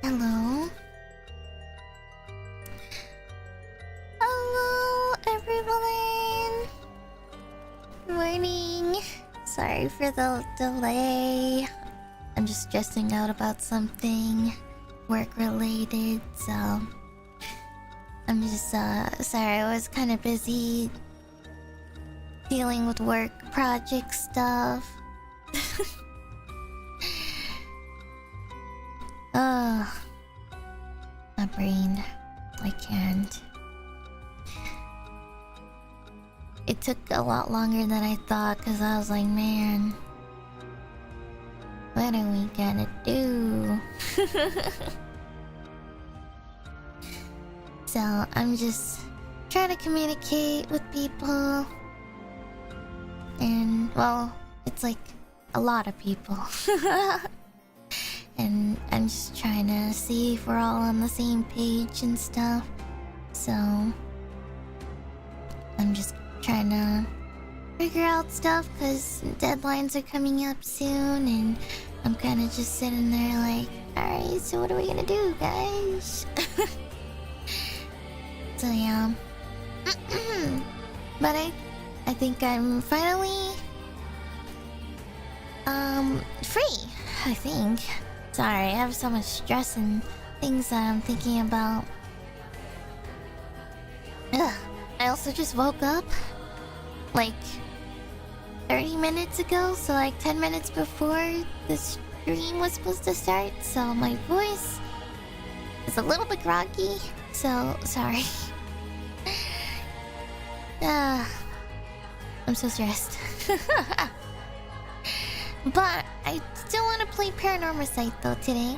Hello. Hello, everyone. Morning. Sorry for the delay. I'm just stressing out about something work-related, so I'm just sorry. I was kind of busy dealing with work project stuff. My brain. I can't. It took a lot longer than I thought because I was like, man, what are we gonna do? So I'm just trying to communicate with people. And, well, it's like a lot of people. And I'm just trying to see if we're all on the same page and stuff. So I'm just trying to figure out stuff because deadlines are coming up soon. And I'm kind of just sitting there like, alright, so what are we gonna do, guys? So yeah. But I think I'm finally free, I think. Sorry, I have so much stress and things that I'm thinking about. Ugh. I also just woke up like 30 minutes ago, so like 10 minutes before the stream was supposed to start, so my voice is a little bit groggy, so sorry. I'm so stressed. But I still want to play Paranormasight though today.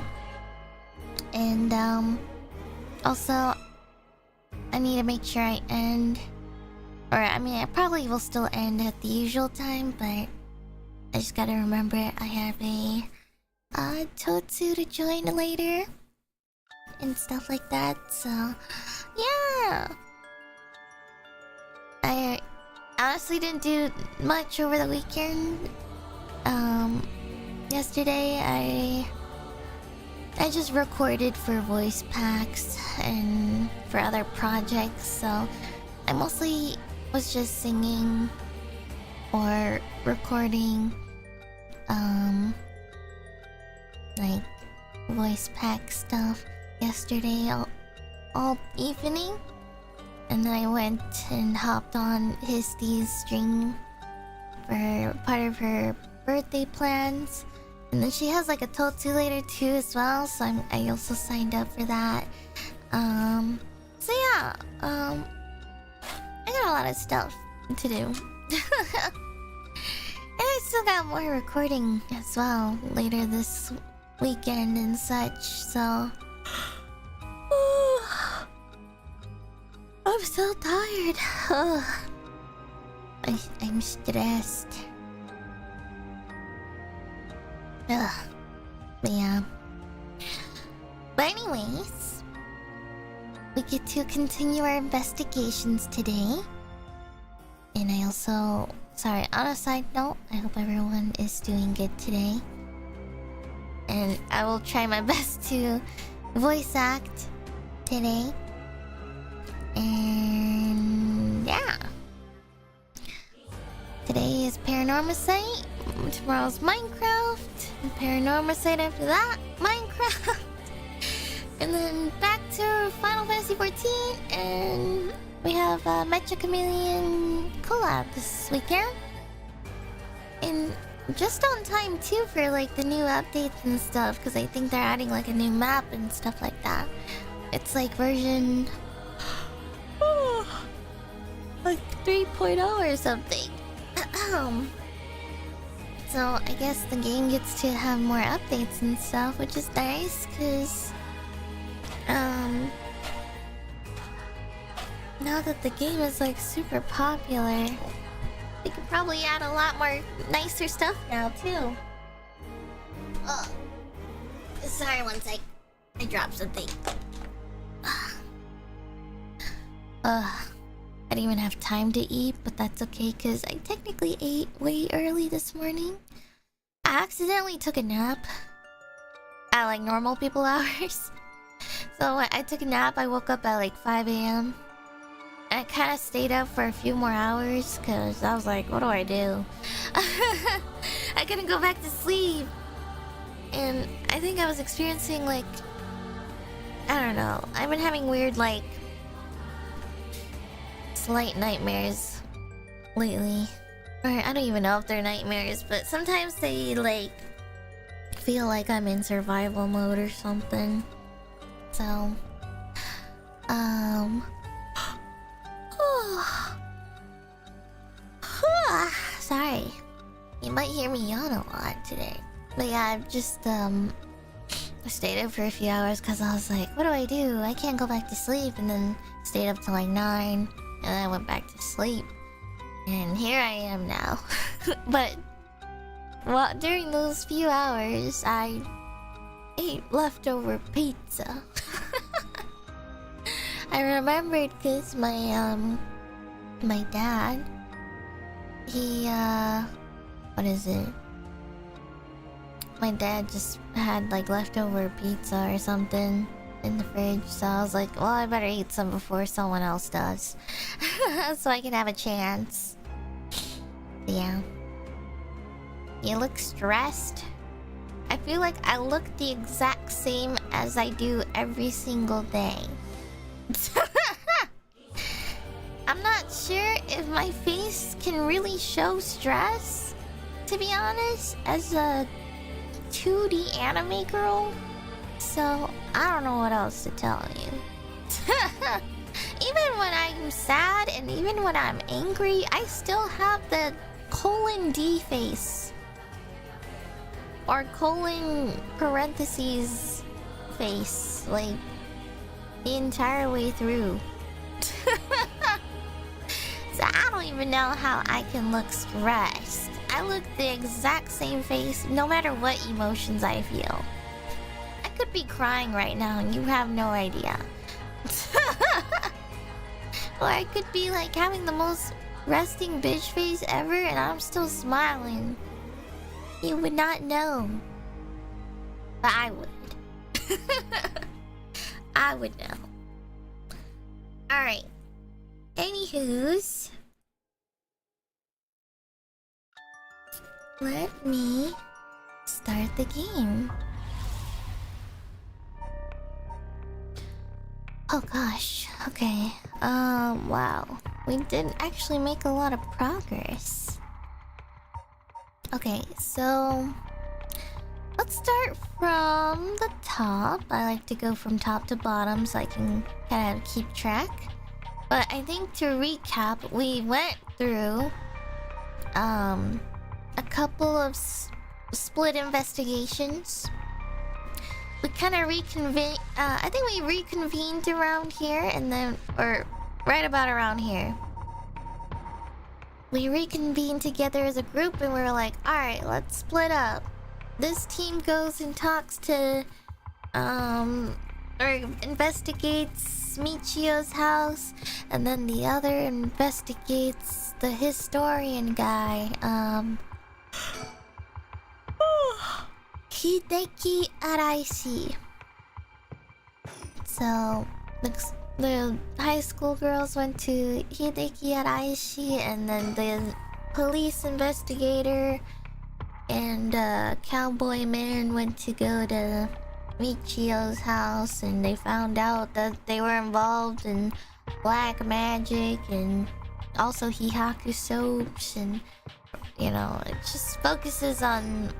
And also I need to make sure I end, or I mean I probably will still end at the usual time, but I just gotta remember I have a Totsu to join later and stuff like that, so yeah. I honestly didn't do much over the weekend. Yesterday I just recorded for voice packs and for other projects, so I mostly was just singing or recording like voice pack stuff yesterday all evening. And then I went and hopped on Histy's stream for part of her birthday plans. And then she has like a Totsu later too as well, so I also signed up for that. So yeah, I got a lot of stuff to do. And I still got more recording as well later this weekend and such, so I'm so tired. I'm stressed. Ugh. But yeah. But anyways, we get to continue our investigations today. And I also... Sorry, on a side note, I hope everyone is doing good today. And I will try my best to voice act today. And yeah. Today is Paranormasight. Tomorrow's Minecraft. And Paranormasight after that, Minecraft. And then back to Final Fantasy 14. And we have Mecha Chameleon collab this weekend. And just on time too for like the new updates and stuff, because I think they're adding like a new map and stuff like that. It's like version like 3.0 or something. So I guess the game gets to have more updates and stuff, which is nice, cause now that the game is like super popular, they could probably add a lot more nicer stuff now too. Sorry, one sec. I dropped something. I didn't even have time to eat, but that's okay because I technically ate way early this morning. I accidentally took a nap at like normal people hours. So I took a nap. I woke up at like 5 a.m. I kind of stayed up for a few more hours because I was like, what do I do? I couldn't go back to sleep. And I think I was experiencing like, I don't know. I've been having weird like slight nightmares lately. Or I don't even know if they're nightmares, but sometimes they like feel like I'm in survival mode or something. So, sorry. You might hear me yawn a lot today. But yeah, I've just stayed up for a few hours because I was like, what do I do? I can't go back to sleep. And then stayed up till like 9, and then I went back to sleep. And here I am now. But well, during those few hours, I ate leftover pizza. I remembered because my dad, he what is it? My dad just had like leftover pizza or something in the fridge, so I was like, well, I better eat some before someone else does. So I can have a chance. Yeah. You look stressed. I feel like I look the exact same as I do every single day. I'm not sure if my face can really show stress, to be honest, as a 2D anime girl. So, I don't know what else to tell you. Even when I'm sad and even when I'm angry, I still have the :D face. Or parentheses face. Like, the entire way through. So I don't even know how I can look stressed. I look the exact same face no matter what emotions I feel. I could be crying right now and you have no idea. Or I could be like having the most resting bitch face ever and I'm still smiling. You would not know. But I would. I would know. Alright. Anywho's, let me start the game. Oh gosh, okay. Wow. We didn't actually make a lot of progress. Okay, so let's start from the top. I like to go from top to bottom so I can kind of keep track. But I think to recap, we went through a couple of split investigations. We kind of reconvened. I think we reconvened around here, and then, or right about around here, we reconvened together as a group, and we were like, all right, let's split up. This team goes and talks to, or investigates Michio's house, and then the other investigates the historian guy, Hideki Araishi. So the high school girls went to Hideki Araishi, and then the police investigator and cowboy man went to go to Michio's house, and they found out that they were involved in black magic and also hihaku soaps, and you know, it just focuses on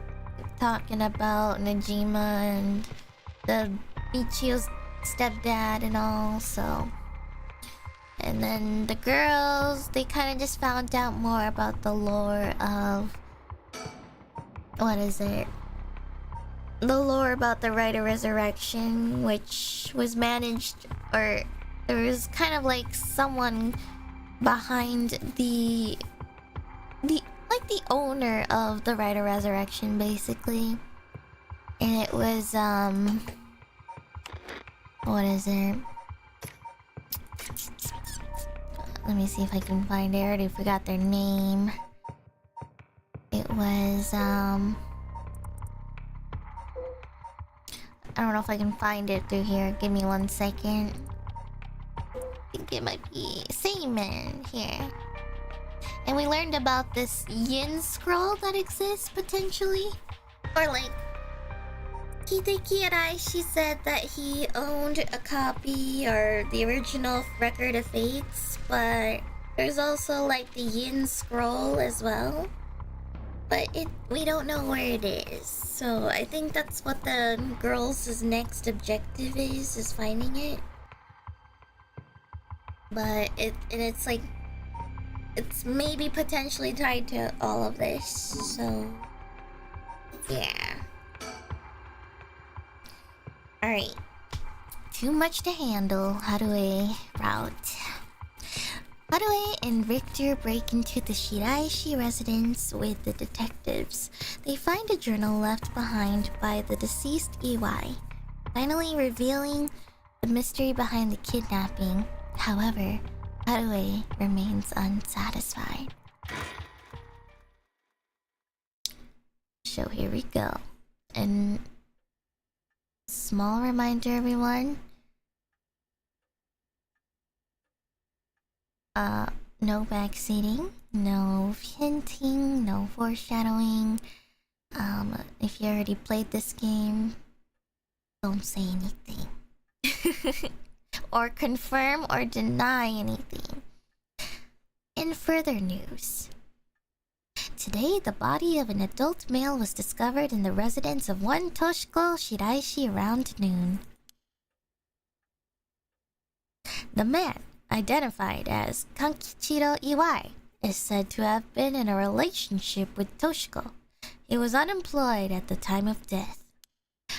talking about Najima and the Michio's stepdad and all. So, and then the girls, they kind of just found out more about the lore of, what is it? The lore about the Rite of Resurrection, which was managed, or there was kind of like someone behind the owner of the Rite of Resurrection, basically. And it was what is it? Let me see if I can find it. I already forgot their name. It was I don't know if I can find it through here. Give me 1 second. I think it might be Seaman here. And we learned about this yin scroll that exists potentially. Or like, Hideki Araishi said that he owned a copy or the original Record of Fates, but there's also like the yin scroll as well. But we don't know where it is. So I think that's what the girls' next objective is finding it. But it's like, it's maybe potentially tied to all of this, so yeah. Alright. Too much to handle. Hadue route. Hadue and Richter break into the Shiraishi residence with the detectives. They find a journal left behind by the deceased Iwai, finally revealing the mystery behind the kidnapping. However, Hadue remains unsatisfied. So here we go. And small reminder, everyone. No backseating, no hinting, no foreshadowing. If you already played this game, don't say anything. Or confirm or deny anything. In further news, today the body of an adult male was discovered in the residence of one Toshiko Shiraishi around noon. The man, identified as Kankichiro Iwai, is said to have been in a relationship with Toshiko. He was unemployed at the time of death.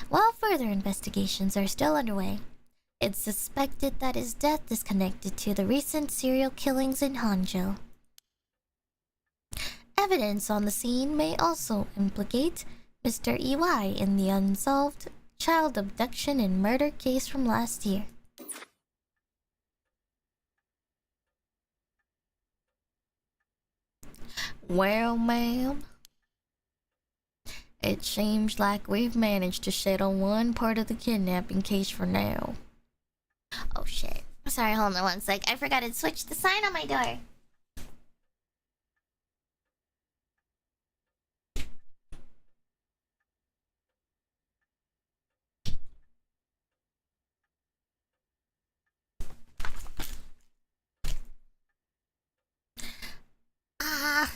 While further investigations are still underway, it's suspected that his death is connected to the recent serial killings in Honjo. Evidence on the scene may also implicate Mr. Iwai in the unsolved child abduction and murder case from last year. Well, ma'am, it seems like we've managed to settle one part of the kidnapping case for now. Oh shit. Sorry, hold on 1 sec. I forgot to switch the sign on my door.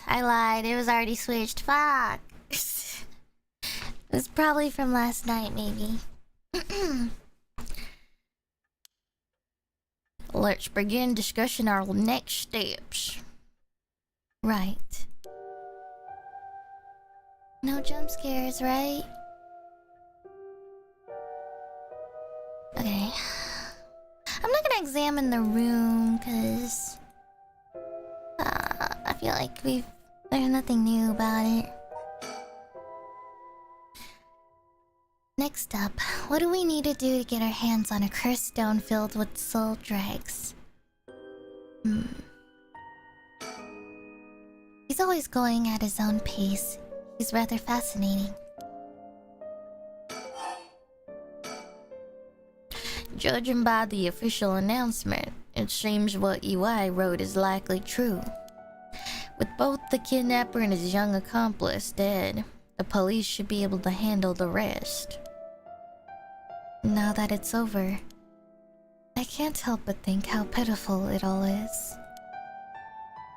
I lied. It was already switched. Fuck. It was probably from last night, maybe. Let's begin discussing our next steps. Right. No jump scares, right? Okay. I'm not gonna examine the room, cause I feel like there's nothing new about it. Next up, what do we need to do to get our hands on a cursed stone filled with soul dregs? He's always going at his own pace. He's rather fascinating. Judging by the official announcement, it seems what Iwai wrote is likely true. With both the kidnapper and his young accomplice dead, the police should be able to handle the rest. Now that it's over, I can't help but think how pitiful it all is.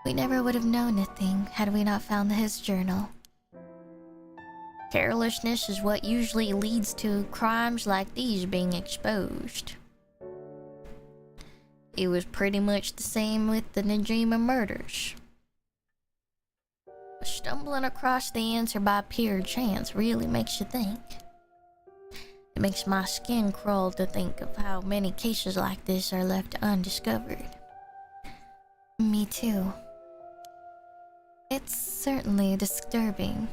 We never would have known a thing had we not found his journal. Carelessness is what usually leads to crimes like these being exposed. It was pretty much the same with the Najima murders. Stumbling across the answer by pure chance really makes you think. It makes my skin crawl to think of how many cases like this are left undiscovered. Me too. It's certainly disturbing.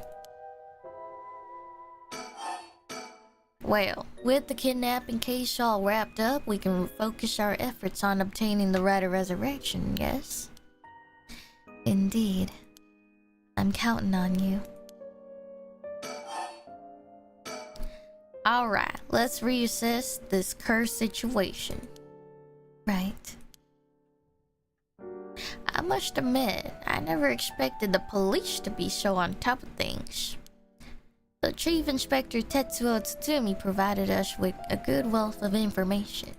Well, with the kidnapping case all wrapped up, we can focus our efforts on obtaining the right of resurrection, yes? Indeed. I'm counting on you. Alright, let's reassess this curse situation. Right. I must admit, I never expected the police to be so on top of things. The Chief Inspector Tetsuo Tsutsumi provided us with a good wealth of information.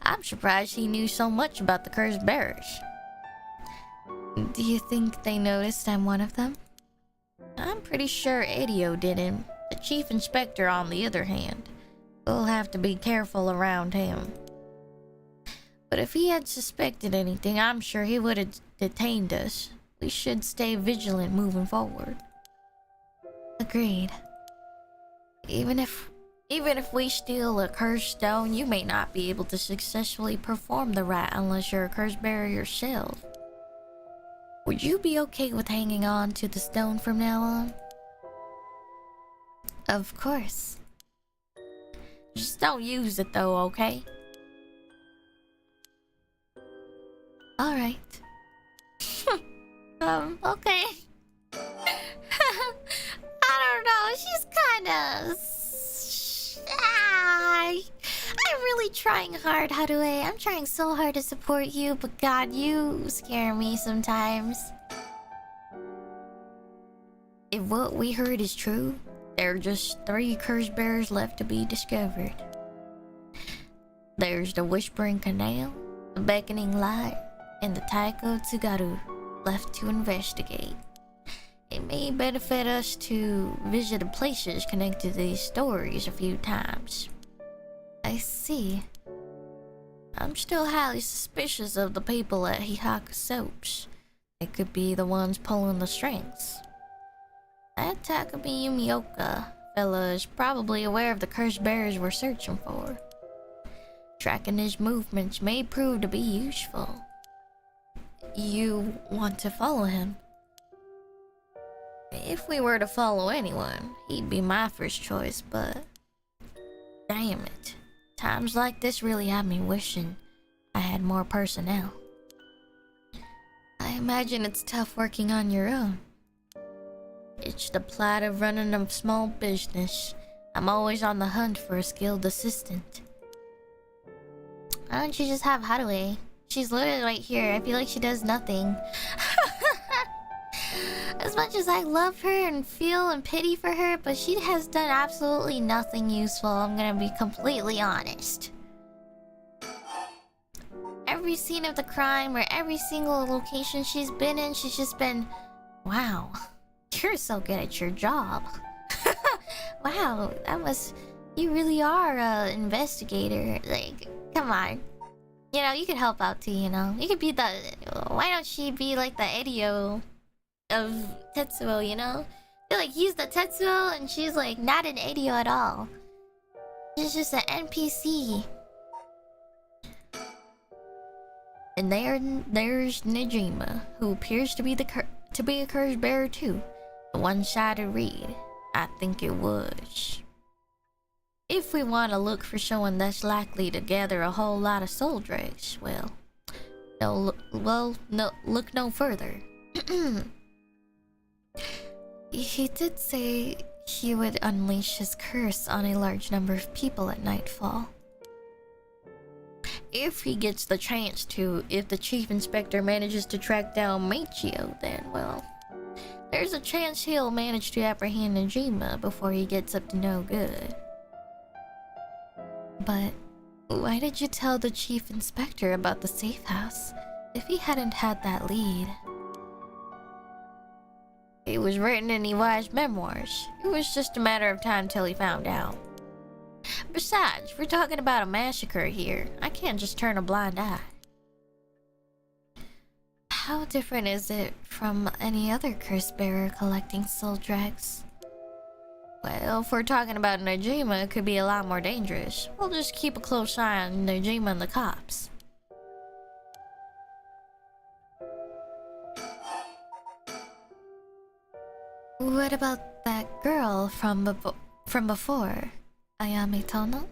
I'm surprised he knew so much about the cursed bearers. Do you think they noticed I'm one of them? I'm pretty sure Edio didn't. The Chief Inspector, on the other hand, we'll have to be careful around him. But if he had suspected anything, I'm sure he would have detained us. We should stay vigilant moving forward. Agreed. Even if we steal a cursed stone, you may not be able to successfully perform the rite unless you're a cursed bearer yourself. Would you be okay with hanging on to the stone from now on? Of course. Just don't use it though, okay? Alright. Okay. I don't know, she's kinda... I'm really trying hard, Haruhi. I'm trying so hard to support you, but God, you scare me sometimes. If what we heard is true, there are just 3 curse bearers left to be discovered. There's the Whispering Canal, the Beckoning Light, and the Taiko Tsugaru left to investigate. It may benefit us to visit the places connected to these stories a few times. I see. I'm still highly suspicious of the people at Hihaka Soaps. They could be the ones pulling the strings. That Takumi Yumioka fella is probably aware of the cursed bearers we're searching for. Tracking his movements may prove to be useful. You want to follow him? If we were to follow anyone, he'd be my first choice, but... damn it. Times like this really have me wishing I had more personnel. I imagine it's tough working on your own. It's the plight of running a small business. I'm always on the hunt for a skilled assistant. Why don't you just have Haruhi? She's literally right here. I feel like she does nothing. As much as I love her and feel and pity for her, but she has done absolutely nothing useful. I'm gonna be completely honest. Every scene of the crime or every single location she's been in, she's just been... wow, you're so good at your job. Wow, that must... you really are an investigator. Like, come on. You know, you could help out too, you know? You could be the... why don't she be like the Edio of Tetsuo, you know? I feel like he's the Tetsuo and she's like not an Edio at all. She's just an NPC. And there's Nijima, who appears to be a curse bearer too. The one-sided read. I think it was. If we want to look for someone that's likely to gather a whole lot of soul dregs, well, look no further. He did say he would unleash his curse on a large number of people at nightfall. If he gets the chance to, if the Chief Inspector manages to track down Michio, then, well, there's a chance he'll manage to apprehend Nijima before he gets up to no good. But why did you tell the Chief Inspector about the safe house if he hadn't had that lead? It was written in Iwai's memoirs. It was just a matter of time till he found out. Besides, we're talking about a massacre here. I can't just turn a blind eye. How different is it from any other curse bearer collecting soul dregs? Well, if we're talking about Nijima, it could be a lot more dangerous. We'll just keep a close eye on Nijima and the cops. What about that girl from before, Ayame Tono?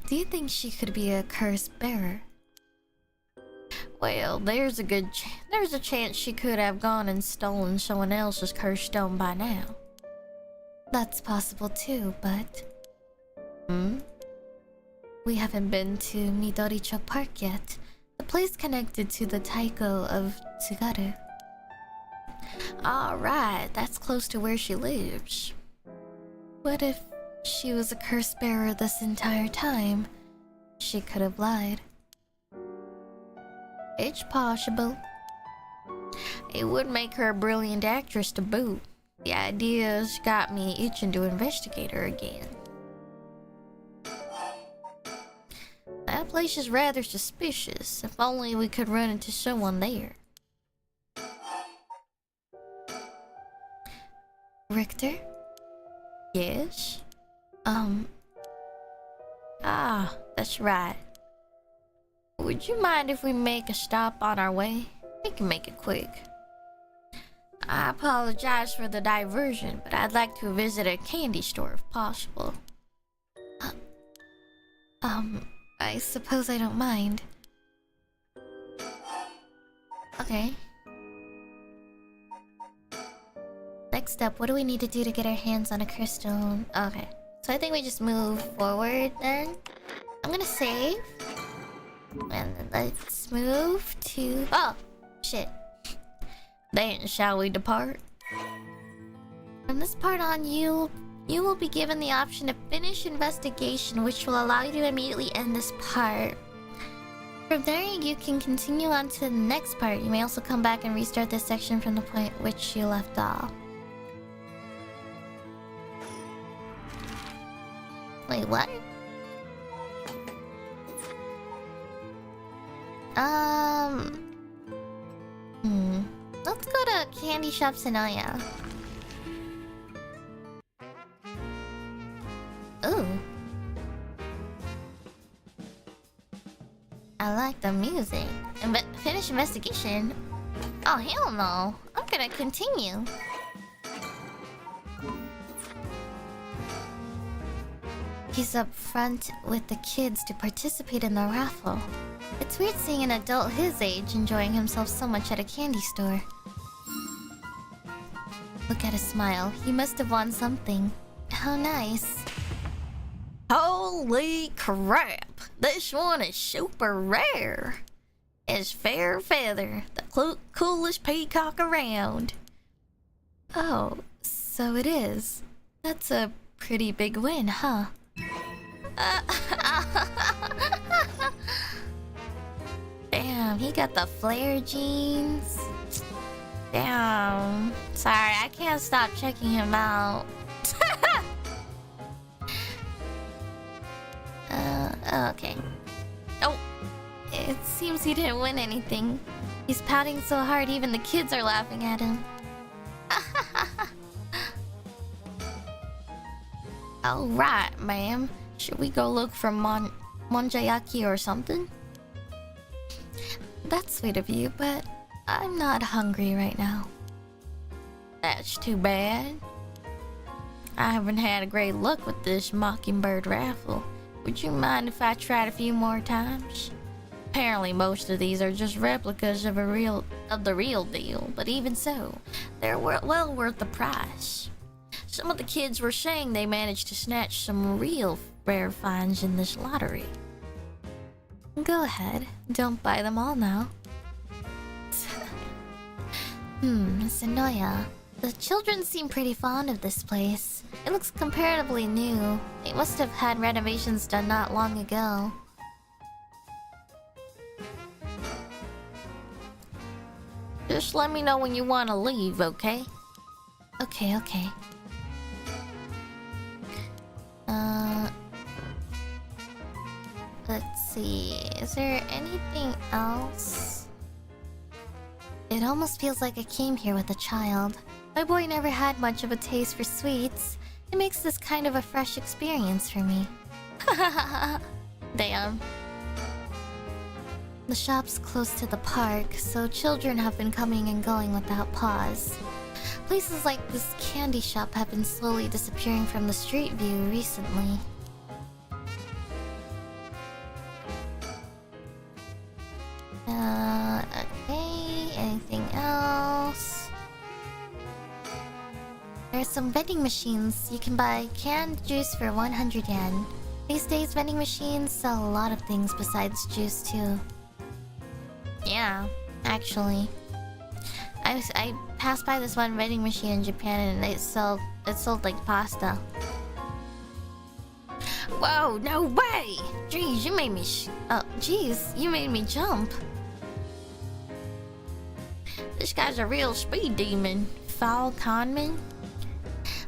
Do you think she could be a curse bearer? Well, there's a chance she could have gone and stolen someone else's cursed stone by now. That's possible too, but... We haven't been to Midoricho Park yet. The place connected to the Taiko of Tsugaru. Alright, that's close to where she lives. What if she was a curse bearer this entire time? She could have lied. It's possible. It would make her a brilliant actress to boot. The idea's got me itching to investigate her again. That place is rather suspicious. If only we could run into someone there. Richter? Yes? That's right. Would you mind if we make a stop on our way? We can make it quick. I apologize for the diversion, but I'd like to visit a candy store if possible. I suppose I don't mind. Okay. Next up, what do we need to do to get our hands on a crystal? Okay. So I think we just move forward then. I'm gonna save. And then let's move to... Oh! Shit. Then shall we depart? From this part on, you will be given the option to finish investigation, which will allow you to immediately end this part. From there, you can continue on to the next part. You may also come back and restart this section from the point which you left off. Wait, what? Let's go to Candy Shop Sanaya. Ooh. I like the music. Finish investigation? Oh, hell no. I'm gonna continue. He's up front with the kids to participate in the raffle. It's weird seeing an adult his age enjoying himself so much at a candy store. Look at his smile. He must have won something. How nice. Holy crap! This one is super rare. It's Fair Feather, the coolest peacock around. Oh, so it is. That's a pretty big win, huh? Damn, he got the flare jeans. Damn. Sorry, I can't stop checking him out. Okay. Oh, it seems he didn't win anything. He's pouting so hard, even the kids are laughing at him. Alright, ma'am. Should we go look for Monjayaki or something? That's sweet of you, but I'm not hungry right now. That's too bad. I haven't had a great luck with this Mockingbird raffle. Would you mind if I tried a few more times? Apparently most of these are just replicas of the real deal, but even so, they're well worth the price. Some of the kids were saying they managed to snatch some real rare finds in this lottery. Go ahead, don't buy them all now. Sonoya. The children seem pretty fond of this place. It looks comparatively new. They must have had renovations done not long ago. Just let me know when you want to leave, okay? Okay. Let's see. Is there anything else? It almost feels like I came here with a child. My boy never had much of a taste for sweets. It makes this kind of a fresh experience for me. Damn. The shop's close to the park, so children have been coming and going without pause. Places like this candy shop have been slowly disappearing from the street view recently. Okay, anything else? There's some vending machines. You can buy canned juice for 100 yen. These days, vending machines sell a lot of things besides juice too. Yeah, actually. I passed by this one vending machine in Japan and it sold like pasta. Whoa, no way! Jeez, you made me you made me jump. This guy's a real speed demon. Foul conman?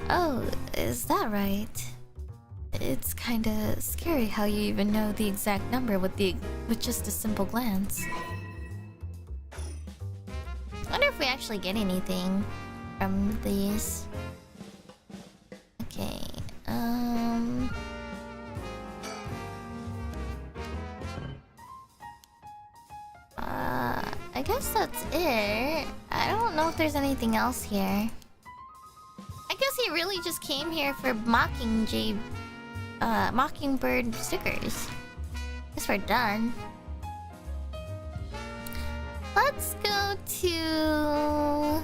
Oh, is that right? It's kinda scary how you even know the exact number with just a simple glance. Wonder if we actually get anything from these. Okay, I guess that's it. I don't know if there's anything else here. I guess he really just came here for Mockingbird stickers. Guess we're done. Let's go to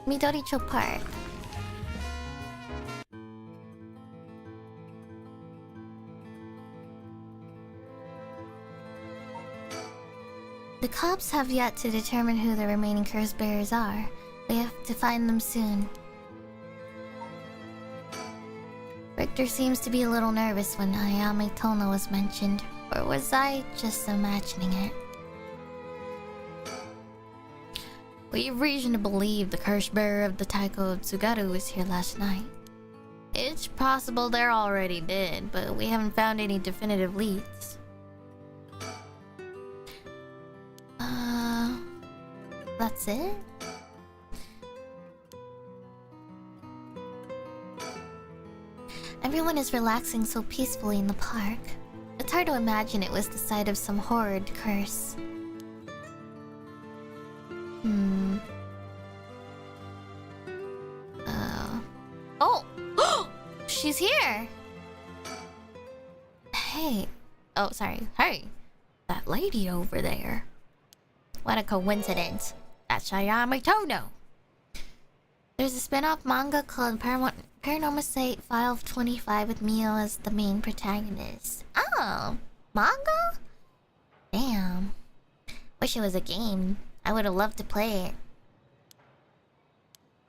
Midoricho Park. The cops have yet to determine who the remaining curse bearers are. We have to find them soon. Richter seems to be a little nervous when Ayame Tono was mentioned. Or was I just imagining it? We have reason to believe the curse bearer of the Taiko Tsugaru was here last night. It's possible they're already dead, but we haven't found any definitive leads. That's it? Everyone is relaxing so peacefully in the park. It's hard to imagine it was the site of some horrid curse. Oh! She's here! Hey. Oh, sorry. Hey! That lady over there. What a coincidence. That's Ayame Tono. There's a spin-off manga called Paranormasighт File 25 with Mio as the main protagonist. Oh, manga? Damn. Wish it was a game. I would have loved to play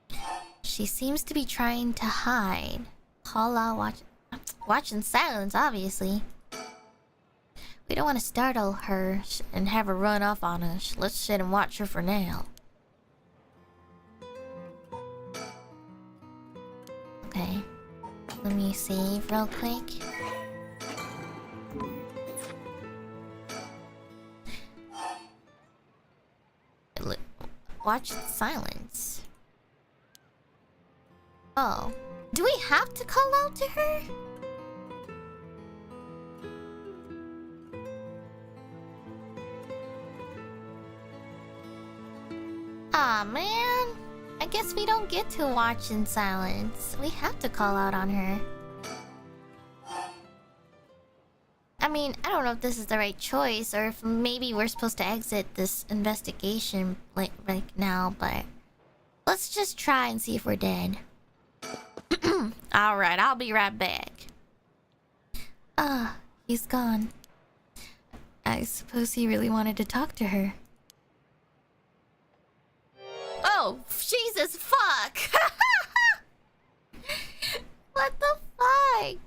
it. She seems to be trying to hide. Call out, watch in silence, obviously. We don't want to startle her and have her run off on us. Let's sit and watch her for now. Okay. Let me save real quick. Watch in silence. Oh. Do we have to call out to her? Aw, man. I guess we don't get to watch in silence. We have to call out on her. I mean, I don't know if this is the right choice or if maybe we're supposed to exit this investigation like right now, but let's just try and see if we're dead. Alright, I'll be right back. Ah, he's gone. I suppose he really wanted to talk to her. Oh, Jesus fuck! What the fuck?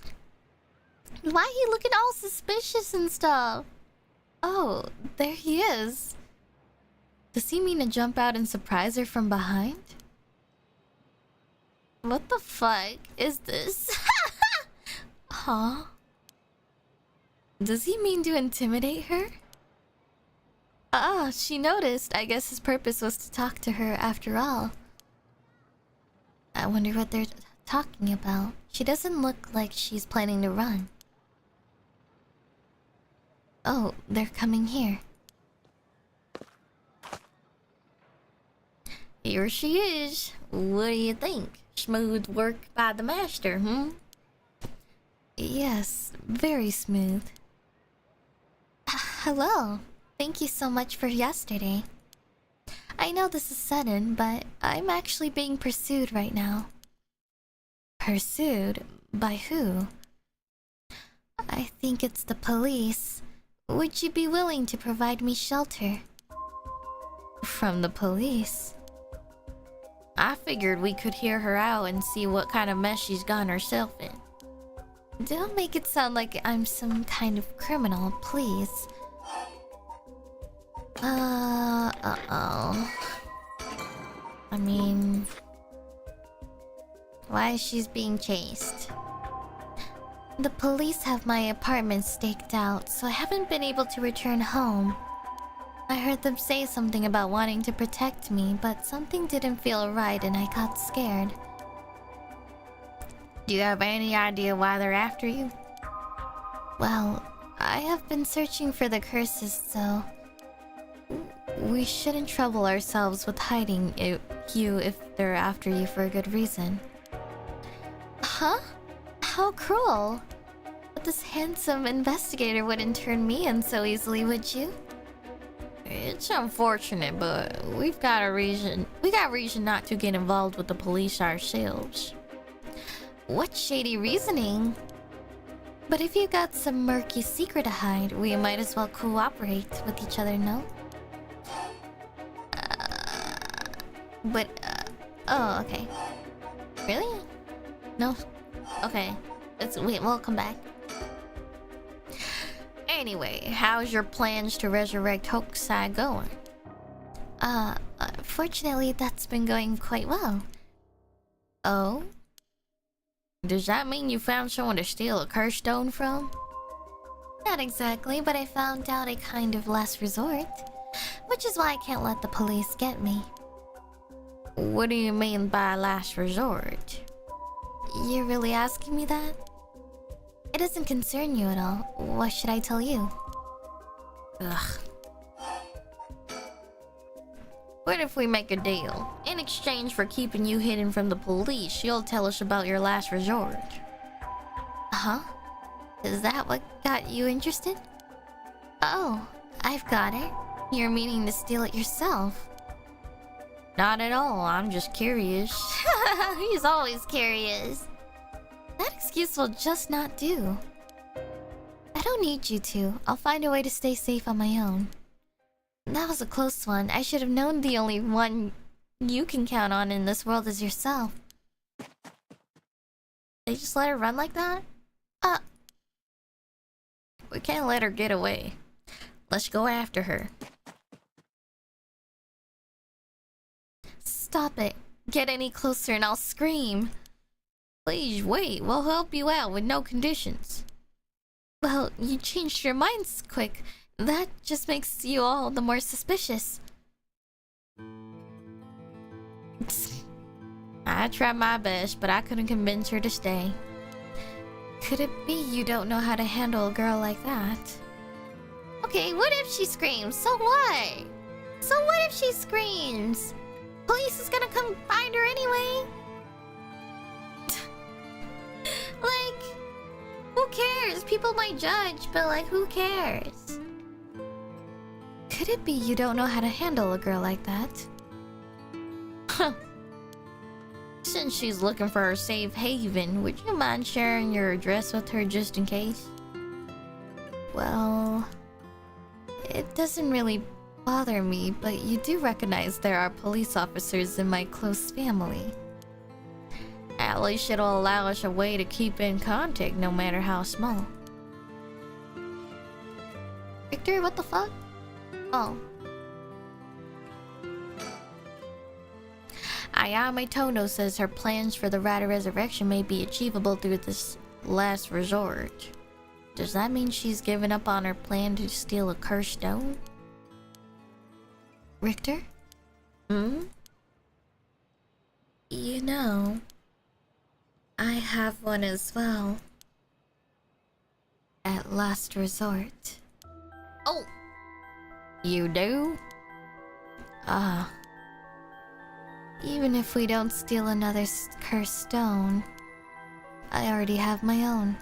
Why he looking all suspicious and stuff? Oh, there he is. Does he mean to jump out and surprise her from behind? What the fuck is this? Huh? Does he mean to intimidate her? Ah, she noticed. I guess his purpose was to talk to her after all. I wonder what they're talking about. She doesn't look like she's planning to run. Oh, they're coming here. Here she is. What do you think? Smooth work by the master, Yes, very smooth. Hello. Thank you so much for yesterday. I know this is sudden, but I'm actually being pursued right now. Pursued? By who? I think it's the police. Would you be willing to provide me shelter? From the police? I figured we could hear her out and see what kind of mess she's gotten herself in. Don't make it sound like I'm some kind of criminal, please. Uh-oh. I mean... why is she being chased? The police have my apartment staked out, so I haven't been able to return home. I heard them say something about wanting to protect me, but something didn't feel right and I got scared. Do you have any idea why they're after you? Well, I have been searching for the curses, so... we shouldn't trouble ourselves with hiding you if they're after you for a good reason. Huh? How cruel! But this handsome investigator wouldn't turn me in so easily, would you? It's unfortunate, but we've got reason not to get involved with the police ourselves. What shady reasoning? But if you got some murky secret to hide, we might as well cooperate with each other, no? Oh, okay. Really? No? Okay. Wait, we'll come back. Anyway, how's your plans to resurrect Hokusai going? Fortunately, that's been going quite well. Oh? Does that mean you found someone to steal a cursed stone from? Not exactly, but I found out a kind of last resort. Which is why I can't let the police get me. What do you mean by last resort? You're really asking me that? It doesn't concern you at all. What should I tell you? Ugh. What if we make a deal? In exchange for keeping you hidden from the police, you'll tell us about your last resort. Huh? Is that what got you interested? Oh, I've got it. You're meaning to steal it yourself. Not at all, I'm just curious. He's always curious. That excuse will just not do. I don't need you to. I'll find a way to stay safe on my own. That was a close one. I should have known the only one you can count on in this world is yourself. They just let her run like that? We can't let her get away. Let's go after her. Stop it. Get any closer and I'll scream. Please wait, we'll help you out with no conditions. Well, you changed your minds quick. That just makes you all the more suspicious. I tried my best, but I couldn't convince her to stay. Could it be you don't know how to handle a girl like that? Okay, what if she screams? So what? So what if she screams? Police is gonna come find her anyway. Like, who cares? People might judge, but like, who cares? Could it be you don't know how to handle a girl like that? Huh. Since she's looking for her safe haven, would you mind sharing your address with her just in case? Well, it doesn't really bother me, but you do recognize there are police officers in my close family. At least it'll allow us a way to keep in contact, no matter how small. Victor, what the fuck? Oh. Ayame Tono says her plans for the Rider Resurrection may be achievable through this last resort. Does that mean she's given up on her plan to steal a cursed stone? Richter? Hmm? You know, I have one as well. At last resort. Oh! You do? Even if we don't steal another cursed stone, I already have my own.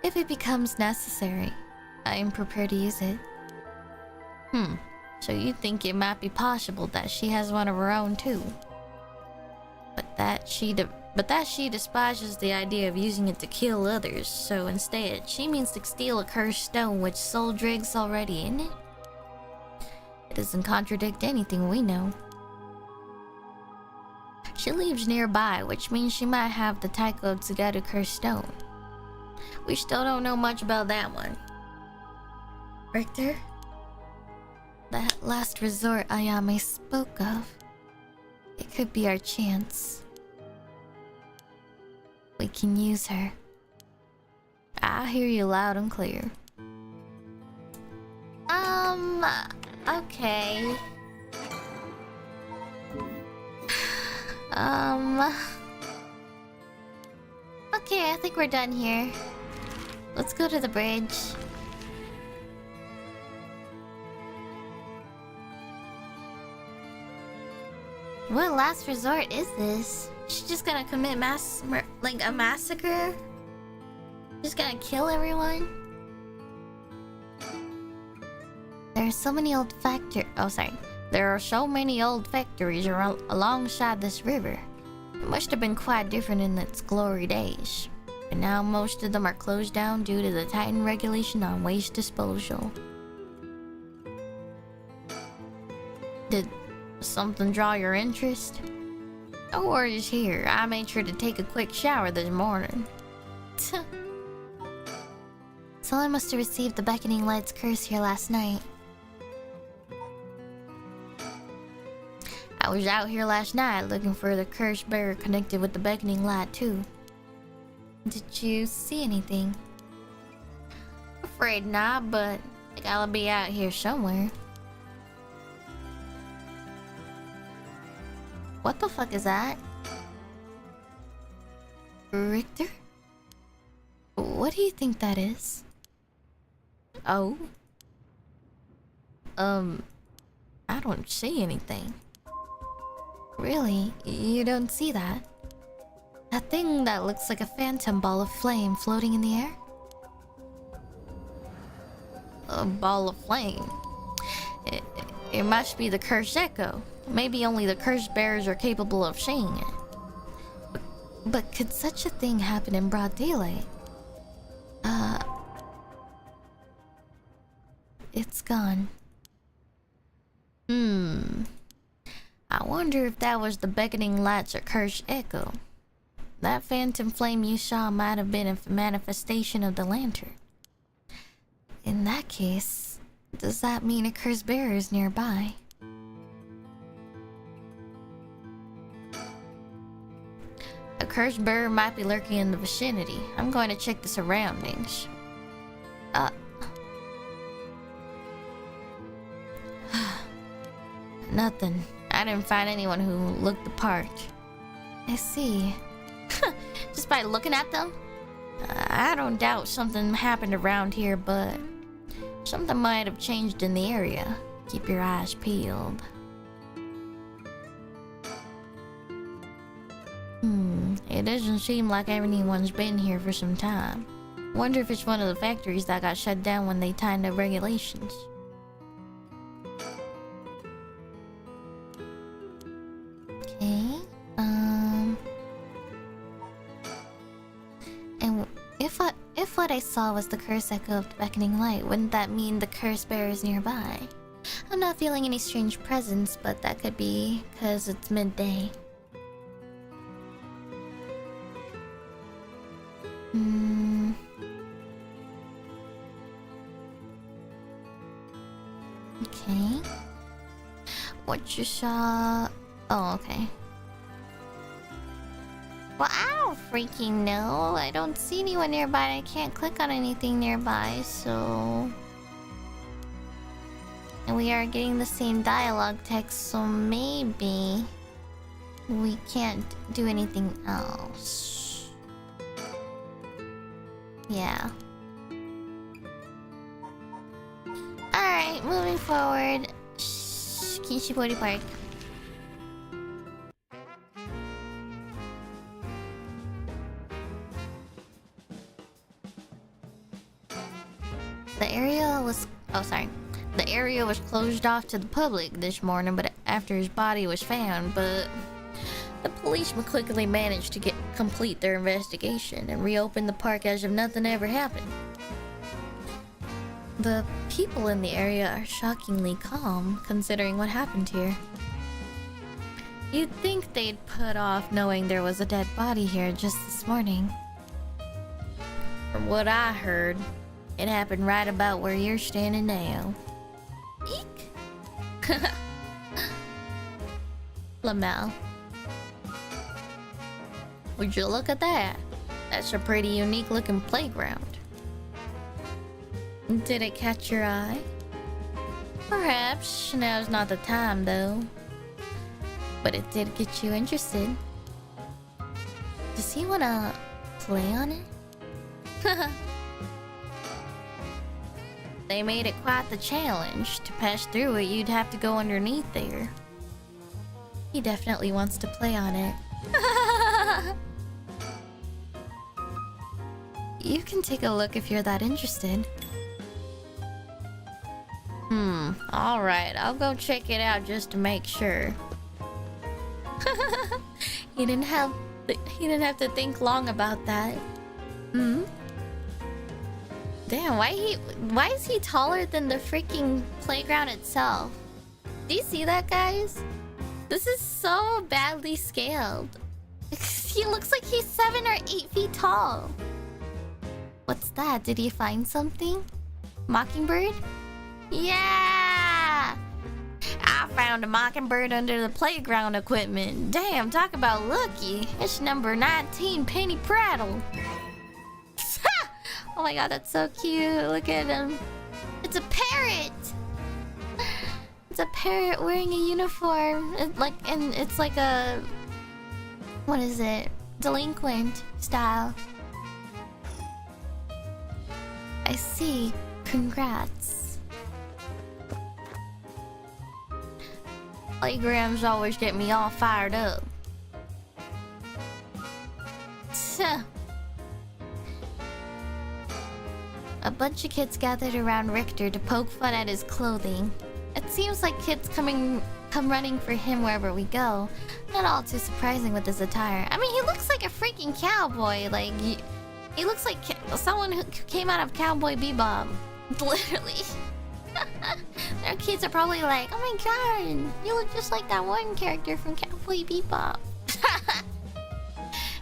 If it becomes necessary, I am prepared to use it. So you think it might be possible that she has one of her own too? But But that she despises the idea of using it to kill others, so instead, she means to steal a cursed stone with soul dregs already in it. It doesn't contradict anything we know. She lives nearby, which means she might have the taiko to get a cursed stone. We still don't know much about that one. Richter? That last resort Ayame spoke of. It could be our chance. We can use her. I hear you loud and clear. Okay. Okay, I think we're done here. Let's go to the bridge. What last resort is this? She's just gonna commit like a massacre? Just gonna kill everyone? There are so many old There are so many old factories alongside this river. It must have been quite different in its glory days. And now most of them are closed down due to the tightened regulation on waste disposal. Did something draw your interest? No worries here. I made sure to take a quick shower this morning. Someone must have received the beckoning light's curse here last night. I was out here last night looking for the curse bearer connected with the beckoning light too. Did you see anything? Afraid not, but I gotta be out here somewhere. What the fuck is that? Richter? What do you think that is? Oh? I don't see anything. Really? You don't see that? That thing that looks like a phantom ball of flame floating in the air? A ball of flame? It must be the cursed echo. Maybe only the curse bearers are capable of seeing it. But could such a thing happen in broad daylight? It's gone. I wonder if that was the beckoning lights or cursed echo. That phantom flame you saw might have been a manifestation of the lantern. In that case, does that mean a cursed bearer is nearby? A cursed bearer might be lurking in the vicinity. I'm going to check the surroundings. Nothing. I didn't find anyone who looked the part. I see. Just by looking at them? I don't doubt something happened around here, but something might have changed in the area. Keep your eyes peeled. It doesn't seem like anyone's been here for some time. Wonder if it's one of the factories that got shut down when they tightened the regulations. Okay, and if what I saw was the curse echo of the beckoning light, wouldn't that mean the curse bearer is nearby? I'm not feeling any strange presence, but that could be because it's midday. Okay. What you saw... Oh, okay. Well, I don't freaking know. I don't see anyone nearby. I can't click on anything nearby, so... And we are getting the same dialogue text, so maybe... we can't do anything else. Yeah. Alright, moving forward. Kishibori Park. The area was closed off to the public this morning, but after his body was found, but The policemen quickly managed to complete their investigation and reopen the park as if nothing ever happened. The people in the area are shockingly calm, considering what happened here. You'd think they'd put off knowing there was a dead body here just this morning. From what I heard, it happened right about where you're standing now. Eek! Lamel. Would you look at that? That's a pretty unique looking playground. Did it catch your eye? Perhaps now's not the time though. But it did get you interested. Does he wanna play on it? They made it quite the challenge. To pass through it, you'd have to go underneath there. He definitely wants to play on it. You can take a look if you're that interested. Alright, I'll go check it out just to make sure. He didn't have to think long about that. Damn, why is he taller than the freaking playground itself? Do you see that, guys? This is so badly scaled. He looks like he's 7 or 8 feet tall. What's that? Did he find something? Mockingbird? Yeah! I found a mockingbird under the playground equipment. Damn, talk about lucky. It's number 19, Penny Prattle. Oh my god, that's so cute. Look at him. It's a parrot! It's a parrot wearing a uniform. It's like a... What is it? Delinquent style. I see. Congrats. Playgrounds always get me all fired up. A bunch of kids gathered around Richter to poke fun at his clothing. It seems like kids come running for him wherever we go. Not all too surprising with his attire. I mean, he looks like a freaking cowboy. Like, he looks like someone who came out of Cowboy Bebop. Literally. Their kids are probably like, oh my god, you look just like that one character from Cowboy Bebop.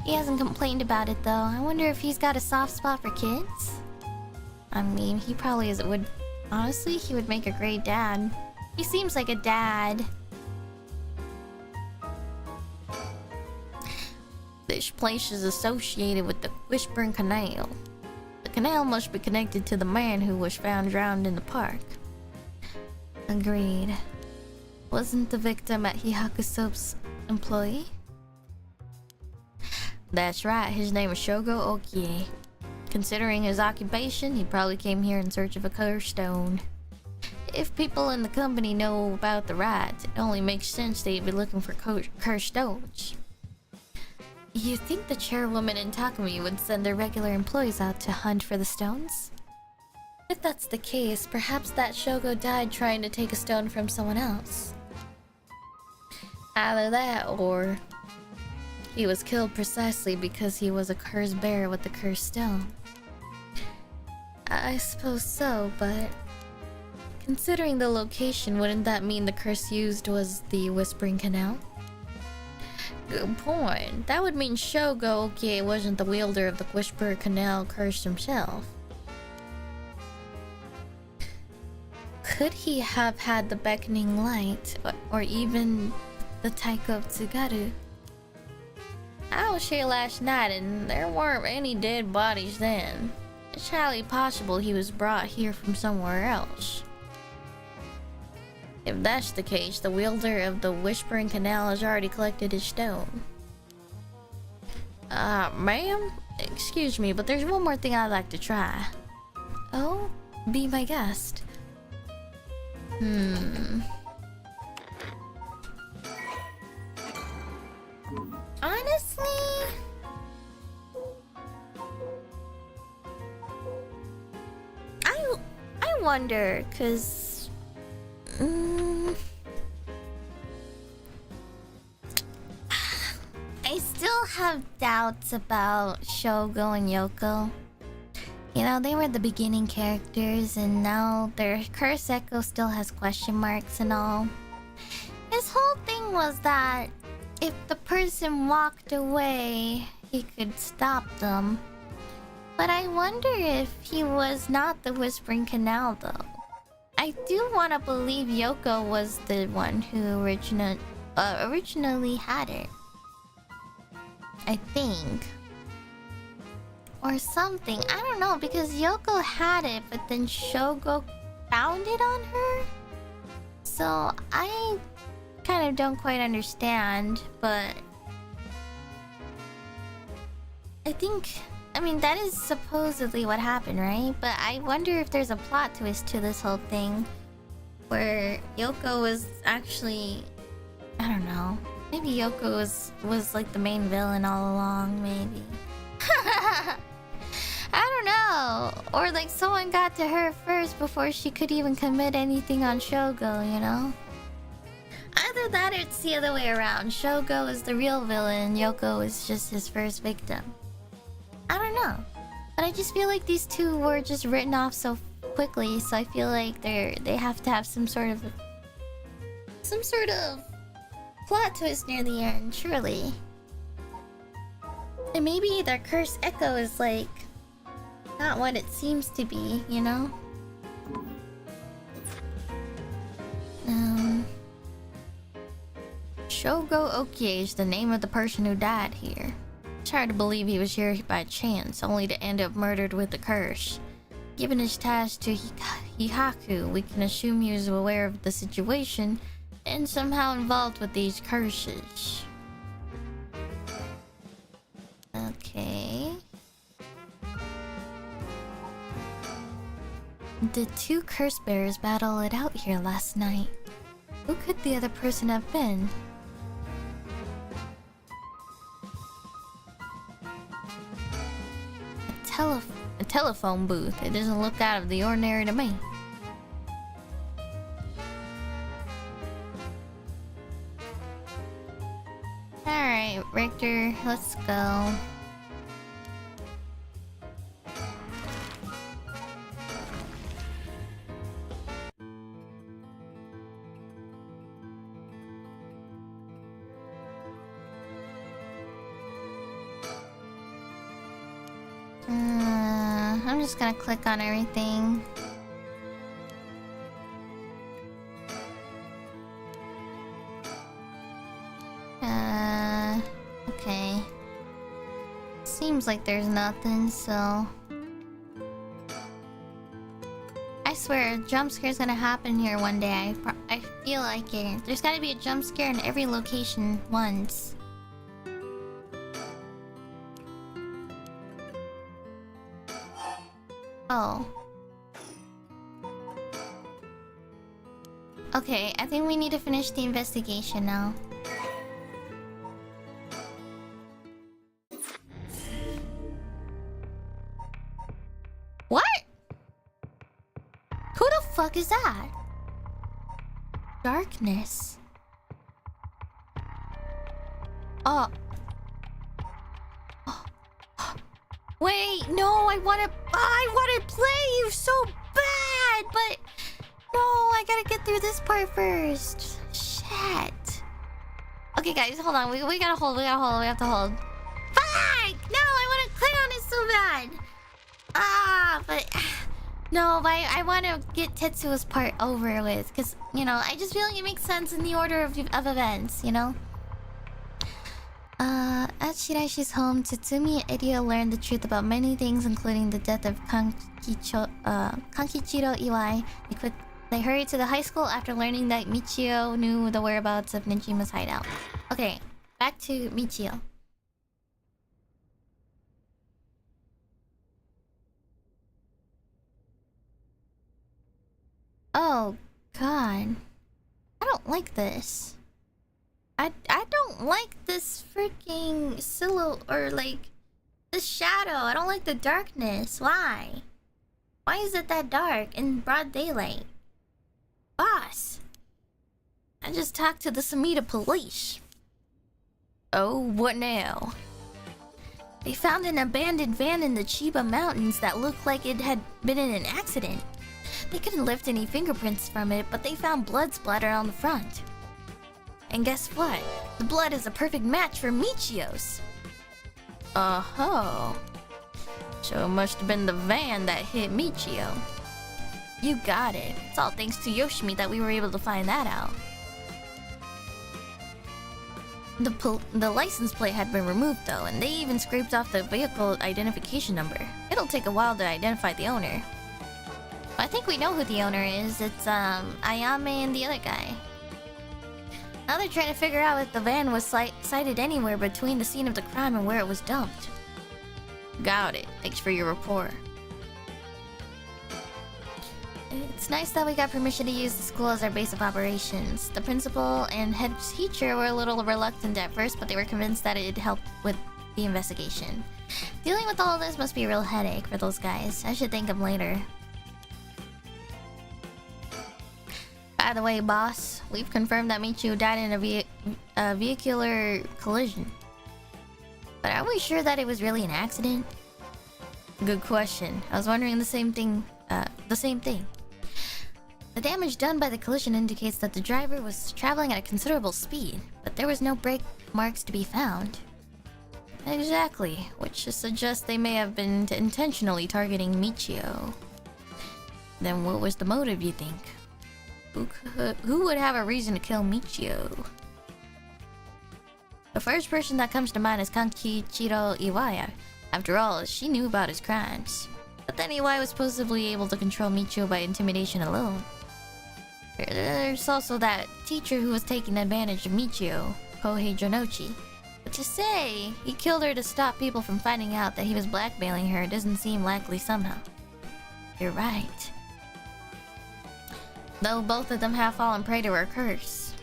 He hasn't complained about it though. I wonder if he's got a soft spot for kids. I mean, he probably would. Honestly, he would make a great dad. He seems like a dad. This place is associated with the Whispering Canal. The canal must be connected to the man who was found drowned in the park. Agreed. Wasn't the victim at Hihakuso's employee? That's right, his name is Shogo Okie. Considering his occupation, he probably came here in search of a cursed stone. If people in the company know about the rites, it only makes sense they'd be looking for cursed stones. You think the chairwoman in Takumi would send their regular employees out to hunt for the stones? If that's the case, perhaps that Shogo died trying to take a stone from someone else. Either that, or he was killed precisely because he was a cursed bear with the cursed stone. I suppose so, but considering the location, wouldn't that mean the curse used was the Whispering Canal? Good point. That would mean Shogo Okie wasn't the wielder of the Whispering Canal curse himself. Could he have had the beckoning light, or even the Taiko of Tsugaru? I was here last night and there weren't any dead bodies then. It's highly possible he was brought here from somewhere else. If that's the case, the wielder of the Whispering Canal has already collected his stone. Ma'am? Excuse me, but there's one more thing I'd like to try. Oh? Be my guest. Honestly... I wonder, cause... have doubts about Shogo and Yoko. You know, they were the beginning characters, and now their Curse Echo still has question marks and all. His whole thing was that if the person walked away, he could stop them. But I wonder if he was not the Whispering Canal, though. I do want to believe Yoko was the one who originally had it. I think. Or something. I don't know, because Yoko had it, but then Shogo found it on her? So, I kind of don't quite understand, but... I mean, that is supposedly what happened, right? But I wonder if there's a plot twist to this whole thing. Where Yoko was actually... I don't know. Maybe Yoko was like the main villain all along, maybe. I don't know. Or like someone got to her first before she could even commit anything on Shogo, you know? Either that or it's the other way around. Shogo is the real villain, Yoko is just his first victim. I don't know. But I just feel like these two were just written off so quickly, so I feel like they have to have some sort of plot twist near the end, surely. And maybe their Curse Echo is like not what it seems to be, you know? Shogo Okie is the name of the person who died here. It's hard to believe he was here by chance, only to end up murdered with the curse. Given his ties to Hihaku, we can assume he was aware of the situation and somehow involved with these curses. Okay. The two curse bearers battled it out here last night. Who could the other person have been? A telephone booth. It doesn't look out of the ordinary to me. Alright, Richter, let's go. I'm just gonna click on everything. Okay. Seems like there's nothing, so... I swear, a jump scare's gonna happen here one day. I feel like it. There's gotta be a jump scare in every location once. Oh. Okay, I think we need to finish the investigation now. What? Who the fuck is that? Darkness. Oh. Wait, no, I wanna play you so bad, but no, I gotta get through this part first. Shit. Okay, guys, hold on. We gotta hold. We have to hold. Fuck! No, I wanna click on it so bad. But no, but I wanna get Tetsuo's part over with, cause you know I just feel like it makes sense in the order of events, you know. At Shiraishi's home, Tsutsumi and Erio learned the truth about many things, including the death of Kankichiro Iwai. They hurried to the high school after learning that Michio knew the whereabouts of Nijima's hideout. Okay, back to Michio. Oh, God. I don't like this. I don't like this freaking silhouette, or like this shadow. I don't like the darkness. Why? Why is it that dark in broad daylight? Boss, I just talked to the Samita police. Oh, what now? They found an abandoned van in the Chiba Mountains that looked like it had been in an accident. They couldn't lift any fingerprints from it, but they found blood splattered on the front. And guess what? The blood is a perfect match for Michio's. Oh. So it must have been the van that hit Michio. You got it. It's all thanks to Yoshimi that we were able to find that out. The license plate had been removed though, and they even scraped off the vehicle identification number. It'll take a while to identify the owner. I think we know who the owner is. It's Ayame and the other guy. Now they're trying to figure out if the van was sighted anywhere between the scene of the crime and where it was dumped. Got it. Thanks for your report. It's nice that we got permission to use the school as our base of operations. The principal and head teacher were a little reluctant at first, but they were convinced that it'd help with the investigation. Dealing with all of this must be a real headache for those guys. I should thank them later. By the way, boss, we've confirmed that Michiu died in a vehicular collision. But are we sure that it was really an accident? Good question. I was wondering the same thing. The damage done by the collision indicates that the driver was traveling at a considerable speed, but there was no brake marks to be found. Exactly, which suggests they may have been intentionally targeting Michio. Then what was the motive, you think? Who would have a reason to kill Michio? The first person that comes to mind is Kankichiro Iwaya. After all, she knew about his crimes. But then Iwaya was supposedly able to control Michio by intimidation alone. There's also that teacher who was taking advantage of Michio, Kohei Jonochi. But to say he killed her to stop people from finding out that he was blackmailing her doesn't seem likely somehow. You're right. Though both of them have fallen prey to her curse.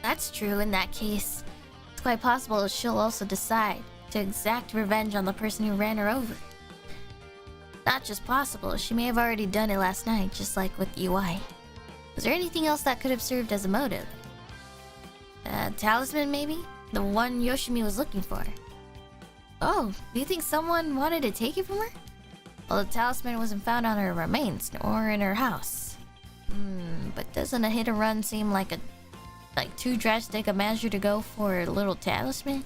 That's true. In that case, it's quite possible she'll also decide to exact revenge on the person who ran her over. Not just possible, she may have already done it last night, just like with UI. Was there anything else that could have served as a motive? Talisman maybe? The one Yoshimi was looking for. Oh, do you think someone wanted to take it from her? Well, the talisman wasn't found on her remains, or in her house. But doesn't a hit and run seem like too drastic a measure to go for a little talisman?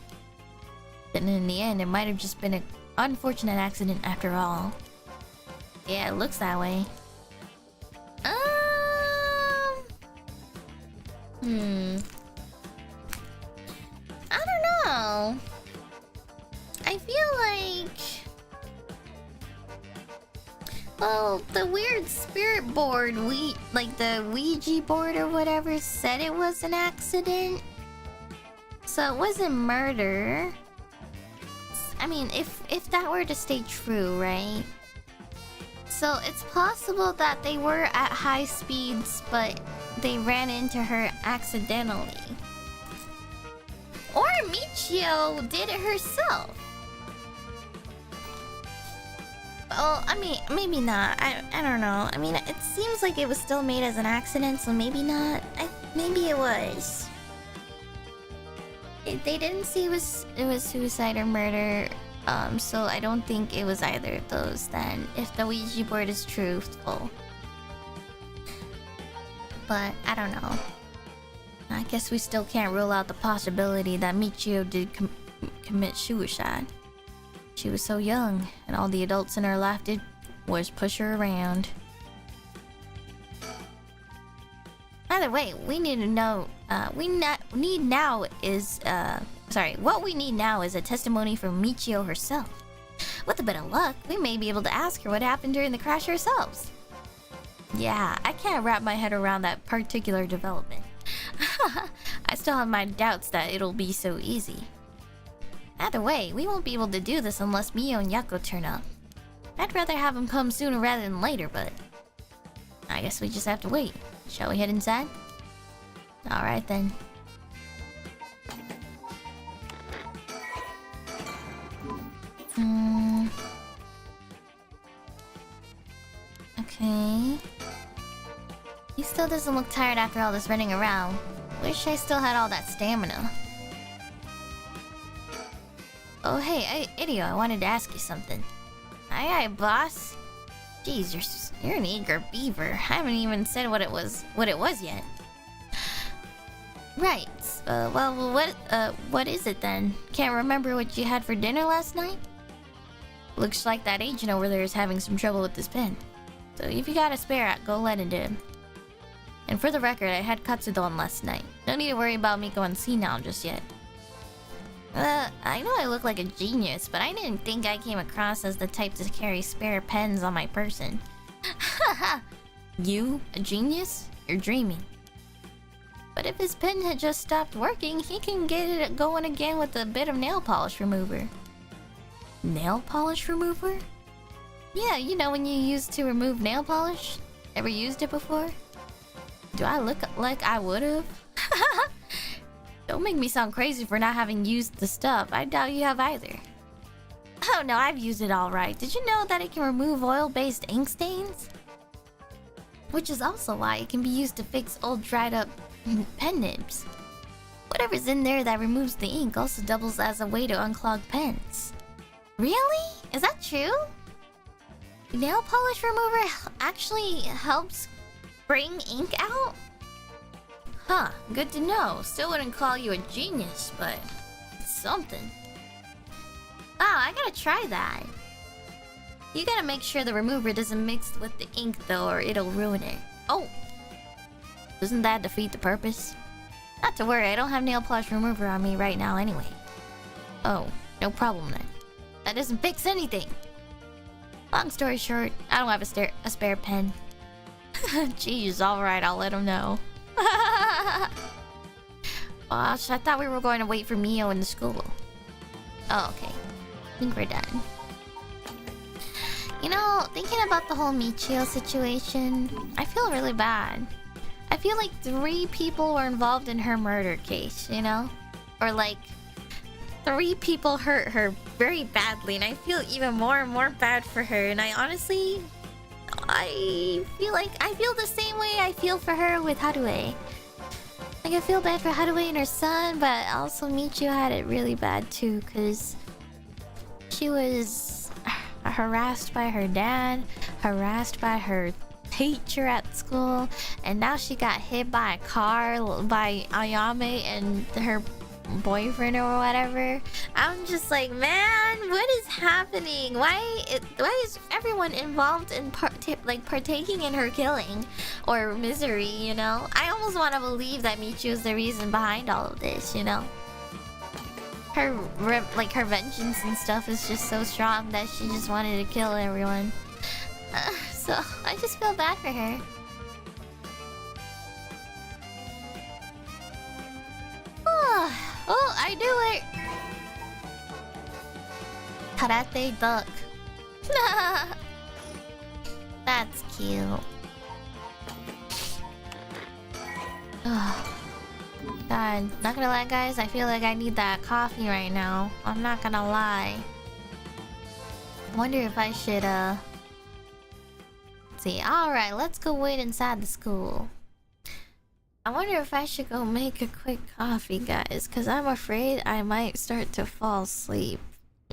Then in the end, it might have just been an unfortunate accident after all. Yeah, it looks that way. I don't know. I feel like... Well, the weird spirit board, the Ouija board or whatever, said it was an accident. So it wasn't murder. I mean, if that were to stay true, right? So it's possible that they were at high speeds, but they ran into her accidentally. Or Michio did it herself. Well, I mean, maybe not. I don't know. I mean, it seems like it was still made as an accident, so maybe not. Maybe it was. They didn't see it was suicide or murder, so I don't think it was either of those then, if the Ouija board is truthful. But, I don't know. I guess we still can't rule out the possibility that Michio did commit suicide. She was so young, and all the adults in her life did was push her around. Either way, we need to know. What we need now is a testimony from Michio herself. With a bit of luck, we may be able to ask her what happened during the crash ourselves. Yeah, I can't wrap my head around that particular development. I still have my doubts that it'll be so easy. Either way, we won't be able to do this unless Mio and Yako turn up. I'd rather have them come sooner rather than later, but... I guess we just have to wait. Shall we head inside? Alright then. Okay. He still doesn't look tired after all this running around. Wish I still had all that stamina. Oh, hey, Idio, I wanted to ask you something. Aye, boss. Jeez, you're an eager beaver. I haven't even said what it was yet. Right. Well, what is it then? Can't remember what you had for dinner last night? Looks like that agent over there is having some trouble with this pen. So if you got a spare, go let it in. And for the record, I had katsudon last night. No need to worry about me going senile just yet. I know I look like a genius, but I didn't think I came across as the type to carry spare pens on my person. Haha! You? A genius? You're dreaming. But if his pen had just stopped working, he can get it going again with a bit of nail polish remover. Nail polish remover? Yeah, you know when you use to remove nail polish? Ever used it before? Do I look like I would've? Don't make me sound crazy for not having used the stuff. I doubt you have either. Oh no, I've used it alright. Did you know that it can remove oil-based ink stains? Which is also why it can be used to fix old dried up pen nibs. Whatever's in there that removes the ink also doubles as a way to unclog pens. Really? Is that true? Nail polish remover actually helps bring ink out? Huh, good to know. Still wouldn't call you a genius, but it's something. Wow, I gotta try that. You gotta make sure the remover doesn't mix with the ink though, or it'll ruin it. Oh! Doesn't that defeat the purpose? Not to worry, I don't have nail polish remover on me right now anyway. Oh, no problem then. That doesn't fix anything! Long story short, I don't have a spare pen. Jeez, alright, I'll let him know. Gosh, I thought we were going to wait for Mio in the school. Oh, okay. I think we're done. You know, thinking about the whole Michio situation, I feel really bad. I feel like 3 people were involved in her murder case, you know? Or like, 3 people hurt her very badly, and I feel even more and more bad for her. And I honestly... I feel the same way I feel for her with Haruhi. Like, I feel bad for Haruhi and her son, but also Michio had it really bad too, because she was harassed by her dad, harassed by her teacher at school, and now she got hit by a car by Ayame and her boyfriend or whatever. I'm just like, man, what is happening? Why is everyone involved in partaking in her killing or misery, you know? I almost want to believe that Michiu is the reason behind all of this, you know? Her vengeance and stuff is just so strong that she just wanted to kill everyone. So I just feel bad for her. Oh, I do it! Karate duck. That's cute. God, not gonna lie guys, I feel like I need that coffee right now. I'm not gonna lie. I wonder if I should, let's see. Alright, let's go wait inside the school. I wonder if I should go make a quick coffee, guys, because I'm afraid I might start to fall asleep.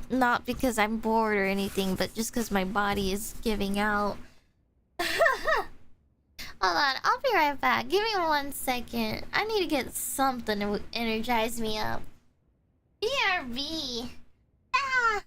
Not because I'm bored or anything, but just because my body is giving out. Hold on, I'll be right back. Give me 1 second. I need to get something to energize me up. BRB. Ah!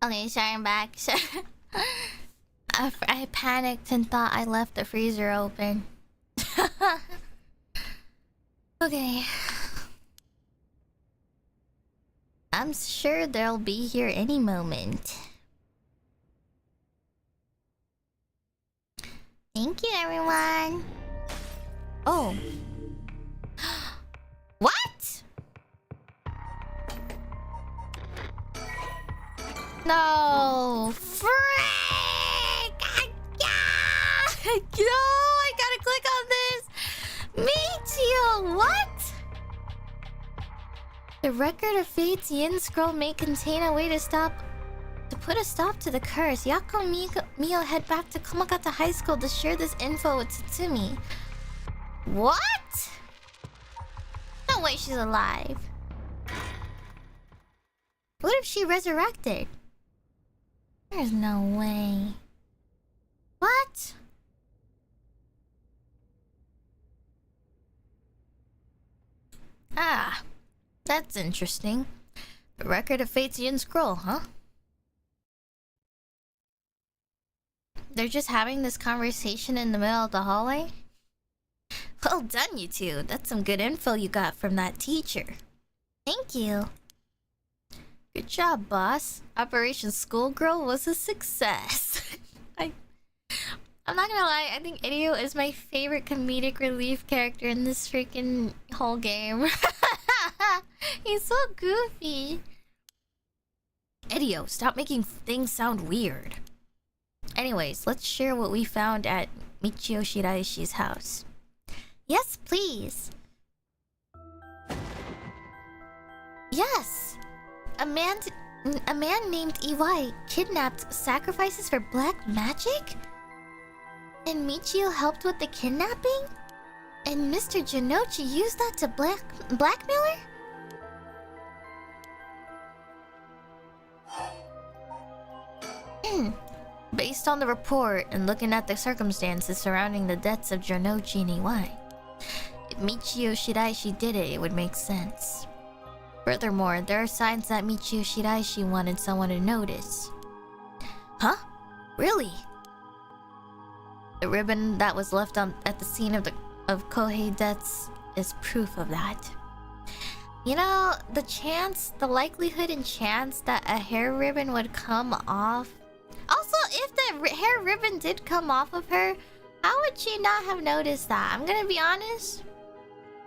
Okay, sorry, I'm back. I panicked and thought I left the freezer open. Okay. I'm sure they'll be here any moment. Thank you, everyone. Oh. What? No. Frick! No, I gotta click on this. Michio, what? The record of fate's yin scroll may contain a way to put a stop to the curse. Yako Mio head back to Komagata High School to share this info with Tatsumi. What? No way she's alive. What if she resurrected? There's no way. What? Ah, that's interesting. The record of fate's yin scroll, huh? They're just having this conversation in the middle of the hallway? Well done, you two. That's some good info you got from that teacher. Thank you. Good job, boss. Operation Schoolgirl was a success. I'm not gonna lie, I think Idio is my favorite comedic relief character in this freaking whole game. He's so goofy. Idio, stop making things sound weird. Anyways, let's share what we found at Michio Shiraishi's house. Yes, please. Yes. A man named Iwai kidnapped sacrifices for black magic? And Michio helped with the kidnapping? And Mr. Janochi used that to blackmail her? Based on the report and looking at the circumstances surrounding the deaths of Janochi and Iwai, if Michio Shiraishi did it, it would make sense. Furthermore, there are signs that Michio Shiraishi wanted someone to notice. Huh? Really? The ribbon that was left at the scene of Kohei deaths is proof of that. You know, the likelihood and chance that a hair ribbon would come off. Also, if the hair ribbon did come off of her, how would she not have noticed that? I'm gonna be honest.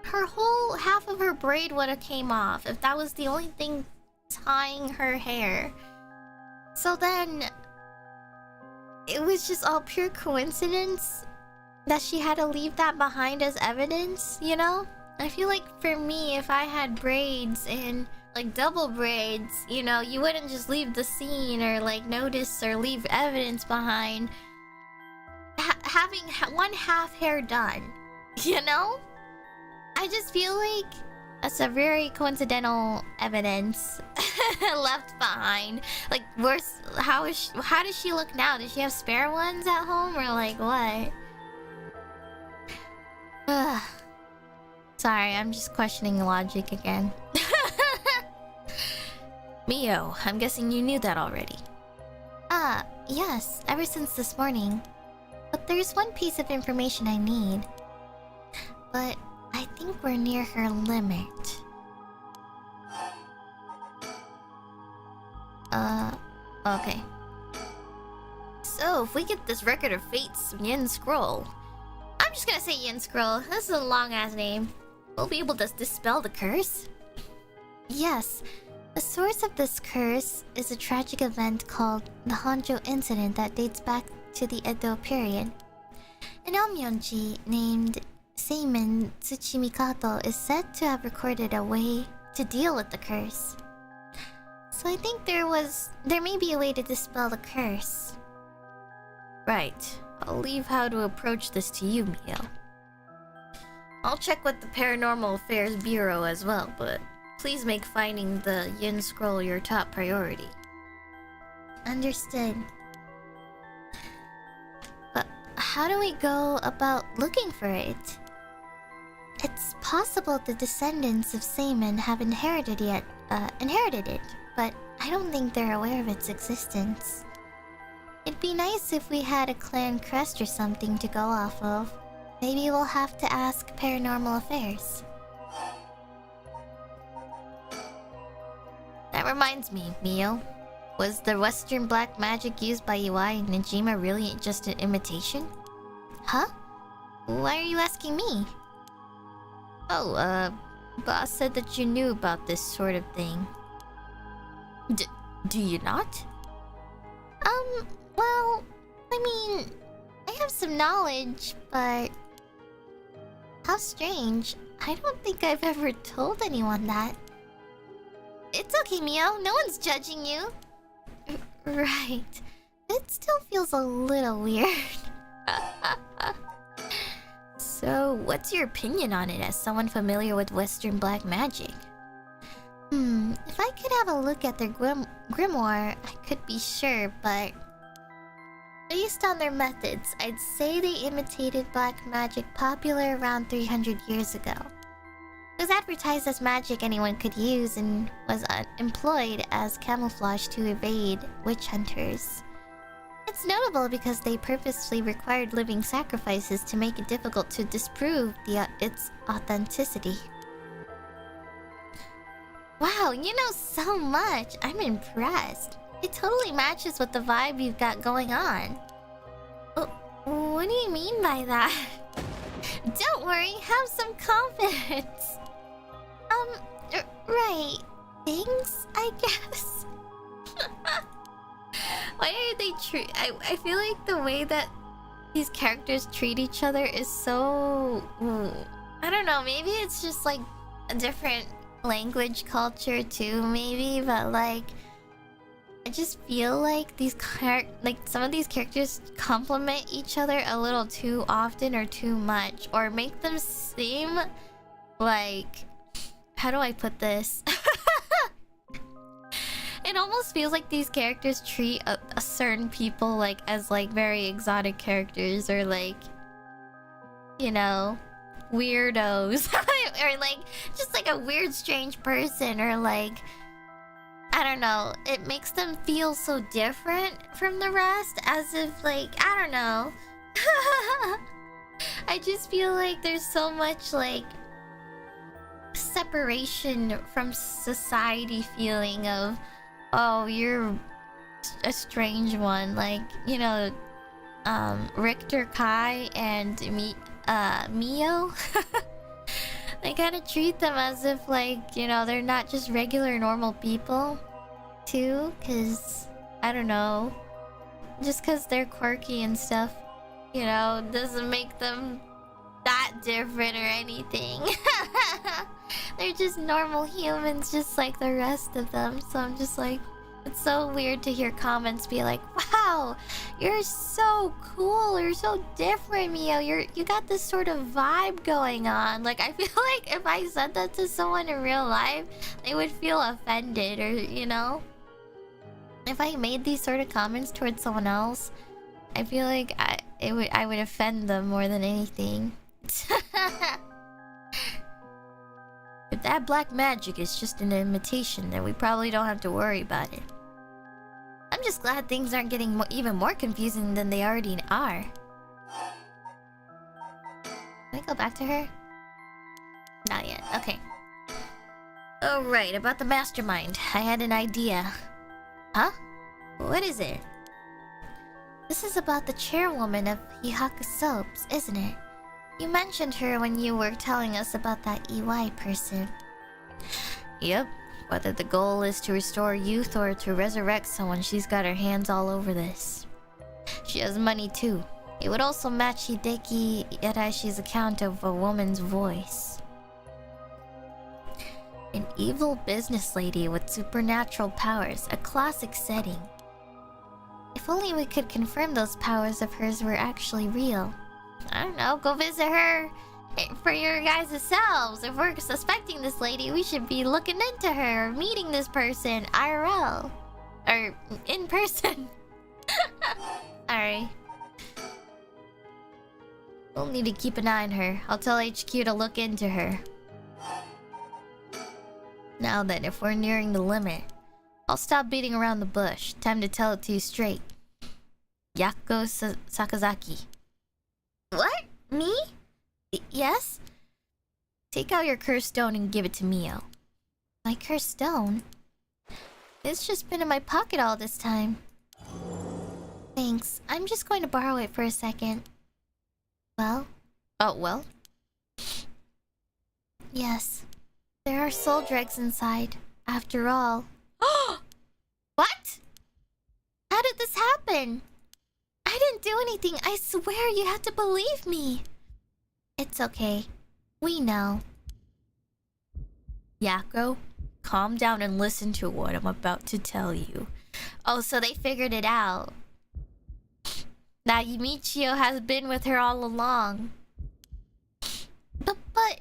Her whole half of her braid would have came off if that was the only thing tying her hair. So then, it was just all pure coincidence that she had to leave that behind as evidence, you know? I feel like for me, if I had braids and like double braids, you know, you wouldn't just leave the scene or like notice or leave evidence behind having one half hair done, you know? I just feel like that's a very coincidental evidence left behind. Like, how does she look now? Does she have spare ones at home or like what? Ugh. Sorry, I'm just questioning logic again. Mio, I'm guessing you knew that already. Yes, ever since this morning. But there's one piece of information I need. But I think we're near her limit. Okay. So, if we get this record of fate's Yin Scroll... I'm just gonna say Yin Scroll. This is a long-ass name. We'll be able to dispel the curse? Yes. The source of this curse is a tragic event called the Honjo incident that dates back to the Edo period. An Onmyonji named Seimin Tsuchimikato is said to have recorded a way to deal with the curse. So I think there may be a way to dispel the curse. Right. I'll leave how to approach this to you, Mio. I'll check with the Paranormal Affairs Bureau as well, but please make finding the Yin Scroll your top priority. Understood. But how do we go about looking for it? It's possible the descendants of Seimin have inherited it, but I don't think they're aware of its existence. It'd be nice if we had a clan crest or something to go off of. Maybe we'll have to ask Paranormal Affairs. That reminds me, Mio. Was the Western black magic used by UI and Najima really just an imitation? Huh? Why are you asking me? Oh, boss said that you knew about this sort of thing. Do you not? Well, I mean, I have some knowledge, but... How strange. I don't think I've ever told anyone that. It's okay, Mio. No one's judging you. Right. It still feels a little weird. So, what's your opinion on it as someone familiar with Western black magic? If I could have a look at their grimoire, I could be sure, but... Based on their methods, I'd say they imitated black magic popular around 300 years ago. It was advertised as magic anyone could use and was employed as camouflage to evade witch hunters. It's notable because they purposely required living sacrifices to make it difficult to disprove its authenticity. Wow, you know so much! I'm impressed. It totally matches with the vibe you've got going on. What do you mean by that? Don't worry, have some confidence. Right. Thanks, I guess. Why are they I feel like the way that these characters treat each other is so... I don't know, maybe it's just like a different language culture too, maybe, but like... I just feel like some of these characters compliment each other a little too often or too much, or make them seem like... How do I put this? It almost feels like these characters treat a certain people like as like very exotic characters, or like, you know, weirdos. Or like just like a weird strange person, or like, I don't know, it makes them feel so different from the rest, as if like, I don't know. I just feel like there's so much like separation from society feeling of, oh, you're a strange one, like, you know, Richter, Kai, and Mio. They kind of treat them as if, like, you know, they're not just regular normal people too, because I don't know, just because they're quirky and stuff, you know, doesn't make them that different or anything. They're just normal humans just like the rest of them. So I'm just like, it's so weird to hear comments be like, wow, you're so cool, you're so different, Mio, you got this sort of vibe going on. Like, I feel like if I said that to someone in real life, they would feel offended, or, you know, if I made these sort of comments towards someone else, I feel like I would offend them more than anything. If that black magic is just an imitation, then we probably don't have to worry about it. I'm just glad things aren't getting even more confusing than they already are. Can I go back to her? Not yet. Okay. Oh, right. About the mastermind. I had an idea. Huh? What is it? This is about the chairwoman of Hihaku Soaps, isn't it? You mentioned her when you were telling us about that EY person. Yep. Whether the goal is to restore youth or to resurrect someone, she's got her hands all over this. She has money too. It would also match Hideki Yarashi's account of a woman's voice. An evil business lady with supernatural powers, a classic setting. If only we could confirm those powers of hers were actually real. I don't know, go visit her for your guys' selves. If we're suspecting this lady, we should be looking into her, or meeting this person IRL. Or in person. Alright. We'll need to keep an eye on her. I'll tell HQ to look into her. Now then, if we're nearing the limit, I'll stop beating around the bush. Time to tell it to you straight. Yako Sakazaki. What? Me? Yes? Take out your cursed stone and give it to Mio. My cursed stone? It's just been in my pocket all this time. Thanks. I'm just going to borrow it for a second. Well? Oh, well? Yes. There are soul dregs inside. After all. What? How did this happen? I didn't do anything. I swear you have to believe me. It's okay. We know. Yako, calm down and listen to what I'm about to tell you. Oh, so they figured it out. Now Michio has been with her all along. But...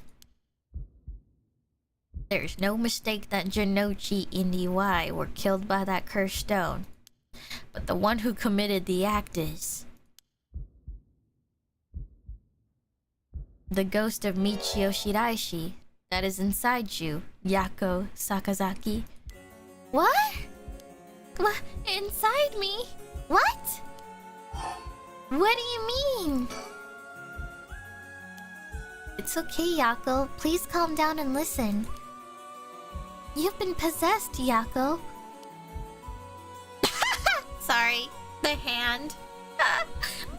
There's no mistake that Jinochi and Iwai were killed by that cursed stone. But the one who committed the act is... the ghost of Michio Shiraishi that is inside you, Yako Sakazaki. What? What? Inside me? What? What do you mean? It's okay, Yako. Please calm down and listen. You've been possessed, Yako. Sorry, the hand.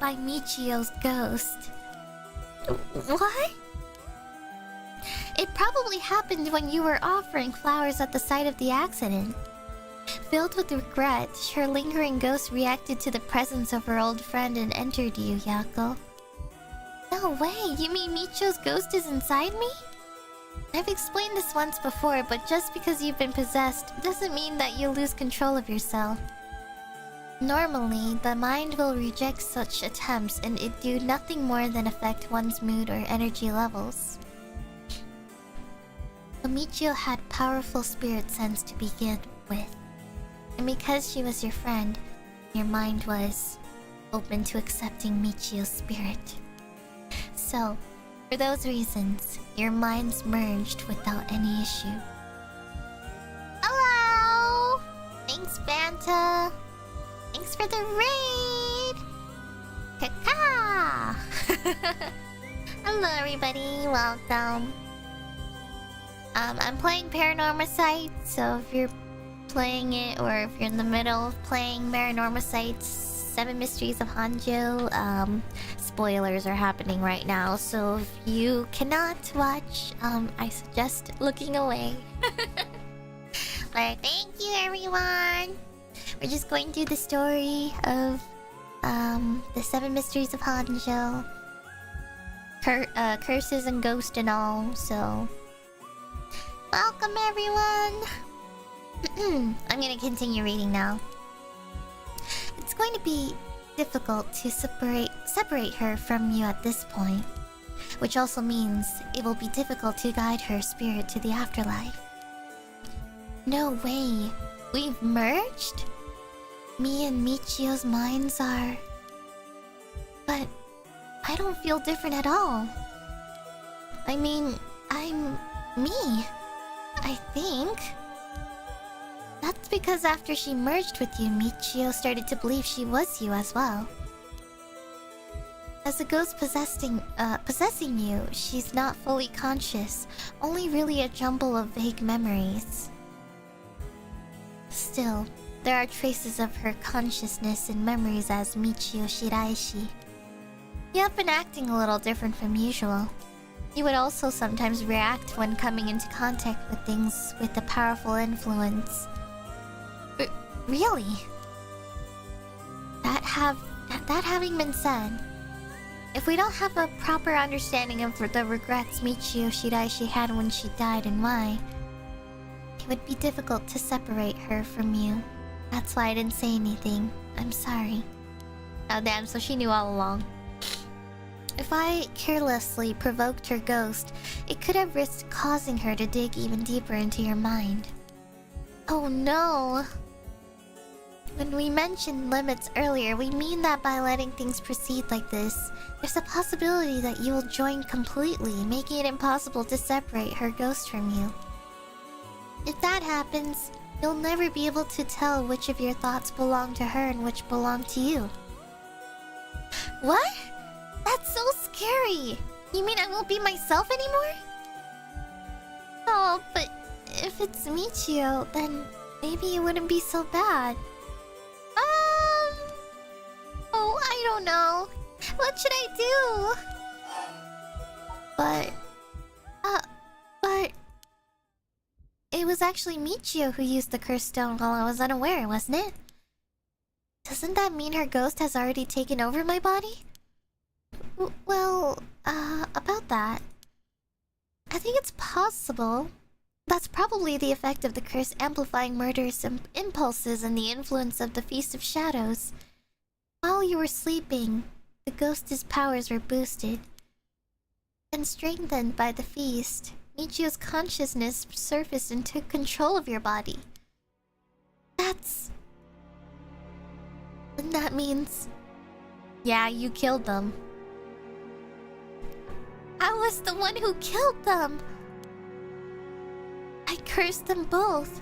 By Michio's ghost. What? It probably happened when you were offering flowers at the site of the accident. Filled with regret, her lingering ghost reacted to the presence of her old friend and entered you, Yako. No way! You mean Michio's ghost is inside me? I've explained this once before, but just because you've been possessed doesn't mean that you lose control of yourself. Normally, the mind will reject such attempts and it do nothing more than affect one's mood or energy levels. But Michio had powerful spirit sense to begin with. And because she was your friend, your mind was open to accepting Michio's spirit. So, for those reasons, your minds merged without any issue. Hello! Thanks, Banta! Thanks for the raid! Kaka! Hello, everybody. Welcome. I'm playing Paranormasight, so if you're playing it or if you're in the middle of playing Paranormasight's 7 Mysteries of Honjo, spoilers are happening right now, so if you cannot watch, I suggest looking away. But thank you, everyone! We're just going through the story of the 7 Mysteries of Honjo. Curses and ghosts and all, so... Welcome, everyone! I'm gonna continue reading now. It's going to be difficult to separate her from you at this point, which also means it will be difficult to guide her spirit to the afterlife. No way! We've merged? Me and Michio's minds are... But I don't feel different at all. I mean, I'm me, I think. That's because after she merged with you, Michio started to believe she was you as well. As a ghost possessing you, she's not fully conscious, only really a jumble of vague memories. Still, there are traces of her consciousness and memories as Michio Shiraishi. You have been acting a little different from usual. You would also sometimes react when coming into contact with things with a powerful influence. Really? That having been said, if we don't have a proper understanding of the regrets Michio Shiraishi had when she died and why, it would be difficult to separate her from you. That's why I didn't say anything. I'm sorry. Oh damn, so she knew all along. If I carelessly provoked her ghost, it could have risked causing her to dig even deeper into your mind. Oh no! When we mentioned limits earlier, we mean that by letting things proceed like this, there's a possibility that you will join completely, making it impossible to separate her ghost from you. If that happens, You'll never be able to tell which of your thoughts belong to her and which belong to you. What? That's so scary! You mean I won't be myself anymore? Oh, but if it's Michio, then maybe it wouldn't be so bad. Oh, I don't know. What should I do? But it was actually Michio who used the cursed stone while I was unaware, wasn't it? Doesn't that mean her ghost has already taken over my body? Well, about that, I think it's possible. That's probably the effect of the curse amplifying murderous impulses and the influence of the Feast of Shadows. While you were sleeping, the ghost's powers were boosted. And strengthened by the feast, Michio's consciousness surfaced and took control of your body. And that means... Yeah, you killed them. I was the one who killed them! I cursed them both.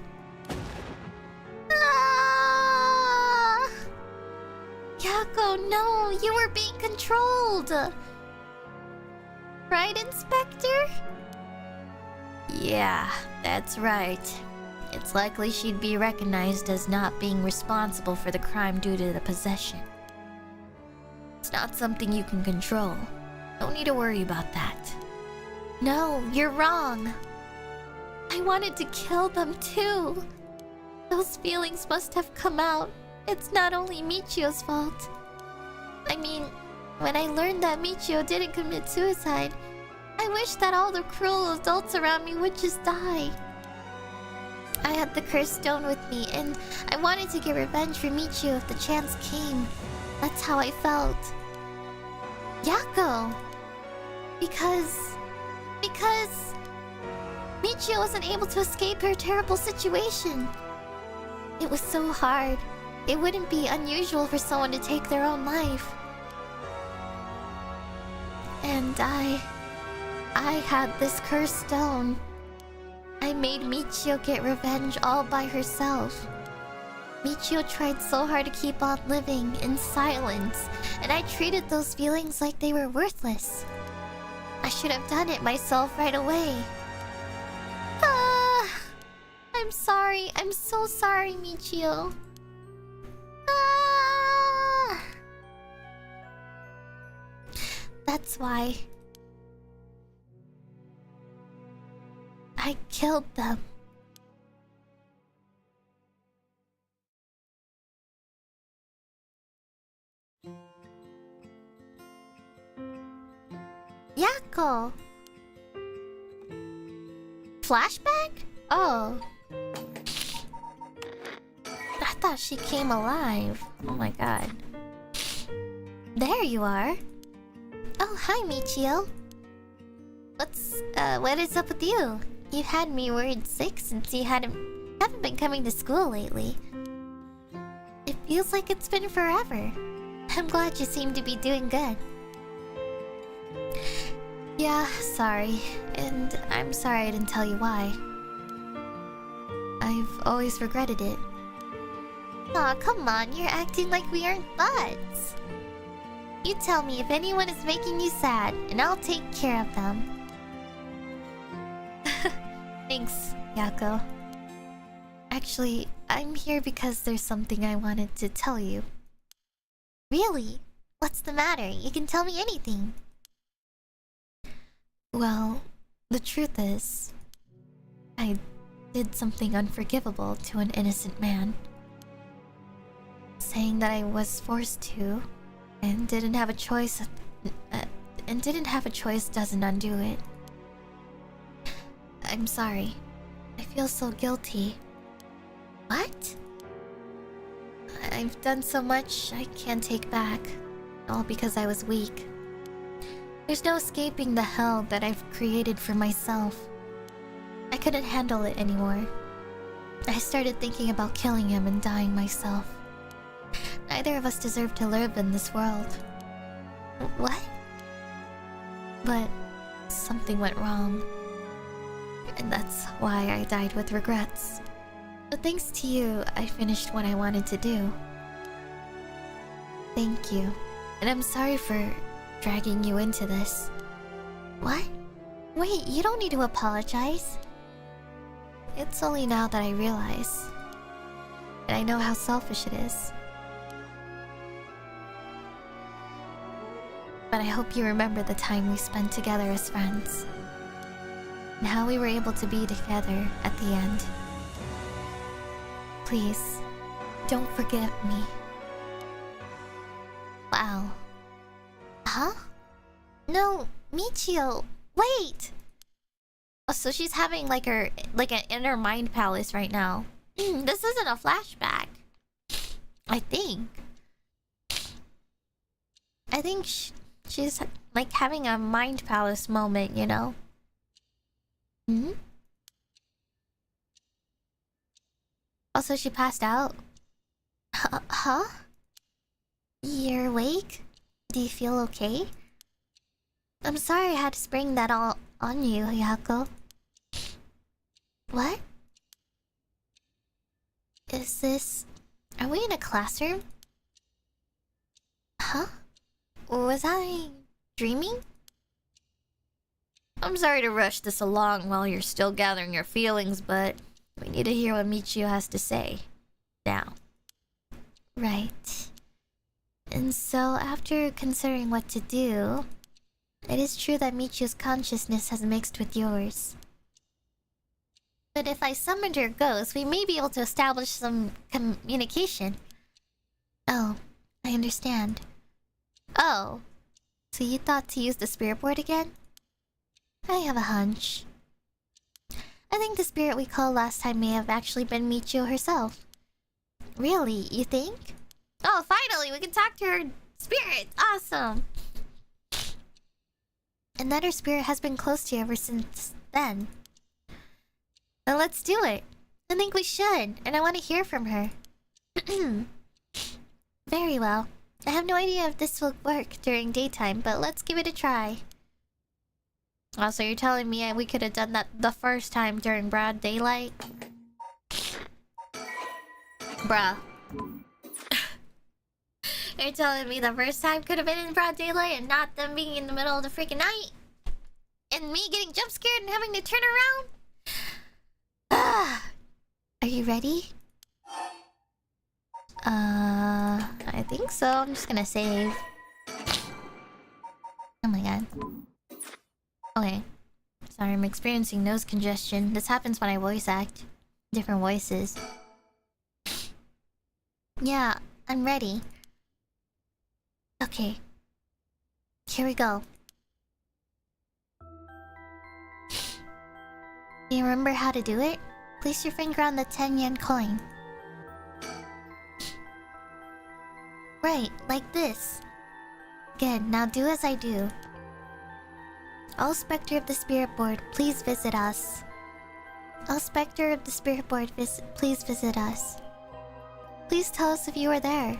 Ah! Yako, no! You were being controlled! Right, Inspector? Yeah, that's right. It's likely she'd be recognized as not being responsible for the crime due to the possession. It's not something you can control. Don't need to worry about that. No, you're wrong. I wanted to kill them too. Those feelings must have come out. It's not only Michio's fault. I mean, when I learned that Michio didn't commit suicide, I wish that all the cruel adults around me would just die. I had the cursed stone with me, and I wanted to get revenge for Michio if the chance came. That's how I felt. Yako! Because Michio wasn't able to escape her terrible situation. It was so hard. It wouldn't be unusual for someone to take their own life. And I had this cursed stone. I made Michio get revenge all by herself. Michio tried so hard to keep on living in silence, and I treated those feelings like they were worthless. I should have done it myself right away. I'm sorry. I'm so sorry, Michio. That's why I killed them. Yako! Flashback? Oh. I thought she came alive. Oh my god. There you are. Oh, hi, Michio. What is up with you? You've had me worried sick since you haven't been coming to school lately. It feels like it's been forever. I'm glad you seem to be doing good. Yeah, sorry. And I'm sorry I didn't tell you why. I've always regretted it. Aw, come on, you're acting like we aren't buds. You tell me if anyone is making you sad, and I'll take care of them. Thanks, Yako. Actually, I'm here because there's something I wanted to tell you. Really? What's the matter? You can tell me anything. Well, the truth is, I did something unforgivable to an innocent man. Saying that I was forced to, and didn't have a choice doesn't undo it. I'm sorry. I feel so guilty. What? I've done so much I can't take back. All because I was weak. There's no escaping the hell that I've created for myself. I couldn't handle it anymore. I started thinking about killing him and dying myself. Neither of us deserve to live in this world. What? But something went wrong. And that's why I died with regrets. But thanks to you, I finished what I wanted to do. Thank you. And I'm sorry for dragging you into this. What? Wait, you don't need to apologize. It's only now that I realize. And I know how selfish it is. But I hope you remember the time we spent together as friends. And how we were able to be together at the end. Please, don't forget me. Wow. Huh? No, Michio, wait! Oh, so she's having like an inner mind palace right now. This isn't a flashback. I think she's like having a mind palace moment, you know? Hmm? Also, she passed out. Huh? You're awake? Do you feel okay? I'm sorry I had to spring that all on you, Yako. What? Is this... Are we in a classroom? Huh? Was I... dreaming? I'm sorry to rush this along while you're still gathering your feelings, but... we need to hear what Michio has to say. Now. Right. And so, after considering what to do... it is true that Michio's consciousness has mixed with yours. But if I summoned her ghost, we may be able to establish some communication. Oh, I understand. Oh, so you thought to use the spirit board again? I have a hunch. I think the spirit we called last time may have actually been Michio herself. Really, you think? Oh, finally, we can talk to her spirit! Awesome! And that her spirit has been close to you ever since then. Then let's do it. I think we should, and I want to hear from her. Very well. I have no idea if this will work during daytime, but let's give it a try. Oh, so you're telling me we could have done that the first time during broad daylight? Bruh. You're telling me the first time could have been in broad daylight and not them being in the middle of the freaking night? And me getting jump scared and having to turn around? Are you ready? I think so. I'm just gonna save. Oh my god. Okay. Sorry, I'm experiencing nose congestion. This happens when I voice act. Different voices. Yeah, I'm ready. Okay. Here we go. Do you remember how to do it? Place your finger on the 10 yen coin. Right, like this. Good, now do as I do. All Spectre of the Spirit Board, please visit us. All Spectre of the Spirit Board, please visit us. Please tell us if you are there.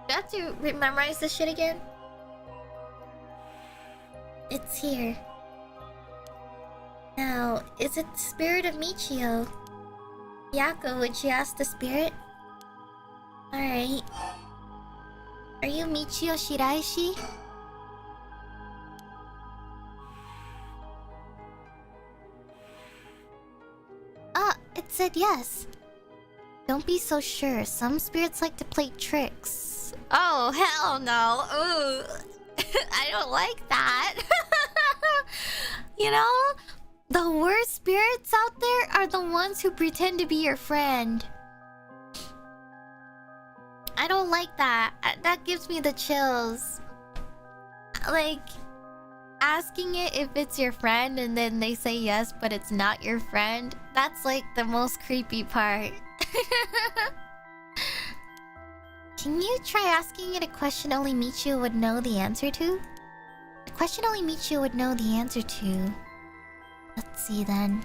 Do I have to memorize this shit again? It's here. Now, is it the spirit of Michio? Yako, would you ask the spirit? Alright. Are you Michio Shiraishi? Ah, it said yes. Don't be so sure. Some spirits like to play tricks. Oh, hell no. Ooh. I don't like that. You know? The worst spirits out there are the ones who pretend to be your friend. I don't like that. That gives me the chills. Like, asking it if it's your friend and then they say yes, but it's not your friend. That's like the most creepy part. Can you try asking it a question only Michio would know the answer to? A question only Michio would know the answer to. Let's see then.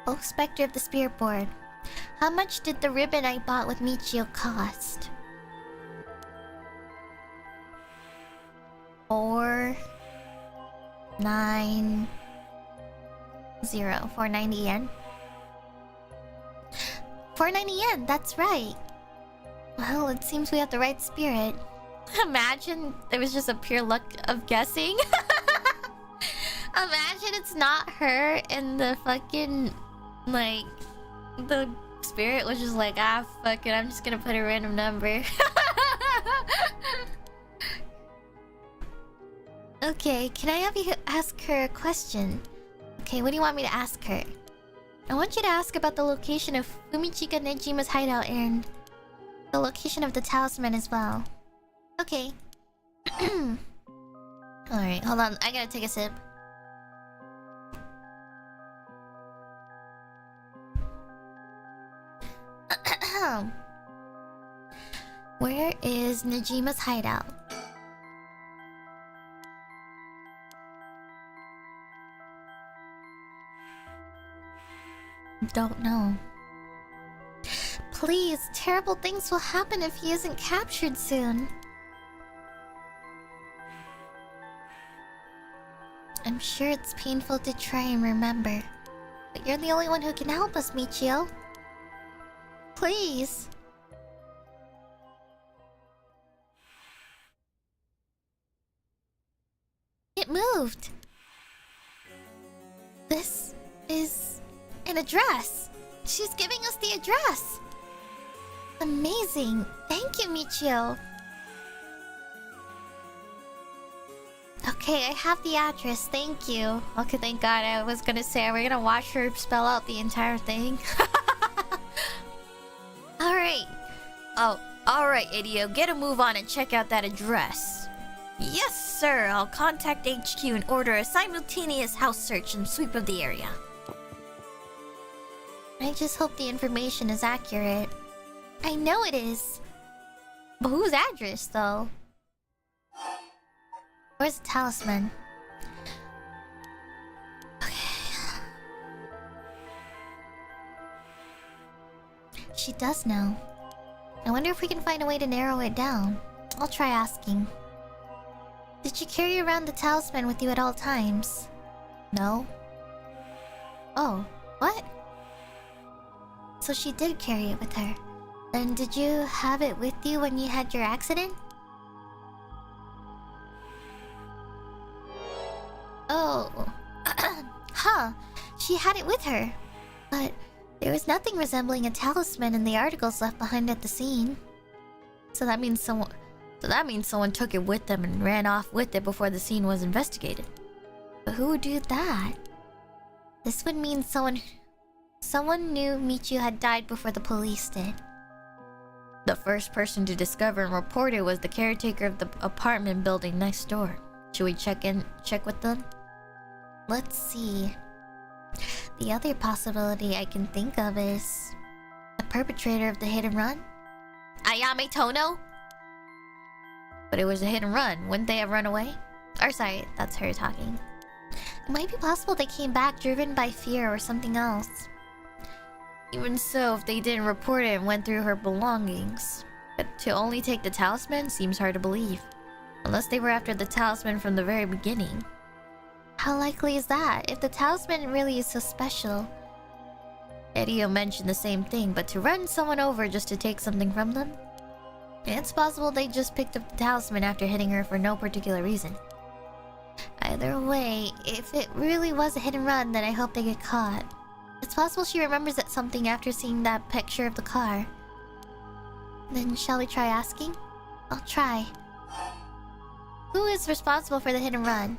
Oh, Spectre of the Spirit Board. How much did the ribbon I bought with Michio cost? 490 yen. 490 yen, that's right. Well, it seems we have the right spirit. Imagine there was just a pure luck of guessing. Imagine it's not her and the fucking... like... the spirit was just like, ah, fuck it, I'm just gonna put a random number. Okay, can I have you ask her a question? Okay, what do you want me to ask her? I want you to ask about the location of Fumichika Nejima's hideout and the location of the talisman as well. Okay. Alright, hold on. I gotta take a sip. Where is Nejima's hideout? Don't know. Please, terrible things will happen if he isn't captured soon. I'm sure it's painful to try and remember, but you're the only one who can help us, Michio. Please. It moved. This is an address. She's giving us the address. Amazing. Thank you, Michio. Okay, I have the address. Thank you. Okay, thank God. I was gonna say, we're gonna watch her spell out the entire thing. Alright. Oh, alright, Idio. Get a move on and check out that address. Yes, sir. I'll contact HQ and order a simultaneous house search and sweep of the area. I just hope the information is accurate. I know it is. But whose address, though? Where's the talisman? Okay. She does know. I wonder if we can find a way to narrow it down. I'll try asking. Did you carry around the talisman with you at all times? No. Oh, what? So she did carry it with her. Then did you have it with you when you had your accident? Oh. Huh. She had it with her. But there was nothing resembling a talisman in the articles left behind at the scene. So that means someone took it with them and ran off with it before the scene was investigated. But who would do that? This would mean someone knew Michiu had died before the police did. The first person to discover and report it was the caretaker of the apartment building next door. Should we check with them? Let's see. The other possibility I can think of is the perpetrator of the hit and run? Ayame Tono? But it was a hit and run. Wouldn't they have run away? Or sorry, that's her talking. It might be possible they came back driven by fear or something else. Even so, if they didn't report it and went through her belongings. But to only take the talisman seems hard to believe. Unless they were after the talisman from the very beginning. How likely is that, if the talisman really is so special? Edio mentioned the same thing, but to run someone over just to take something from them? It's possible they just picked up the talisman after hitting her for no particular reason. Either way, if it really was a hit and run, then I hope they get caught. It's possible she remembers that something after seeing that picture of the car. Then shall we try asking? I'll try. Who is responsible for the hit and run?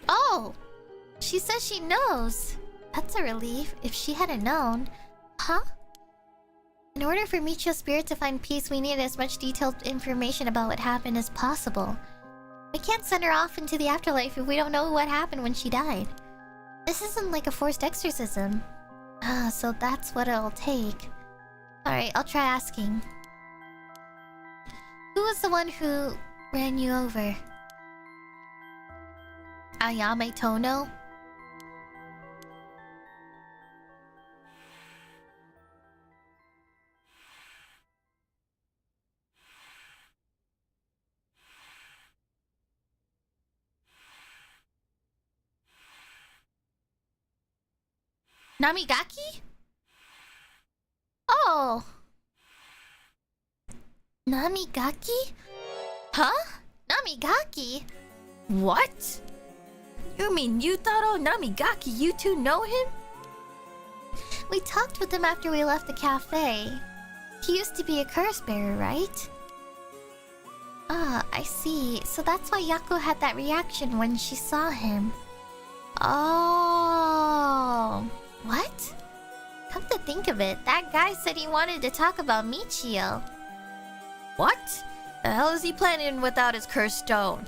Oh! She says she knows. That's a relief, if she hadn't known. Huh? In order for Michio's spirit to find peace, we need as much detailed information about what happened as possible. We can't send her off into the afterlife if we don't know what happened when she died. This isn't like a forced exorcism. Ah, so that's what it'll take. Alright, I'll try asking. Who was the one who ran you over? Ayame Tono? Namigaki? Oh. Namigaki? Huh? Namigaki? What? You mean Yutaro Namigaki? You two know him? We talked with him after we left the cafe. He used to be a curse bearer, right? Ah, I see. So that's why Yako had that reaction when she saw him. Oh. What? Come to think of it, that guy said he wanted to talk about Michio. What? The hell is he planning without his cursed stone?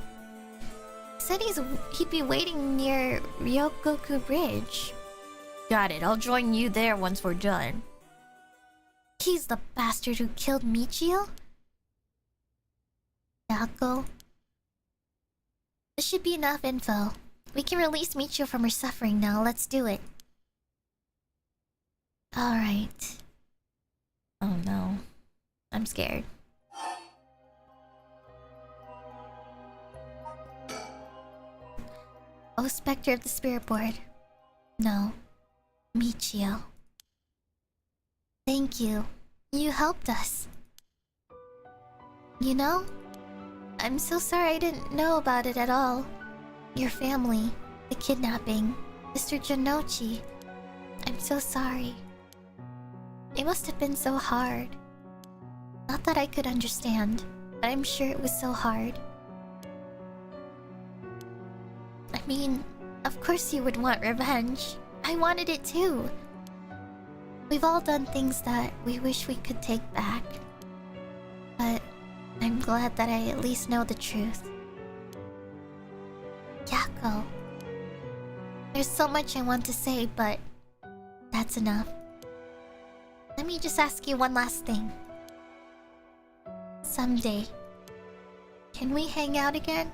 Said he'd be waiting near Ryogoku Bridge. Got it, I'll join you there once we're done. He's the bastard who killed Michio? Yako. This should be enough info. We can release Michio from her suffering now, let's do it. Alright. Oh no. I'm scared. Oh, Spectre of the Spirit Board. No. Michio. Thank you. You helped us. You know, I'm so sorry I didn't know about it at all. Your family, the kidnapping, Mr. Janochi. I'm so sorry. It must have been so hard. Not that I could understand, but I'm sure it was so hard. I mean, of course you would want revenge. I wanted it too. We've all done things that we wish we could take back. But I'm glad that I at least know the truth. Yako. There's so much I want to say, but that's enough. Let me just ask you one last thing. Someday, can we hang out again?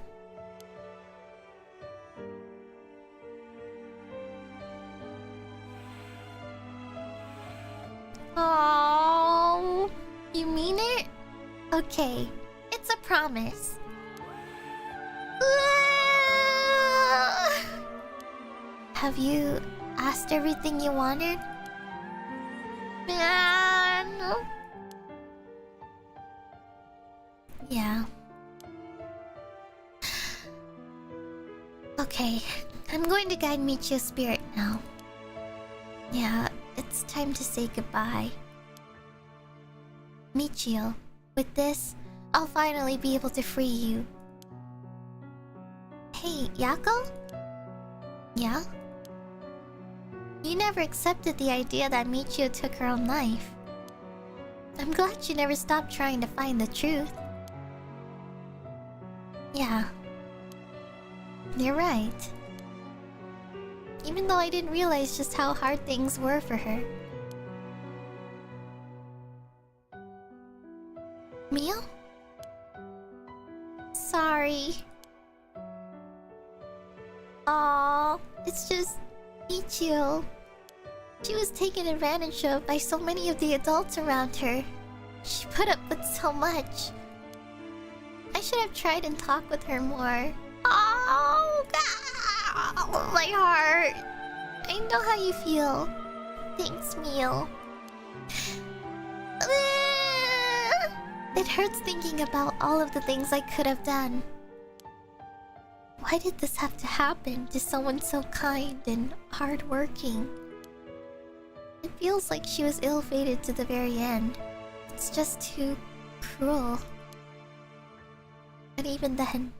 Oh, you mean it? Okay, it's a promise. Have you asked everything you wanted? No. Yeah. Okay, I'm going to guide Michio's spirit now. Yeah, it's time to say goodbye. Michio, with this, I'll finally be able to free you. Hey, Yako? Yeah? You never accepted the idea that Michio took her own life. I'm glad you never stopped trying to find the truth. Yeah. You're right. Even though I didn't realize just how hard things were for her. Mio? Sorry. Aww, it's just Michio. She was taken advantage of by so many of the adults around her. She put up with so much. I should have tried and talked with her more. Oh, God, my heart. I know how you feel. Thanks, Mio. It hurts thinking about all of the things I could have done. Why did this have to happen to someone so kind and hardworking? It feels like she was ill-fated to the very end. It's just too cruel. But even then,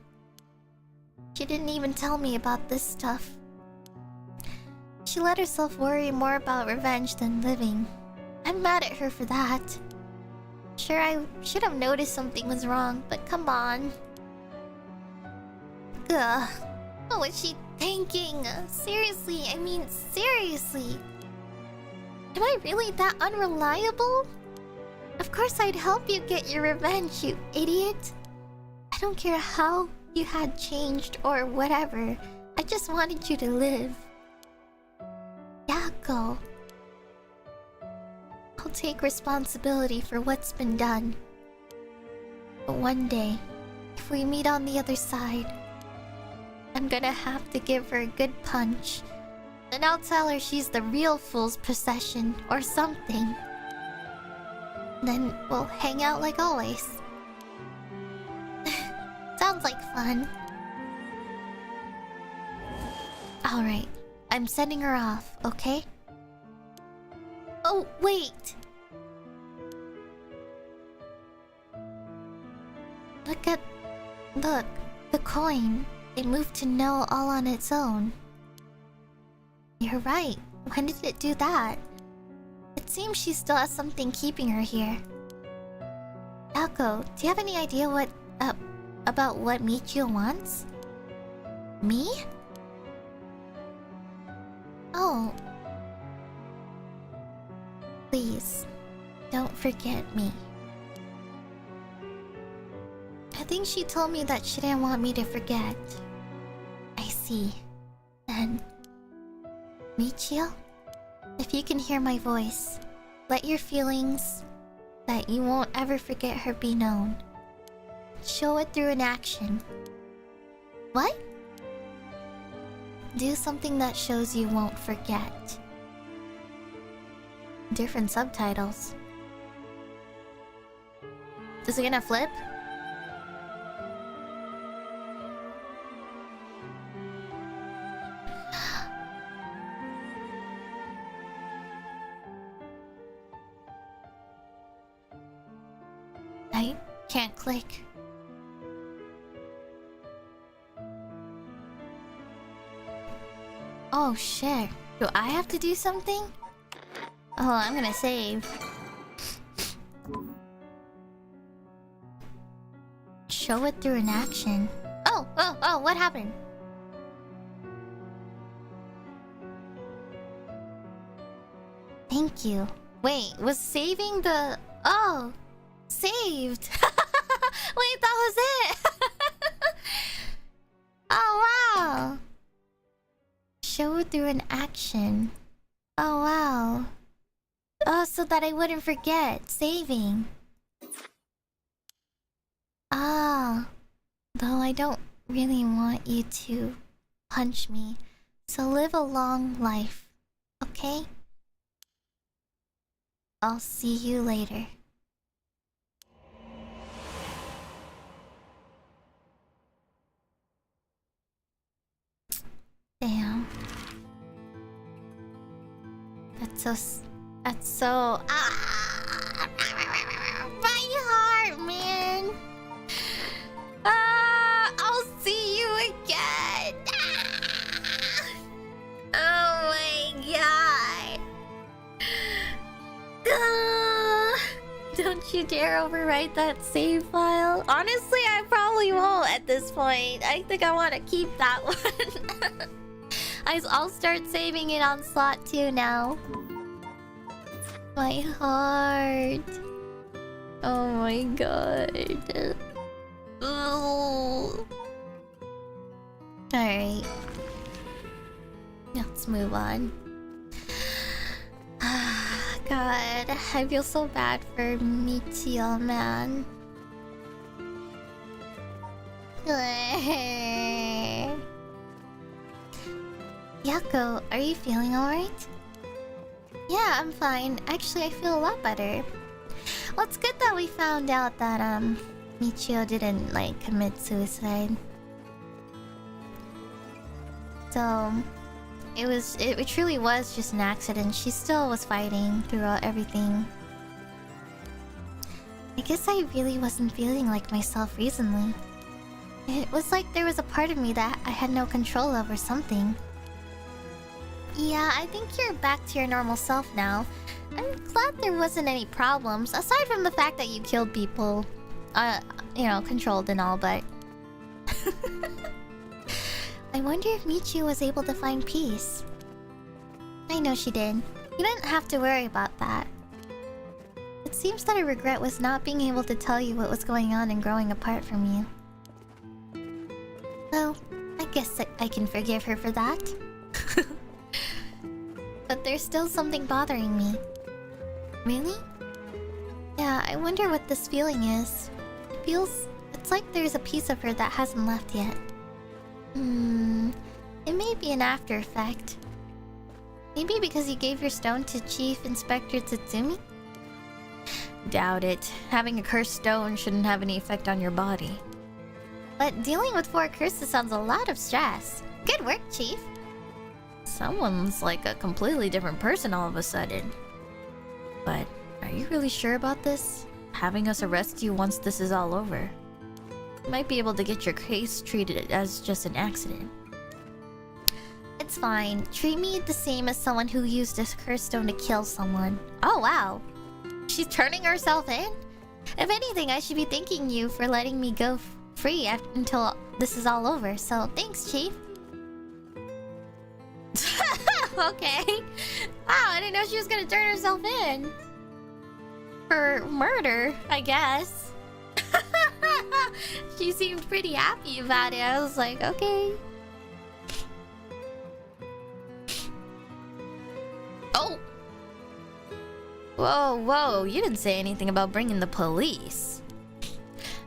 she didn't even tell me about this stuff. She let herself worry more about revenge than living. I'm mad at her for that. Sure, I should have noticed something was wrong, but come on. Ugh. What was she thinking? Seriously, I mean, seriously. Am I really that unreliable? Of course I'd help you get your revenge, you idiot. I don't care how you had changed or whatever. I just wanted you to live. Yako. I'll take responsibility for what's been done. But one day, if we meet on the other side, I'm gonna have to give her a good punch Then I'll tell her she's the real fool's procession or something. Then we'll hang out like always. Sounds like fun. Alright, I'm sending her off, okay? Oh, wait! Look at... Look, the coin. It moved to no all on its own. You're right. When did it do that? It seems she still has something keeping her here. Yako, do you have any idea about what Michio wants? Me? Oh. Please, don't forget me. I think she told me that she didn't want me to forget. I see. Then... Michio? If you can hear my voice, let your feelings that you won't ever forget her be known. Show it through an action. What? Do something that shows you won't forget. Different subtitles. Is it gonna flip? I can't click. Oh shit. Do I have to do something? Oh, I'm gonna save. Show it through an action. Oh, what happened? Thank you. Wait, was saving the... Oh! Saved! Wait, that was it! Oh, wow! Show it through an action. Oh, wow. Oh, so that I wouldn't forget. Saving. Ah. Though I don't really want you to punch me. So live a long life. Okay? I'll see you later. Damn. That's so... Ah! My heart, man! Ah! I'll see you again! Ah! Oh my god! Ah! Don't you dare overwrite that save file. Honestly, I probably won't at this point. I think I want to keep that one. I'll start saving it on slot 2 now. My heart. Oh my god. Alright. Let's move on. God, I feel so bad for Michio, man. Yako, are you feeling alright? Yeah, I'm fine. Actually, I feel a lot better. Well, it's good that we found out that, Michio didn't, like, commit suicide. So... It truly was just an accident. She still was fighting throughout everything. I guess I really wasn't feeling like myself recently. It was like there was a part of me that I had no control of or something. Yeah, I think you're back to your normal self now. I'm glad there wasn't any problems, aside from the fact that you killed people. You know, controlled and all, but... I wonder if Michio was able to find peace. I know she did. You didn't have to worry about that. It seems that her regret was not being able to tell you what was going on and growing apart from you. Well, I guess I can forgive her for that. But there's still something bothering me. Really? Yeah, I wonder what this feeling is. It's like there's a piece of her that hasn't left yet. It may be an after effect. Maybe because you gave your stone to Chief Inspector Tatsumi? Doubt it. Having a cursed stone shouldn't have any effect on your body. But dealing with 4 curses sounds a lot of stress. Good work, Chief. Someone's like a completely different person all of a sudden. But are you really sure about this? Having us arrest you once this is all over? You might be able to get your case treated as just an accident. It's fine. Treat me the same as someone who used this cursed stone to kill someone. Oh wow. She's turning herself in? If anything, I should be thanking you for letting me go free until this is all over. So thanks, Chief. Okay. Wow, I didn't know she was gonna turn herself in. For murder, I guess. She seemed pretty happy about it. I was like, okay. Oh! Whoa, whoa, you didn't say anything about bringing the police.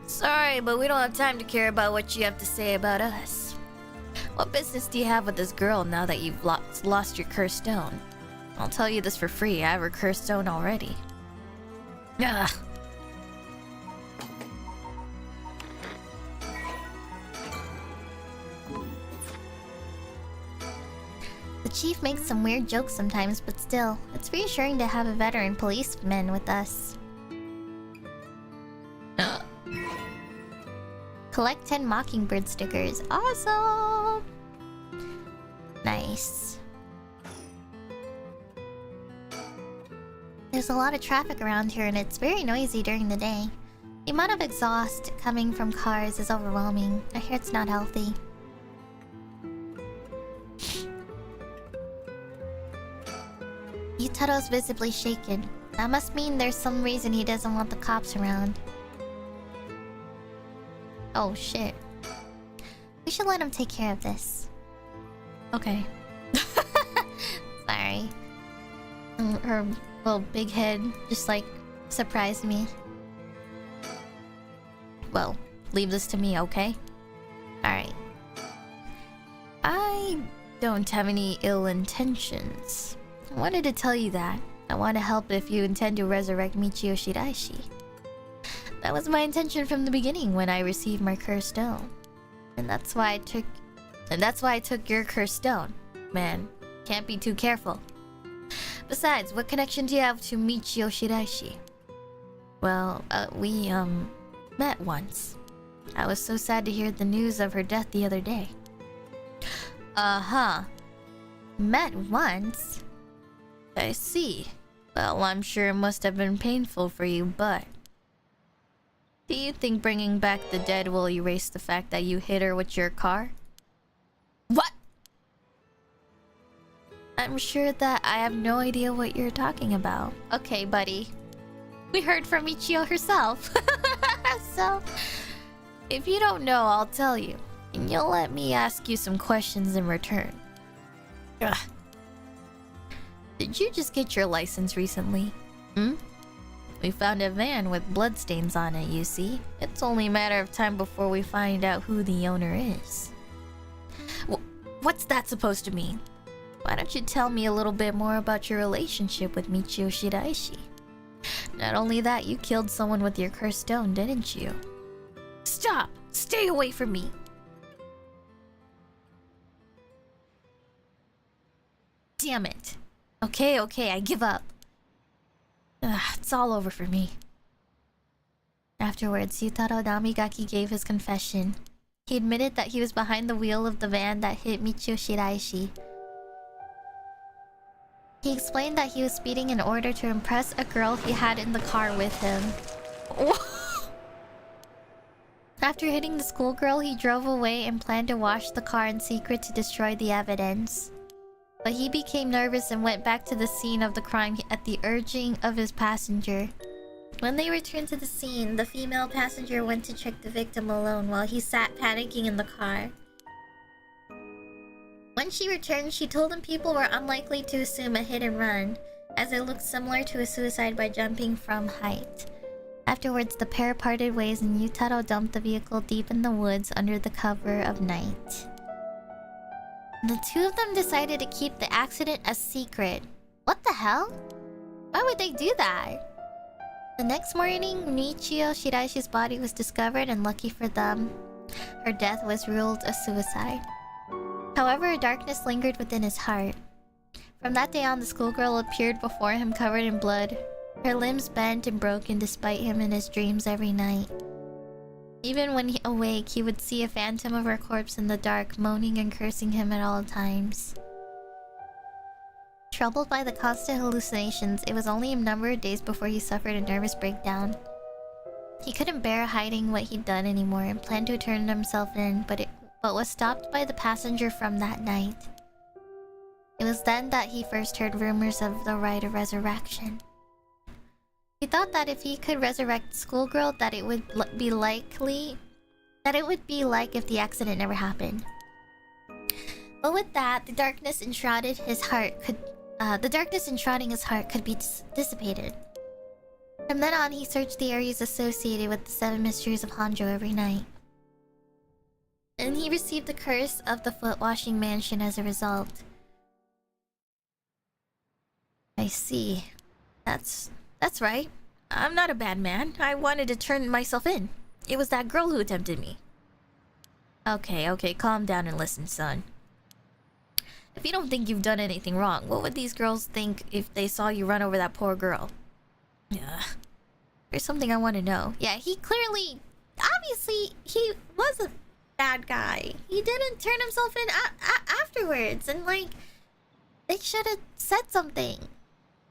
Sorry, but we don't have time to care about what you have to say about us. What business do you have with this girl now that you've lost your cursed stone? I'll tell you this for free, I have her cursed stone already. Ugh. The Chief makes some weird jokes sometimes, but still, it's reassuring to have a veteran policeman with us. Collect 10 Mockingbird stickers. Awesome! Nice. There's a lot of traffic around here and it's very noisy during the day. The amount of exhaust coming from cars is overwhelming. I hear it's not healthy. Yutaro's visibly shaken. That must mean there's some reason he doesn't want the cops around. Oh shit. We should let him take care of this. Okay. Sorry. Her little big head just like surprised me. Well, leave this to me, okay? Alright. I don't have any ill intentions. I wanted to tell you that. I want to help if you intend to resurrect Michio Shiraishi. That was my intention from the beginning when I received my cursed stone. And that's why I took your cursed stone. Man, can't be too careful. Besides, what connection do you have to Michio Shiraishi? Well, we met once. I was so sad to hear the news of her death the other day. Uh-huh. Met once? I see. Well, I'm sure it must have been painful for you, but... Do you think bringing back the dead will erase the fact that you hit her with your car? What? I'm sure that I have no idea what you're talking about. Okay, buddy. We heard from Michio herself. So... If you don't know, I'll tell you. And you'll let me ask you some questions in return. Ugh. Did you just get your license recently? Hmm? We found a van with bloodstains on it, you see. It's only a matter of time before we find out who the owner is. What's that supposed to mean? Why don't you tell me a little bit more about your relationship with Michio Shiraishi? Not only that, you killed someone with your cursed stone, didn't you? Stop! Stay away from me! Damn it. Okay, I give up. Ugh, it's all over for me. Afterwards, Yutaro Namigaki gave his confession. He admitted that he was behind the wheel of the van that hit Michio Shiraishi. He explained that he was speeding in order to impress a girl he had in the car with him. After hitting the schoolgirl, he drove away and planned to wash the car in secret to destroy the evidence. But he became nervous and went back to the scene of the crime at the urging of his passenger. When they returned to the scene, the female passenger went to check the victim alone while he sat panicking in the car. When she returned, she told him people were unlikely to assume a hit and run, as it looked similar to a suicide by jumping from height. Afterwards, the pair parted ways and Yutaro dumped the vehicle deep in the woods under the cover of night. The two of them decided to keep the accident a secret. What the hell? Why would they do that? The next morning, Michio Shiraishi's body was discovered, and lucky for them, her death was ruled a suicide. However, a darkness lingered within his heart. From that day on, the schoolgirl appeared before him covered in blood, her limbs bent and broken despite him in his dreams every night. Even when awake, he would see a phantom of her corpse in the dark, moaning and cursing him at all times. Troubled by the constant hallucinations, it was only a number of days before he suffered a nervous breakdown. He couldn't bear hiding what he'd done anymore and planned to turn himself in, but was stopped by the passenger from that night. It was then that he first heard rumors of the rite of resurrection. He thought that if he could resurrect Schoolgirl, that it would be like if the accident never happened. But with that, the darkness enshrouding his heart could be dissipated. From then on, he searched the areas associated with the 7 mysteries of Honjo every night. And he received the curse of the foot-washing mansion as a result. I see. That's right. I'm not a bad man. I wanted to turn myself in. It was that girl who tempted me. Okay, calm down and listen, son. If you don't think you've done anything wrong, what would these girls think if they saw you run over that poor girl? Yeah. There's something I want to know. Yeah, he clearly... Obviously, he was a bad guy. He didn't turn himself in afterwards. And, like, they should have said something.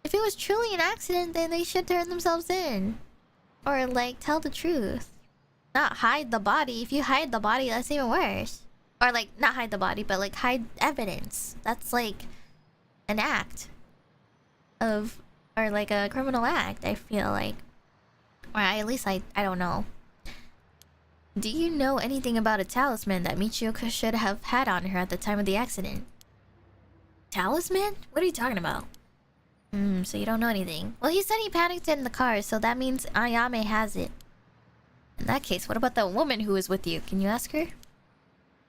If it was truly an accident, then they should turn themselves in. Or, like, tell the truth. Not hide the body. If you hide the body, that's even worse. Or, like, not hide the body, but, like, hide evidence. That's, like, an act of... Or, like, a criminal act, I feel like. Or at least I don't know. Do you know anything about a talisman that Michio should have had on her at the time of the accident? Talisman? What are you talking about? So you don't know anything. Well, he said he panicked in the car, so that means Ayame has it. In that case, what about that woman who was with you? Can you ask her?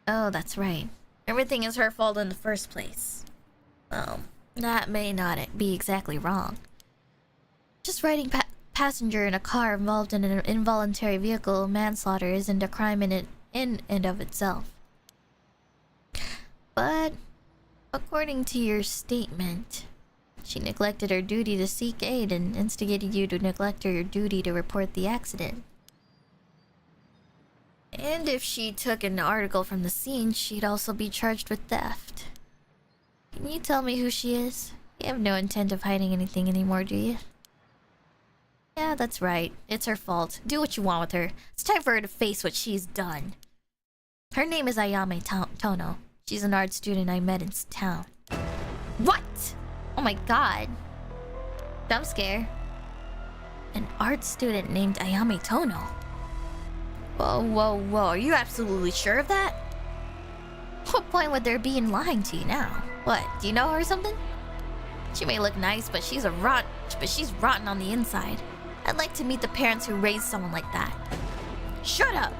Oh, that's right. Everything is her fault in the first place. Well, that may not be exactly wrong. Just riding passenger in a car involved in an involuntary vehicle manslaughter isn't a crime in and of itself. But, according to your statement, she neglected her duty to seek aid and instigated you to neglect your duty to report the accident. And if she took an article from the scene, she'd also be charged with theft. Can you tell me who she is? You have no intent of hiding anything anymore, do you? Yeah, that's right. It's her fault. Do what you want with her. It's time for her to face what she's done. Her name is Ayame Tono. She's an art student I met in town. What? Oh my god. Jump scare. An art student named Ayame Tono. Whoa. Are you absolutely sure of that? What point would there be in lying to you now? What, do you know her or something? She may look nice, but she's rotten on the inside. I'd like to meet the parents who raised someone like that. Shut up!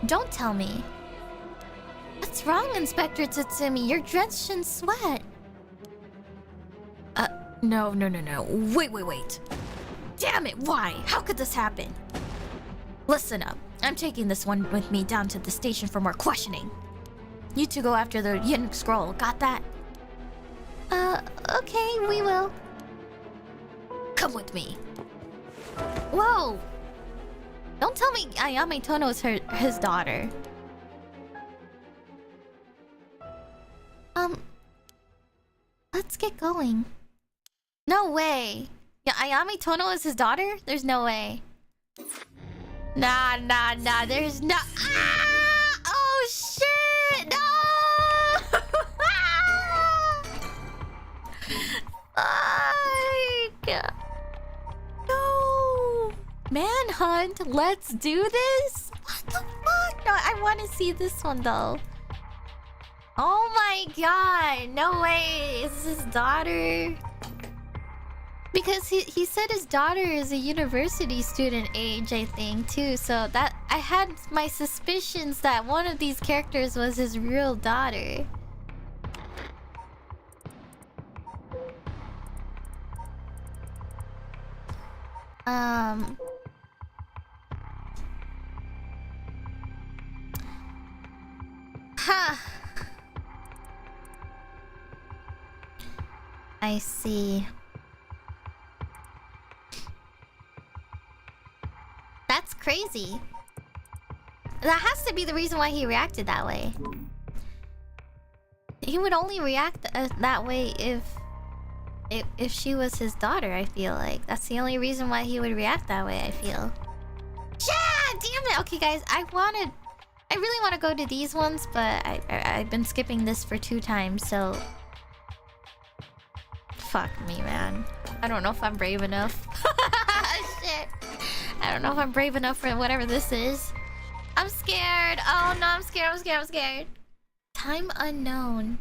Don't tell me. What's wrong, Inspector Tsutsumi? You're drenched in sweat. No. Wait. Damn it, why? How could this happen? Listen up. I'm taking this one with me down to the station for more questioning. You two go after the Yin scroll, got that? Okay, we will. Come with me. Whoa! Don't tell me Ayame Tono is his daughter. Let's get going. No way. Yeah, Ayame Tono is his daughter? There's no way. Nah. There's no... Ah! Oh, shit! No! No! Manhunt? Let's do this? What the fuck? No, I want to see this one, though. Oh my god! No way! Is this his daughter? Because he said his daughter is a university student age, I think, too. So that I had my suspicions that one of these characters was his real daughter. Ha. I see. That's crazy. That has to be the reason why he reacted that way. He would only react that way if she was his daughter, I feel like. That's the only reason why he would react that way, I feel. Yeah, damn it. Okay, guys, I really want to go to these ones, but I've been skipping this for 2 times, so... Fuck me, man. I don't know if I'm brave enough. Shit. I don't know if I'm brave enough for whatever this is. I'm scared. Oh no, I'm scared. I'm scared. Time unknown.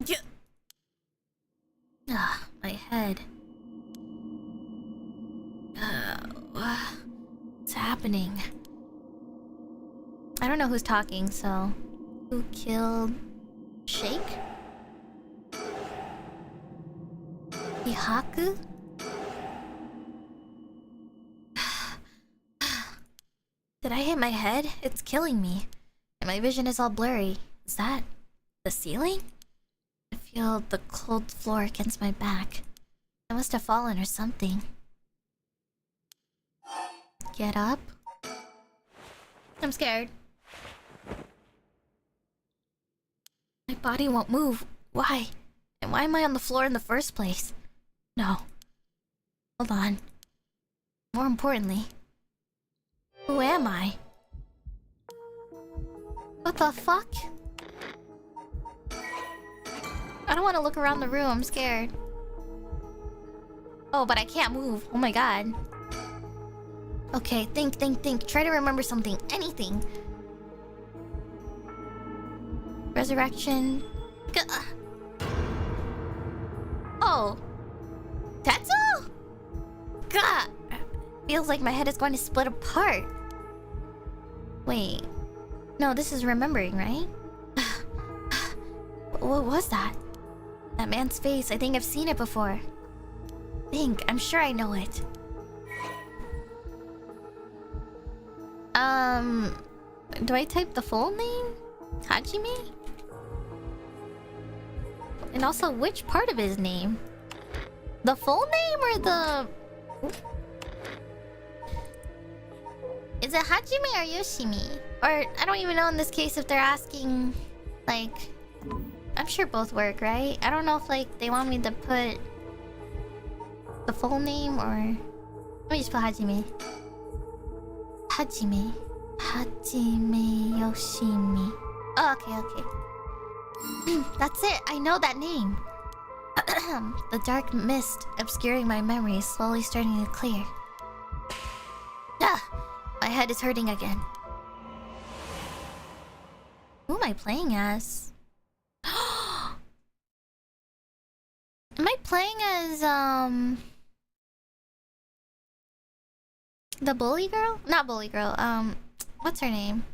Yeah. Ah, my head. What's happening? I don't know who's talking, so... Who killed... Shake? Hihaku? Did I hit my head? It's killing me. And my vision is all blurry. Is that... the ceiling? I feel the cold floor against my back. I must have fallen or something. Get up. I'm scared. My body won't move. Why? And why am I on the floor in the first place? No. Hold on. More importantly, who am I? What the fuck? I don't want to look around the room. I'm scared. Oh, but I can't move. Oh my god. Okay, think. Try to remember something. Anything. Resurrection. Oh. Tetsuo? God. Feels like my head is going to split apart. Wait. No, this is remembering, right? What was that? That man's face. I think I've seen it before. I'm sure I know it. Do I type the full name? Hajime? And also, which part of his name? The full name or the... Is it Hajime or Yoshimi? Or, I don't even know in this case if they're asking... Like... I'm sure both work, right? I don't know if, like, they want me to put... the full name or... Let me just put Hajime. Hajime Yoshimi. Oh, okay. That's it. I know that name. The dark mist obscuring my memory is slowly starting to clear. My head is hurting again. Who am I playing as? Am I playing as the bully girl? Not bully girl. What's her name?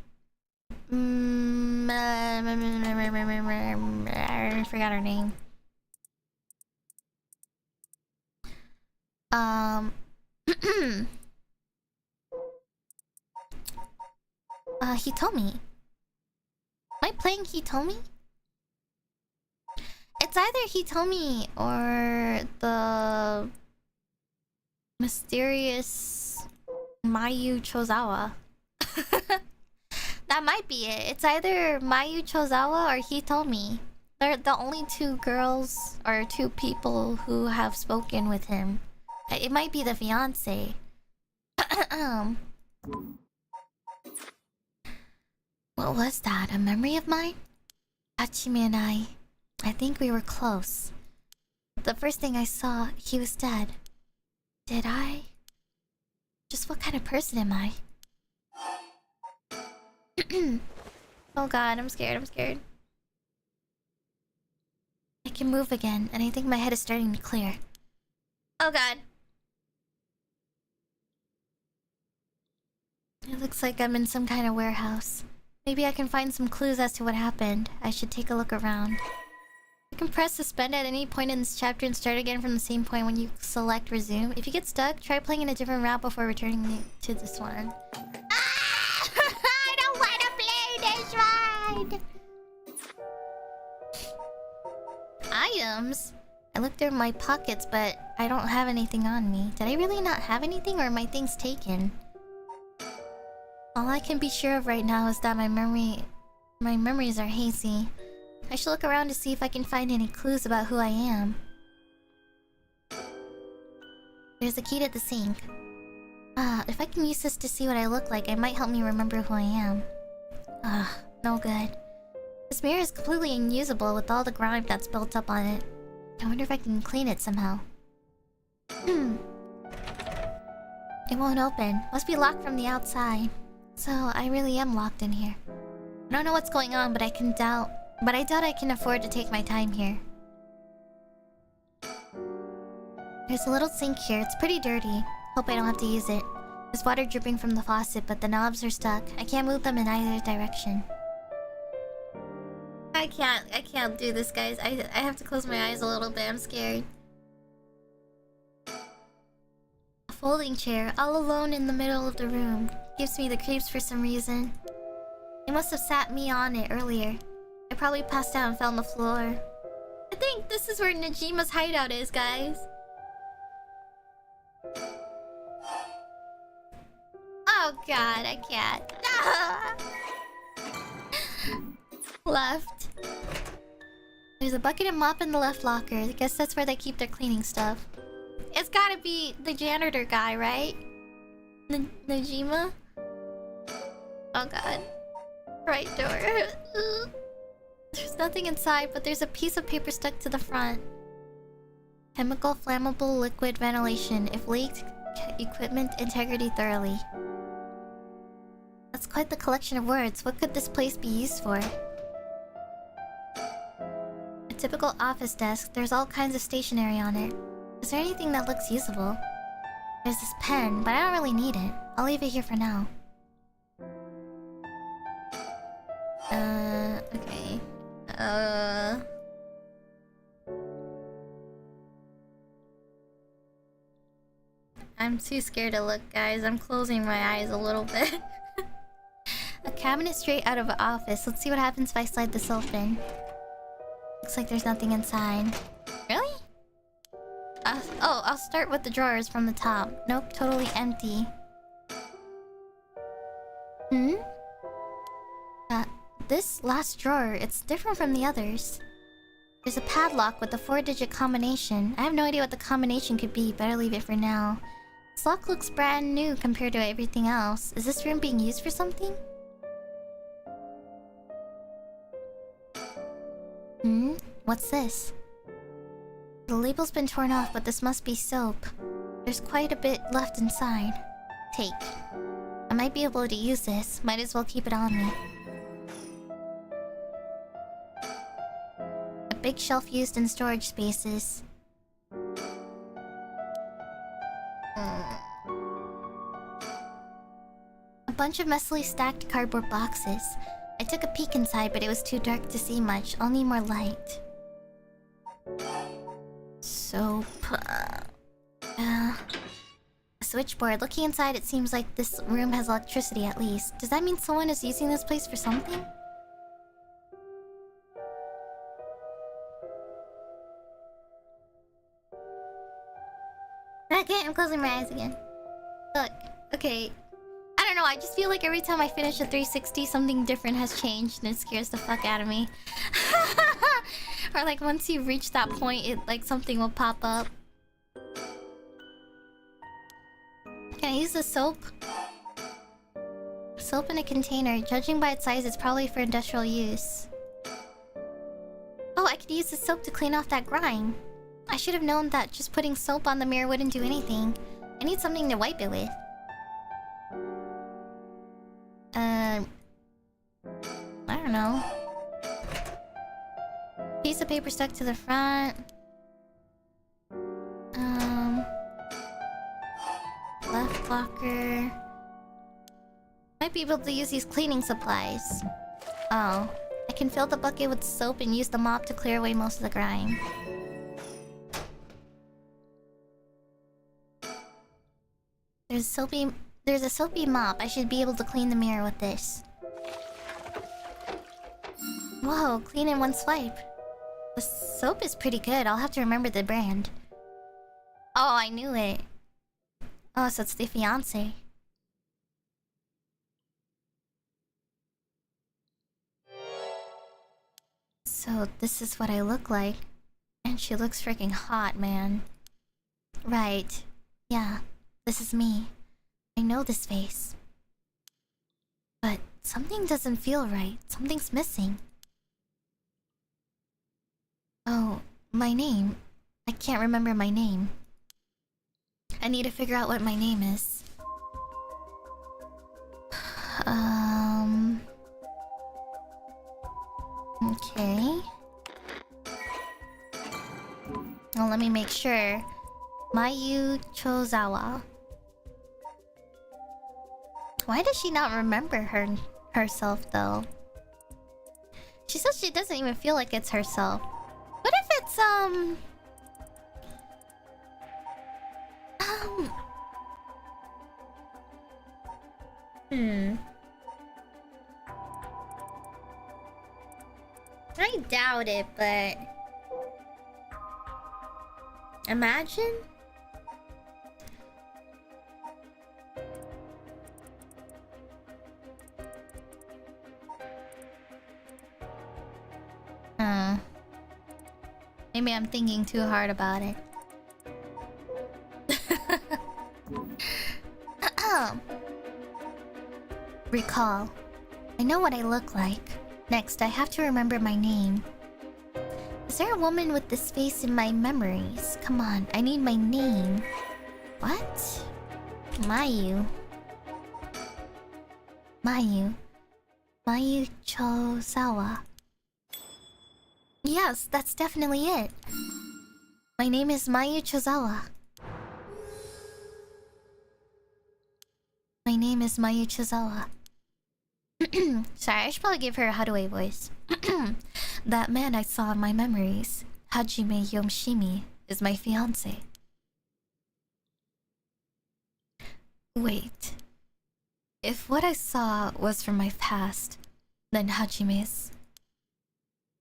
I forgot her name. Hitomi. Am I playing Hitomi? It's either Hitomi or the mysterious Mayu Chozawa. That might be it. It's either Mayu Chozawa or Hitomi. They're the only 2 girls or 2 people who have spoken with him. It might be the fiance. What was that? A memory of mine? Hachime and I think we were close. The first thing I saw, he was dead. Did I? Just what kind of person am I? Oh god, I'm scared. can move again, and I think my head is starting to clear. Oh god. It looks like I'm in some kind of warehouse. Maybe I can find some clues as to what happened. I should take a look around. You can press suspend at any point in this chapter and start again from the same point when you select resume. If you get stuck, try playing in a different route before returning to this one. Ah! I don't want to play this one! Items? I looked through my pockets, but I don't have anything on me. Did I really not have anything, or are my things taken? All I can be sure of right now is that my memories are hazy. I should look around to see if I can find any clues about who I am. There's a key to the sink. If I can use this to see what I look like, it might help me remember who I am. No good. This mirror is completely unusable with all the grime that's built up on it. I wonder if I can clean it somehow. It won't open. Must be locked from the outside. So I really am locked in here. I don't know what's going on, but I doubt I can afford to take my time here. There's a little sink here. It's pretty dirty. Hope I don't have to use it. There's water dripping from the faucet, but the knobs are stuck. I can't move them in either direction. I can't do this, guys. I have to close my eyes a little bit. I'm scared. A folding chair, all alone in the middle of the room. Gives me the creeps for some reason. They must have sat me on it earlier. I probably passed out and fell on the floor. I think this is where Nijima's hideout is, guys. Oh god, I can't. Left. There's a bucket and mop in the left locker. I guess that's where they keep their cleaning stuff. It's gotta be the janitor guy, right? Nijima? Oh god. Right door. There's nothing inside, but there's a piece of paper stuck to the front. Chemical, flammable, liquid, ventilation. If leaked, equipment integrity thoroughly. That's quite the collection of words. What could this place be used for? A typical office desk. There's all kinds of stationery on it. Is there anything that looks usable? There's this pen, but I don't really need it. I'll leave it here for now. Okay. I'm too scared to look, guys. I'm closing my eyes a little bit. A cabinet straight out of an office. Let's see what happens if I slide this open. Looks like there's nothing inside. Really? I'll start with the drawers from the top. Nope, totally empty. This last drawer, it's different from the others. There's a padlock with a 4-digit combination. I have no idea what the combination could be. Better leave it for now. This lock looks brand new compared to everything else. Is this room being used for something? What's this? The label's been torn off, but this must be soap. There's quite a bit left inside. Take. I might be able to use this. Might as well keep it on me. A big shelf used in storage spaces. A bunch of messily stacked cardboard boxes. I took a peek inside, but it was too dark to see much. I'll need more light. Soap. A switchboard. Looking inside, it seems like this room has electricity at least. Does that mean someone is using this place for something? Okay, I'm closing my eyes again. Look, okay. I don't know, I just feel like every time I finish a 360, something different has changed and it scares the fuck out of me. Or like once you reach that point, it like something will pop up. Can I use the soap? Soap in a container. Judging by its size, it's probably for industrial use. Oh, I could use the soap to clean off that grime. I should have known that just putting soap on the mirror wouldn't do anything. I need something to wipe it with. I don't know. Piece piece of paper stuck to the front. Left locker. Might be able to use these cleaning supplies. Oh. I can fill the bucket with soap and use the mop to clear away most of the grime. There's a soapy mop. I should be able to clean the mirror with this. Whoa, clean in one swipe. The soap is pretty good. I'll have to remember the brand. Oh, I knew it. Oh, so it's the fiancé. So this is what I look like. And she looks freaking hot, man. Right. Yeah, this is me. I know this face. But something doesn't feel right. Something's missing. Oh, my name. I can't remember my name. I need to figure out what my name is. Okay. Well, let me make sure. Mayu Chozawa. Why does she not remember herself though? She says she doesn't even feel like it's herself. What if it's I doubt it, but imagine. Maybe I'm thinking too hard about it. Recall. I know what I look like. Next, I have to remember my name. Is there a woman with this face in my memories? Come on, I need my name. What? Mayu. Mayu Chozawa. Yes, that's definitely it. My name is Mayu Chozawa. My name is Mayu Chozawa. Sorry, I should probably give her a Hadaway voice. That man I saw in my memories, Hajime Yoshimi, is my fiancé. Wait. If what I saw was from my past, then Hajime's...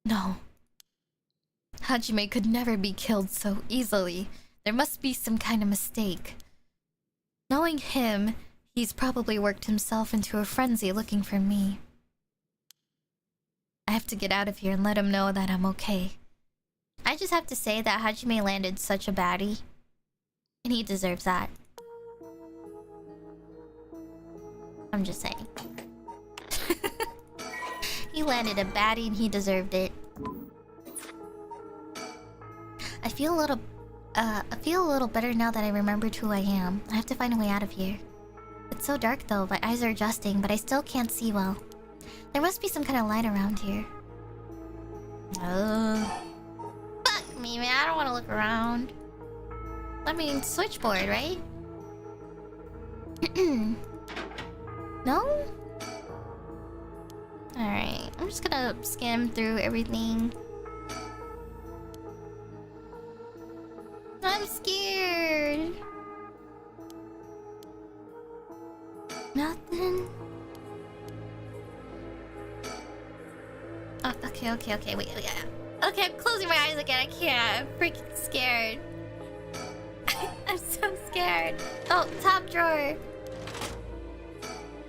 No. Hajime could never be killed so easily. There must be some kind of mistake. Knowing him, he's probably worked himself into a frenzy looking for me. I have to get out of here and let him know that I'm okay. I just have to say that Hajime landed such a baddie. And he deserves that. I'm just saying. He landed a baddie and he deserved it. I feel a little better now that I remembered who I am. I have to find a way out of here. It's so dark though, my eyes are adjusting, but I still can't see well. There must be some kind of light around here. Fuck me, man. I don't want to look around. I mean, switchboard, right? No? Alright, I'm just gonna skim through everything. I'm scared. Nothing. Oh, okay, wait. Okay, I'm closing my eyes again. I can't. I'm freaking scared. I'm so scared. Oh, top drawer.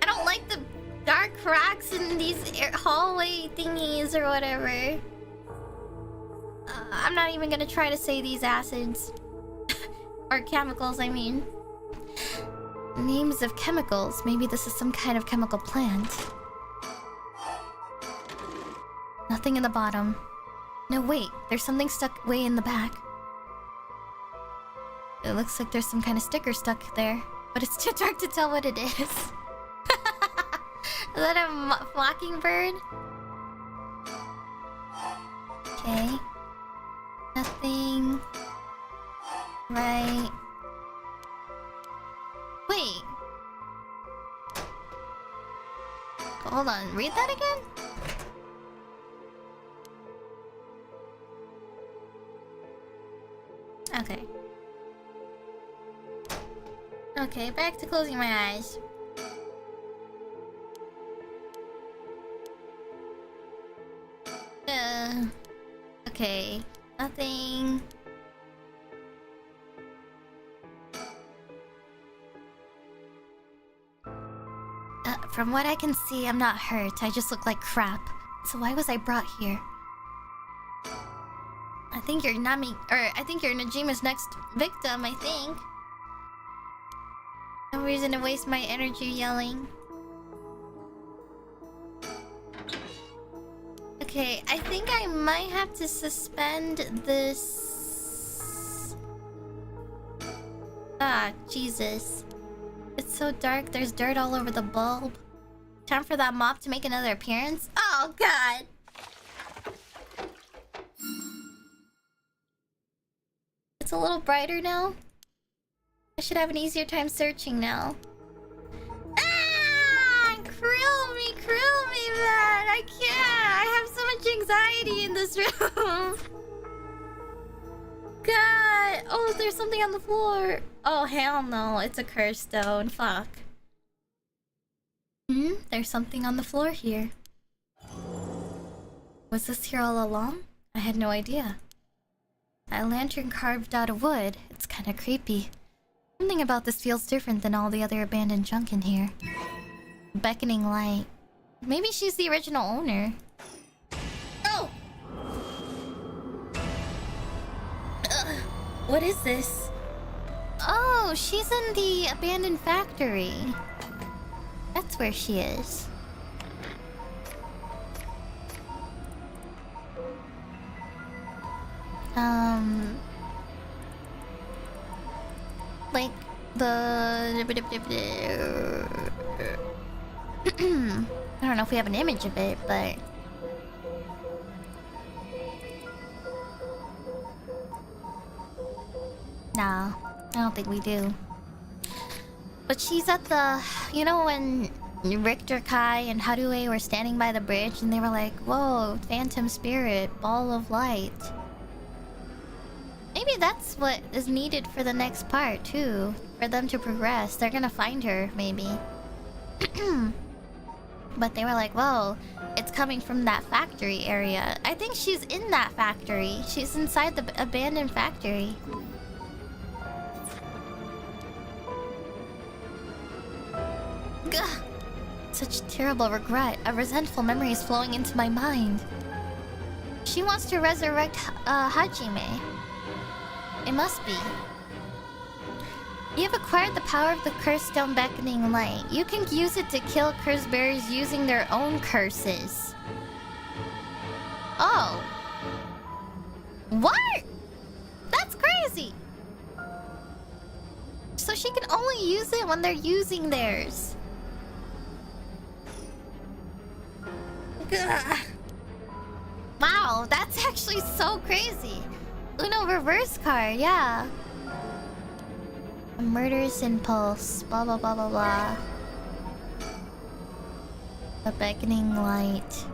I don't like the dark cracks in these hallway thingies or whatever. I'm not even gonna try to say these acids. Or chemicals, I mean. Names of chemicals. Maybe this is some kind of chemical plant. Nothing in the bottom. No, wait. There's something stuck way in the back. It looks like there's some kind of sticker stuck there. But it's too dark to tell what it is. Is that a mockingbird? Okay. Nothing. Right. Wait. Hold on, read that again? Okay. Okay, back to closing my eyes. Okay. Nothing. From what I can see, I'm not hurt. I just look like crap. So why was I brought here? I think you're I think you're Najima's next victim, I think. No reason to waste my energy yelling. Okay, I think I might have to suspend this... Ah, Jesus. It's so dark, there's dirt all over the bulb. Time for that mop to make another appearance? Oh, God! It's a little brighter now. I should have an easier time searching now. Ah! Krill me, man! I can't! I have so much anxiety in this room! God! Oh, there's something on the floor! Oh, hell no. It's a curse stone. Fuck. There's something on the floor here. Was this here all along? I had no idea. A lantern carved out of wood. It's kinda creepy. Something about this feels different than all the other abandoned junk in here. Beckoning light. Maybe she's the original owner. Oh! What is this? Oh, she's in the abandoned factory. That's where she is. Like the I don't know if we have an image of it, but no, I don't think we do. But she's at the... You know when Richter, Kai, and Harue were standing by the bridge and they were like, whoa, phantom spirit, ball of light. Maybe that's what is needed for the next part, too. For them to progress. They're gonna find her, maybe. But they were like, whoa, it's coming from that factory area. I think she's in that factory. She's inside the abandoned factory. Gah! Such terrible regret. A resentful memory is flowing into my mind. She wants to resurrect Hajime. It must be. You have acquired the power of the Curse Stone Beckoning Light. You can use it to kill curse bearers using their own curses. Oh. What? That's crazy. So she can only use it when they're using theirs. Ugh. Wow, that's actually so crazy. Uno reverse card, yeah. A murderous impulse, blah blah blah blah blah. A beckoning light.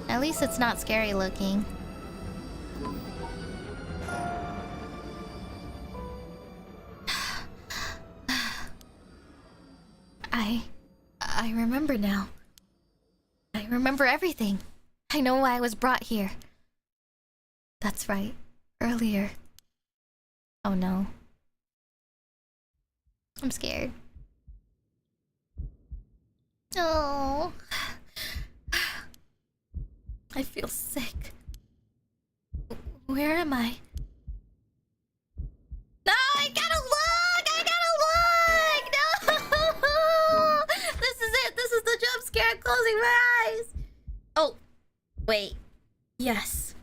At least it's not scary looking. I remember now. I remember everything. I know why I was brought here. That's right. Earlier. Oh no. I'm scared. Oh. I feel sick. Where am I? No, I gotta look! I gotta look! No! This is it! This is the jump scare! I'm closing my eyes! Oh. Wait. Yes.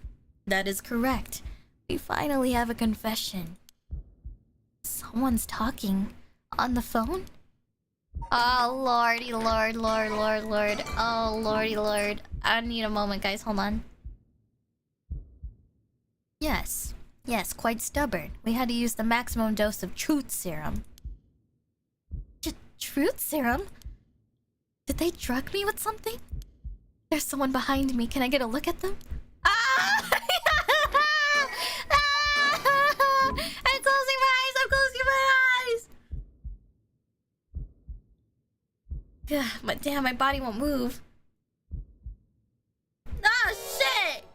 That is correct. We finally have a confession. Someone's talking. On the phone? Oh, lordy lord, lord, lord, lord. Oh, lordy lord. I need a moment, guys. Hold on. Yes. Yes, quite stubborn. We had to use the maximum dose of truth serum. Truth serum? Did they drug me with something? There's someone behind me. Can I get a look at them? Ah! I'm closing my eyes! I'm closing my eyes! Ugh, but damn, my body won't move. Oh, shit!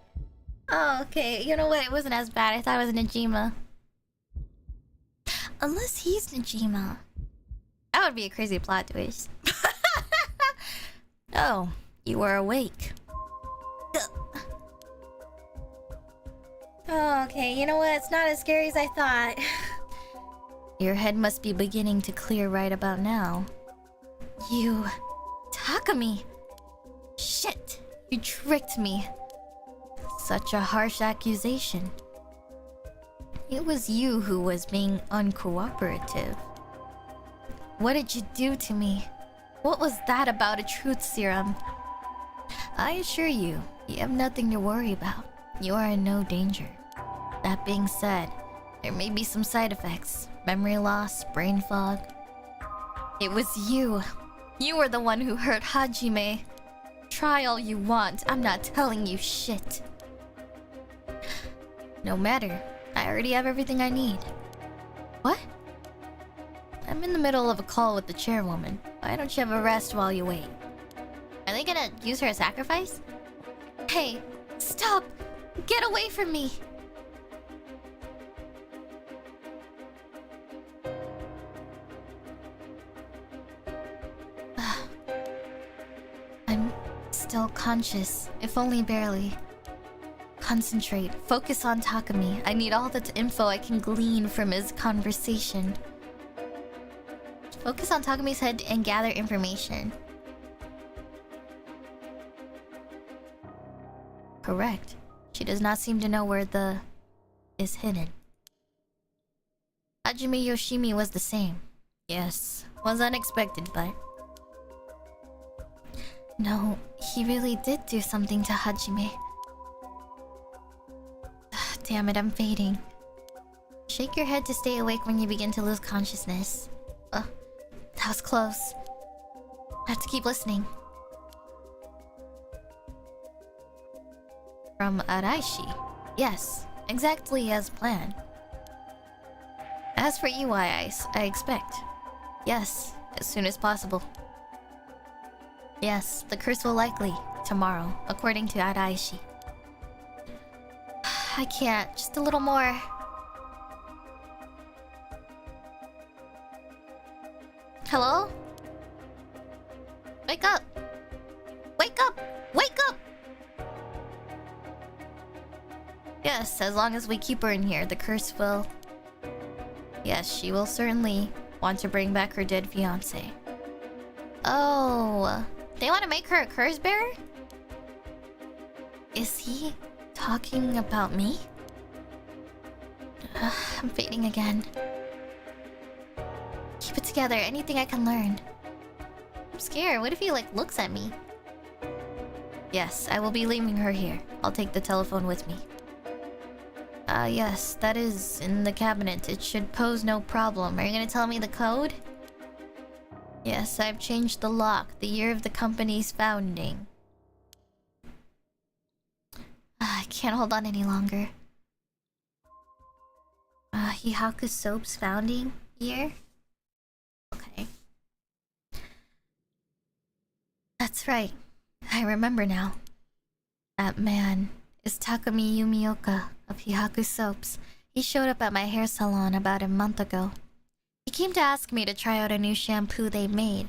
Oh, okay. You know what? It wasn't as bad. I thought it was Najima. Unless he's Najima. That would be a crazy plot twist. Oh, you were awake. Oh, okay. You know what? It's not as scary as I thought. Your head must be beginning to clear right about now. You... Takumi! Shit! You tricked me. Such a harsh accusation. It was you who was being uncooperative. What did you do to me? What was that about a truth serum? I assure you, you have nothing to worry about. You are in no danger. That being said, there may be some side effects. Memory loss, brain fog. It was you. You were the one who hurt Hajime. Try all you want. I'm not telling you shit. No matter. I already have everything I need. What? I'm in the middle of a call with the chairwoman. Why don't you have a rest while you wait? Are they gonna use her as sacrifice? Hey, stop! Get away from me! I'm still conscious, if only barely. Concentrate. Focus on Takumi. I need all the info I can glean from his conversation. Focus on Takumi's head and gather information. Correct. She does not seem to know where the... is hidden. Hajime Yoshimi was the same. Yes. Was unexpected, but... No, he really did do something to Hajime. Damn it, I'm fading. Shake your head to stay awake when you begin to lose consciousness. That was close. I have to keep listening. From Araishi. Yes, exactly as planned. As for EY, I expect. Yes, as soon as possible. Yes, the curse will likely tomorrow, according to Araishi. I can't. Just a little more. Hello? Wake up! Wake up! Wake up! Yes, as long as we keep her in here, the curse will... Yes, she will certainly want to bring back her dead fiancé. Oh... They want to make her a curse bearer? Is he talking about me? I'm fading again. Keep it together, anything I can learn. I'm scared, what if he looks at me? Yes, I will be leaving her here. I'll take the telephone with me. Yes, that is in the cabinet. It should pose no problem. Are you gonna tell me the code? Yes, I've changed the lock. The year of the company's founding. I can't hold on any longer. Hihaku Soap's founding year? Okay. That's right. I remember now. That man is Takumi Yumioka of Hihaku Soaps. He showed up at my hair salon about a month ago. He came to ask me to try out a new shampoo they made.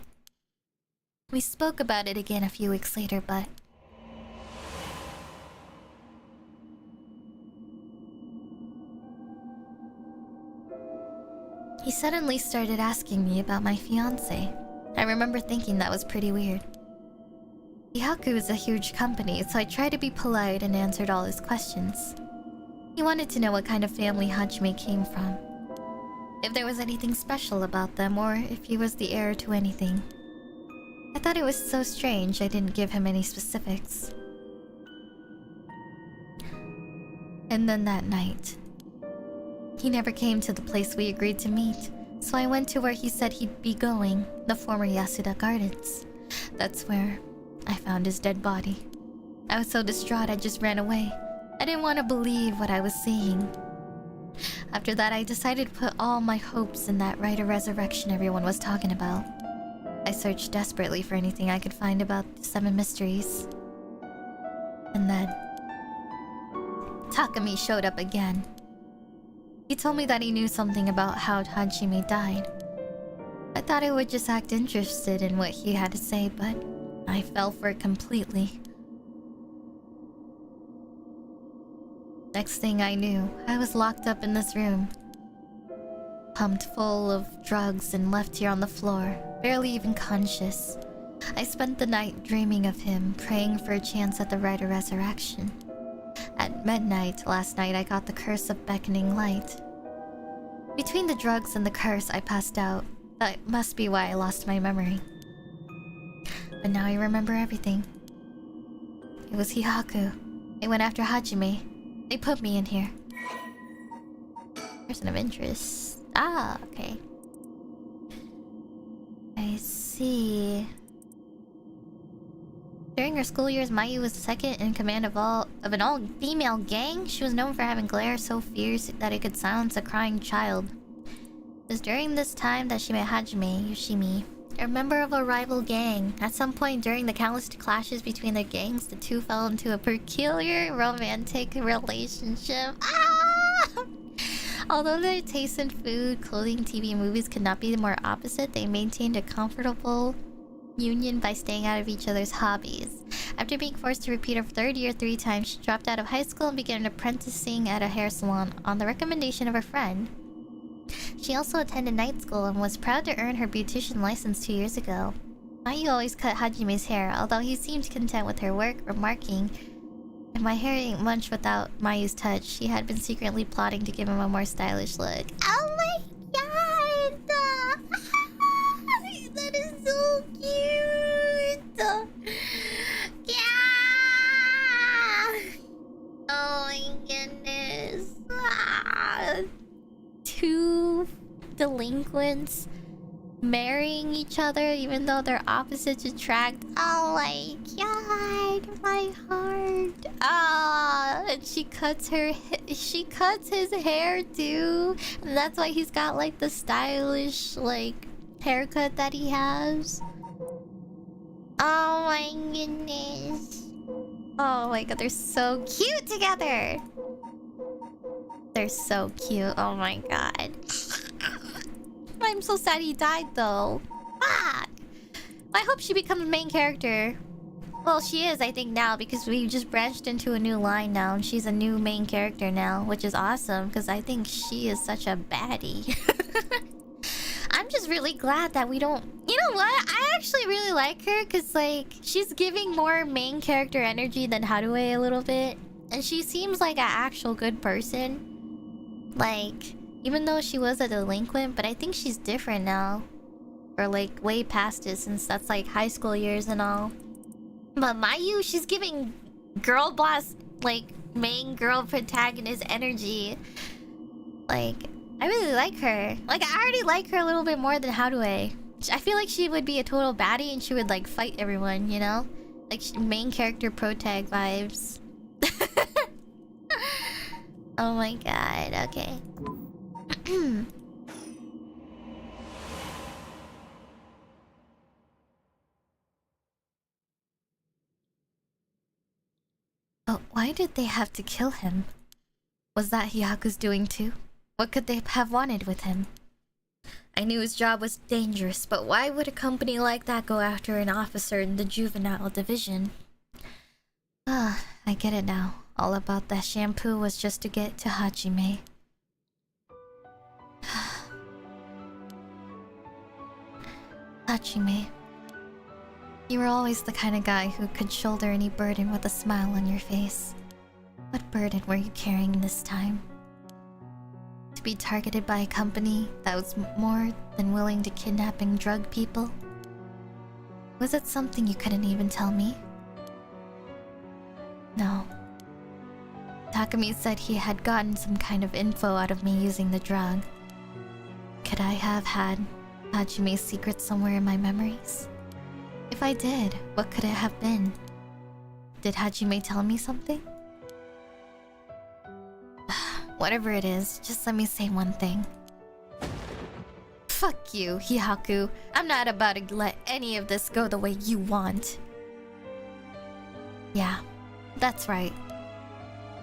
We spoke about it again a few weeks later, but... He suddenly started asking me about my fiancé. I remember thinking that was pretty weird. Hihaku is a huge company, so I tried to be polite and answered all his questions. He wanted to know what kind of family Hajime came from. If there was anything special about them, or if he was the heir to anything. I thought it was so strange I didn't give him any specifics. I And then that night, he never came to the place we agreed to meet. So I went to where he said he'd be going, the former Yasuda Gardens. That's where I found his dead body. I was so distraught I just ran away. I didn't want to believe what I was seeing. After that, I decided to put all my hopes in that rite of resurrection everyone was talking about. I searched desperately for anything I could find about the 7 mysteries. And then Takumi showed up again. He told me that he knew something about how Hajime died. I thought I would just act interested in what he had to say, but I fell for it completely. Next thing I knew, I was locked up in this room, pumped full of drugs and left here on the floor, barely even conscious. I spent the night dreaming of him, praying for a chance at the rite of resurrection. At midnight last night, I got the curse of beckoning light. Between the drugs and the curse, I passed out. That must be why I lost my memory. But now I remember everything. It was Hihaku. They went after Hajime. They put me in here. Person of interest. Ah, okay. I see. During her school years, Mayu was second in command of an all-female gang. She was known for having glare so fierce that it could silence a crying child. It was during this time that she met Hajime Yoshimi, a member of a rival gang. At some point during the countless clashes between their gangs, the two fell into a peculiar romantic relationship. Ah! Although their taste in food, clothing, TV, and movies could not be more opposite, they maintained a comfortable union by staying out of each other's hobbies. After being forced to repeat her third year 3 times, she dropped out of high school and began apprenticing at a hair salon on the recommendation of her friend. She also attended night school and was proud to earn her beautician license 2 years ago. Mayu always cut Hajime's hair, although he seemed content with her work, remarking, "If my hair ain't much without Mayu's touch," she had been secretly plotting to give him a more stylish look. Oh my god! That is so cute! Yeah! Oh my goodness. 2 delinquents marrying each other even though their opposites attract. Oh my god, my heart. Ah, and she cuts his hair too, and that's why he's got like the stylish like haircut that he has. Oh my goodness. Oh my god, they're so cute together. They're so cute. Oh my god. I'm so sad he died though. Fuck. I hope she becomes a main character. Well, she is, I think, now, because we just branched into a new line now, and she's a new main character now, which is awesome, because I think she is such a baddie. I'm just really glad that we don't... You know what? I actually really like her, because, like, she's giving more main character energy than Haruhi a little bit. And she seems like an actual good person. Like, even though she was a delinquent, but I think she's different now. Or, like, way past it, since that's, like, high school years and all. But Mayu, she's giving girl boss, like, main girl protagonist energy. Like, I really like her. Like, I already like her a little bit more than Haruhi. I feel like she would be a total baddie and she would, like, fight everyone, you know? Like, main character protag vibes. Oh my god, okay. But why did they have to kill him? Was that Hyaku's doing too? What could they have wanted with him? I knew his job was dangerous, but why would a company like that go after an officer in the juvenile division? Ah, I get it now. All about that shampoo was just to get to Hajime. Hajime. You were always the kind of guy who could shoulder any burden with a smile on your face. What burden were you carrying this time? To be targeted by a company that was more than willing to kidnap and drug people? Was it something you couldn't even tell me? No. Takumi said he had gotten some kind of info out of me using the drug. Could I have had Hajime's secret somewhere in my memories? If I did, what could it have been? Did Hajime tell me something? Whatever it is, just let me say one thing. Fuck you, Hihaku. I'm not about to let any of this go the way you want. Yeah, that's right.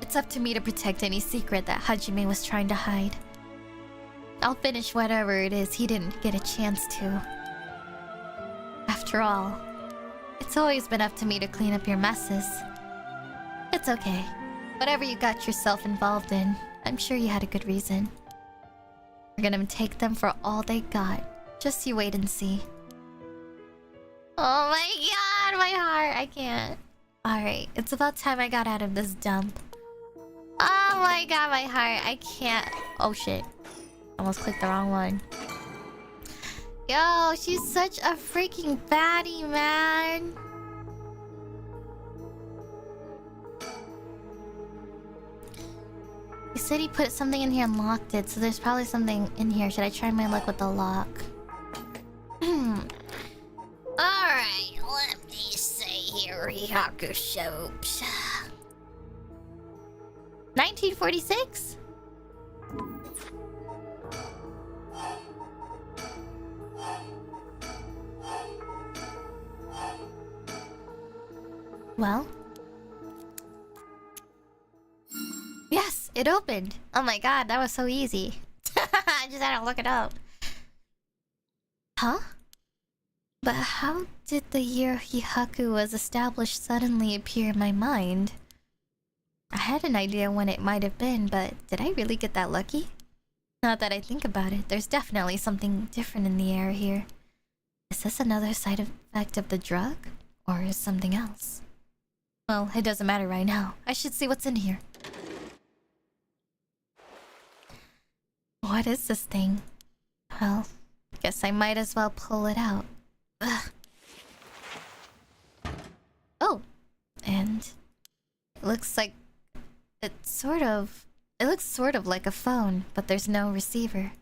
It's up to me to protect any secret that Hajime was trying to hide. I'll finish whatever it is he didn't get a chance to. After all, it's always been up to me to clean up your messes. It's okay. Whatever you got yourself involved in, I'm sure you had a good reason. We're gonna take them for all they got. Just you wait and see. Oh my god, my heart. I can't. Alright, it's about time I got out of this dump. Oh my god, my heart. I can't. Oh shit. Almost clicked the wrong one. Yo, she's such a freaking baddie, man. He said he put something in here and locked it, so there's probably something in here. Should I try my luck with the lock? Alright, let me see here, Ryugu soaps. 1946? Well? Yes, it opened. Oh my god, that was so easy. I just had to look it up. Huh? But how did the year Hihaku was established suddenly appear in my mind? I had an idea when it might have been, but did I really get that lucky? Not that I think about it, there's definitely something different in the air here. Is this another side effect of the drug? Or is something else? Well, it doesn't matter right now. I should see what's in here. What is this thing? Well, guess I might as well pull it out. Ugh. Oh, and it looks like it looks sort of like a phone, but there's no receiver.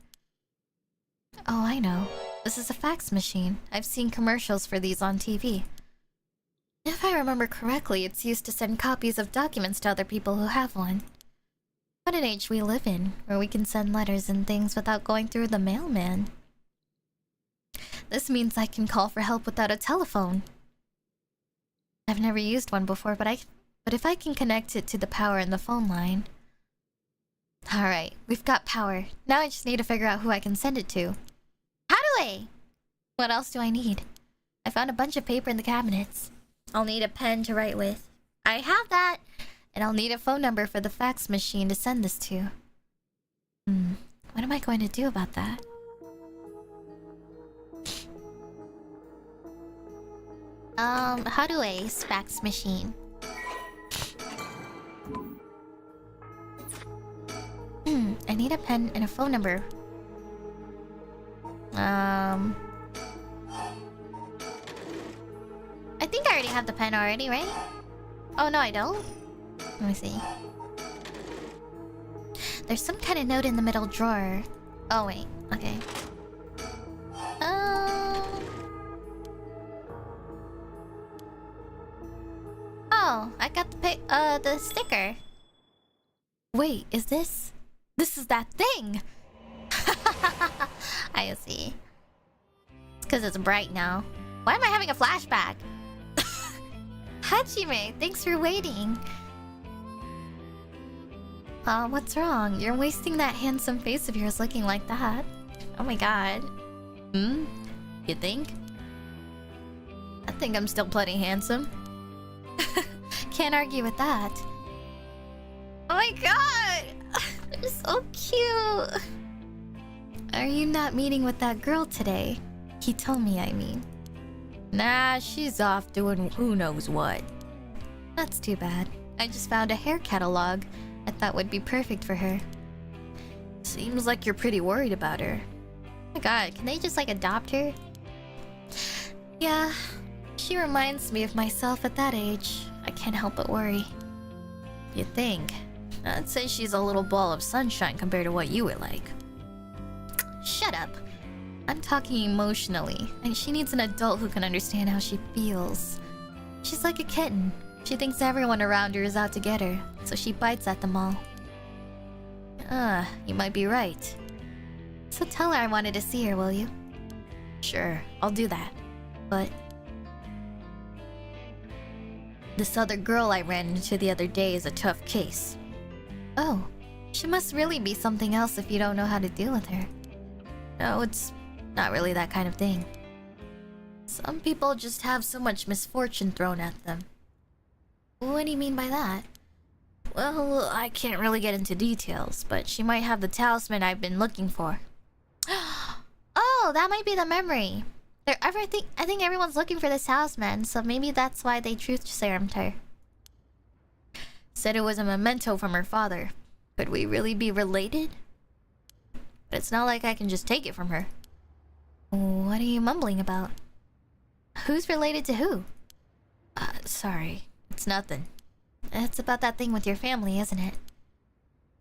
Oh, I know. This is a fax machine. I've seen commercials for these on TV. If I remember correctly, it's used to send copies of documents to other people who have one. What an age we live in, where we can send letters and things without going through the mailman. This means I can call for help without a telephone. I've never used one before, but if I can connect it to the power in the phone line... Alright, we've got power. Now I just need to figure out who I can send it to. How do I? What else do I need? I found a bunch of paper in the cabinets. I'll need a pen to write with. I have that! And I'll need a phone number for the fax machine to send this to. What am I going to do about that? How do I fax machine? I need a pen and a phone number. I think I already have the pen already, right? Oh, no, I don't? Let me see. There's some kind of note in the middle drawer. Oh, wait. Okay. Oh, I got the sticker. Wait, is this? This is that thing! I see. It's because it's bright now. Why am I having a flashback? Hajime, thanks for waiting. What's wrong? You're wasting that handsome face of yours looking like that. Oh my god. You think? I think I'm still plenty handsome. Can't argue with that. Oh my god! They're so cute! Are you not meeting with that girl today? He told me, I mean. Nah, she's off doing who knows what. That's too bad. I just found a hair catalog I thought would be perfect for her. Seems like you're pretty worried about her. Oh my god, can they just like adopt her? Yeah, she reminds me of myself at that age. I can't help but worry. You think? I'd say she's a little ball of sunshine compared to what you were like. Shut up. I'm talking emotionally, and she needs an adult who can understand how she feels. She's like a kitten. She thinks everyone around her is out to get her, so she bites at them all. You might be right. So tell her I wanted to see her, will you? Sure, I'll do that. But this other girl I ran into the other day is a tough case. Oh, she must really be something else if you don't know how to deal with her. No, it's not really that kind of thing. Some people just have so much misfortune thrown at them. What do you mean by that? Well, I can't really get into details, but she might have the talisman I've been looking for. Oh, that might be the memory. I think everyone's looking for this talisman, so maybe that's why they truth serumed her. Said it was a memento from her father. Could we really be related? But it's not like I can just take it from her. What are you mumbling about? Who's related to who? Sorry. It's nothing. It's about that thing with your family, isn't it?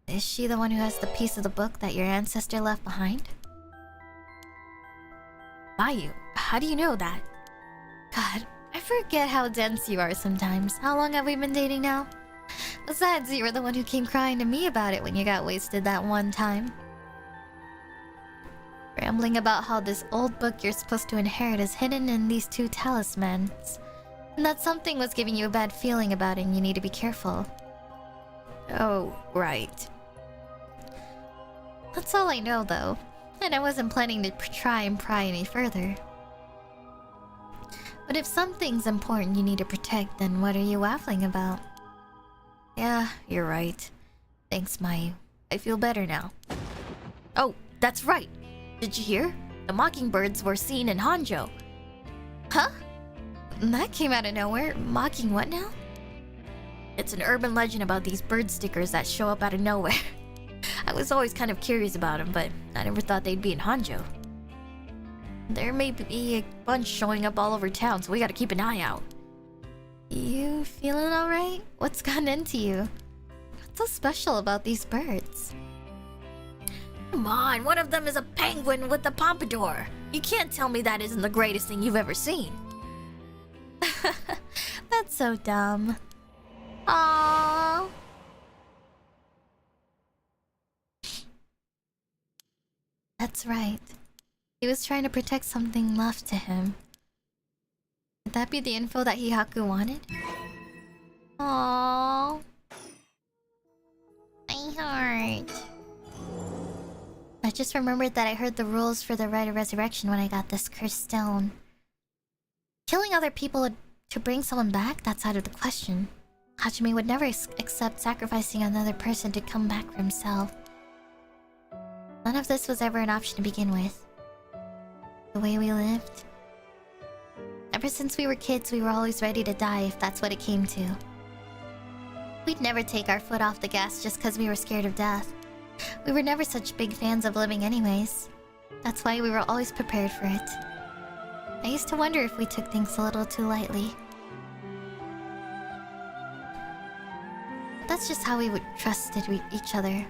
Is she the one who has the piece of the book that your ancestor left behind? Mayu, how do you know that? God, I forget how dense you are sometimes. How long have we been dating now? Besides, you were the one who came crying to me about it when you got wasted that one time. Rambling about how this old book you're supposed to inherit is hidden in these two talismans. And that something was giving you a bad feeling about it and you need to be careful. Oh, right. That's all I know, though. And I wasn't planning to try and pry any further. But if something's important you need to protect, then what are you waffling about? Yeah, you're right. Thanks, Mayu. I feel better now. Oh, that's right. Did you hear? The mockingbirds were seen in Honjo. Huh? That came out of nowhere. Mocking what now? It's an urban legend about these bird stickers that show up out of nowhere. I was always kind of curious about them, but I never thought they'd be in Honjo. There may be a bunch showing up all over town, so we gotta keep an eye out. You feeling alright? What's gotten into you? What's so special about these birds? Come on, one of them is a penguin with a pompadour. You can't tell me that isn't the greatest thing you've ever seen. That's so dumb. Aww. That's right. He was trying to protect something left to him. Could that be the info that Hihaku wanted? Aww. My heart. I just remembered that I heard the rules for the rite of resurrection when I got this cursed stone. Killing other people to bring someone back? That's out of the question. Hajime would never accept sacrificing another person to come back for himself. None of this was ever an option to begin with. The way we lived. Ever since we were kids, we were always ready to die if that's what it came to. We'd never take our foot off the gas just because we were scared of death. We were never such big fans of living anyways. That's why we were always prepared for it. I used to wonder if we took things a little too lightly. That's just how we would trusted each other.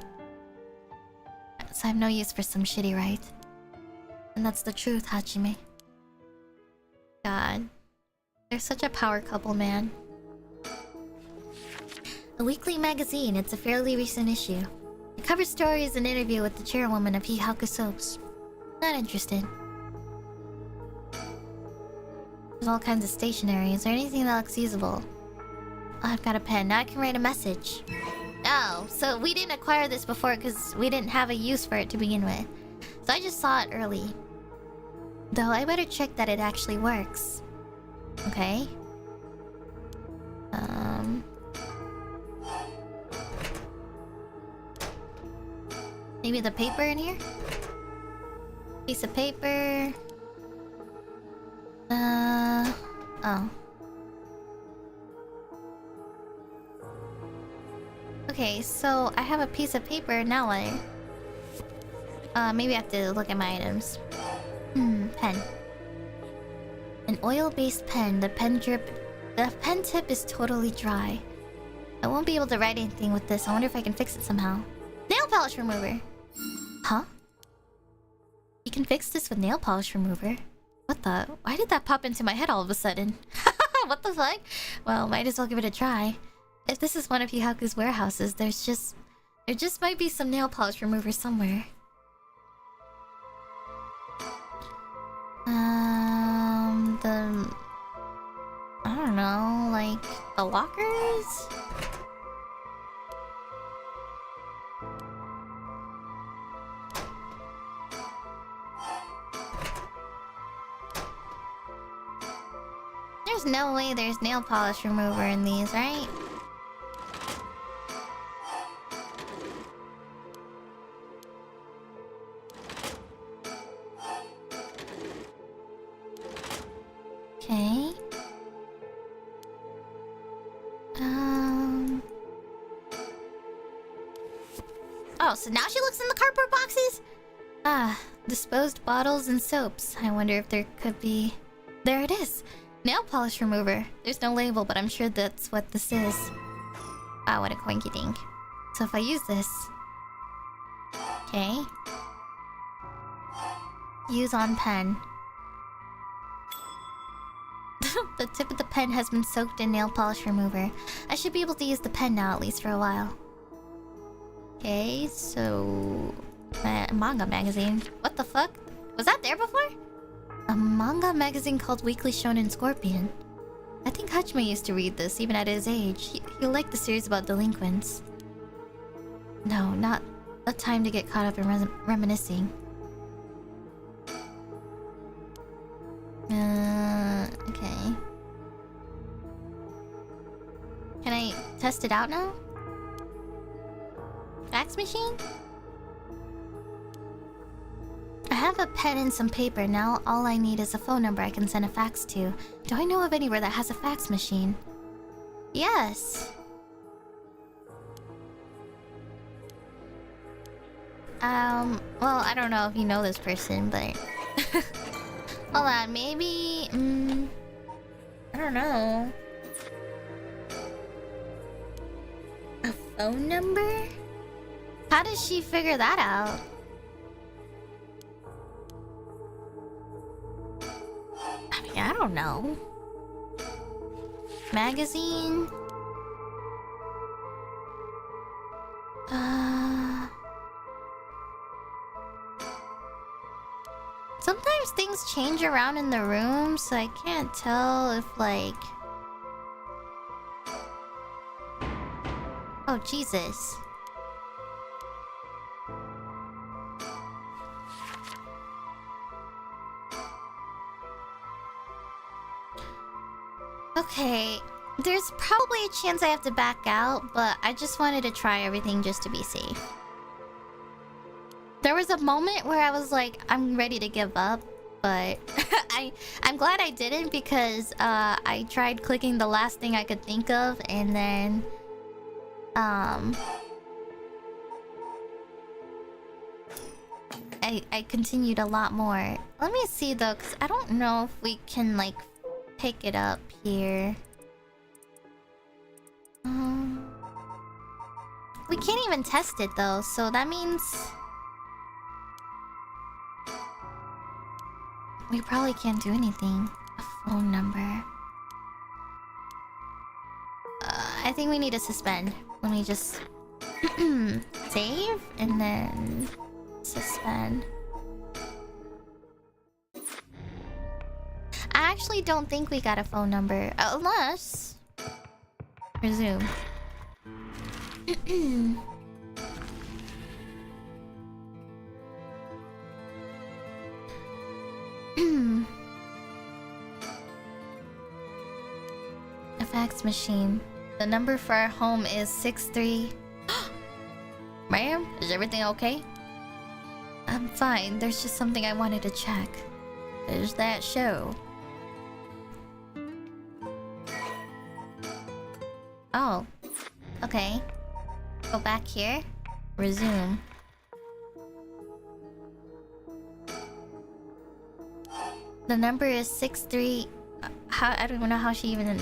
So I'm no use for some shitty right. And that's the truth, Hajime. God. They're such a power couple, man. A weekly magazine, it's a fairly recent issue. The cover story is an interview with the chairwoman of Hihaku Soaps. Not interested. There's all kinds of stationery. Is there anything that looks usable? Oh, I've got a pen. Now I can write a message. Oh, so we didn't acquire this before because we didn't have a use for it to begin with. So I just saw it early. Though I better check that it actually works. Okay. Maybe the paper in here? Piece of paper. Oh. Okay, so I have a piece of paper, now what? Maybe I have to look at my items. Pen. An oil-based pen. The pen tip is totally dry. I won't be able to write anything with this. I wonder if I can fix it somehow. Nail polish remover! Huh? You can fix this with nail polish remover? What the? Why did that pop into my head all of a sudden? What the fuck? Well, might as well give it a try. If this is one of Hihaku's warehouses, there just might be some nail polish remover somewhere. I don't know, like the lockers? There's no way there's nail polish remover in these, right? Okay. Oh, so now she looks in the cardboard boxes? Ah, disposed bottles and soaps. I wonder if there could be... There it is! Nail polish remover. There's no label, but I'm sure that's what this is. Ah, what a coinky dink. So if I use this... Okay. Use on pen. The tip of the pen has been soaked in nail polish remover. I should be able to use the pen now, at least for a while. Okay, so... manga magazine. What the fuck? Was that there before? A manga magazine called Weekly Shonen Scorpion. I think Hachime used to read this, even at his age. He liked the series about delinquents. No, not a time to get caught up in reminiscing. Okay. Can I test it out now? Fax machine? I have a pen and some paper. Now all I need is a phone number I can send a fax to. Do I know of anywhere that has a fax machine? Yes. Well, I don't know if you know this person, but... Hold on, maybe... I don't know. A phone number? How does she figure that out? I mean, I don't know. Magazine? Sometimes things change around in the room, so I can't tell if, like... Oh, Jesus. Okay, there's probably a chance I have to back out, but I just wanted to try everything just to be safe. There was a moment where I was like, I'm ready to give up, but I'm glad I didn't because I tried clicking the last thing I could think of, and then I continued a lot more. Let me see though, because I don't know if we can like pick it up here. We can't even test it though, so that means we probably can't do anything. A phone number. I think we need to suspend. Let me just save and then suspend. I actually don't think we got a phone number. Unless... Resume. A fax machine. The number for our home is 63... Ma'am, is everything okay? I'm fine. There's just something I wanted to check. There's that show. Oh. Okay. Go back here. Resume. The number is 63... I don't even know how she even...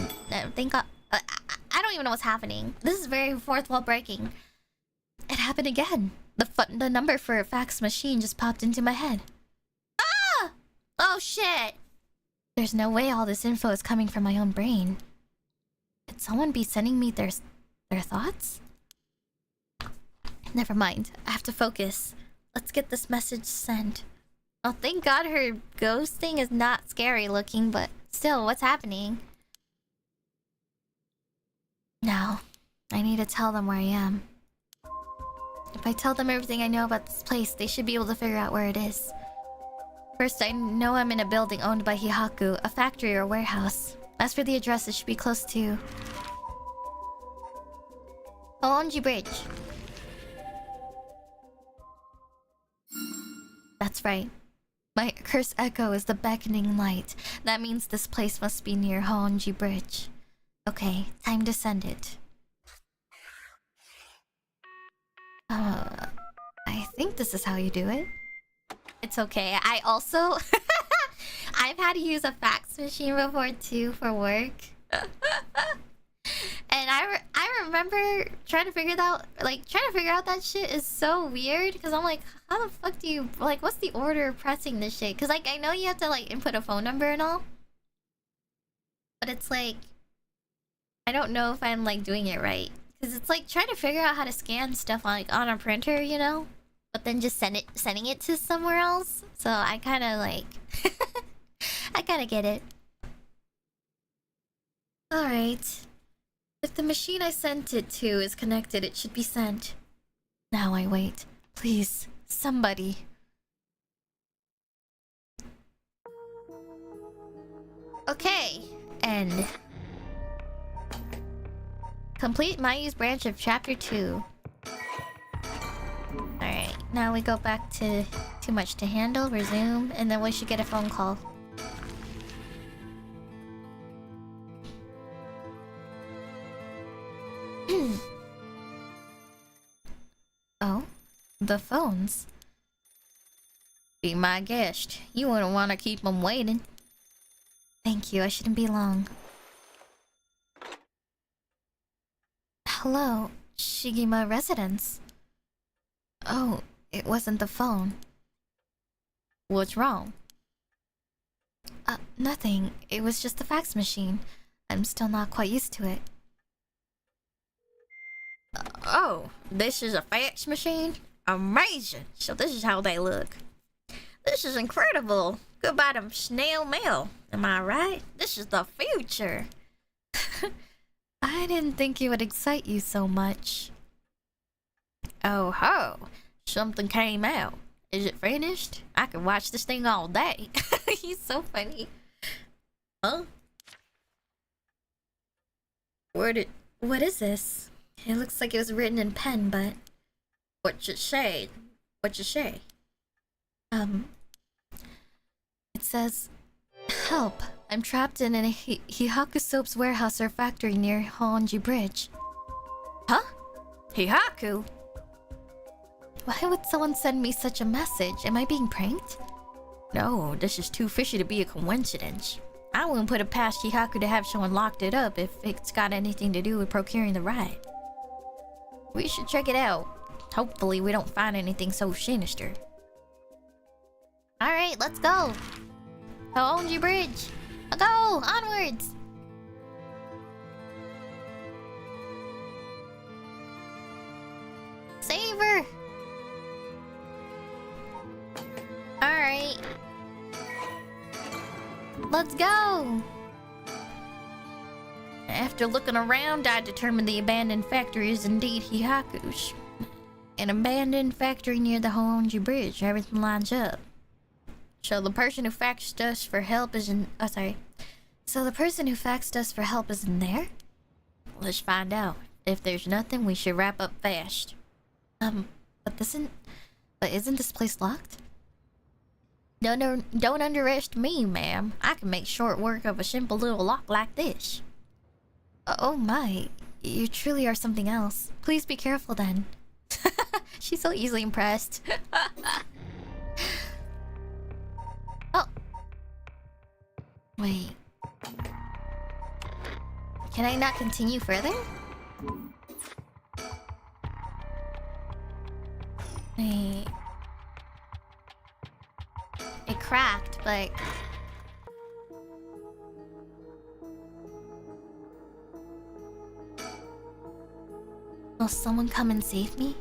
I don't even know what's happening. This is very fourth wall breaking. It happened again. The number for a fax machine just popped into my head. Ah! Oh shit! There's no way all this info is coming from my own brain. Could someone be sending me their thoughts? Never mind. I have to focus. Let's get this message sent. Oh, thank God her ghost thing is not scary looking, but still, what's happening? Now, I need to tell them where I am. If I tell them everything I know about this place, they should be able to figure out where it is. First, I know I'm in a building owned by Hihaku, a factory or warehouse. As for the address, it should be close to Honjo Bridge. That's right. My cursed echo is the beckoning light. That means this place must be near Honjo Bridge. Okay, time to send it. I think this is how you do it. It's okay. I also... I've had to use a fax machine before too for work. And I remember trying to figure out that shit is so weird, because I'm like, how the fuck do you, like, what's the order of pressing this shit? Because like I know you have to like input a phone number and all, but it's like I don't know if I'm like doing it right, because it's like trying to figure out how to scan stuff on, like, on a printer, you know, but then just sending it to somewhere else. So I kind of like I kind of get it. All right. If the machine I sent it to is connected, it should be sent. Now I wait. Please, somebody. Okay, end. Complete Mayu's branch of chapter 2. Alright, now we go back to too much to handle, resume, and then we should get a phone call. Oh, the phones. Be my guest. You wouldn't want to keep them waiting. Thank you, I shouldn't be long. Hello, Shigima residence. Oh, it wasn't the phone. What's wrong? Nothing. It was just the fax machine. I'm still not quite used to it. Oh, this is a fax machine? Amazing! So this is how they look. This is incredible! Goodbye to snail mail. Am I right? This is the future. I didn't think it would excite you so much. Oh ho! Something came out. Is it finished? I could watch this thing all day. He's so funny. Huh? What is this? It looks like it was written in pen, but... What's it say? It says... Help! I'm trapped in a Hihaku Soap's warehouse or factory near Honjo Bridge. Huh? Hihaku? Why would someone send me such a message? Am I being pranked? No, this is too fishy to be a coincidence. I wouldn't put it past Hihaku to have someone locked it up if it's got anything to do with procuring the ride. We should check it out. Hopefully we don't find anything so sinister. Alright, let's go. Honjo Bridge. Go! Onwards! Save her! Alright. Let's go! After looking around, I determined the abandoned factory is indeed Hihaku's. An abandoned factory near the Honjo Bridge. Everything lines up. So the person who faxed us for help is in... Oh, sorry. So the person who faxed us for help is in there? Let's find out. If there's nothing, we should wrap up fast. But isn't this place locked? Don't underestimate me, ma'am. I can make short work of a simple little lock like this. Oh my, you truly are something else. Please be careful then. She's so easily impressed. Oh. Wait. Can I not continue further? Wait. It cracked, but... Will someone come and save me?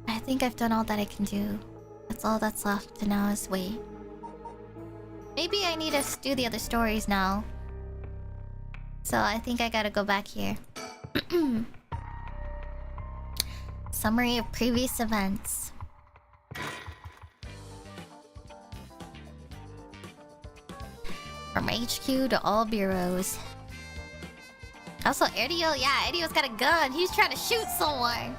I think I've done all that I can do. That's all that's left to now is wait. Maybe I need to do the other stories now. So I think I gotta go back here. Summary of previous events. From HQ to all bureaus. Also, Erdio, yeah, Erdio's got a gun. He's trying to shoot someone.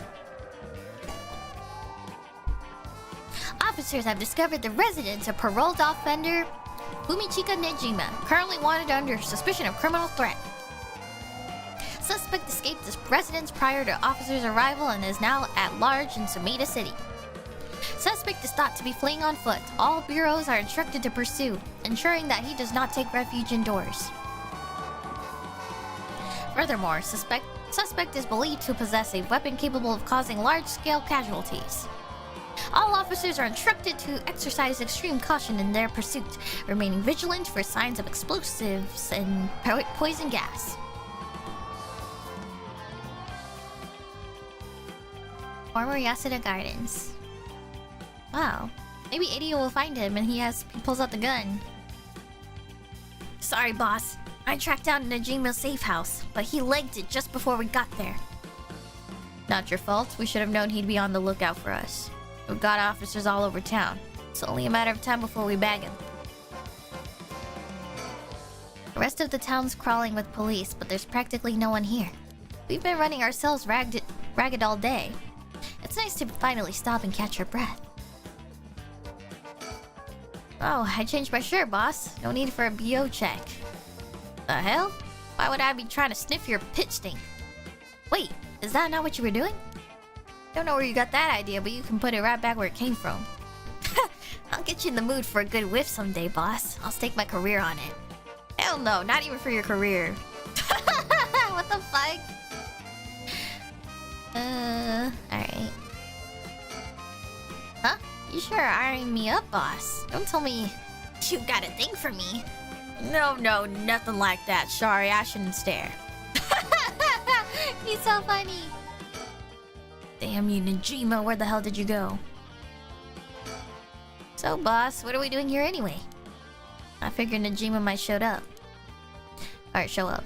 Officers have discovered the residence of paroled offender Fumichika Nejima, currently wanted under suspicion of criminal threat. Suspect escaped this residence prior to officers' arrival and is now at large in Sumida City. Suspect is thought to be fleeing on foot. All bureaus are instructed to pursue, ensuring that he does not take refuge indoors. Furthermore, suspect is believed to possess a weapon capable of causing large-scale casualties. All officers are instructed to exercise extreme caution in their pursuit, remaining vigilant for signs of explosives and poison gas. Former Yasuda Gardens. Wow. Maybe Adio will find him and he pulls out the gun. Sorry, boss. I tracked down Nejima's safe house, but he legged it just before we got there. Not your fault. We should have known he'd be on the lookout for us. We've got officers all over town. It's only a matter of time before we bag him. The rest of the town's crawling with police, but there's practically no one here. We've been running ourselves ragged all day. It's nice to finally stop and catch your breath. Oh, I changed my shirt, boss. No need for a BO check. The hell? Why would I be trying to sniff your pitch stink? Wait, is that not what you were doing? Don't know where you got that idea, but you can put it right back where it came from. I'll get you in the mood for a good whiff someday, boss. I'll stake my career on it. Hell no, not even for your career. What the fuck? Alright. Huh? You sure are eyeing me up, boss. Don't tell me you got a thing for me. No, nothing like that. Sorry, I shouldn't stare. He's so funny. Damn you, Nejima, where the hell did you go? So, boss, what are we doing here anyway? I figured Nejima might show up. Show up.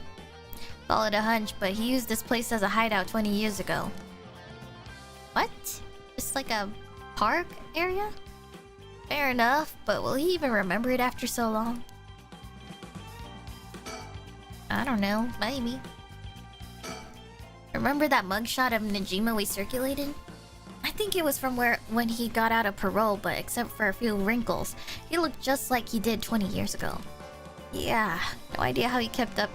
Followed a hunch, but he used this place as a hideout 20 years ago. What? Just like a park area? Fair enough, but will he even remember it after so long? I don't know, maybe. Remember that mugshot of Nejima we circulated? I think it was from when he got out of parole, but except for a few wrinkles, he looked just like he did 20 years ago. Yeah, no idea how he kept up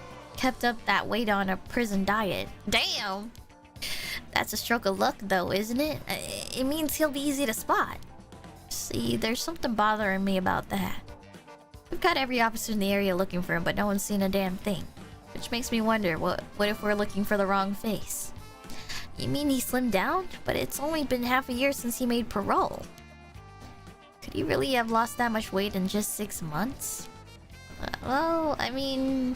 that weight on a prison diet. Damn! That's a stroke of luck though, isn't it? It means he'll be easy to spot. See, there's something bothering me about that. We've got every officer in the area looking for him, but no one's seen a damn thing. Which makes me wonder, what if we're looking for the wrong face? You mean he slimmed down? But it's only been half a year since he made parole. Could he really have lost that much weight in just 6 months? Well, I mean...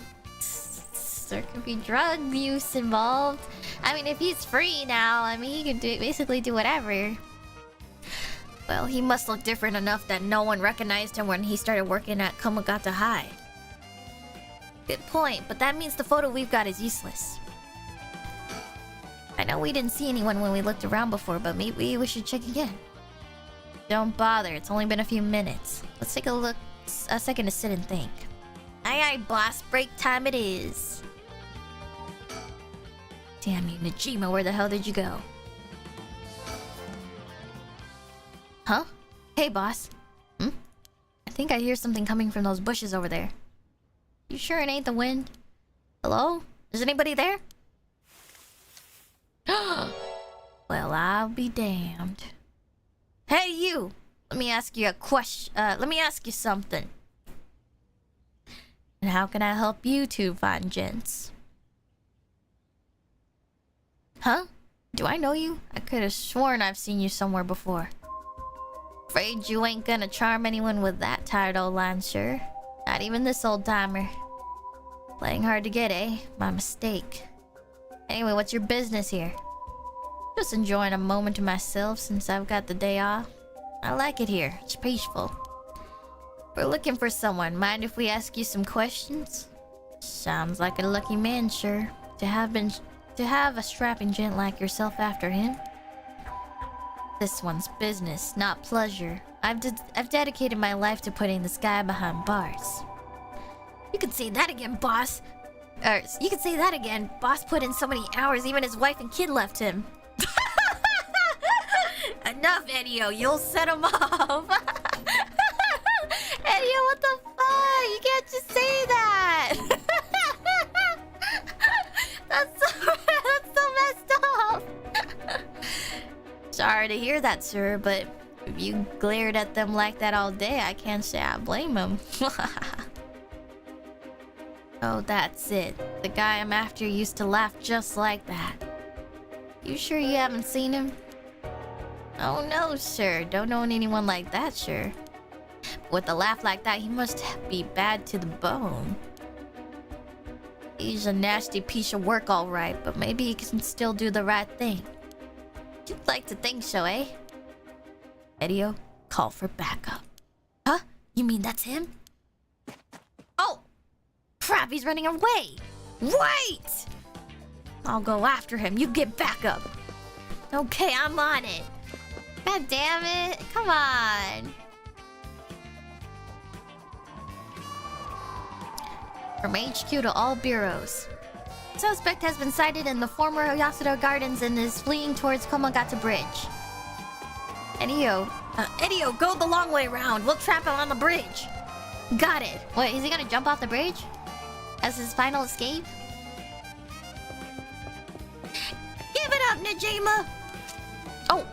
there could be drug use involved. I mean, if he's free now, I mean, he can basically do whatever. Well, he must look different enough that no one recognized him when he started working at Komagata High. Good point, but that means the photo we've got is useless. I know we didn't see anyone when we looked around before, but maybe we should check again. Don't bother, it's only been a few minutes. Let's take a second to sit and think. Aye, boss, break time it is. Damn you, Nejima, where the hell did you go? Huh? Hey, boss. I think I hear something coming from those bushes over there. You sure it ain't the wind? Hello? Is anybody there? Well, I'll be damned. Hey, you! Let me ask you a question. Let me ask you something. And how can I help you two fine gents? Huh? Do I know you? I could have sworn I've seen you somewhere before. Afraid you ain't gonna charm anyone with that tired old line, sure. Not even this old-timer. Playing hard to get, eh? My mistake. Anyway, what's your business here? Just enjoying a moment to myself since I've got the day off. I like it here. It's peaceful. We're looking for someone. Mind if we ask you some questions? Sounds like a lucky man, sure. To have a strapping gent like yourself after him. This one's business, not pleasure. I've dedicated my life to putting this guy behind bars. You could say that again, boss. You could say that again. Boss put in so many hours, even his wife and kid left him. Enough, Edio. You'll set him off. Edio, what the fuck? You can't just say that. That's so messed up. Sorry to hear that, sir, but if you glared at them like that all day, I can't say I blame him. Oh, that's it. The guy I'm after used to laugh just like that. You sure you haven't seen him? Oh no, sir. Don't know anyone like that, sure. With a laugh like that, he must be bad to the bone. He's a nasty piece of work, alright, but maybe he can still do the right thing. You'd like to think so, eh? Edio, call for backup. Huh? You mean that's him? Oh! Crap, he's running away! Wait! I'll go after him. You get backup. Okay, I'm on it. God damn it. Come on. From HQ to all bureaus. Suspect has been sighted in the former Yasuda Gardens and is fleeing towards Komagata Bridge. Edio, go the long way around. We'll trap him on the bridge. Got it. What, is he gonna jump off the bridge? As his final escape? Give it up, Najima! Oh,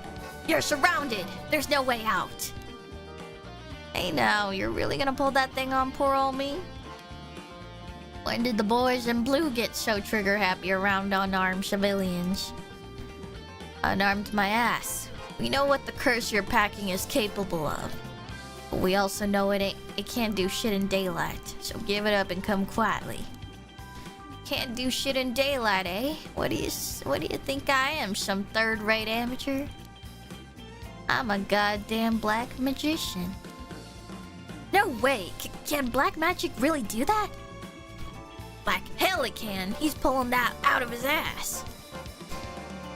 you're surrounded. There's no way out. Hey now, you're really gonna pull that thing on poor old me? When did the boys in blue get so trigger happy around unarmed civilians? Unarmed my ass. We know what the curse you're packing is capable of. But we also know it can't do shit in daylight. So give it up and come quietly. Can't do shit in daylight, eh? What do you think I am? Some third-rate amateur? I'm a goddamn black magician. No way! Can black magic really do that? Black hell it can! He's pulling that out of his ass!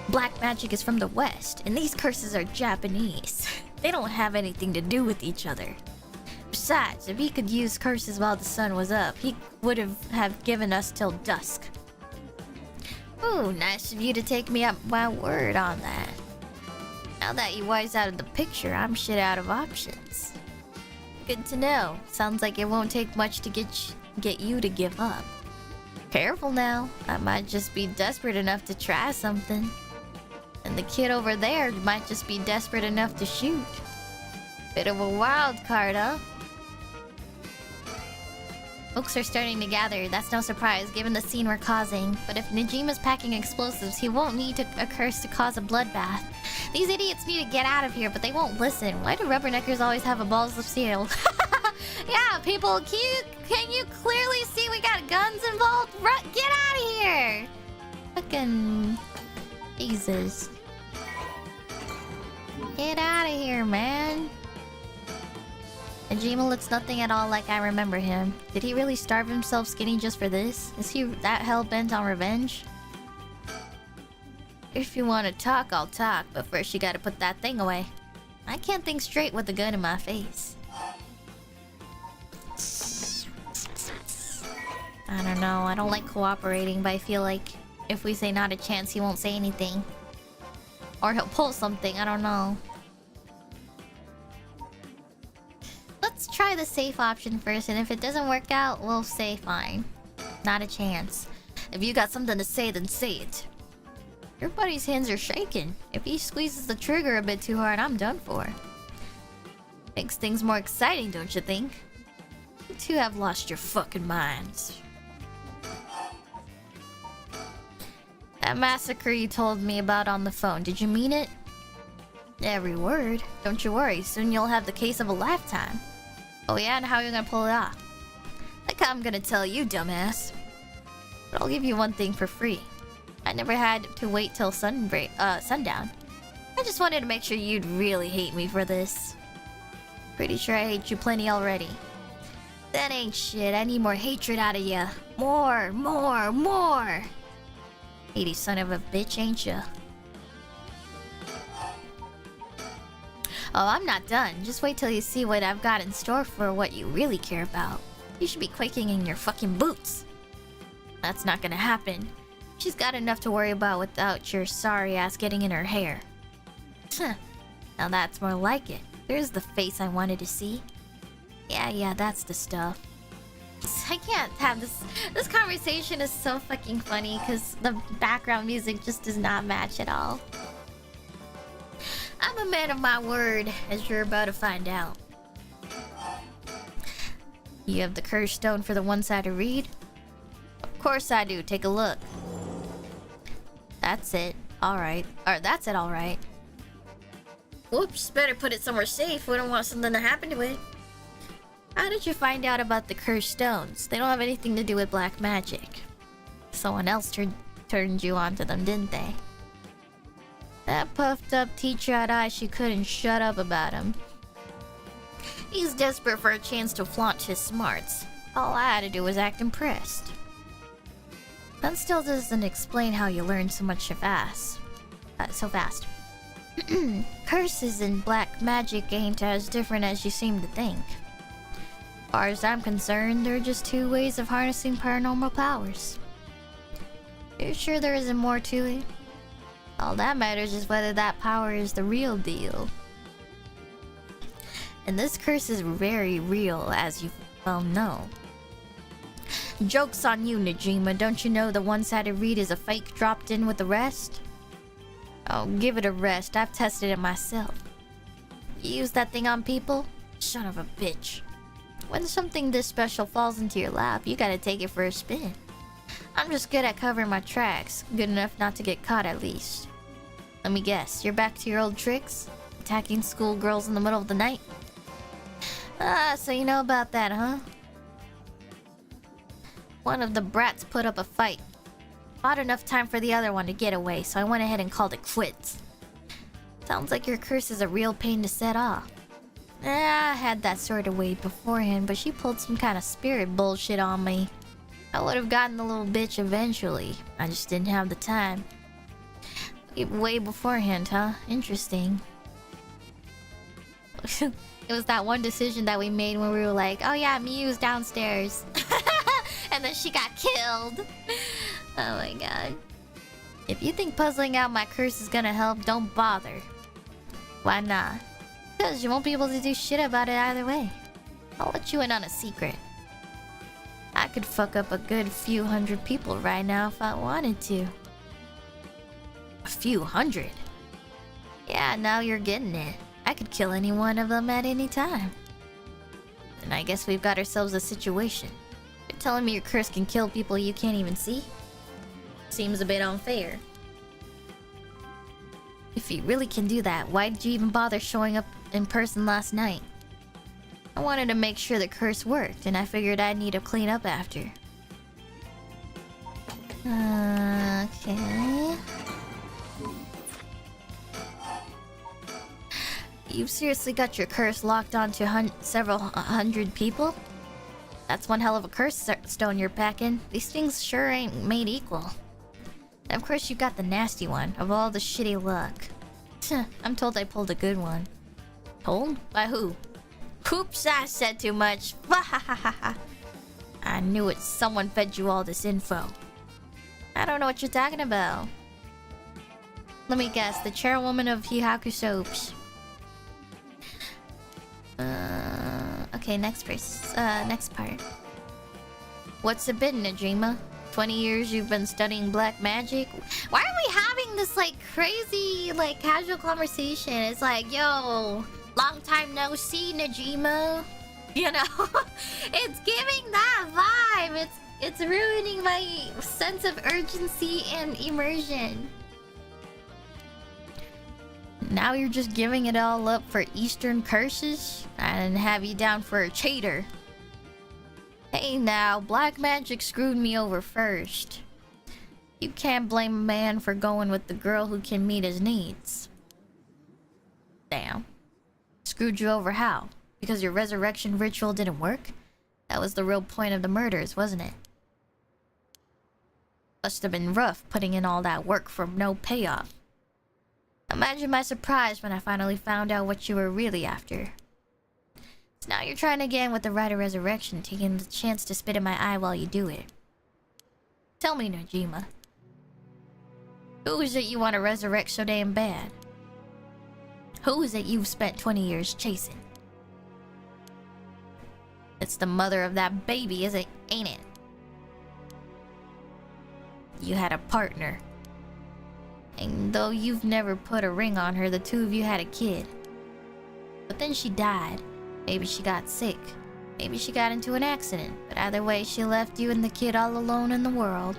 Black magic is from the West, and these curses are Japanese. They don't have anything to do with each other. Besides, if he could use curses while the sun was up, he would have given us till dusk. Ooh, nice of you to take me up my word on that. Now that Iwai's out of the picture, I'm shit out of options. Good to know. Sounds like it won't take much to get you to give up. Careful now. I might just be desperate enough to try something. And the kid over there might just be desperate enough to shoot. Bit of a wild card, huh? Folks are starting to gather. That's no surprise, given the scene we're causing. But if Nijima's packing explosives, he won't need a curse to cause a bloodbath. These idiots need to get out of here, but they won't listen. Why do rubberneckers always have a balls of steel? Yeah, people, can you clearly see we got guns involved? Get out of here! Fucking... Jesus. Get out of here, man. Najima looks nothing at all like I remember him. Did he really starve himself skinny just for this? Is he that hell-bent on revenge? If you want to talk, I'll talk, but first you gotta put that thing away. I can't think straight with a gun in my face. I don't know, I don't like cooperating, but I feel like if we say not a chance, he won't say anything. Or he'll pull something, I don't know. Let's try the safe option first, and if it doesn't work out, we'll say fine. Not a chance. If you got something to say, then say it. Your buddy's hands are shaking. If he squeezes the trigger a bit too hard, I'm done for. Makes things more exciting, don't you think? too have lost your fucking minds. That massacre you told me about on the phone, did you mean it? Every word. Don't you worry, soon you'll have the case of a lifetime. Oh yeah, and how are you gonna pull it off? Like how I'm gonna tell you, dumbass. But I'll give you one thing for free. I never had to wait till sundown. I just wanted to make sure you'd really hate me for this. Pretty sure I hate you plenty already. That ain't shit. I need more hatred out of ya. More, more, more. Hatey son of a bitch, ain't ya? Oh, I'm not done. Just wait till you see what I've got in store for what you really care about. You should be quaking in your fucking boots. That's not gonna happen. She's got enough to worry about without your sorry ass getting in her hair. Now that's more like it. There's the face I wanted to see. Yeah, that's the stuff. I can't have this. This conversation is so fucking funny because the background music just does not match at all. I'm a man of my word, as you're about to find out. You have the cursed stone for the one-sided read? Of course I do. Take a look. That's it. Alright. Or that's it, alright. Whoops, better put it somewhere safe. We don't want something to happen to it. How did you find out about the cursed stones? They don't have anything to do with black magic. Someone else turned you onto them, didn't they? That puffed up teacher had eyes she couldn't shut up about him. He's desperate for a chance to flaunt his smarts. All I had to do was act impressed. That still doesn't explain how you learned so much so fast. Curses and black magic ain't as different as you seem to think. As far as I'm concerned, they're just two ways of harnessing paranormal powers. You're sure there isn't more to it? All that matters is whether that power is the real deal. And this curse is very real, as you well know. Joke's on you, Najima. Don't you know the one-sided read is a fake dropped in with the rest? Oh, give it a rest. I've tested it myself. You use that thing on people? Son of a bitch. When something this special falls into your lap, you gotta take it for a spin. I'm just good at covering my tracks. Good enough not to get caught, at least. Let me guess, you're back to your old tricks? Attacking schoolgirls in the middle of the night? Ah, so you know about that, huh? One of the brats put up a fight. Bought enough time for the other one to get away, so I went ahead and called it quits. Sounds like your curse is a real pain to set off. I had that sort of way beforehand, but she pulled some kind of spirit bullshit on me. I would have gotten the little bitch eventually. I just didn't have the time. Way beforehand, huh? Interesting. It was that one decision that we made when we were like, oh yeah, Miu's downstairs. And then she got killed. Oh my god. If you think puzzling out my curse is gonna help, don't bother. Why not? Because you won't be able to do shit about it either way. I'll let you in on a secret. I could fuck up a good few hundred people right now if I wanted to. A few hundred? Yeah, now you're getting it. I could kill any one of them at any time. And I guess we've got ourselves a situation. You're telling me your curse can kill people you can't even see? Seems a bit unfair. If you really can do that, why did you even bother showing up in person last night? I wanted to make sure the curse worked, and I figured I'd need to clean up after. Okay. You've seriously got your curse locked onto several hundred people? That's one hell of a curse stone you're packing. These things sure ain't made equal. And of course you got the nasty one, of all the shitty luck. I'm told I pulled a good one. Told? By who? Oops, I said too much. I knew it. Someone fed you all this info. I don't know what you're talking about. Let me guess, the chairwoman of Hihaku Soaps. Okay, next part. What's it been, Najima? 20 years you've been studying black magic? Why are we having this, like, crazy, like, casual conversation? It's like, yo, long time no see, Najima. You know? It's giving that vibe. It's ruining my sense of urgency and immersion. Now you're just giving it all up for Eastern curses? And have you down for a cheater. Hey now, black magic screwed me over first. You can't blame a man for going with the girl who can meet his needs. Damn. Screwed you over how? Because your resurrection ritual didn't work? That was the real point of the murders, wasn't it? Must have been rough putting in all that work for no payoff. Imagine my surprise when I finally found out what you were really after. So now you're trying again with the rite of resurrection, taking the chance to spit in my eye while you do it. Tell me, Nojima. Who is it you want to resurrect so damn bad? Who is it you've spent 20 years chasing? It's the mother of that baby, ain't it? You had a partner. And though you've never put a ring on her, the two of you had a kid. But then she died. Maybe she got sick. Maybe she got into an accident. But either way, she left you and the kid all alone in the world.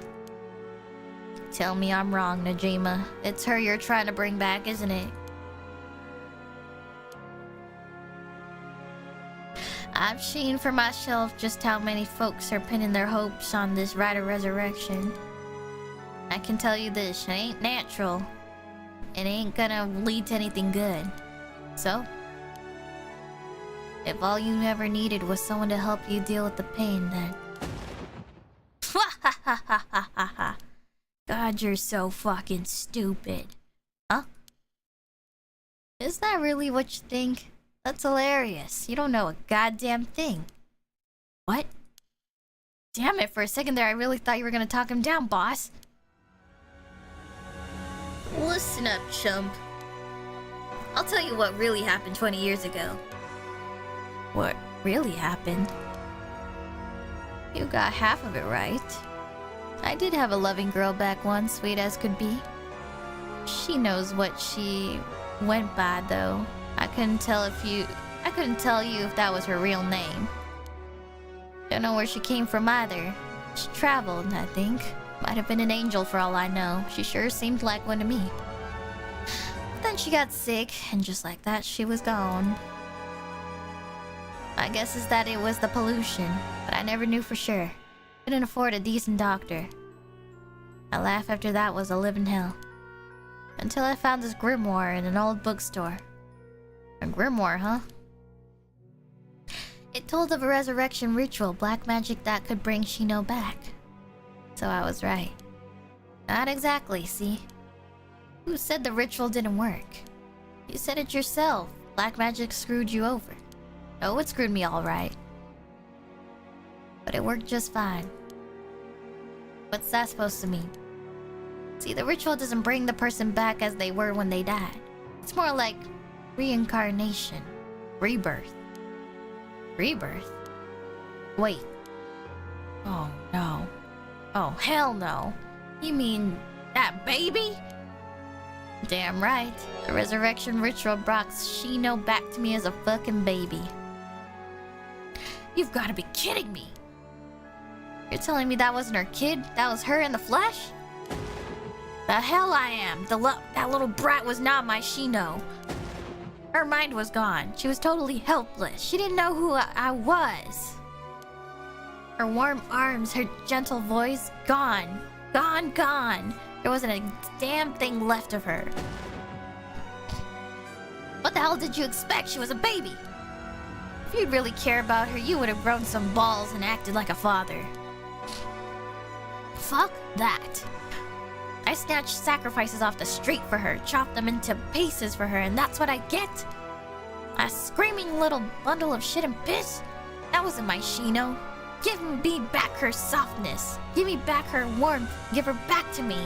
Tell me I'm wrong, Nojima. It's her you're trying to bring back, isn't it? I've seen for myself just how many folks are pinning their hopes on this rite of resurrection. I can tell you this, it ain't natural. It ain't gonna lead to anything good. So, if all you ever needed was someone to help you deal with the pain, then... God, you're so fucking stupid. Huh? Is that really what you think? That's hilarious. You don't know a goddamn thing. What? Damn it, for a second there I really thought you were gonna talk him down, boss. Listen up, chump. I'll tell you what really happened 20 years ago. What really happened? You got half of it right. I did have a loving girl back once, sweet as could be. She knows what she went by, though. I couldn't tell you if that was her real name. Don't know where she came from either. She traveled, I think. Might have been an angel for all I know. She sure seemed like one to me. But then she got sick, and just like that, she was gone. My guess is that it was the pollution, but I never knew for sure. Couldn't afford a decent doctor. My life after that was a living hell. Until I found this grimoire in an old bookstore. A grimoire, huh? It told of a resurrection ritual, black magic that could bring Shino back. So I was right. Not exactly, see? Who said the ritual didn't work? You said it yourself. Black magic screwed you over. Oh, it screwed me all right. But it worked just fine. What's that supposed to mean? See, the ritual doesn't bring the person back as they were when they died. It's more like reincarnation. Rebirth. Rebirth? Wait. Oh, no. Oh, hell no. You mean that baby? Damn right. The resurrection ritual brought Shino back to me as a fucking baby. You've got to be kidding me. You're telling me that wasn't her kid? That was her in the flesh? The hell I am. That little brat was not my Shino. Her mind was gone. She was totally helpless. She didn't know who I was. Her warm arms, her gentle voice, gone. Gone, gone. There wasn't a damn thing left of her. What the hell did you expect? She was a baby. If you'd really care about her, you would have grown some balls and acted like a father. Fuck that. I snatched sacrifices off the street for her, chopped them into pieces for her, and that's what I get? A screaming little bundle of shit and piss? That wasn't my Shino. Give me back her softness. Give me back her warmth. Give her back to me.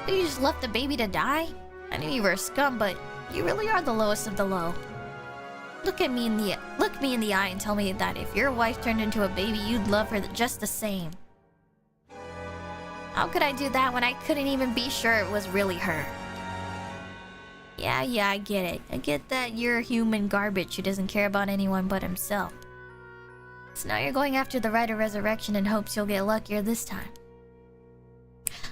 You just left the baby to die? I knew you were a scum, but you really are the lowest of the low. Look me in the eye and tell me that if your wife turned into a baby, you'd love her just the same. How could I do that when I couldn't even be sure it was really her? Yeah, I get it. I get that you're human garbage who doesn't care about anyone but himself. So now you're going after the right of resurrection in hopes you'll get luckier this time.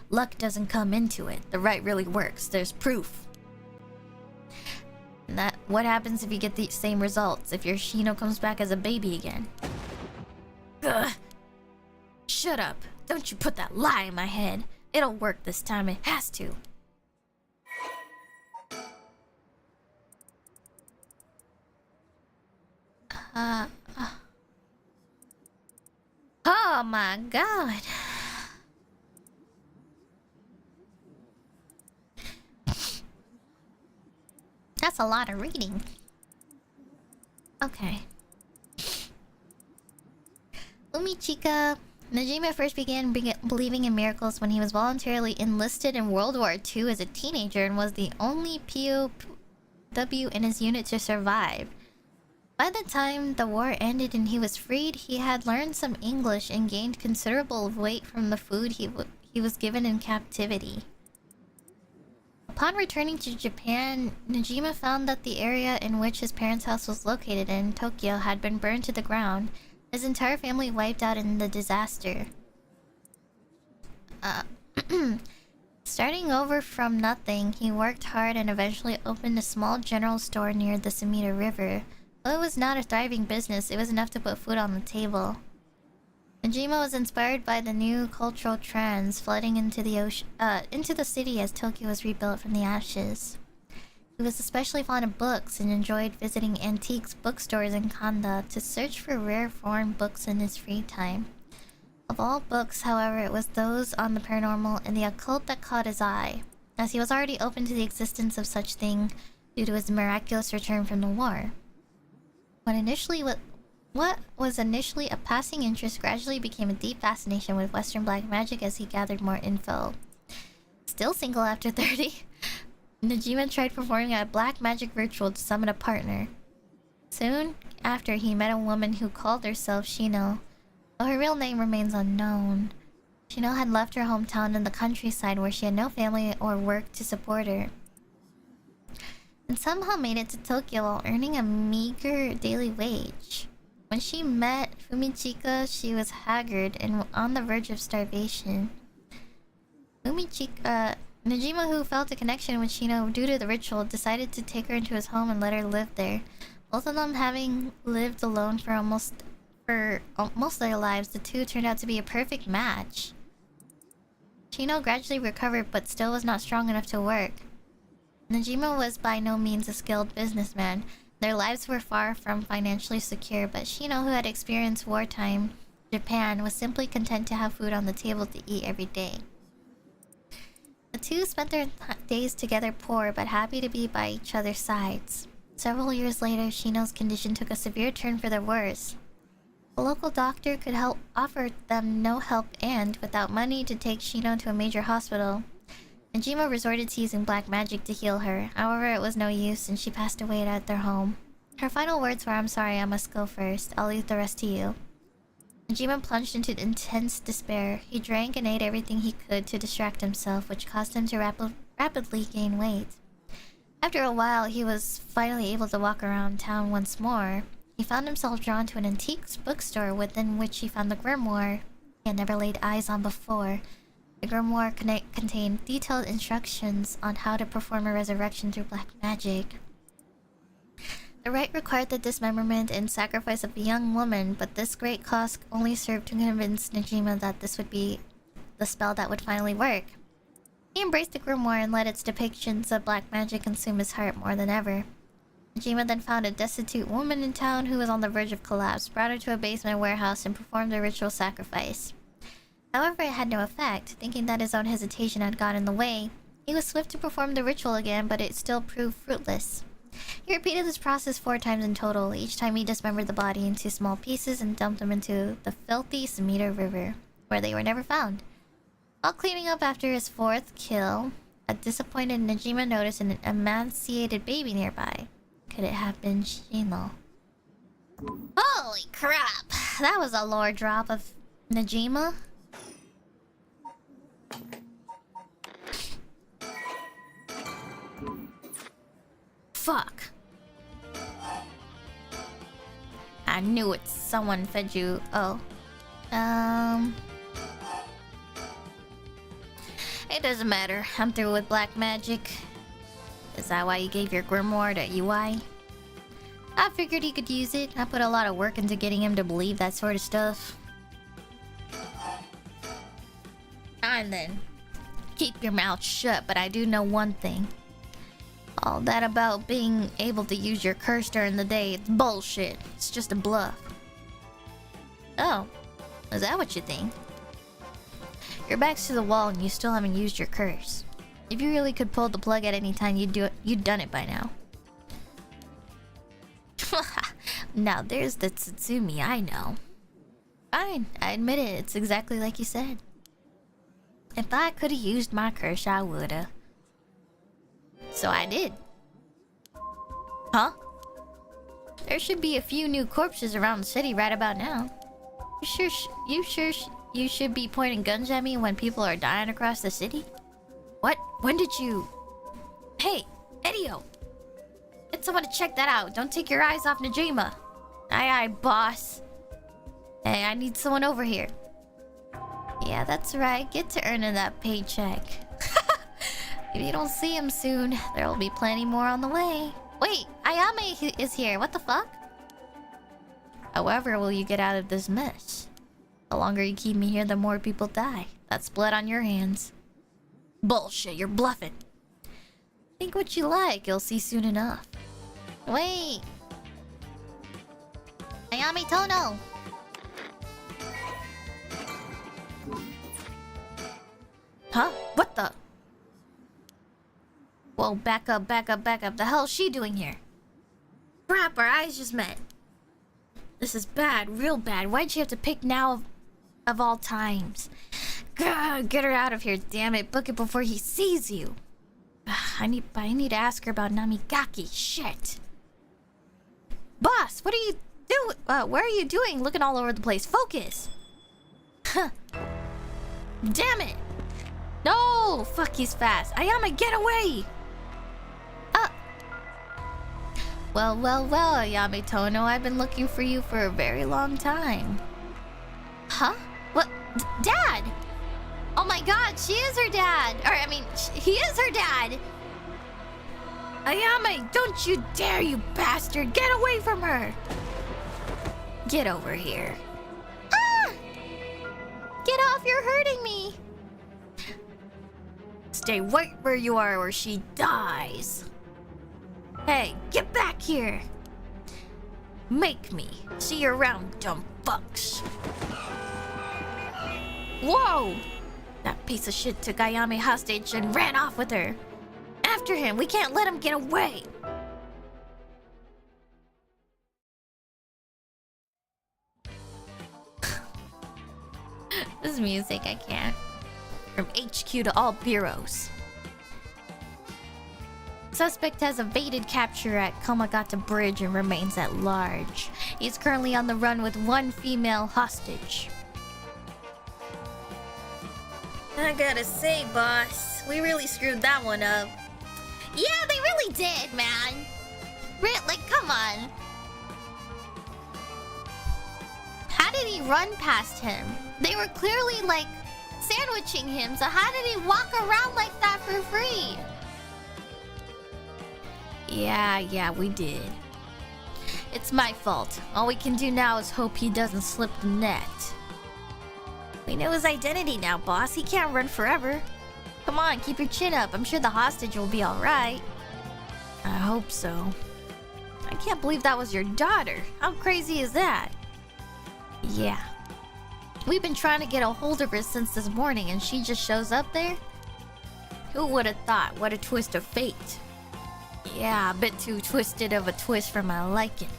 Luck doesn't come into it. The right really works. There's proof. And that what happens if you get the same results? If your Shino comes back as a baby again? Ugh. Shut up. Don't you put that lie in my head. It'll work this time. It has to. Oh my god. That's a lot of reading. Okay. Umichika. Najima first began believing in miracles when he was voluntarily enlisted in World War II as a teenager and was the only POW in his unit to survive. By the time the war ended and he was freed, he had learned some English and gained considerable weight from the food he was given in captivity. Upon returning to Japan, Najima found that the area in which his parents' house was located in Tokyo had been burned to the ground, his entire family wiped out in the disaster. Starting over from nothing, he worked hard and eventually opened a small general store near the Sumida River. Though it was not a thriving business, it was enough to put food on the table. Najima was inspired by the new cultural trends flooding into the city as Tokyo was rebuilt from the ashes. He was especially fond of books and enjoyed visiting antiques bookstores in Kanda to search for rare foreign books in his free time. Of all books, however, it was those on the paranormal and the occult that caught his eye, as he was already open to the existence of such thing due to his miraculous return from the war. What was initially a passing interest gradually became a deep fascination with Western black magic as he gathered more info. Still single after 30, Najima tried performing a black magic ritual to summon a partner. Soon after, he met a woman who called herself Shino, though her real name remains unknown. Shino had left her hometown in the countryside where she had no family or work to support her, and somehow made it to Tokyo while earning a meager daily wage. When she met Fumichika, she was haggard and on the verge of starvation. Najima, who felt a connection with Shino due to the ritual, decided to take her into his home and let her live there. Both of them having lived alone for most of their lives, the two turned out to be a perfect match. Shino gradually recovered but still was not strong enough to work. Najima was by no means a skilled businessman. Their lives were far from financially secure, but Shino, who had experienced wartime Japan, was simply content to have food on the table to eat every day. The two spent their days together poor, but happy to be by each other's sides. Several years later, Shino's condition took a severe turn for the worse. A local doctor could offer them no help and, without money to take Shino to a major hospital, Najima resorted to using black magic to heal her. However, it was no use and she passed away at their home. Her final words were, "I'm sorry, I must go first. I'll leave the rest to you." Najima plunged into intense despair. He drank and ate everything he could to distract himself, which caused him to rapidly gain weight. After a while, he was finally able to walk around town once more. He found himself drawn to an antiques bookstore within which he found the grimoire he had never laid eyes on before. The grimoire contained detailed instructions on how to perform a resurrection through black magic. The rite required the dismemberment and sacrifice of a young woman, but this great cost only served to convince Najima that this would be the spell that would finally work. He embraced the grimoire and let its depictions of black magic consume his heart more than ever. Najima then found a destitute woman in town who was on the verge of collapse, brought her to a basement warehouse, and performed a ritual sacrifice. However, it had no effect. Thinking that his own hesitation had got in the way, he was swift to perform the ritual again, but it still proved fruitless. He repeated this process 4 times in total. Each time he dismembered the body into small pieces and dumped them into the filthy Sumida River, where they were never found. While cleaning up after his 4th kill, a disappointed Najima noticed an emaciated baby nearby. Could it have been Shino? Holy crap! That was a lore drop of Najima. Fuck. I knew it. Someone fed you. Oh. It doesn't matter. I'm through with black magic. Is that why you gave your grimoire to UI? I figured he could use it. I put a lot of work into getting him to believe that sort of stuff. And then, keep your mouth shut, but I do know one thing. All that about being able to use your curse during the day, it's bullshit. It's just a bluff. Oh, is that what you think? Your back's to the wall and you still haven't used your curse. If you really could pull the plug at any time, you'd done it by now. Now there's the Tsutsumi, I know. Fine, I admit it. It's exactly like you said. If I could have used my curse, I woulda. So I did. Huh? There should be a few new corpses around the city right about now. You should be pointing guns at me when people are dying across the city? What? When did you... Hey, Edio! Get someone to check that out. Don't take your eyes off Najima. Aye, boss. Hey, I need someone over here. Yeah, that's right. Get to earning that paycheck. If you don't see him soon, there will be plenty more on the way. Wait, Ayame is here. What the fuck? However will you get out of this mess? The longer you keep me here, the more people die. That's blood on your hands. Bullshit, you're bluffing. Think what you like, you'll see soon enough. Wait. Ayame Tono. Huh? What the? Whoa, back up. The hell is she doing here? Crap, our eyes just met. This is bad, real bad. Why'd you have to pick now of all times? God, get her out of here, damn it. Book it before he sees you. I need to ask her about Namigaki. Shit. Boss, what are you doing? Where are you doing? Looking all over the place. Focus. Huh. Damn it. No! Fuck, he's fast. Ayama, get away! Well, Ayame Tono. I've been looking for you for a very long time. Huh? What? Dad! Oh my god, she is her dad! He is her dad! Ayame, don't you dare, you bastard! Get away from her! Get over here. Ah! Get off, you're hurting me! Stay right where you are or she dies. Hey, get back here. Make me see you around, dumb fucks. Whoa! That piece of shit took Ayame hostage and ran off with her. After him, we can't let him get away. This music, I can't. From HQ to all bureaus. Suspect has evaded capture at Komagata Bridge and remains at large. He's currently on the run with one female hostage. I gotta say, boss, we really screwed that one up. Yeah, they really did, man. Like, come on. How did he run past him? They were clearly, like, sandwiching him, so how did he walk around like that for free? Yeah, we did. It's my fault. All we can do now is hope he doesn't slip the net. We know his identity now, boss. He can't run forever. Come on, keep your chin up. I'm sure the hostage will be alright. I hope so. I can't believe that was your daughter. How crazy is that? Yeah. We've been trying to get a hold of her since this morning and she just shows up there? Who would have thought? What a twist of fate. Yeah, a bit too twisted of a twist for my liking.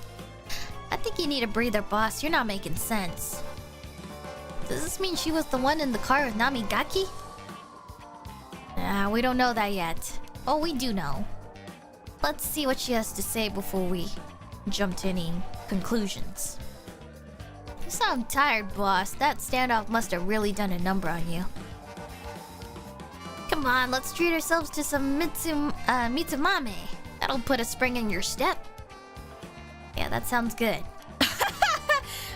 I think you need a breather, boss. You're not making sense. Does this mean she was the one in the car with Namigaki? Nah, we don't know that yet. Oh, we do know. Let's see what she has to say before we jump to any conclusions. You sound tired, boss. That standoff must have really done a number on you. Come on, let's treat ourselves to some Mitsumame. That'll put a spring in your step. Yeah, that sounds good.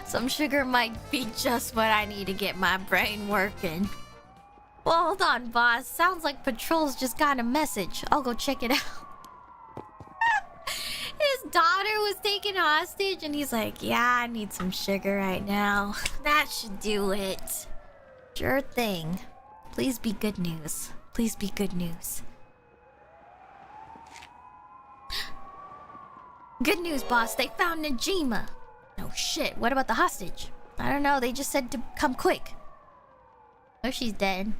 Some sugar might be just what I need to get my brain working. Well, hold on, boss. Sounds like Patrol's just got a message. I'll go check it out. His daughter was taken hostage and he's like, yeah, I need some sugar right now. That should do it. Sure thing. Please be good news. Please be good news. Good news, boss. They found Najima. No shit. What about the hostage? I don't know. They just said to come quick. Oh, she's dead.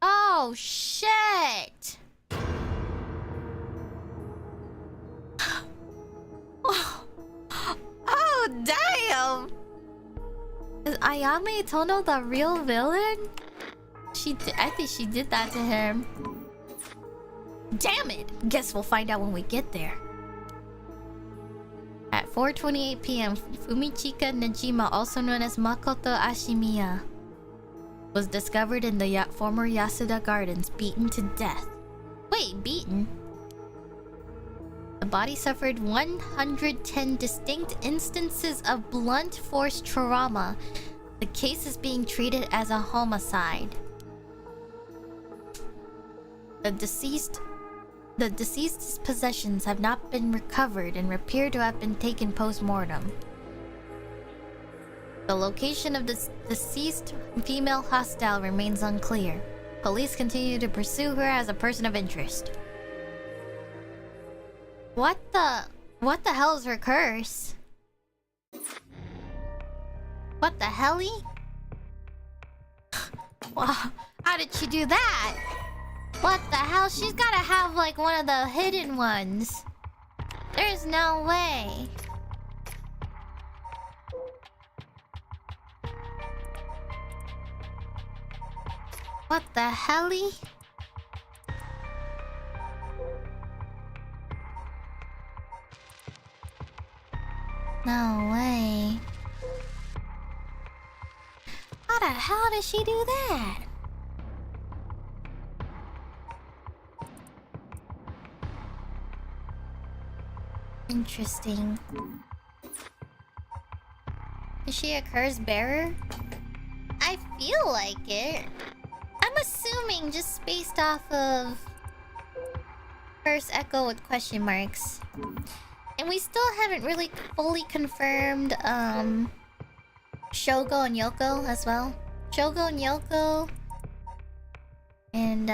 Oh, shit. Oh, damn. Is Ayame Tono the real villain? I think she did that to him. Damn it! Guess we'll find out when we get there. At 4:28 p.m., Fumichika Najima, also known as Makoto Ashimiya, was discovered in the former Yasuda Gardens, beaten to death. Wait, beaten? The body suffered 110 distinct instances of blunt force trauma. The case is being treated as a homicide. The deceased's possessions have not been recovered and appear to have been taken post-mortem. The location of the deceased female hostile remains unclear. Police continue to pursue her as a person of interest. What the hell is her curse? What the helly? Wow, how did she do that? What the hell? She's gotta have like one of the hidden ones. There's no way. What the helly? No way. How the hell did she do that? Interesting. Is she a curse bearer? I feel like it. I'm assuming just based off of Curse Echo with question marks. And we still haven't really fully confirmed Shogo and Yoko as well. Shogo and Yoko and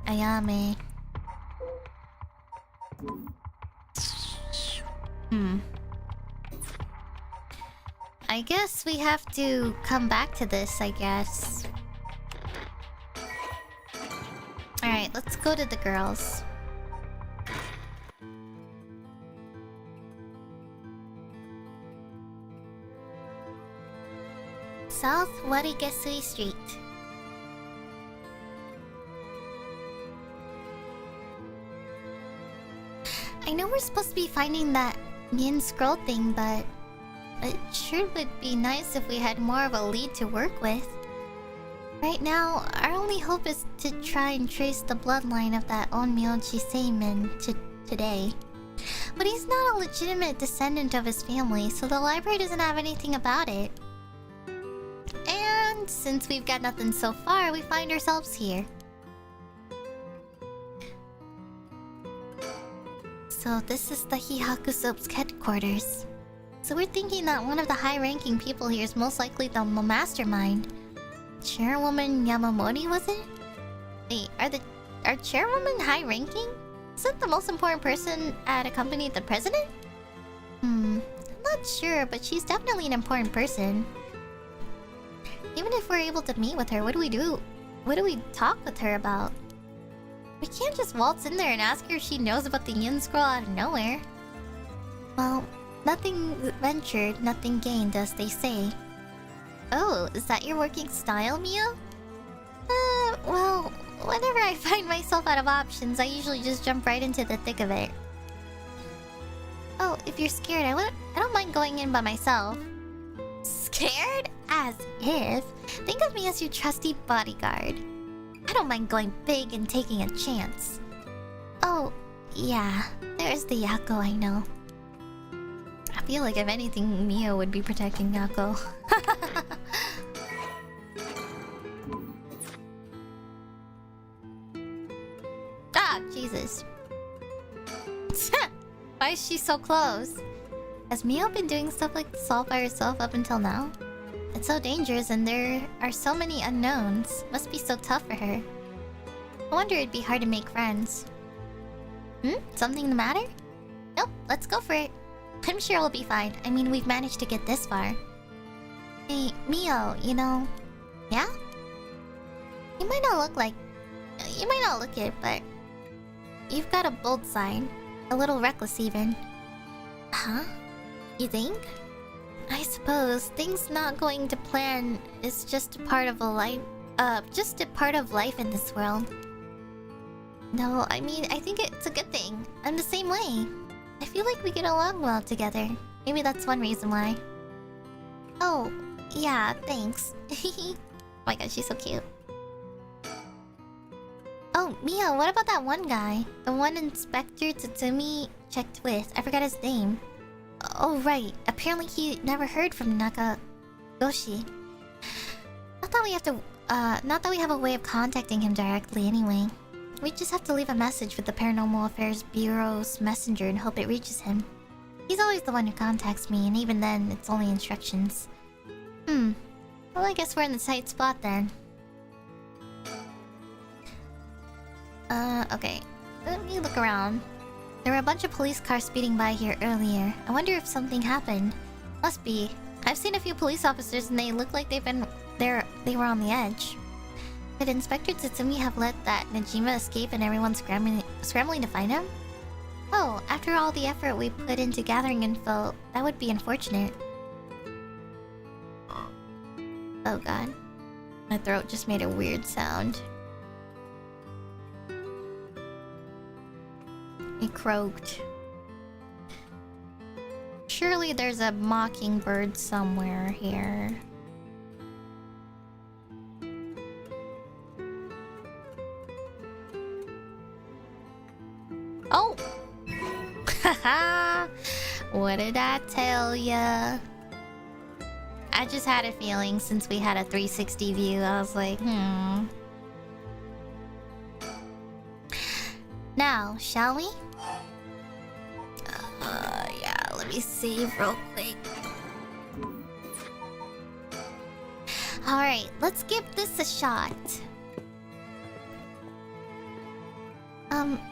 Ayame. I guess we have to come back to this, I guess. Alright, let's go to the girls. South Warigesui Street. I know we're supposed to be finding that Yin scroll thing, but it sure would be nice if we had more of a lead to work with. Right now, our only hope is to try and trace the bloodline of that Onmyoji Seimin today. But he's not a legitimate descendant of his family, so the library doesn't have anything about it. And since we've got nothing so far, we find ourselves here. So this is the Hihaku Soap's headquarters. So we're thinking that one of the high-ranking people here is most likely the mastermind. Chairwoman Yamamori, was it? Wait, are chairwomen high-ranking? Isn't the most important person at a company the president? I'm not sure, but she's definitely an important person. Even if we're able to meet with her, what do we do? What do we talk with her about? We can't just waltz in there and ask her if she knows about the Yin Scroll out of nowhere. Well, nothing ventured, nothing gained, as they say. Oh, is that your working style, Mia? Well, whenever I find myself out of options, I usually just jump right into the thick of it. Oh, if you're scared, I don't mind going in by myself. Scared? As if. Think of me as your trusty bodyguard. I don't mind going big and taking a chance. Oh, yeah, there's the Yako I know. I feel like if anything, Mio would be protecting Yako. Ah, Jesus. Why is she so close? Has Mio been doing stuff like this all by herself up until now? It's so dangerous and there are so many unknowns. Must be so tough for her. I wonder it'd be hard to make friends. Something the matter? Nope, let's go for it. I'm sure we'll be fine. I mean, we've managed to get this far. Hey, Mio, you know... Yeah? You might not look like... You might not look it, but... You've got a bold side. A little reckless, even. Huh? You think? I suppose things not going to plan is just a part of a life... just a part of life in this world. No, I mean, I think it's a good thing. I'm the same way. I feel like we get along well together. Maybe that's one reason why. Oh, yeah, thanks. Oh my god, she's so cute. Oh, Mio, what about that one guy? The one Inspector Tsutsumi checked with. I forgot his name. Oh, right. Apparently he never heard from Nakagoshi. Not that we have to... not that we have a way of contacting him directly anyway. We just have to leave a message with the Paranormal Affairs Bureau's messenger and hope it reaches him. He's always the one who contacts me, and even then, it's only instructions. Well, I guess we're in the tight spot then. Okay. Let me look around. There were a bunch of police cars speeding by here earlier. I wonder if something happened. Must be. I've seen a few police officers and they look like they've been... They were on the edge. Could Inspector Tsutsumi have let that Najima escape and everyone scrambling to find him? Oh, after all the effort we put into gathering info, that would be unfortunate. Oh god. My throat just made a weird sound. It croaked. Surely there's a mockingbird somewhere here. Oh! Haha! What did I tell ya? I just had a feeling since we had a 360 view, I was like, Now, shall we? Yeah, let me save real quick. Alright, let's give this a shot.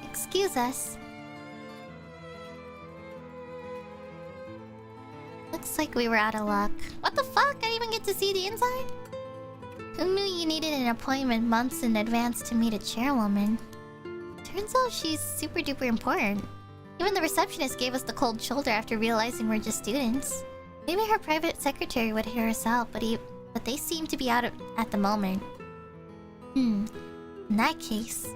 Excuse us. Looks like we were out of luck. What the fuck? I didn't even get to see the inside? Who knew you needed an appointment months in advance to meet a chairwoman? Turns out she's super duper important. Even the receptionist gave us the cold shoulder after realizing we're just students. Maybe her private secretary would hear us out, but they seem to be out at the moment. In that case...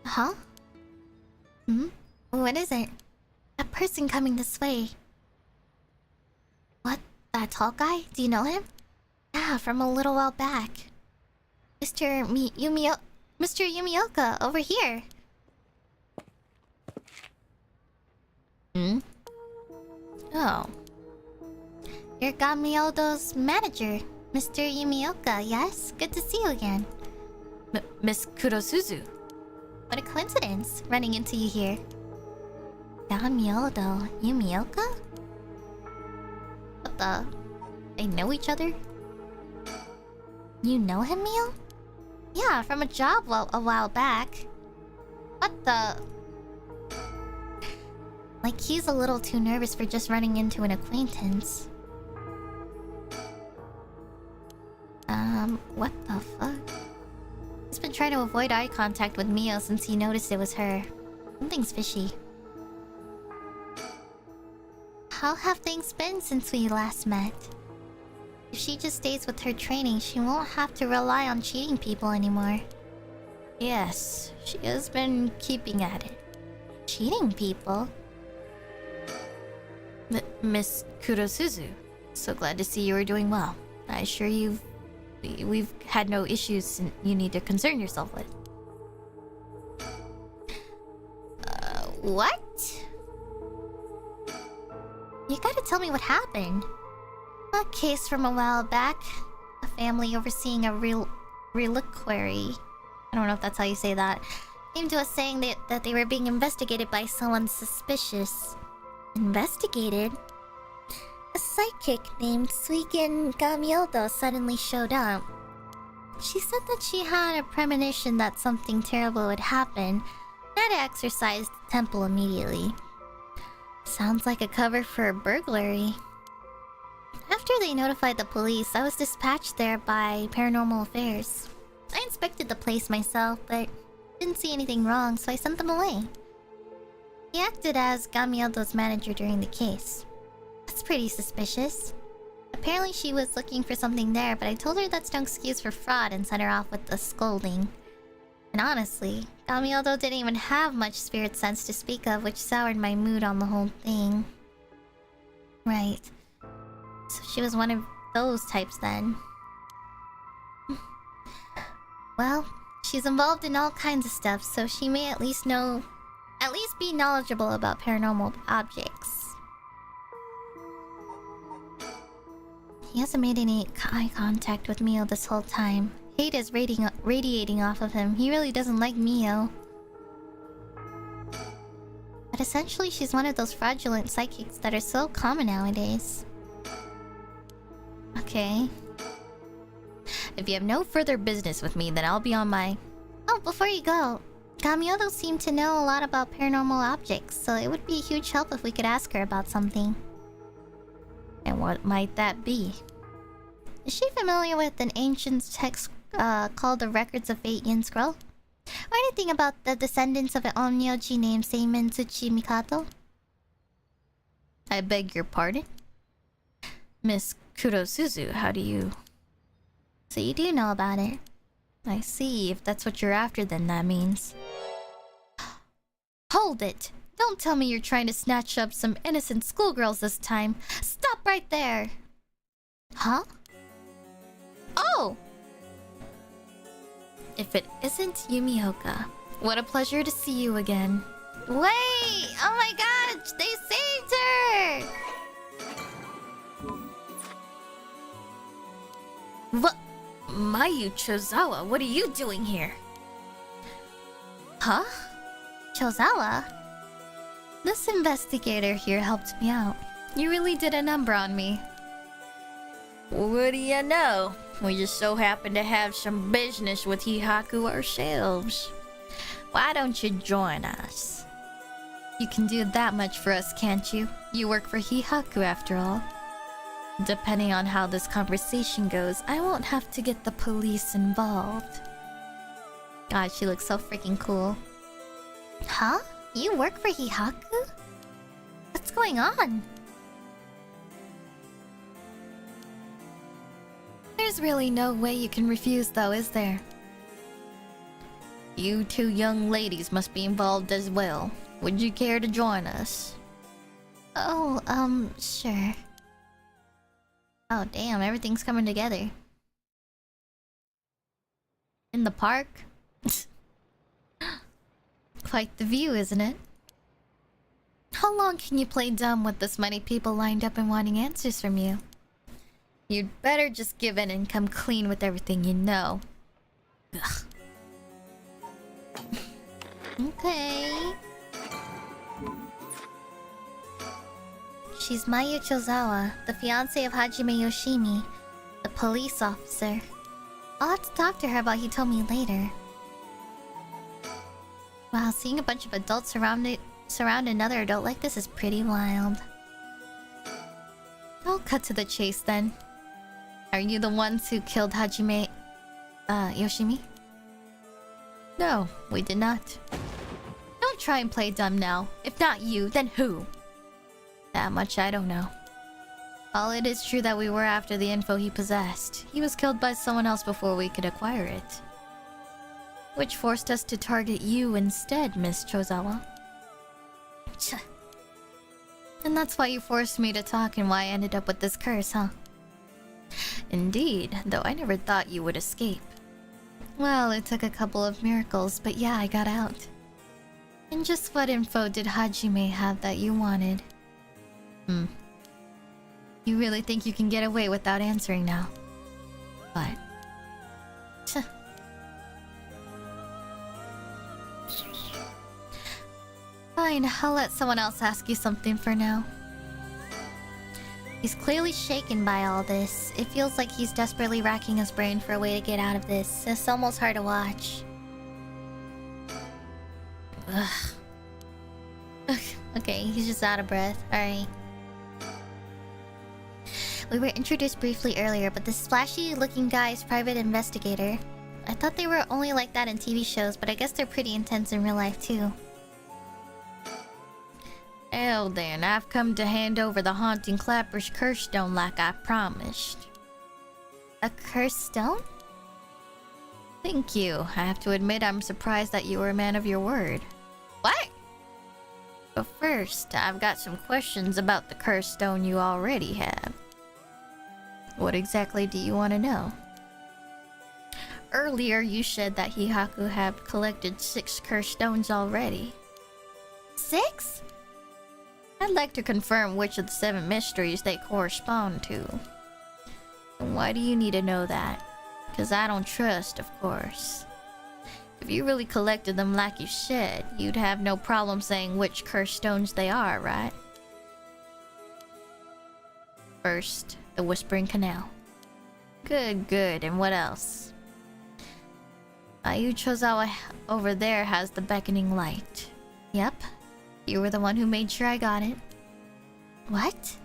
Huh? What is it? A person coming this way. What? That tall guy? Do you know him? Yeah, from a little while back. Mr. Yumioka, over here. Oh. You're Gamiodo's manager, Mr. Yumioka, yes? Good to see you again. Miss Kurosuzu. What a coincidence, running into you here. Gamiodo, Yumioka? What the? They know each other? You know him, Mio? Yeah, from a job a while back. What the? Like he's a little too nervous for just running into an acquaintance. What the fuck? He's been trying to avoid eye contact with Mio since he noticed it was her. Something's fishy. How have things been since we last met? If she just stays with her training, she won't have to rely on cheating people anymore. Yes, she has been keeping at it. Cheating people? Miss Kurosuzu, so glad to see you are doing well. I assure we've had no issues you need to concern yourself with. What? You gotta tell me what happened. A case from a while back. A family overseeing a reliquary. I don't know if that's how you say that. Came to us saying that they were being investigated by someone suspicious. Investigated? A psychic named Suigen Gamyodo suddenly showed up. She said that she had a premonition that something terrible would happen, and had to exorcise the temple immediately. Sounds like a cover for a burglary. After they notified the police, I was dispatched there by Paranormal Affairs. I inspected the place myself, but didn't see anything wrong, so I sent them away. He acted as Gamyodo's manager during the case. That's pretty suspicious. Apparently she was looking for something there, but I told her that's no excuse for fraud and sent her off with a scolding. And honestly, Gamyodo didn't even have much spirit sense to speak of, which soured my mood on the whole thing. Right. So she was one of those types then. Well, she's involved in all kinds of stuff, so she may at least be knowledgeable about paranormal objects. He hasn't made any eye contact with Mio this whole time. Hate is radiating off of him. He really doesn't like Mio. But essentially, she's one of those fraudulent psychics that are so common nowadays. Okay. If you have no further business with me, then I'll be on my... Oh, before you go, Gamyodo seemed to know a lot about paranormal objects, so it would be a huge help if we could ask her about something. And what might that be? Is she familiar with an ancient text called the Records of Fate Yin Scroll? Or anything about the descendants of an onmyoji named Seimen Tsuchi Mikado? I beg your pardon? Miss Kurosuzu, how do you... So you do know about it. I see. If that's what you're after, then that means... Hold it! Don't tell me you're trying to snatch up some innocent schoolgirls this time. Stop right there! Huh? Oh! If it isn't Yumioka, what a pleasure to see you again. Wait! Oh my god! They saved her! What? Mayu Chozawa, what are you doing here? Huh? Chozawa? This investigator here helped me out. You really did a number on me. What do you know? We just so happen to have some business with Hihaku ourselves. Why don't you join us? You can do that much for us, can't you? You work for Hihaku after all. Depending on how this conversation goes, I won't have to get the police involved. God, she looks so freaking cool. Huh? You work for Hihaku? What's going on? There's really no way you can refuse though, is there? You two young ladies must be involved as well. Would you care to join us? Oh, sure. Oh, damn, everything's coming together. In the park? Quite the view, isn't it? How long can you play dumb with this many people lined up and wanting answers from you? You'd better just give in and come clean with everything you know. Ugh. Okay. She's Mayu Chozawa, the fiancée of Hajime Yoshimi, the police officer. I'll have to talk to her about Hitomi later. Wow, seeing a bunch of adults surround another adult like this is pretty wild. I'll cut to the chase then. Are you the ones who killed Hajime... Yoshimi? No, we did not. Don't try and play dumb now. If not you, then who? That much I don't know. All it is true that we were after the info he possessed. He was killed by someone else before we could acquire it. Which forced us to target you instead, Miss Chozawa. And that's why you forced me to talk and why I ended up with this curse, huh? Indeed, though I never thought you would escape. Well, it took a couple of miracles, but yeah, I got out. And just what info did Hajime have that you wanted? You really think you can get away without answering now? What? Fine, I'll let someone else ask you something for now. He's clearly shaken by all this. It feels like he's desperately racking his brain for a way to get out of this. It's almost hard to watch. Ugh. Okay, he's just out of breath. Alright. We were introduced briefly earlier, but this splashy-looking guy is private investigator. I thought they were only like that in TV shows, but I guess they're pretty intense in real life too. Well then, I've come to hand over the Haunting Clapper's curse stone like I promised. A curse stone? Thank you. I have to admit I'm surprised that you were a man of your word. What? But first, I've got some questions about the curse stone you already have. What exactly do you want to know? Earlier, you said that Hihaku had collected 6 curse stones already. 6? I'd like to confirm which of the 7 mysteries they correspond to. And why do you need to know that? Because I don't trust, of course. If you really collected them like you said, you'd have no problem saying which curse stones they are, right? First, the Whispering Canal. Good, good. And what else? Ayu Chozawa over there has the Beckoning Light. Yep. You were the one who made sure I got it. What?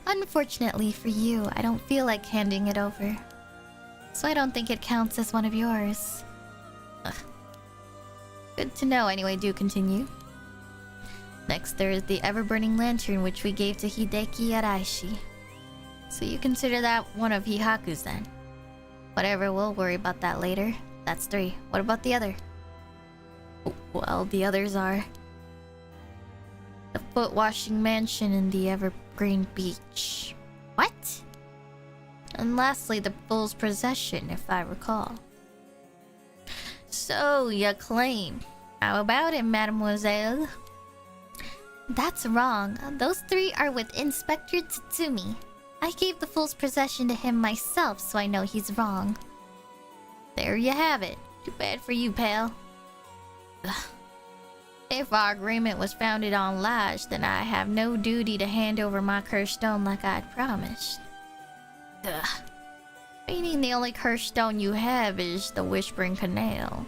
Unfortunately for you, I don't feel like handing it over. So I don't think it counts as one of yours. Ugh. Good to know anyway, do continue. Next, there is the ever-burning lantern which we gave to Hideki Araishi. So you consider that one of Hihaku's then? Whatever, we'll worry about that later. That's 3. What about the other? Well, the others are... the foot-washing mansion and the evergreen beach. What? And lastly, the fool's possession, if I recall. So, you claim. How about it, mademoiselle? That's wrong. Those 3 are with Inspector Tsutsumi. I gave the fool's possession to him myself, so I know he's wrong. There you have it. Too bad for you, pal. Ugh. If our agreement was founded on lies, then I have no duty to hand over my cursed stone like I'd promised. Ugh. Meaning the only cursed stone you have is the Whispering Canal.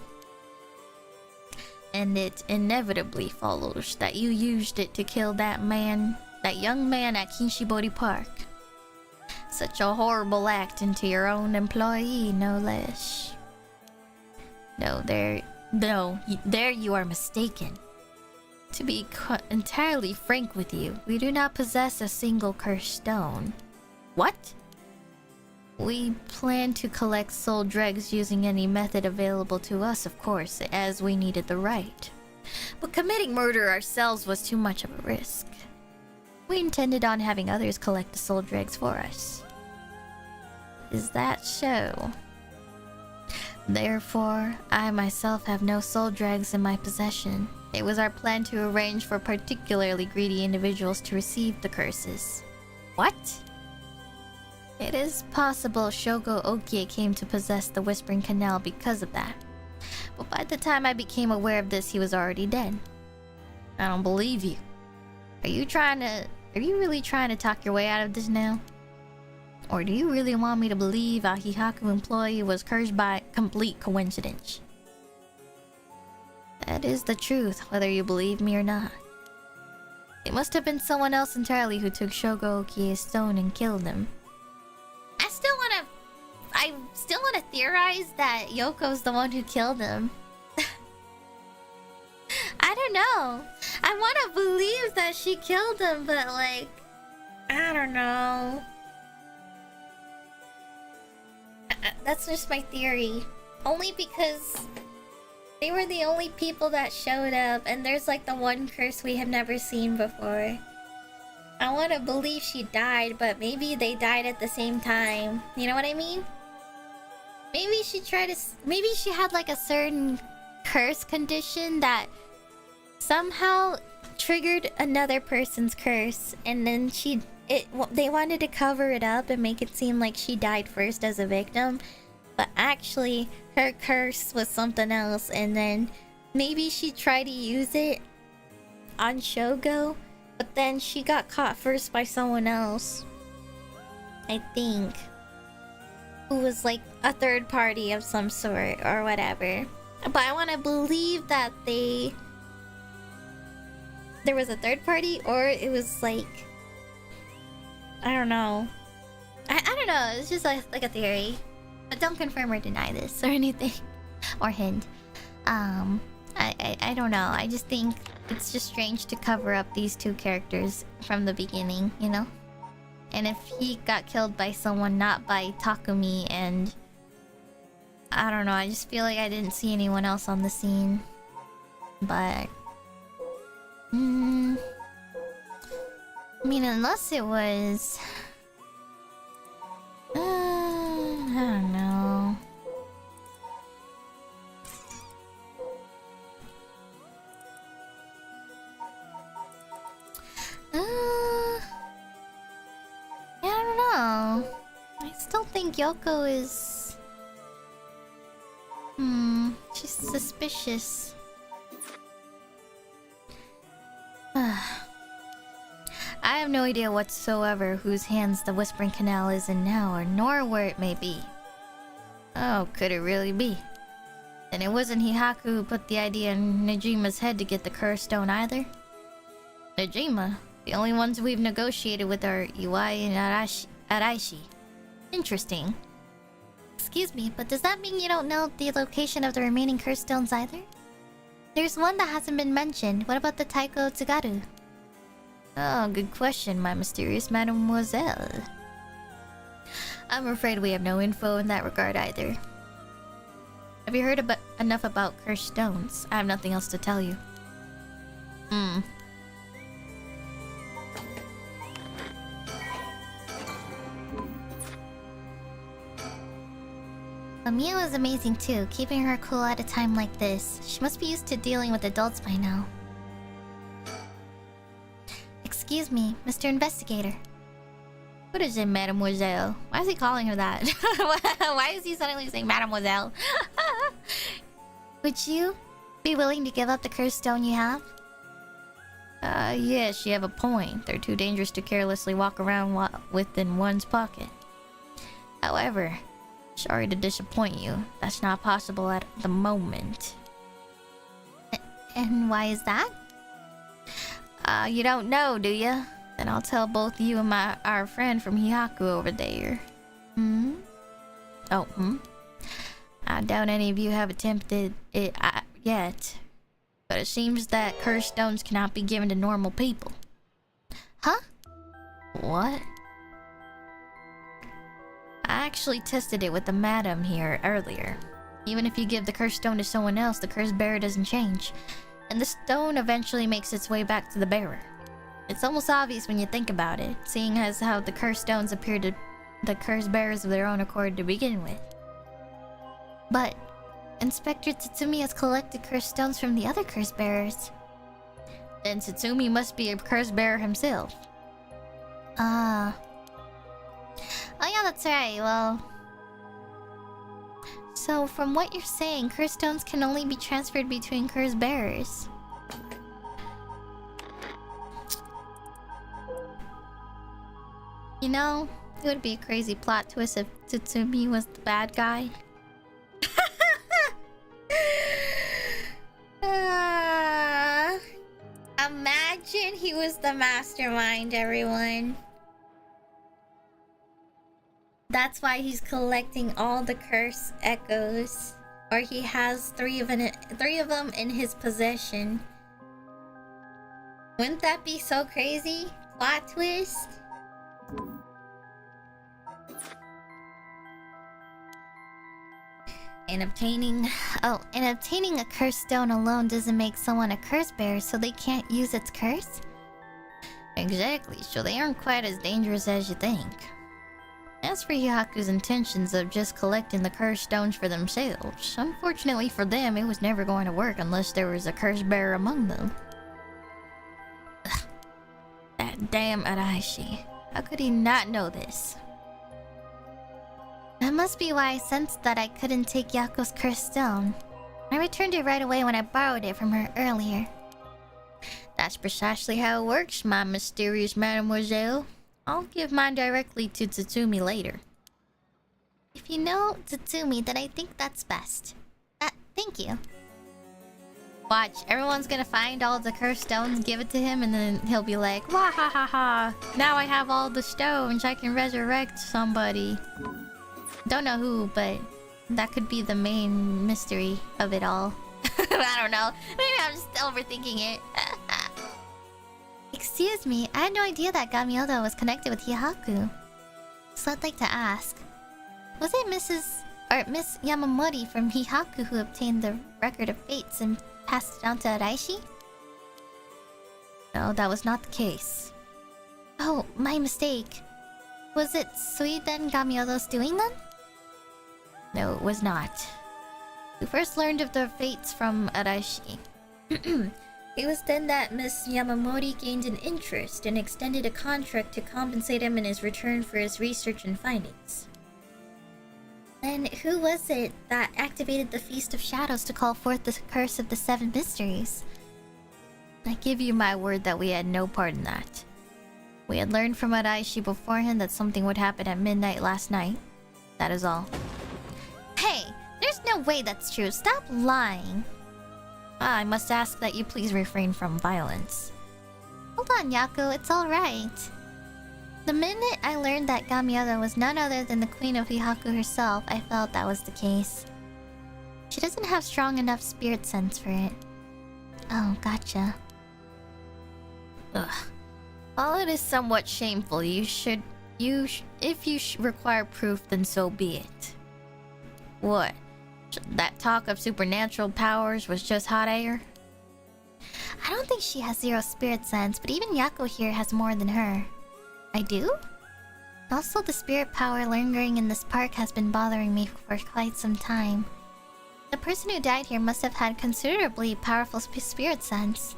And it inevitably follows that you used it to kill that young man at Kinshibori Park. Such a horrible act into your own employee, no less. No, there you are mistaken. To be entirely frank with you, we do not possess a single cursed stone. What? We plan to collect soul dregs using any method available to us, of course, as we needed the right. But committing murder ourselves was too much of a risk. We intended on having others collect the soul dregs for us. Is that so? Therefore, I myself have no soul dregs in my possession. It was our plan to arrange for particularly greedy individuals to receive the curses. What? It is possible Shogo Okie came to possess the Whispering Canal because of that. But by the time I became aware of this, he was already dead. I don't believe you. Are you really trying to talk your way out of this now? Or do you really want me to believe a Hihaku employee was cursed by complete coincidence? That is the truth, whether you believe me or not. It must have been someone else entirely who took Shogo Okie's stone and killed him. I still wanna theorize that Yoko's the one who killed him. I don't know. I wanna believe that she killed him, but like... I don't know. That's just my theory. Only because they were the only people that showed up, and there's like the one curse we have never seen before. I want to believe she died, but maybe they died at the same time. You know what I mean? Maybe she had like a certain curse condition that somehow triggered another person's curse, and then they wanted to cover it up and make it seem like she died first as a victim, but actually her curse was something else, and then maybe she tried to use it on Shogo, but then she got caught first by someone else, I think, who was like a third party of some sort or whatever. But I want to believe that there was a third party, or it was like, I don't know. I don't know. It's just like a theory, but don't confirm or deny this or anything, or hint. I don't know. I just think it's just strange to cover up these two characters from the beginning, you know? And if he got killed by someone, not by Takumi, and I don't know, I just feel like I didn't see anyone else on the scene. But I mean, unless it was I don't know. I don't know. I still think Yoko is... she's suspicious. I have no idea whatsoever whose hands the Whispering Canal is in now, or nor where it may be. Oh, could it really be? Then it wasn't Hihaku who put the idea in Nijima's head to get the curse stone either? Nijima? The only ones we've negotiated with are Iwai and Araishi. Interesting. Excuse me, but does that mean you don't know the location of the remaining curse stones either? There's one that hasn't been mentioned. What about the Taiko Tsugaru? Oh, good question, my mysterious mademoiselle. I'm afraid we have no info in that regard either. Have you heard enough about cursed stones? I have nothing else to tell you. Mia was amazing too, keeping her cool at a time like this. She must be used to dealing with adults by now. Excuse me, Mr. Investigator. What is it, mademoiselle? Why is he calling her that? Why is he suddenly saying mademoiselle? Would you be willing to give up the cursed stone you have? Yes, you have a point. They're too dangerous to carelessly walk around with in one's pocket. However, sorry to disappoint you. That's not possible at the moment. And why is that? You don't know, do ya? Then I'll tell both you and our friend from Hihaku over there. I doubt any of you have attempted it yet. But it seems that cursed stones cannot be given to normal people. Huh? What? I actually tested it with the madam here earlier. Even if you give the cursed stone to someone else, the curse bearer doesn't change. And the stone eventually makes its way back to the bearer. It's almost obvious when you think about it, seeing as how the cursed stones appear to the curse bearers of their own accord to begin with. But Inspector Tatsumi has collected cursed stones from the other curse bearers. Then Tatsumi must be a curse bearer himself. Oh yeah, that's right, well... So, from what you're saying, curse stones can only be transferred between curse bearers. You know, it would be a crazy plot twist if Tatsumi was the bad guy. Imagine he was the mastermind, everyone. That's why he's collecting all the curse echoes. Or he has three of them in his possession. Wouldn't that be so crazy? Plot twist? And obtaining a curse stone alone doesn't make someone a curse bearer, so they can't use its curse? Exactly, so they aren't quite as dangerous as you think. As for Hyaku's intentions of just collecting the cursed stones for themselves, unfortunately for them, it was never going to work unless there was a curse bearer among them. Ugh. That damn Araishi. How could he not know this? That must be why I sensed that I couldn't take Yako's cursed stone. I returned it right away when I borrowed it from her earlier. That's precisely how it works, my mysterious mademoiselle. I'll give mine directly to Tatsumi later. If you know Tatsumi, then I think that's best. Thank you. Watch, everyone's gonna find all the cursed stones, give it to him, and then he'll be like, wah ha ha ha. Now I have all the stones, I can resurrect somebody. Don't know who, but that could be the main mystery of it all. I don't know. Maybe I'm just overthinking it. Excuse me, I had no idea that Gamiodo was connected with Hyaku. So I'd like to ask, was it Miss Yamamori from Hyaku who obtained the record of fates and passed it on to Araishi? No, that was not the case. Oh, my mistake. Was it Suiden Gamiodo's doing then? No, it was not. We first learned of the fates from Araishi. It was then that Miss Yamamori gained an interest and extended a contract to compensate him in his return for his research and findings. Then who was it that activated the Feast of Shadows to call forth the curse of the Seven Mysteries? I give you my word that we had no part in that. We had learned from Araishi beforehand that something would happen at midnight last night. That is all. Hey! There's no way that's true. Stop lying. I must ask that you please refrain from violence. Hold on, Yaku. It's alright. The minute I learned that Gamiodo was none other than the Queen of Hyaku herself, I felt that was the case. She doesn't have strong enough spirit sense for it. Oh, gotcha. Ugh. While it is somewhat shameful, if you require proof, then so be it. What? That talk of supernatural powers was just hot air? I don't think she has zero spirit sense, but even Yako here has more than her. I do? Also, the spirit power lingering in this park has been bothering me for quite some time. The person who died here must have had considerably powerful spirit sense.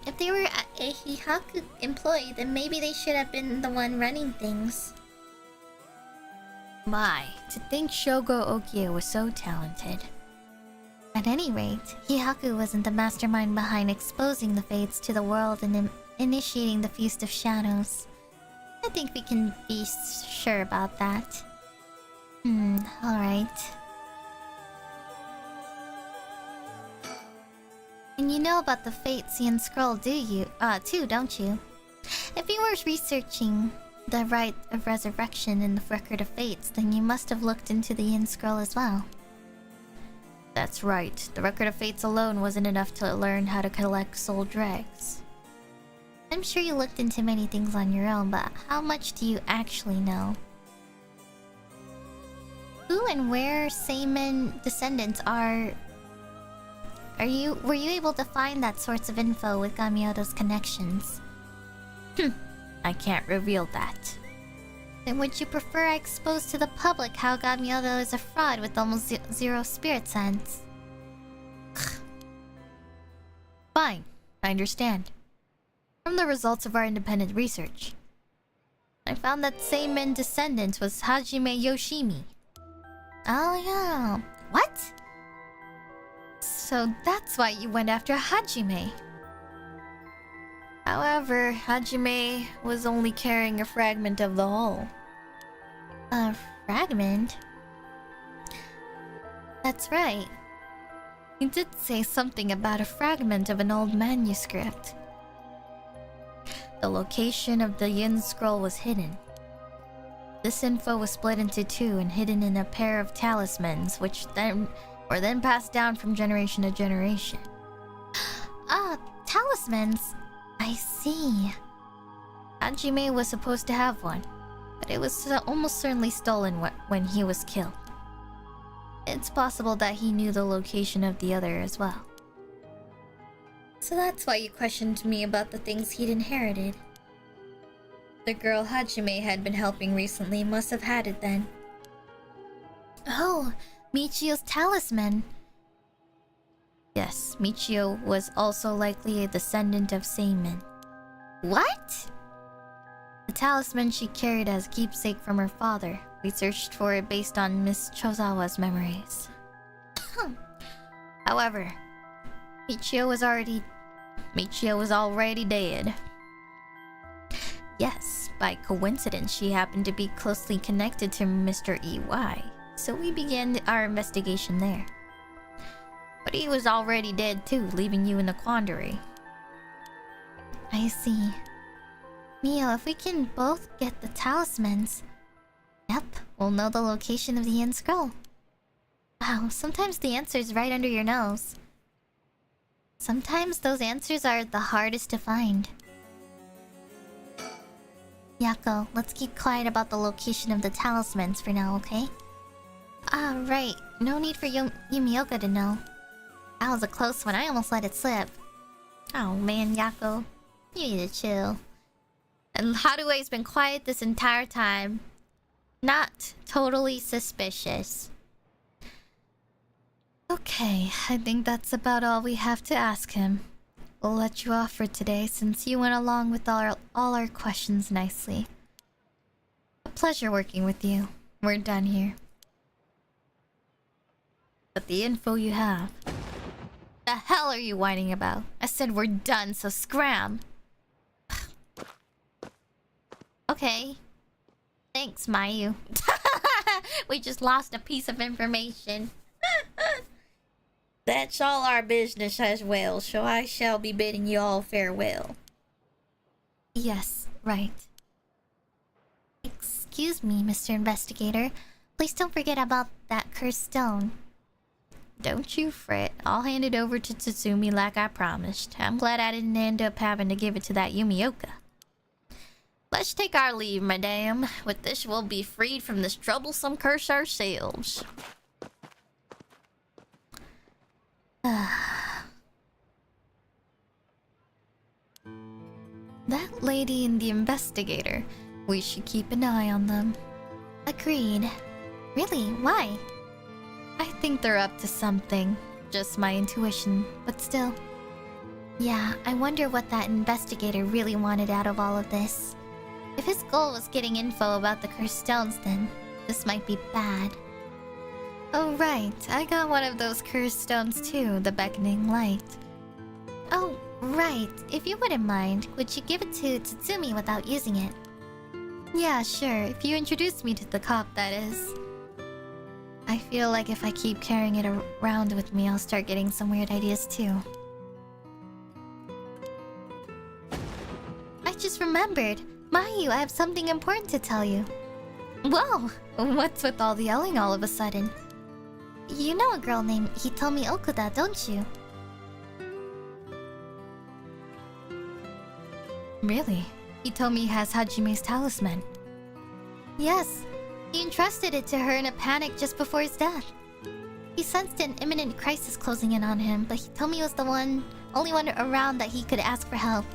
If they were a Hyaku employee, then maybe they should have been the one running things. My, to think Shogo Okie was so talented. At any rate, Hyaku wasn't the mastermind behind exposing the fates to the world and initiating the Feast of Shadows. I think we can be sure about that. Alright. And you know about the Fate's scroll, too, don't you? If you were researching the rite of resurrection in the record of fates, then you must have looked into the Yin scroll as well. That's right. The record of fates alone wasn't enough to learn how to collect soul dregs. I'm sure you looked into many things on your own, but how much do you actually know? Who and where Seimen descendants are... Were you able to find that sorts of info with Gamiodo's connections? I can't reveal that. Then would you prefer I expose to the public how Gamiodo is a fraud with almost zero spirit sense? Fine, I understand. From the results of our independent research, I found that Seimen descendant was Hajime Yoshimi. Oh yeah. What? So that's why you went after Hajime. However, Hajime was only carrying a fragment of the whole. A fragment? That's right. He did say something about a fragment of an old manuscript. The location of the Yin scroll was hidden. This info was split into two and hidden in a pair of talismans, which were then passed down from generation to generation. Ah, talismans. I see. Hajime was supposed to have one, but it was almost certainly stolen when he was killed. It's possible that he knew the location of the other as well. So that's why you questioned me about the things he'd inherited. The girl Hajime had been helping recently must have had it then. Oh, Michio's talisman. Yes, Michio was also likely a descendant of Seimin. What? The talisman she carried as keepsake from her father. We searched for it based on Miss Chozawa's memories. However, Michio was already dead. Yes, by coincidence she happened to be closely connected to Mr. EY, so we began our investigation there. But he was already dead too, leaving you in a quandary. I see. Mio, if we can both get the talismans... Yep, we'll know the location of the end scroll. Wow, sometimes the answer's right under your nose. Sometimes those answers are the hardest to find. Yako, let's keep quiet about the location of the talismans for now, okay? Ah, right. No need for Yumioka to know. That was a close one. I almost let it slip. Oh man, Yako. You need to chill. And Harue's been quiet this entire time. Not totally suspicious. Okay, I think that's about all we have to ask him. We'll let you off for today since you went along with all our questions nicely. A pleasure working with you. We're done here. But the info you have... The hell are you whining about? I said we're done, so scram! Okay. Thanks, Mayu. We just lost a piece of information. That's all our business as well, so I shall be bidding you all farewell. Yes, right. Excuse me, Mr. Investigator. Please don't forget about that cursed stone. Don't you fret. I'll hand it over to Tsutsumi like I promised. I'm glad I didn't end up having to give it to that Yumioka. Let's take our leave, madame. With this, we'll be freed from this troublesome curse ourselves. That lady and the investigator. We should keep an eye on them. Agreed. Really? Why? I think they're up to something. Just my intuition, but still. Yeah, I wonder what that investigator really wanted out of all of this. If his goal was getting info about the cursed stones, then this might be bad. Oh right, I got one of those cursed stones too, the beckoning light. Oh, right. If you wouldn't mind, would you give it to Tsutsumi without using it? Yeah, sure. If you introduce me to the cop, that is. I feel like if I keep carrying it around with me, I'll start getting some weird ideas too. I just remembered. Mayu, I have something important to tell you. Whoa! What's with all the yelling all of a sudden? You know a girl named Hitomi Okuda, don't you? Really? Hitomi has Hajime's talisman. Yes. He entrusted it to her in a panic just before his death. He sensed an imminent crisis closing in on him, but Hitomi was the only one around that he could ask for help.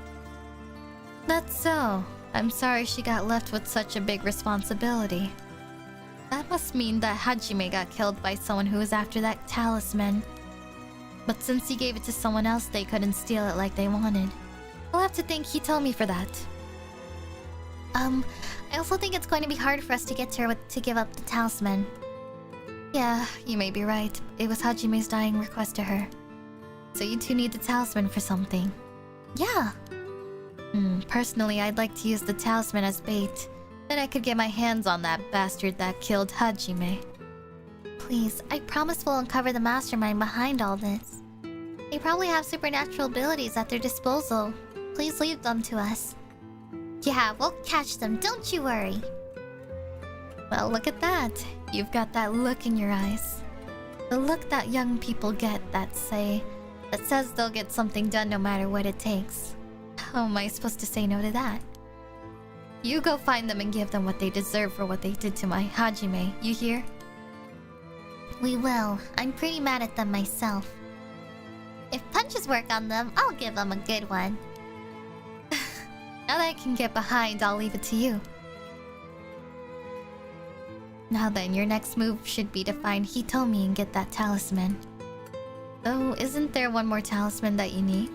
That's so. I'm sorry she got left with such a big responsibility. That must mean that Hajime got killed by someone who was after that talisman. But since he gave it to someone else, they couldn't steal it like they wanted. I'll have to thank Hitomi for that. I also think it's going to be hard for us to get to her to give up the talisman. Yeah, you may be right. It was Hajime's dying request to her. So you two need the talisman for something. Yeah. Personally, I'd like to use the talisman as bait. Then I could get my hands on that bastard that killed Hajime. Please, I promise we'll uncover the mastermind behind all this. They probably have supernatural abilities at their disposal. Please leave them to us. Yeah, we'll catch them, don't you worry. Well, look at that. You've got that look in your eyes. The look that young people get that says they'll get something done no matter what it takes. How am I supposed to say no to that? You go find them and give them what they deserve for what they did to my Hajime, you hear? We will. I'm pretty mad at them myself. If punches work on them, I'll give them a good one. Now that I can get behind, I'll leave it to you. Now then, your next move should be to find Hitomi and get that talisman. Oh, isn't there one more talisman that you need?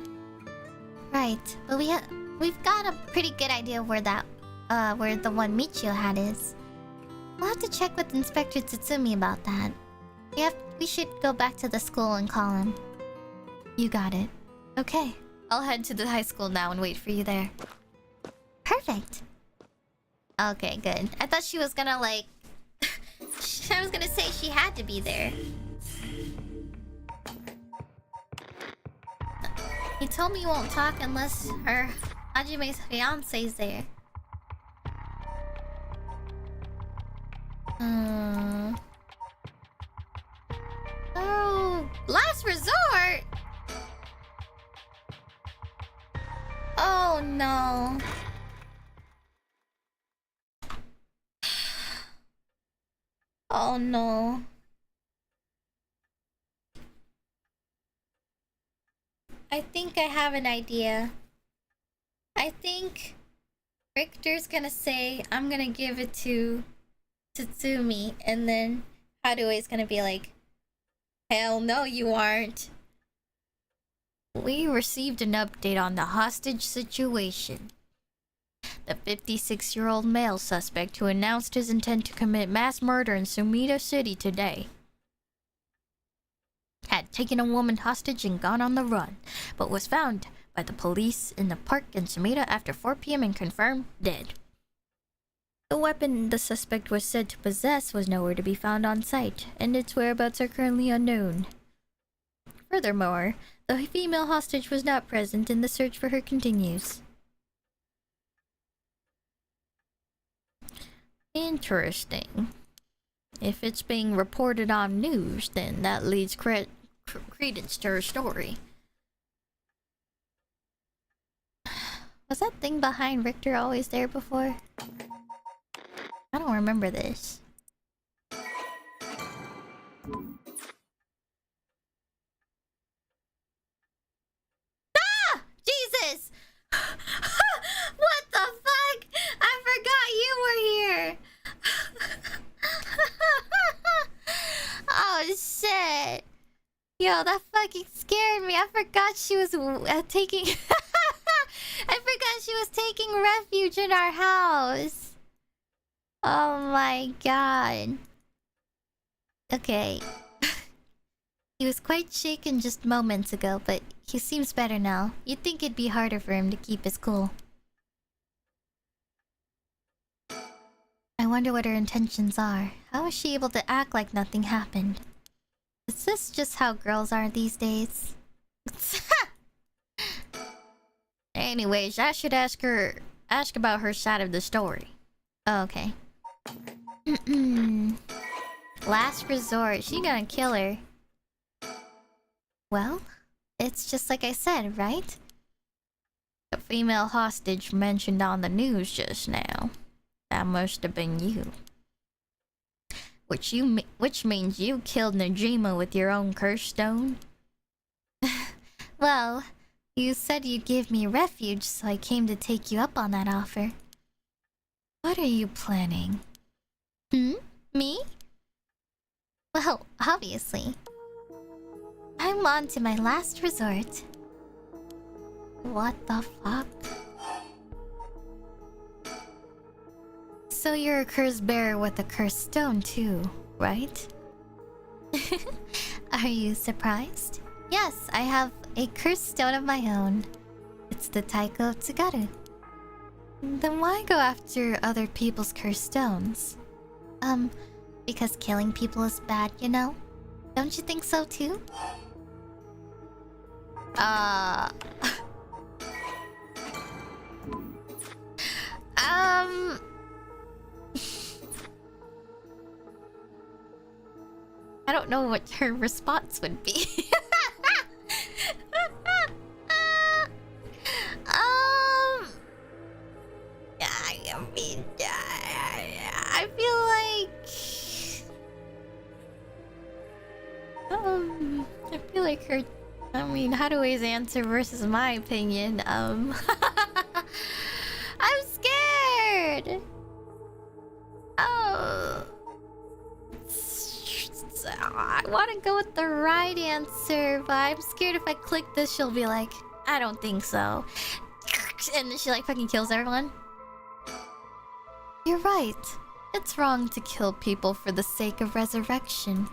Right, but we've got a pretty good idea where the one Michio had is. We'll have to check with Inspector Tsutsumi about that. We should go back to the school and call him. You got it. Okay, I'll head to the high school now and wait for you there. Perfect. Okay, good. I thought she was gonna like... I was gonna say she had to be there. He told me he won't talk unless her Hajime's fiance's there. Oh, last resort? Oh no. Oh no. I think I have an idea. I think Richter's gonna say I'm gonna give it to Tatsumi, and then Harue's gonna be like, hell no you aren't. We received an update on the hostage situation. The 56-year-old male suspect who announced his intent to commit mass murder in Sumida City today had taken a woman hostage and gone on the run, but was found by the police in the park in Sumida after 4 p.m. and confirmed dead. The weapon the suspect was said to possess was nowhere to be found on site, and its whereabouts are currently unknown. Furthermore, the female hostage was not present and the search for her continues. Interesting. If it's being reported on news, then that leads credence to her story. Was that thing behind Richter always there before? I don't remember this. Ah! Jesus! What the fuck? I forgot you were here! Oh shit! Yo, that fucking scared me. I forgot she was taking... I forgot she was taking refuge in our house. Oh my god. Okay. He was quite shaken just moments ago, but he seems better now. You'd think it'd be harder for him to keep his cool. I wonder what her intentions are. How is she able to act like nothing happened? Is this just how girls are these days? Anyways, I should ask about her side of the story. Oh, okay. Last resort. She gonna kill her. Well, it's just like I said, right? The female hostage mentioned on the news just now. That must have been you. Which means you killed Najima with your own curse stone? Well, you said you'd give me refuge, so I came to take you up on that offer. What are you planning? Me? Well, obviously. I'm on to my last resort. What the fuck? So you're a curse bearer with a cursed stone too, right? Are you surprised? Yes, I have a cursed stone of my own. It's the Taiko Tsugaru. Then why go after other people's cursed stones? Because killing people is bad, you know? Don't you think so too? I don't know what her response would be. I mean, I feel like her. I mean, Harue's answer versus my opinion. I want to go with the right answer, but I'm scared if I click this, she'll be like, I don't think so. And then she like fucking kills everyone. You're right. It's wrong to kill people for the sake of resurrection.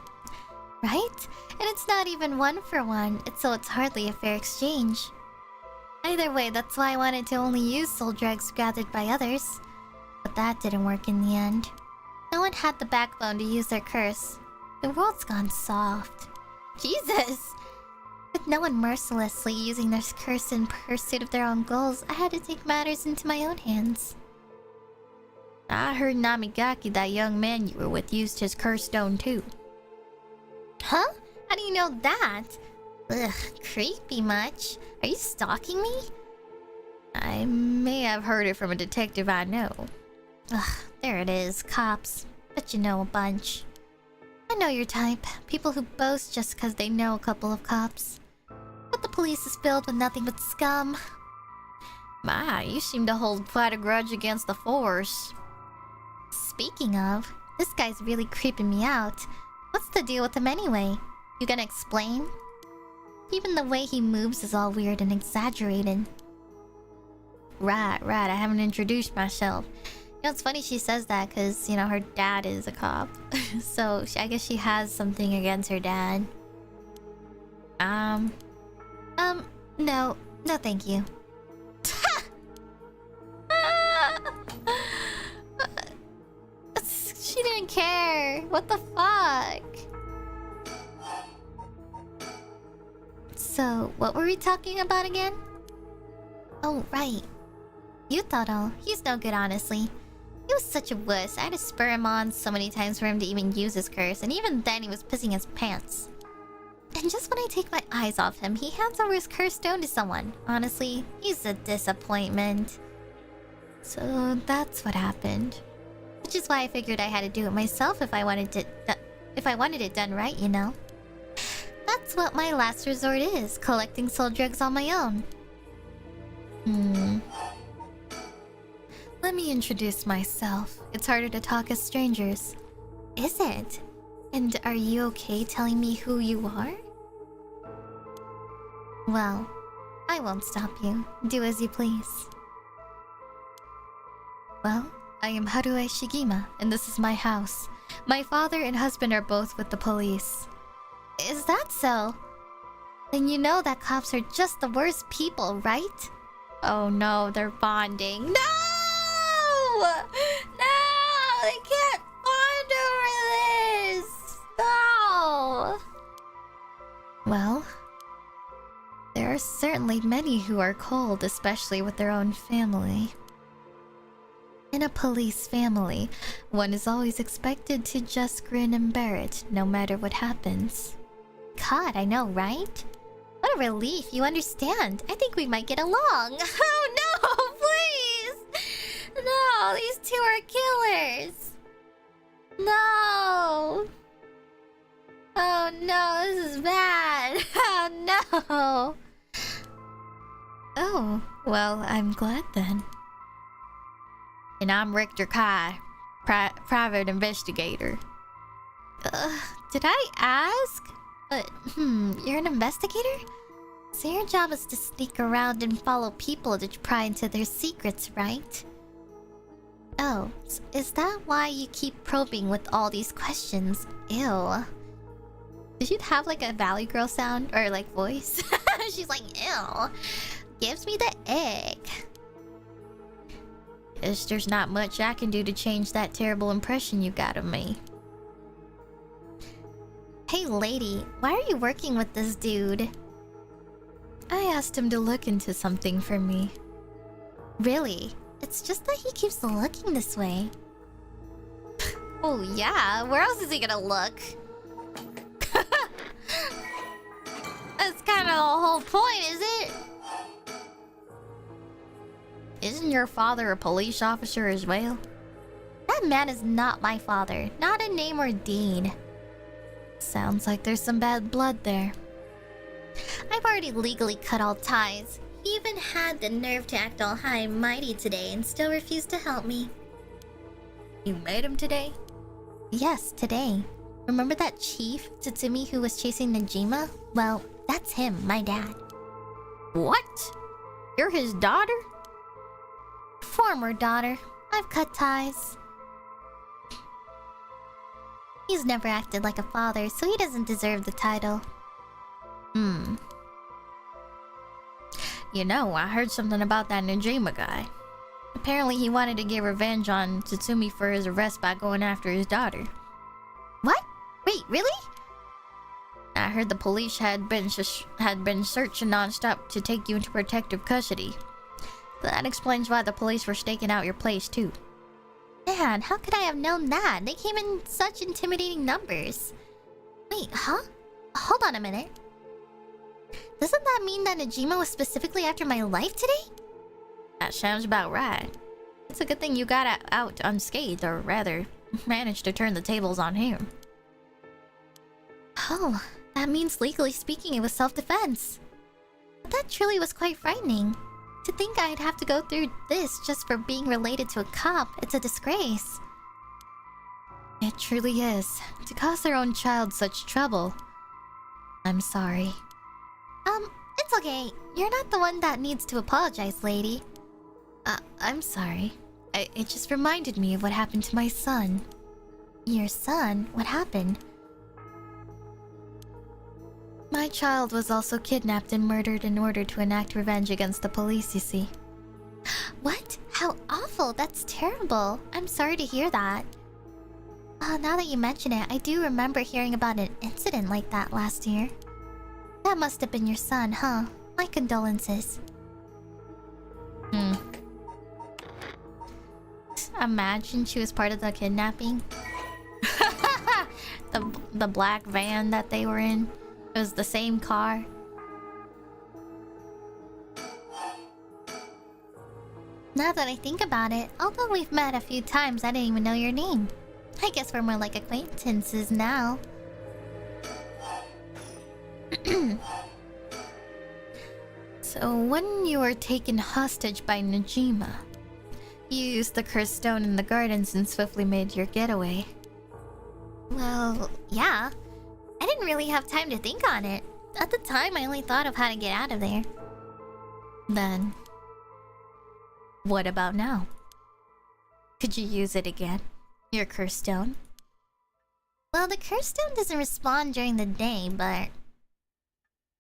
Right? And it's not even 1 for 1, so it's hardly a fair exchange. Either way, that's why I wanted to only use soul drugs gathered by others. But that didn't work in the end. No one had the backbone to use their curse. The world's gone soft. Jesus! With no one mercilessly using their curse in pursuit of their own goals, I had to take matters into my own hands. I heard Namigaki, that young man you were with, used his curse stone too. Huh? How do you know that? Ugh, creepy much. Are you stalking me? I may have heard it from a detective I know. Ugh, there it is, cops. Bet you know a bunch. I know your type. People who boast just because they know a couple of cops. But the police is filled with nothing but scum. My, you seem to hold quite a grudge against the force. Speaking of, this guy's really creeping me out. What's the deal with him anyway? You gonna explain? Even the way he moves is all weird and exaggerated. Right, I haven't introduced myself. You know, it's funny she says that because, you know, her dad is a cop. So, I guess she has something against her dad. No thank you. She didn't care. What the fuck? So, what were we talking about again? Oh, right. Yutaro, he's no good, honestly. He was such a wuss. I had to spur him on so many times for him to even use his curse, and even then he was pissing his pants. And just when I take my eyes off him, he hands over his cursed stone to someone. Honestly, he's a disappointment. So that's what happened. Which is why I figured I had to do it myself if I wanted it done right, you know. That's what my last resort is, collecting soul drugs on my own. Let me introduce myself. It's harder to talk as strangers. Is it? And are you okay telling me who you are? Well, I won't stop you. Do as you please. Well, I am Harue Shigima, and this is my house. My father and husband are both with the police. Is that so? Then you know that cops are just the worst people, right? Oh no, they're bonding. No! No! They can't bond over this! No! Well, there are certainly many who are cold, especially with their own family. In a police family, one is always expected to just grin and bear it, no matter what happens. God, I know, right? What a relief, you understand. I think we might get along. Oh no, please! No, these two are killers. No! Oh no, this is bad. Oh no! Oh, well, I'm glad then. And I'm Richter Kai, private investigator. Did I ask? But, you're an investigator? So your job is to sneak around and follow people to pry into their secrets, right? Oh, is that why you keep probing with all these questions? Ew. Did you have like a Valley Girl sound? Or like voice? She's like, ew. Gives me the egg. Guess there's not much I can do to change that terrible impression you got of me. Hey lady, why are you working with this dude? I asked him to look into something for me. Really? It's just that he keeps looking this way. Oh yeah, where else is he gonna look? That's kind of the whole point, is it? Isn't your father a police officer as well? That man is not my father. Not a name or deed. Sounds like there's some bad blood there. I've already legally cut all ties. He even had the nerve to act all high and mighty today and still refused to help me. You met him today? Yes, today. Remember that chief, Tsutsumi, who was chasing Najima? Well, that's him, my dad. What? You're his daughter? Former daughter. I've cut ties. He's never acted like a father, so he doesn't deserve the title. You know, I heard something about that Najima guy. Apparently he wanted to get revenge on Tsutsumi for his arrest by going after his daughter. What? Wait, really? I heard the police had been searching non-stop to take you into protective custody. That explains why the police were staking out your place too. Man, how could I have known that? They came in such intimidating numbers. Wait, huh? Hold on a minute. Doesn't that mean that Najima was specifically after my life today? That sounds about right. It's a good thing you got out unscathed, or rather, managed to turn the tables on him. Oh, that means legally speaking it was self-defense. But that truly was quite frightening. To think I'd have to go through this just for being related to a cop, it's a disgrace. It truly is. To cause their own child such trouble. I'm sorry. It's okay. You're not the one that needs to apologize, lady. I'm sorry. It just reminded me of what happened to my son. Your son? What happened? My child was also kidnapped and murdered in order to enact revenge against the police, you see. What? How awful. That's terrible. I'm sorry to hear that. Now that you mention it, I do remember hearing about an incident like that last year. That must have been your son, huh? My condolences. Imagine she was part of the kidnapping. the black van that they were in. It was the same car. Now that I think about it, although we've met a few times, I didn't even know your name. I guess we're more like acquaintances now. So when you were taken hostage by Najima, you used the cursed stone in the gardens and swiftly made your getaway. Well, yeah. I didn't really have time to think on it. At the time, I only thought of how to get out of there. Then, what about now? Could you use it again? Your cursed stone? Well, the curse stone doesn't respond during the day, but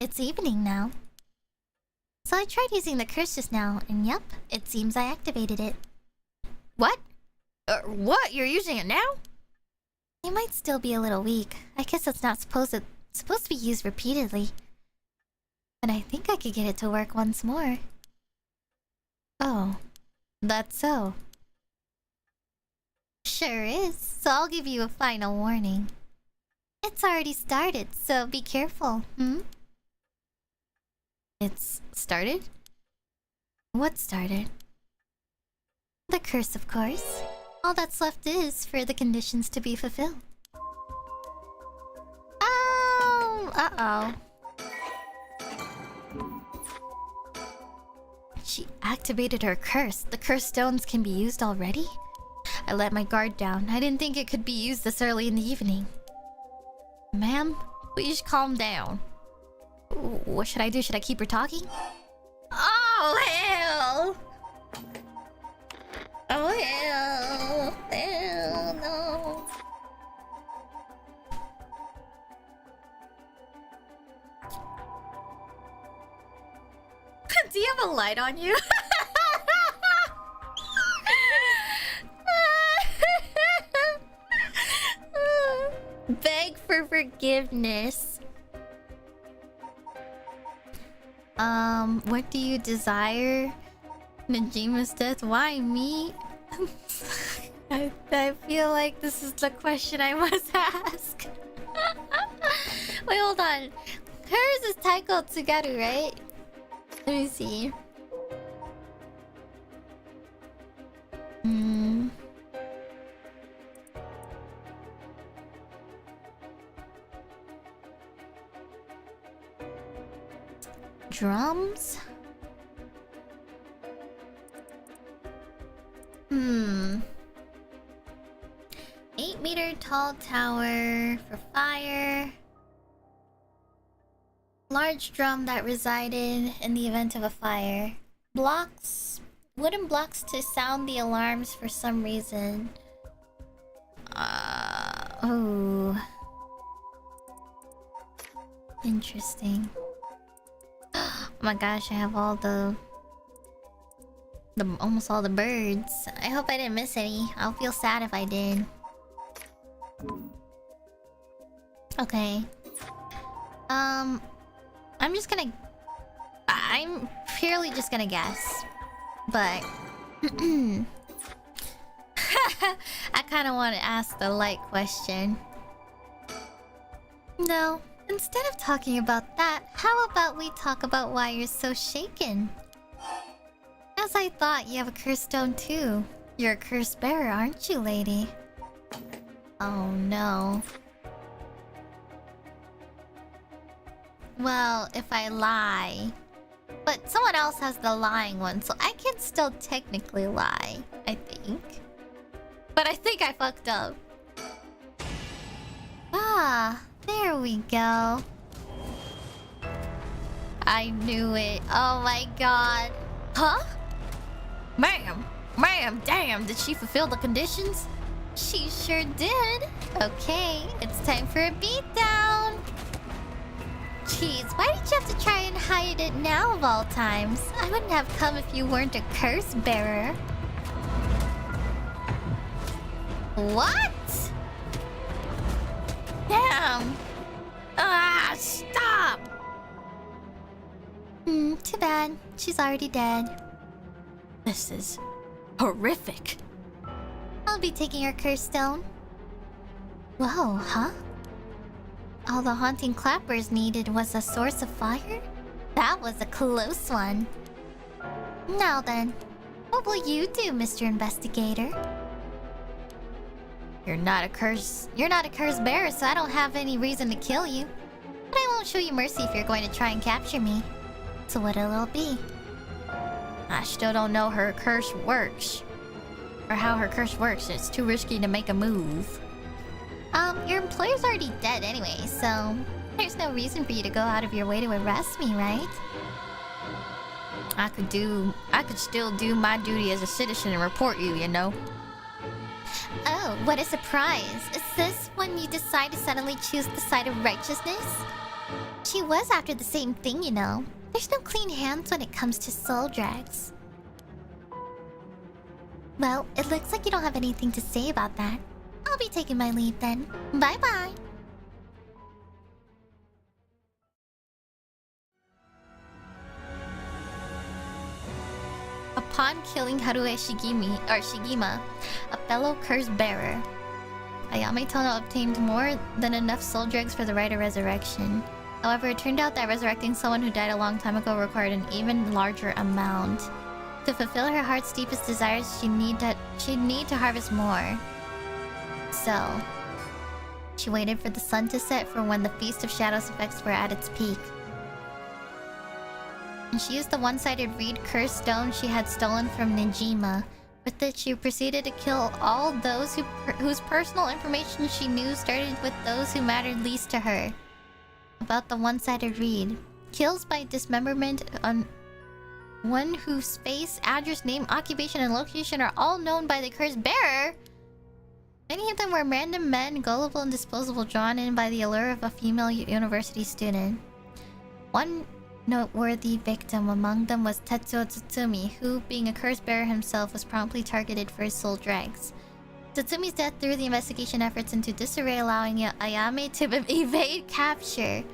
it's evening now. So I tried using the curse just now, and yep, it seems I activated it. What? What? You're using it now? It might still be a little weak. I guess it's not supposed to be used repeatedly. But I think I could get it to work once more. Oh, that's so. Sure is, so I'll give you a final warning. It's already started, so be careful, It's started? What started? The curse, of course. All that's left is for the conditions to be fulfilled. Oh, uh-oh. She activated her curse. The curse stones can be used already? I let my guard down. I didn't think it could be used this early in the evening. Ma'am, please calm down. What should I do? Should I keep her talking? Oh, hell! Oh, hell! Hell no! Do you have a light on you? Beg for forgiveness. What do you desire? Najima's death? Why me? I feel like this is the question I must ask. Wait, hold on. Hers is Taiko Tsugaru, right? Let me see. Drums? Hey, 8-meter tall tower for fire. Large drum that resided in the event of a fire. Blocks, wooden blocks to sound the alarms for some reason. Oh. Interesting. Oh my gosh, I have all the almost all the birds. I hope I didn't miss any. I'll feel sad if I did. Okay. I'm purely just gonna guess. But I kinda wanna ask the light question. No, instead of talking about that, how about we talk about why you're so shaken? As I thought, you have a curse stone too. You're a curse bearer, aren't you, lady? Oh no. Well, if I lie... But someone else has the lying one, so I can still technically lie, I think. But I think I fucked up. Ah, there we go. I knew it. Oh my god. Huh? Ma'am, damn, did she fulfill the conditions? She sure did. Okay, it's time for a beatdown. Jeez, why did you have to try and hide it now of all times? I wouldn't have come if you weren't a curse bearer. What? Damn. Ah, stop. Too bad. She's already dead. This is horrific. I'll be taking her curse stone. Whoa, huh? All the haunting clappers needed was a source of fire? That was a close one. Now then, what will you do, Mr. Investigator? You're not a curse bearer, so I don't have any reason to kill you. But I won't show you mercy if you're going to try and capture me. So what'll it be? I still don't know her curse works. Or how her curse works. It's too risky to make a move. Your employer's already dead anyway, so there's no reason for you to go out of your way to arrest me, right? I could still do my duty as a citizen and report you, you know? Oh, what a surprise. Is this when you decide to suddenly choose the side of righteousness? She was after the same thing, you know. There's no clean hands when it comes to soul drags. Well, it looks like you don't have anything to say about that. I'll be taking my leave then. Bye-bye. Upon killing Harue Shigima, a fellow curse bearer, Ayame Tono obtained more than enough soul dregs for the rite of resurrection. However, it turned out that resurrecting someone who died a long time ago required an even larger amount. To fulfill her heart's deepest desires, she'd need to harvest more. So, she waited for the sun to set for when the Feast of Shadows effects were at its peak. And she used the one-sided reed curse stone she had stolen from Nijima. With it, she proceeded to kill all those whose personal information she knew started with those who mattered least to her. About the one-sided reed. Kills by dismemberment on one whose face, address, name, occupation, and location are all known by the curse bearer. Many of them were random men, gullible and disposable, drawn in by the allure of a female university student. One noteworthy victim among them was Tetsuo Tsutsumi, who, being a curse bearer himself, was promptly targeted for his soul dregs. Tsutsumi death threw the investigation efforts into disarray, allowing Ayame to evade capture.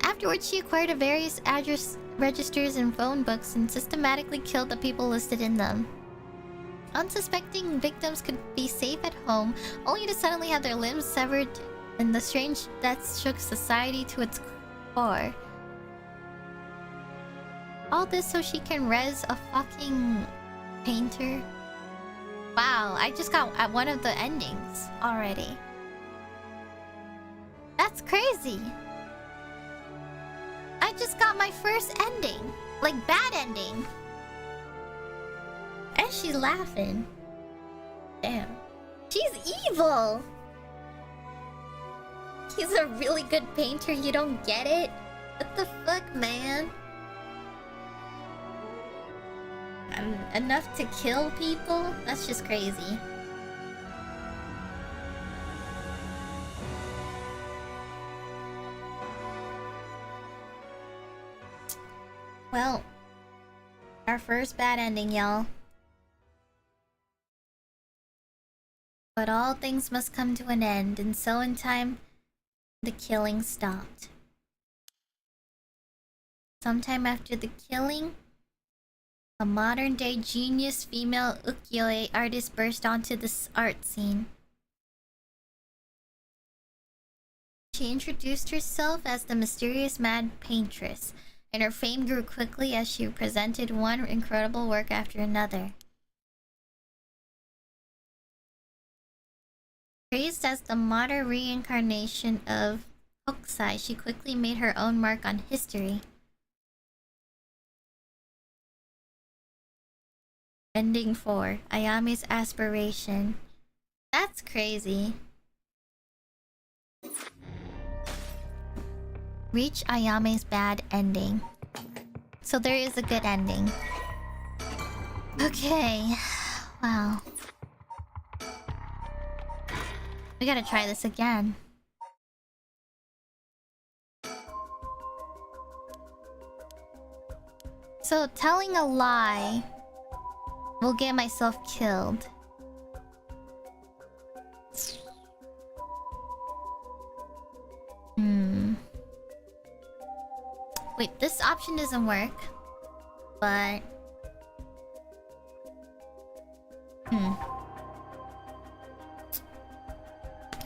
Afterwards, she acquired various address registers and phone books and systematically killed the people listed in them. Unsuspecting victims could be safe at home, only to suddenly have their limbs severed, and the strange deaths shook society to its core. All this so she can res a fucking painter? Wow, I just got at one of the endings already. That's crazy. I just got my first ending. Like, bad ending. And she's laughing. Damn. She's evil! He's a really good painter, you don't get it? What the fuck, man? Enough to kill people? That's just crazy. Well, our first bad ending, y'all. But all things must come to an end, and so in time, the killing stopped. Sometime after the killing, a modern-day genius female ukiyo-e artist burst onto the art scene. She introduced herself as the mysterious mad paintress, and her fame grew quickly as she presented one incredible work after another. Praised as the modern reincarnation of Hokusai, she quickly made her own mark on history. Ending 4. Ayame's aspiration. That's crazy. Reach Ayame's bad ending. So there is a good ending. Okay. Wow. We gotta try this again. So telling a lie will get myself killed. Wait, this option doesn't work. But...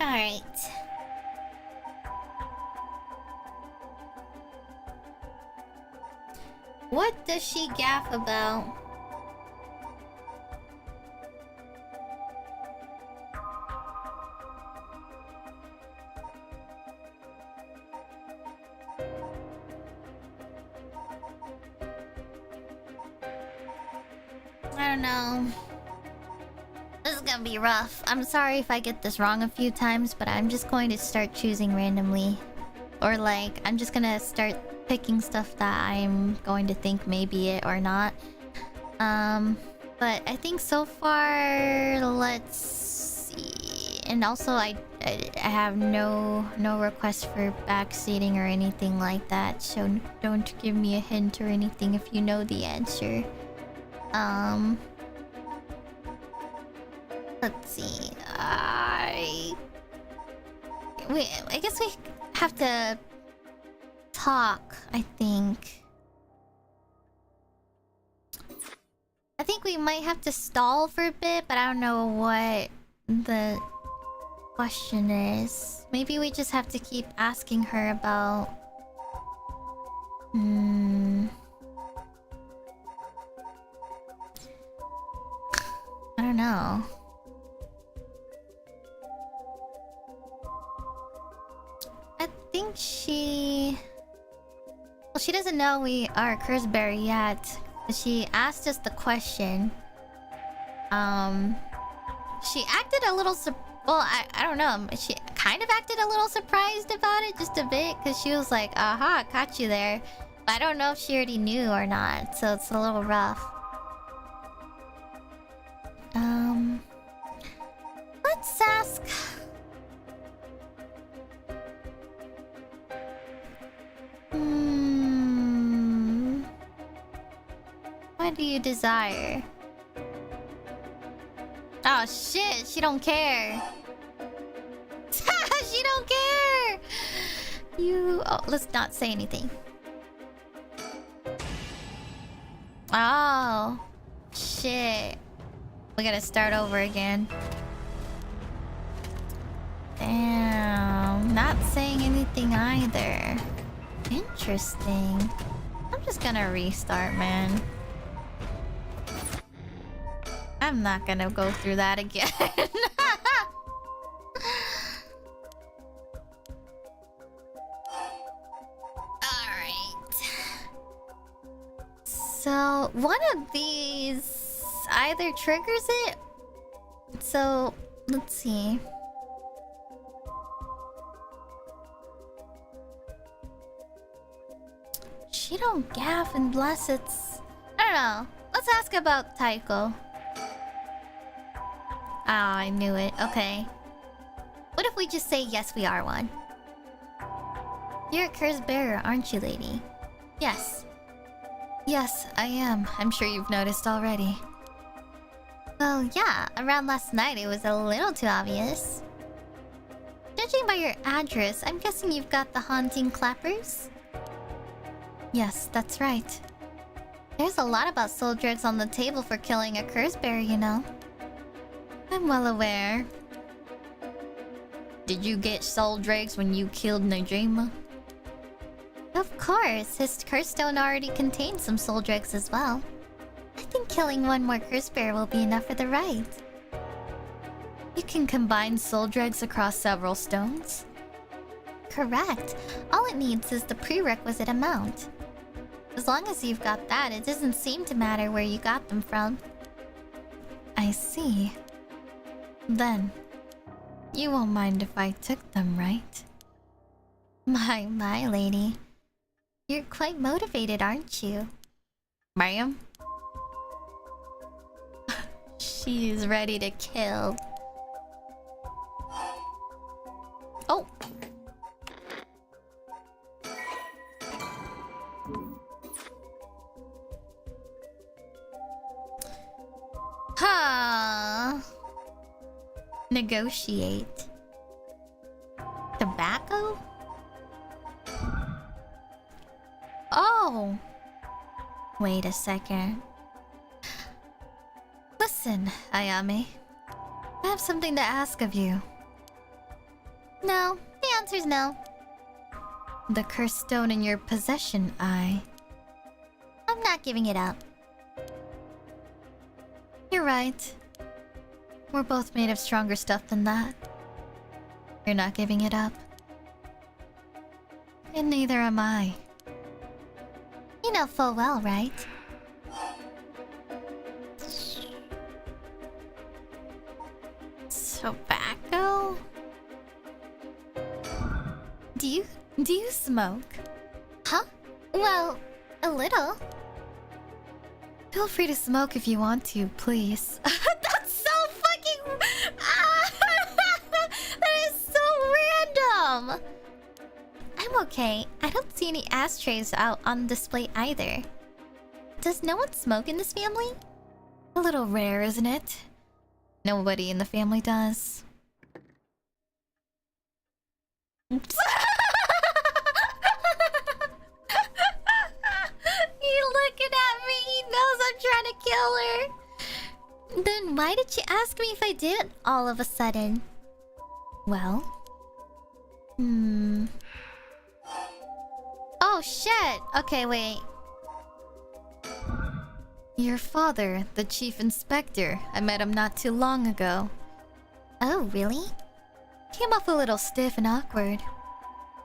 Alright. What does she gaff about? I don't know. This is gonna be rough. I'm sorry if I get this wrong a few times, but I'm just going to start choosing randomly. Or like, I'm just gonna start picking stuff that I'm going to think may be it or not. But I think so far, let's see. And also, I have no request for backseating or anything like that. So don't give me a hint or anything if you know the answer. Let's see. I guess we have to talk, I think. I think we might have to stall for a bit, but I don't know what the question is. Maybe we just have to keep asking her about... I don't know. I think she... Well, she doesn't know we are Cursberry yet. She asked us the question. She acted a little well, I don't know. She kind of acted a little surprised about it, just a bit, because she was like, aha, caught you there. But I don't know if she already knew or not, so it's a little rough. Let's ask... What do you desire? Oh shit, she don't care. She don't care! Oh, let's not say anything. Oh. Shit. We gotta start over again. Damn. Not saying anything either. Interesting. I'm just gonna restart, man. I'm not gonna go through that again. Alright. So, one of these either triggers it. So, let's see. don't gaff unless it's... I don't know. Let's ask about Taiko. Ah, I knew it. Okay. What if we just say yes, we are one? You're a curse bearer, aren't you, lady? Yes. Yes, I am. I'm sure you've noticed already. Well, yeah. Around last night, it was a little too obvious. Judging by your address, I'm guessing you've got the haunting clappers? Yes, that's right. There's a lot about soul dregs on the table for killing a curse bearer, you know. I'm well aware. Did you get soul dregs when you killed Najima? Of course, his curse stone already contains some soul dregs as well. I think killing one more curse bearer will be enough for the rite. You can combine soul dregs across several stones? Correct. All it needs is the prerequisite amount. As long as you've got that, it doesn't seem to matter where you got them from. I see. Then, you won't mind if I took them, right? My lady. You're quite motivated, aren't you? Ma'am? She's ready to kill. Oh! Huh. Negotiate. Tobacco? Oh. Wait a second. Listen, Ayame. I have something to ask of you. No. The answer's no. The cursed stone in your possession, I'm not giving it up. You're right. We're both made of stronger stuff than that. You're not giving it up. And neither am I. You know full well, right? Tobacco? Do you smoke? Huh? Well, a little. Feel free to smoke if you want to, please. That's so fucking... That is so random! I'm okay. I don't see any ashtrays out on display either. Does no one smoke in this family? A little rare, isn't it? Nobody in the family does. He's looking at me. He knows I'm trying to kill her. Then why did you ask me if I did all of a sudden? Well... Oh shit! Okay, wait. Your father, the chief inspector. I met him not too long ago. Oh, really? Came off a little stiff and awkward.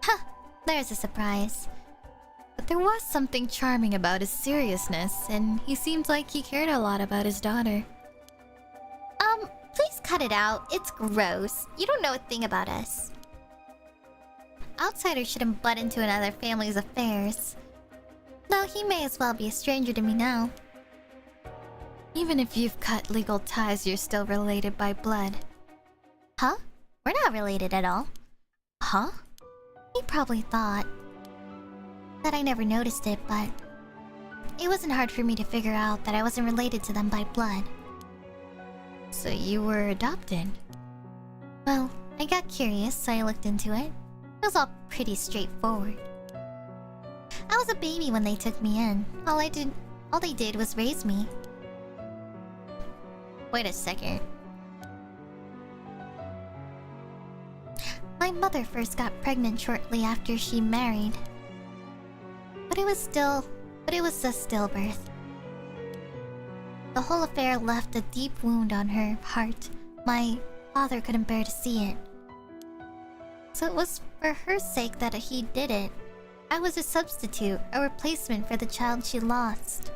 Huh, there's a surprise. But there was something charming about his seriousness, and he seemed like he cared a lot about his daughter. Please cut it out. It's gross. You don't know a thing about us. Outsiders shouldn't butt into another family's affairs. Though he may as well be a stranger to me now. Even if you've cut legal ties, you're still related by blood. Huh? We're not related at all. Huh? He probably thought that I never noticed it, but it wasn't hard for me to figure out that I wasn't related to them by blood. So you were adopted? Well, I got curious, so I looked into it. It was all pretty straightforward. I was a baby when they took me in. All they did was raise me. Wait a second. My mother first got pregnant shortly after she married. But it was a stillbirth. The whole affair left a deep wound on her heart. My father couldn't bear to see it. So it was for her sake that he did it. I was a substitute, a replacement for the child she lost.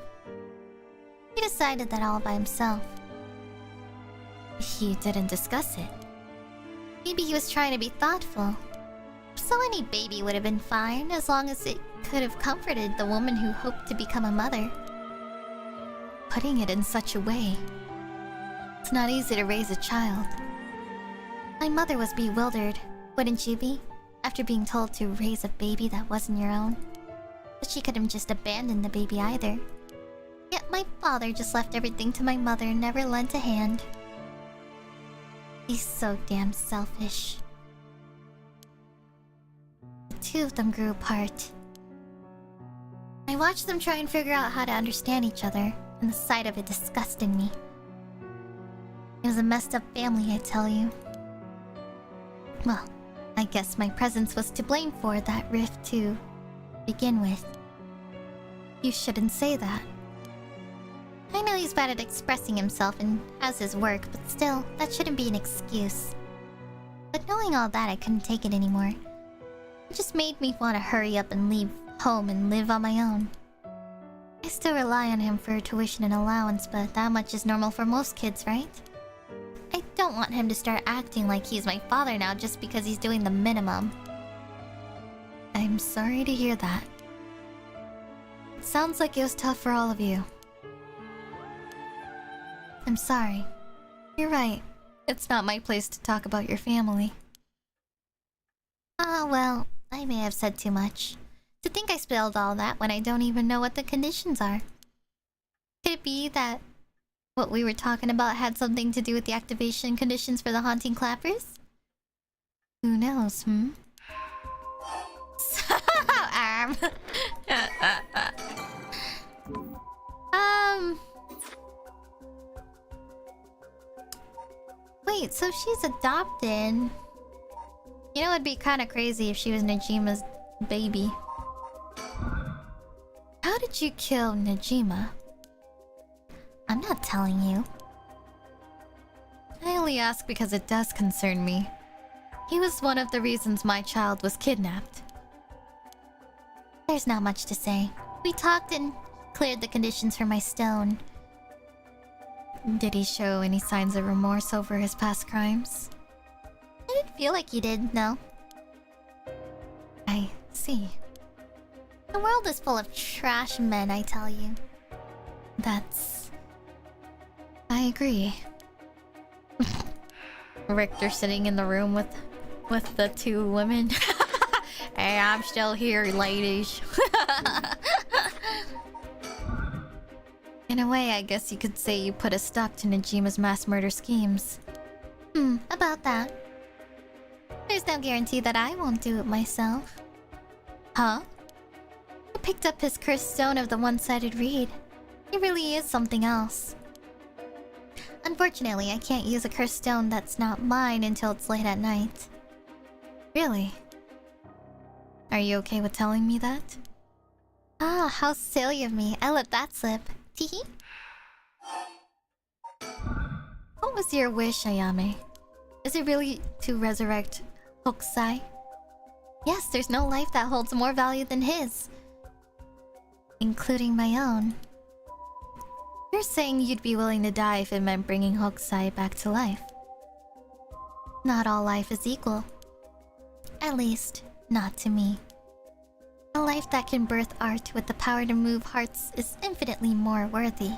He decided that all by himself. He didn't discuss it. Maybe he was trying to be thoughtful. So any baby would have been fine as long as could have comforted the woman who hoped to become a mother. Putting it in such a way. It's not easy to raise a child. My mother was bewildered, wouldn't you be? After being told to raise a baby that wasn't your own. But she couldn't just abandon the baby either. Yet my father just left everything to my mother and never lent a hand. He's so damn selfish. The two of them grew apart. I watched them try and figure out how to understand each other, and the sight of it disgusted me. It was a messed up family, I tell you. Well, I guess my presence was to blame for that rift to begin with. You shouldn't say that. I know he's bad at expressing himself and has his work, but still, that shouldn't be an excuse. But knowing all that, I couldn't take it anymore. It just made me want to hurry up and leave home and live on my own. I still rely on him for tuition and allowance, but that much is normal for most kids, right? I don't want him to start acting like he's my father now just because he's doing the minimum. I'm sorry to hear that. It sounds like it was tough for all of you. I'm sorry. You're right. It's not my place to talk about your family. Ah, well, I may have said too much. To think I spilled all that when I don't even know what the conditions are. Could it be that what we were talking about had something to do with the activation conditions for the haunting clappers? Who knows, Arm. Wait, so she's adopted. You know, it'd be kind of crazy if she was Nijima's baby. How did you kill Nijima? I'm not telling you. I only ask because it does concern me. He was one of the reasons my child was kidnapped. There's not much to say. We talked and cleared the conditions for my stone. Did he show any signs of remorse over his past crimes? I didn't feel like he did, no. I see. The world is full of trash men, I tell you. I agree. Richter sitting in the room with the two women. Hey, I'm still here, ladies. In a way, I guess you could say you put a stop to Nijima's mass murder schemes. About that. There's no guarantee that I won't do it myself. Huh? I picked up his cursed stone of the one-sided reed. It really is something else. Unfortunately, I can't use a cursed stone that's not mine until it's late at night. Really? Are you okay with telling me that? Ah, how silly of me. I let that slip. Teehee. What was your wish, Ayame? Is it really to resurrect Hokusai? Yes, there's no life that holds more value than his. Including my own. You're saying you'd be willing to die if it meant bringing Hokusai back to life. Not all life is equal. At least, not to me. A life that can birth art with the power to move hearts is infinitely more worthy.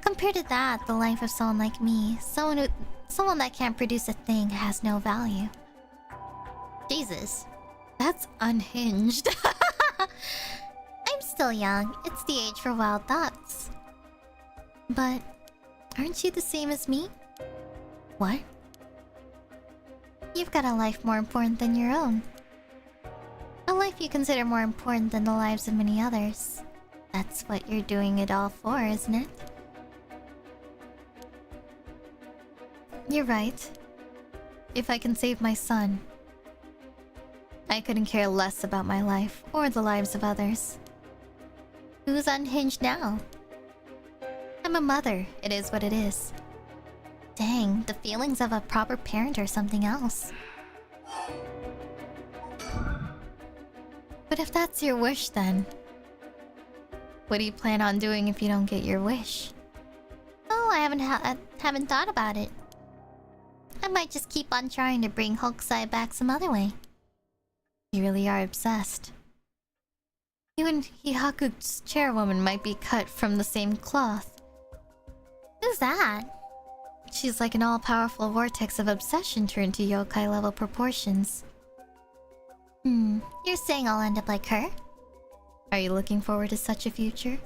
Compared to that, the life of someone like me, someone that can't produce a thing, has no value. Jesus, that's unhinged. I'm still young. It's the age for wild thoughts. But aren't you the same as me? What? You've got a life more important than your own. A life you consider more important than the lives of many others. That's what you're doing it all for, isn't it? You're right. If I can save my son, I couldn't care less about my life or the lives of others. Who's unhinged now? I'm a mother. It is what it is. Dang, the feelings of a proper parent or something else. But if that's your wish, then what do you plan on doing if you don't get your wish? Oh, I haven't thought about it. I might just keep on trying to bring Hokusai back some other way. You really are obsessed. You and Hihaku's chairwoman might be cut from the same cloth. Who's that? She's like an all-powerful vortex of obsession turned to yokai-level proportions. You're saying I'll end up like her? Are you looking forward to such a future?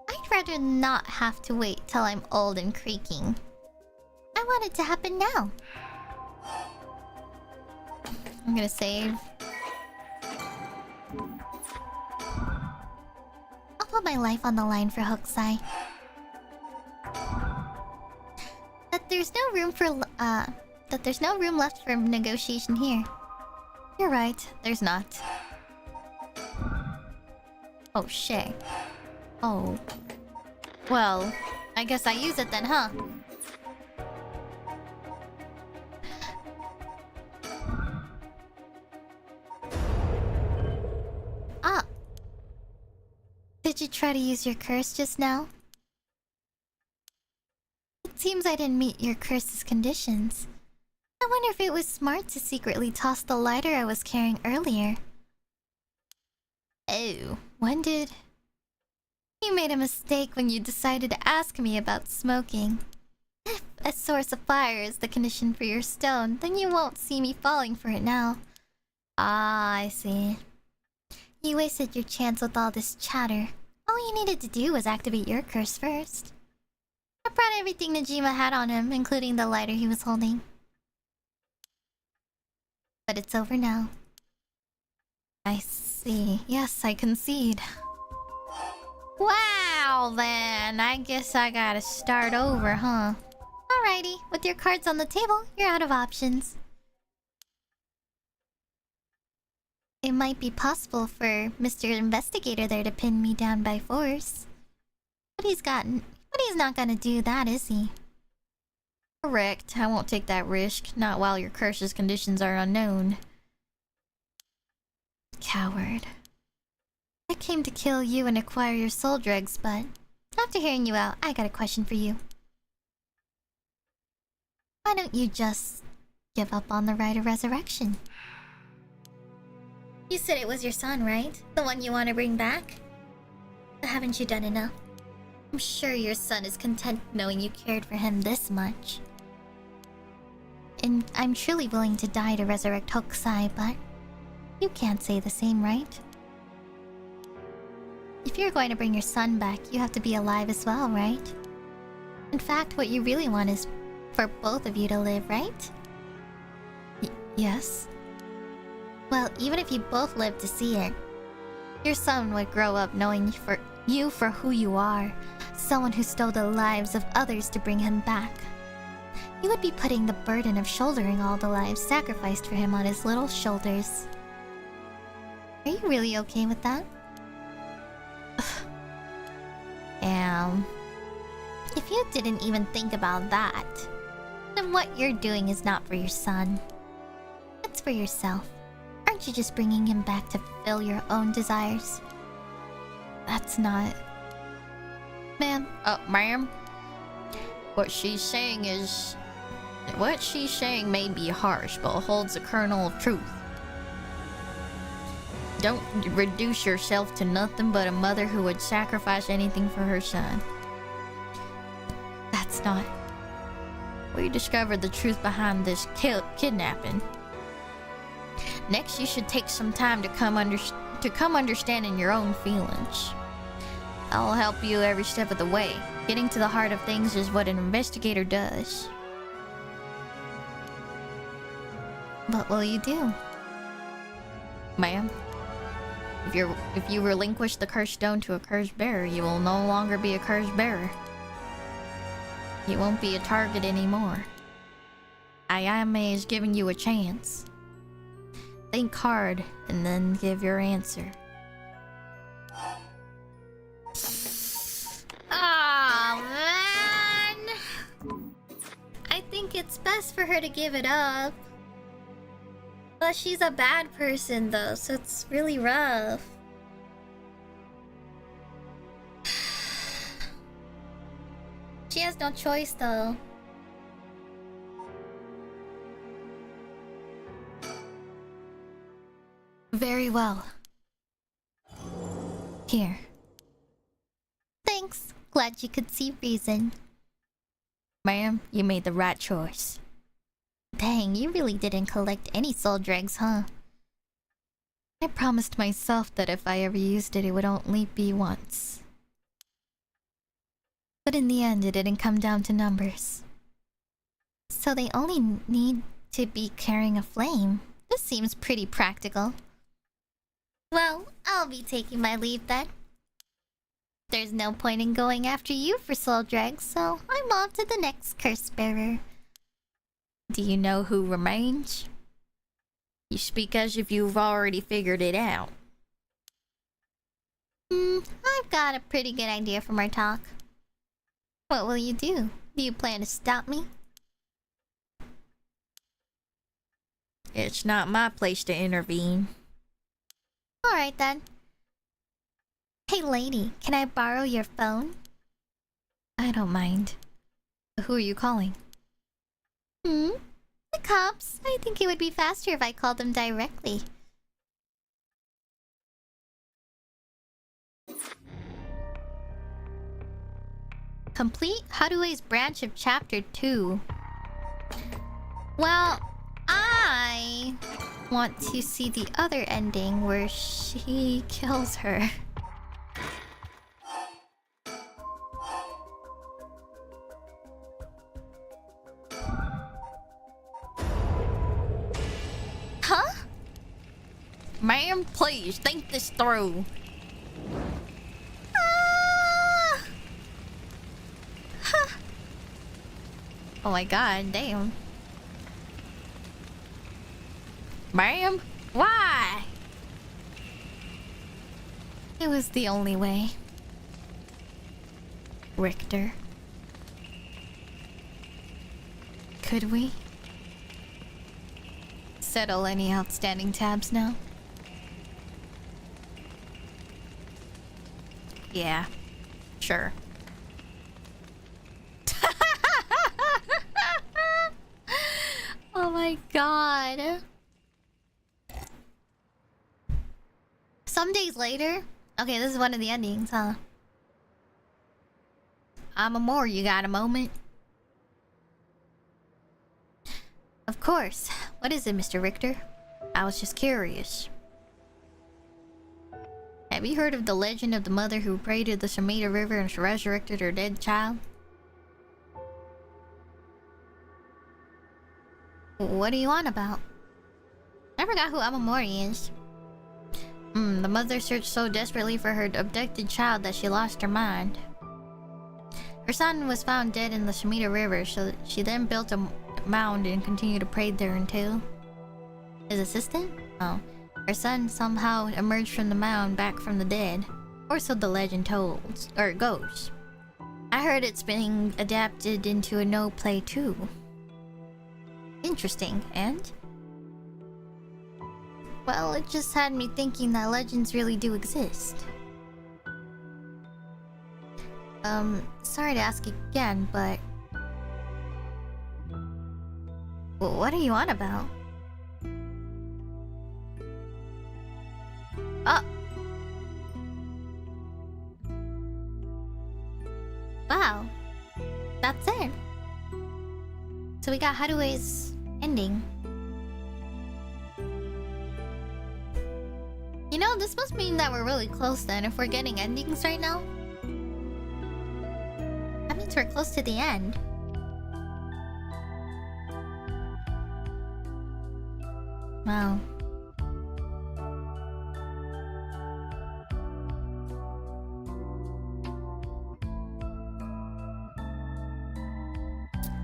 I'd rather not have to wait till I'm old and creaking. I want it to happen now. I'm gonna save. I'll put my life on the line for Hokusai. That there's no room left for negotiation here. You're right, there's not. Oh, shit. Oh. Well, I guess I use it then, huh? Ah! Did you try to use your curse just now? It seems I didn't meet your curse's conditions. I wonder if it was smart to secretly toss the lighter I was carrying earlier. Oh, when did... You made a mistake when you decided to ask me about smoking. If a source of fire is the condition for your stone, then you won't see me falling for it now. Ah, I see. You wasted your chance with all this chatter. All you needed to do was activate your curse first. I brought everything Najima had on him, including the lighter he was holding. But it's over now. I see. Yes, I concede. Wow, then. I guess I gotta start over, huh? Alrighty, with your cards on the table, you're out of options. It might be possible for Mr. Investigator there to pin me down by force. But he's not gonna do that, is he? Correct. I won't take that risk. Not while your curse's conditions are unknown. Coward. I came to kill you and acquire your soul dregs, but after hearing you out, I got a question for you. Why don't you just give up on the right of resurrection? You said it was your son, right? The one you want to bring back? But haven't you done enough? I'm sure your son is content knowing you cared for him this much. And I'm truly willing to die to resurrect Hokusai, but you can't say the same, right? If you're going to bring your son back, you have to be alive as well, right? In fact, what you really want is for both of you to live, right? Yes? Well, even if you both live to see it, your son would grow up knowing you for who you are, someone who stole the lives of others to bring him back. You would be putting the burden of shouldering all the lives sacrificed for him on his little shoulders. Are you really okay with that? If you didn't even think about that, then what you're doing is not for your son. It's for yourself. Aren't you just bringing him back to fulfill your own desires? That's not... Ma'am? Ma'am? What she's saying may be harsh, but holds a kernel of truth. Don't reduce yourself to nothing but a mother who would sacrifice anything for her son. That's not... We discovered the truth behind this kidnapping. Next, you should take some time to come understanding your own feelings. I'll help you every step of the way. Getting to the heart of things is what an investigator does. What will you do? Ma'am? If you relinquish the cursed stone to a cursed bearer, you will no longer be a cursed bearer. You won't be a target anymore. Ayame is giving you a chance. Think hard, and then give your answer. Aw, man! I think it's best for her to give it up. But she's a bad person, though, so it's really rough. She has no choice, though. Very well. Here. Thanks. Glad you could see reason. Ma'am, you made the right choice. Dang, you really didn't collect any soul dregs, huh? I promised myself that if I ever used it, it would only be once. But in the end, it didn't come down to numbers. So they only need to be carrying a flame. This seems pretty practical. Well, I'll be taking my leave then. There's no point in going after you for soul dregs, so I'm off to the next curse bearer. Do you know who remains? You speak as if you've already figured it out. I've got a pretty good idea from our talk. What will you do? Do you plan to stop me? It's not my place to intervene. Alright then. Hey lady, can I borrow your phone? I don't mind. Who are you calling? The cops. I think it would be faster if I called them directly. Complete Harue's branch of chapter 2. Well, I want to see the other ending where she kills her. Huh? Ma'am, please think this through. Oh my god, damn. Ma'am, why? It was the only way. Richter. Could we settle any outstanding tabs now? Yeah, sure. Oh my god. Some days later. Okay, this is one of the endings, huh? I'm a more, you got a moment? Of course. What is it, Mr. Richter? I was just curious. Have you heard of the legend of the mother who prayed to the Sumida River and resurrected her dead child? What are you on about? I forgot who Amamori is. The mother searched so desperately for her abducted child that she lost her mind. Her son was found dead in the Sumida River, so she then built a mound and continued to pray there until... His assistant? Oh. Her son somehow emerged from the mound back from the dead. Or so the legend told, or goes. I heard it's being adapted into a no play too. Interesting, and? Well, it just had me thinking that legends really do exist. Sorry to ask again, but... what are you on about? Oh! Wow. That's it. So we got Harue's ending. You know, this must mean that we're really close then, if we're getting endings right now. That means we're close to the end. Wow.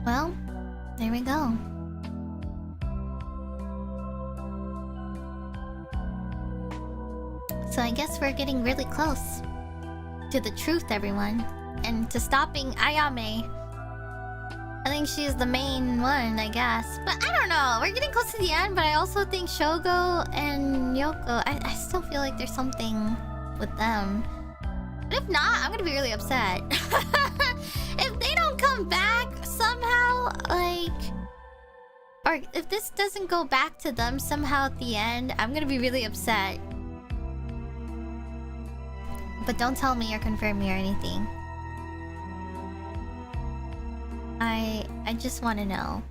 Well, there we go. So I guess we're getting really close to the truth, everyone. And to stopping Ayame. I think she's the main one, I guess. But I don't know. We're getting close to the end, but I also think Shogo and Yoko... I still feel like there's something with them. But if not, I'm gonna be really upset. If they don't come back somehow, like... Or if this doesn't go back to them somehow at the end, I'm gonna be really upset. But don't tell me or confirm me or anything. I just want to know.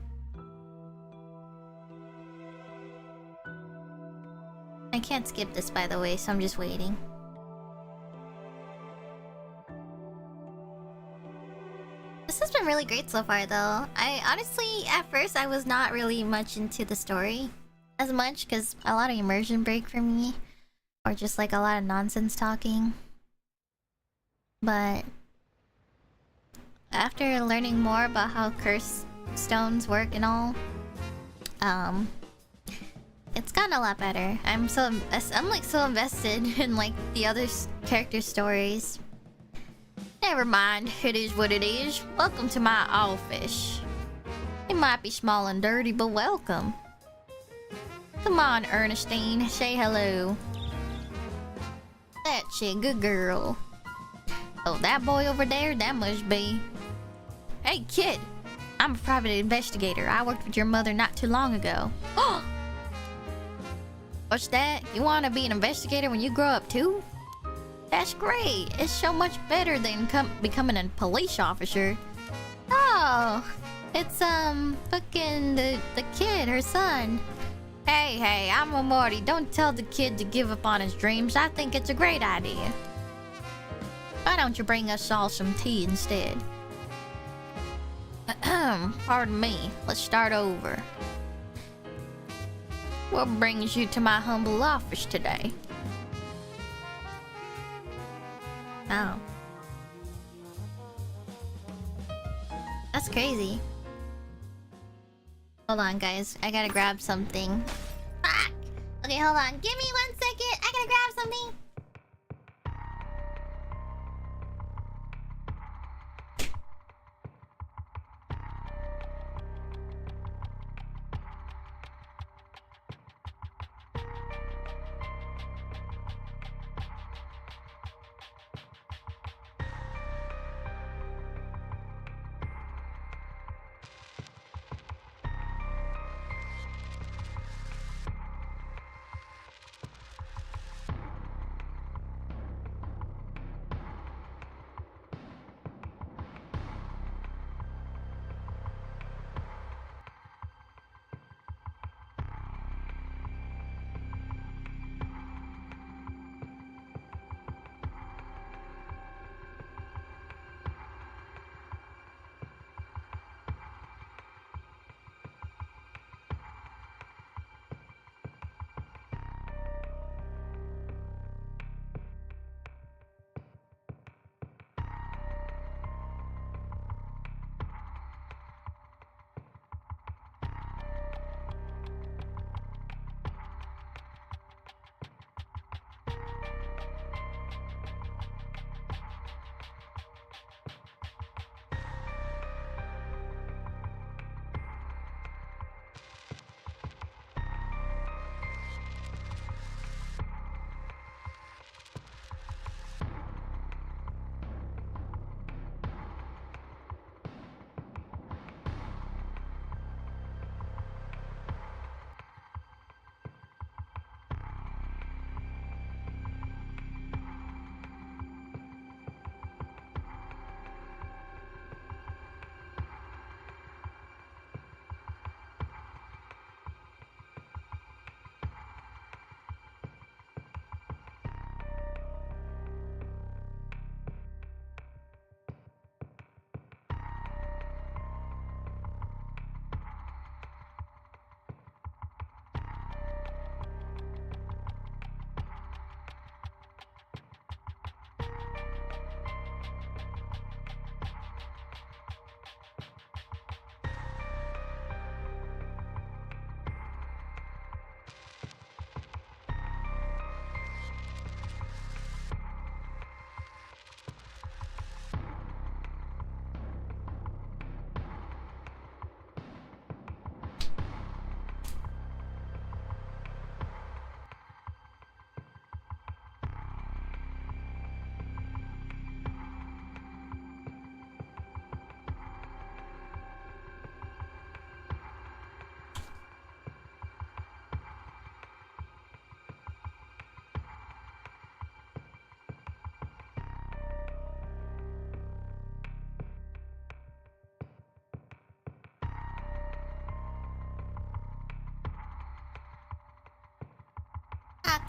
I can't skip this, by the way, so I'm just waiting. This has been really great so far, though. I honestly, at first, I was not really much into the story as much, because a lot of immersion break for me, or just like a lot of nonsense talking. But after learning more about how curse stones work and all, it's gotten a lot better. I'm like so invested in like the other character stories. Never mind, it is what it is. Welcome to my office. It might be small and dirty, but welcome. Come on, Ernestine, say hello. That's it, good girl. Oh, that boy over there, that must be... Hey, kid! I'm a private investigator. I worked with your mother not too long ago. What's that? You want to be an investigator when you grow up too? That's great. It's so much better than becoming a police officer. Oh, it's fucking the kid, her son. Hey, I'm a Morty. Don't tell the kid to give up on his dreams. I think it's a great idea. Why don't you bring us all some tea instead? Pardon me. Let's start over. What brings you to my humble office today? Oh. That's crazy. Hold on, guys. I gotta grab something. Fuck! Okay, hold on. Give me 1 second. I gotta grab something.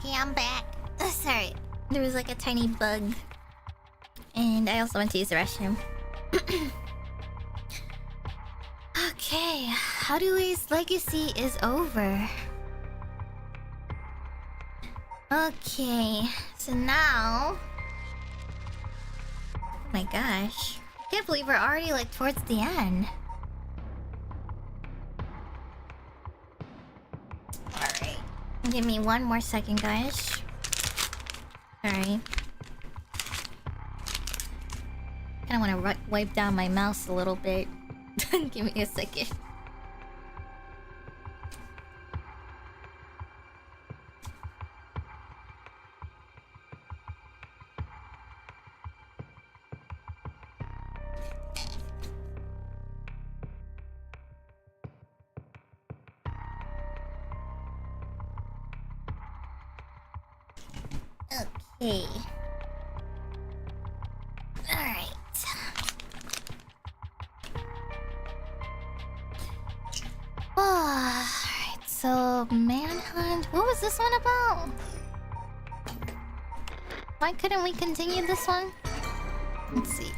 Okay, I'm back. Sorry, there was like a tiny bug. And I also went to use the restroom. Okay, Harui's legacy is over. Okay, so now... Oh my gosh. I can't believe we're already like towards the end. Alright. Give me one more second, guys. Sorry. Kinda wanna wipe down my mouse a little bit. Give me a second. Okay. Alright. Alright, so manhunt. What was this one about? Why couldn't we continue this one? Let's see.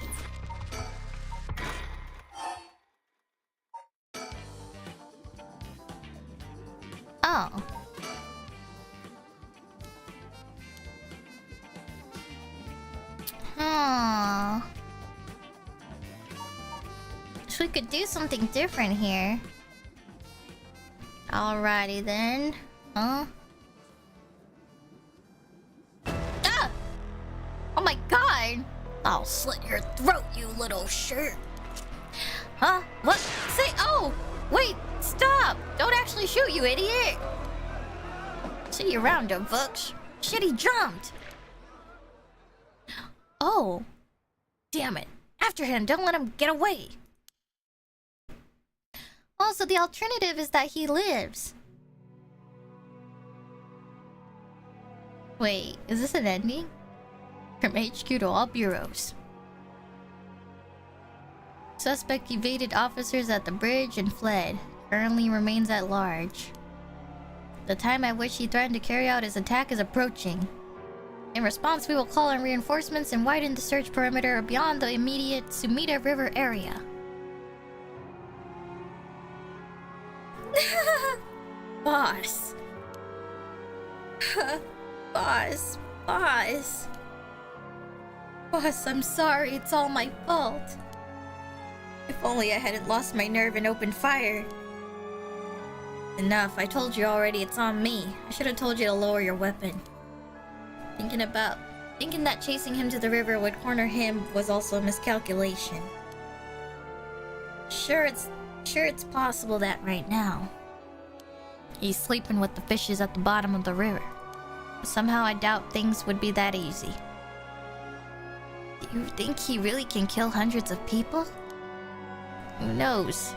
Oh. Oh. So we could do something different here. Alrighty then. Huh? Ah! Oh my god! I'll slit your throat, you little shirt. Huh? What? Say, oh! Wait, stop! Don't actually shoot, you idiot! See you around, dumb fucks. Shit, he jumped! Oh. Damn it. After him, don't let him get away. Also, the alternative is that he lives. Wait, is this an ending? From HQ to all bureaus. Suspect evaded officers at the bridge and fled. Currently remains at large. The time at which he threatened to carry out his attack is approaching. In response, we will call on reinforcements and widen the search perimeter beyond the immediate Sumida River area. Boss. Boss. Boss. Boss, I'm sorry. It's all my fault. If only I hadn't lost my nerve and opened fire. Enough. I told you already. It's on me. I should have told you to lower your weapon. Thinking that chasing him to the river would corner him was also a miscalculation. Sure, it's possible that right now he's sleeping with the fishes at the bottom of the river. Somehow I doubt things would be that easy. Do you think he really can kill hundreds of people? Who knows?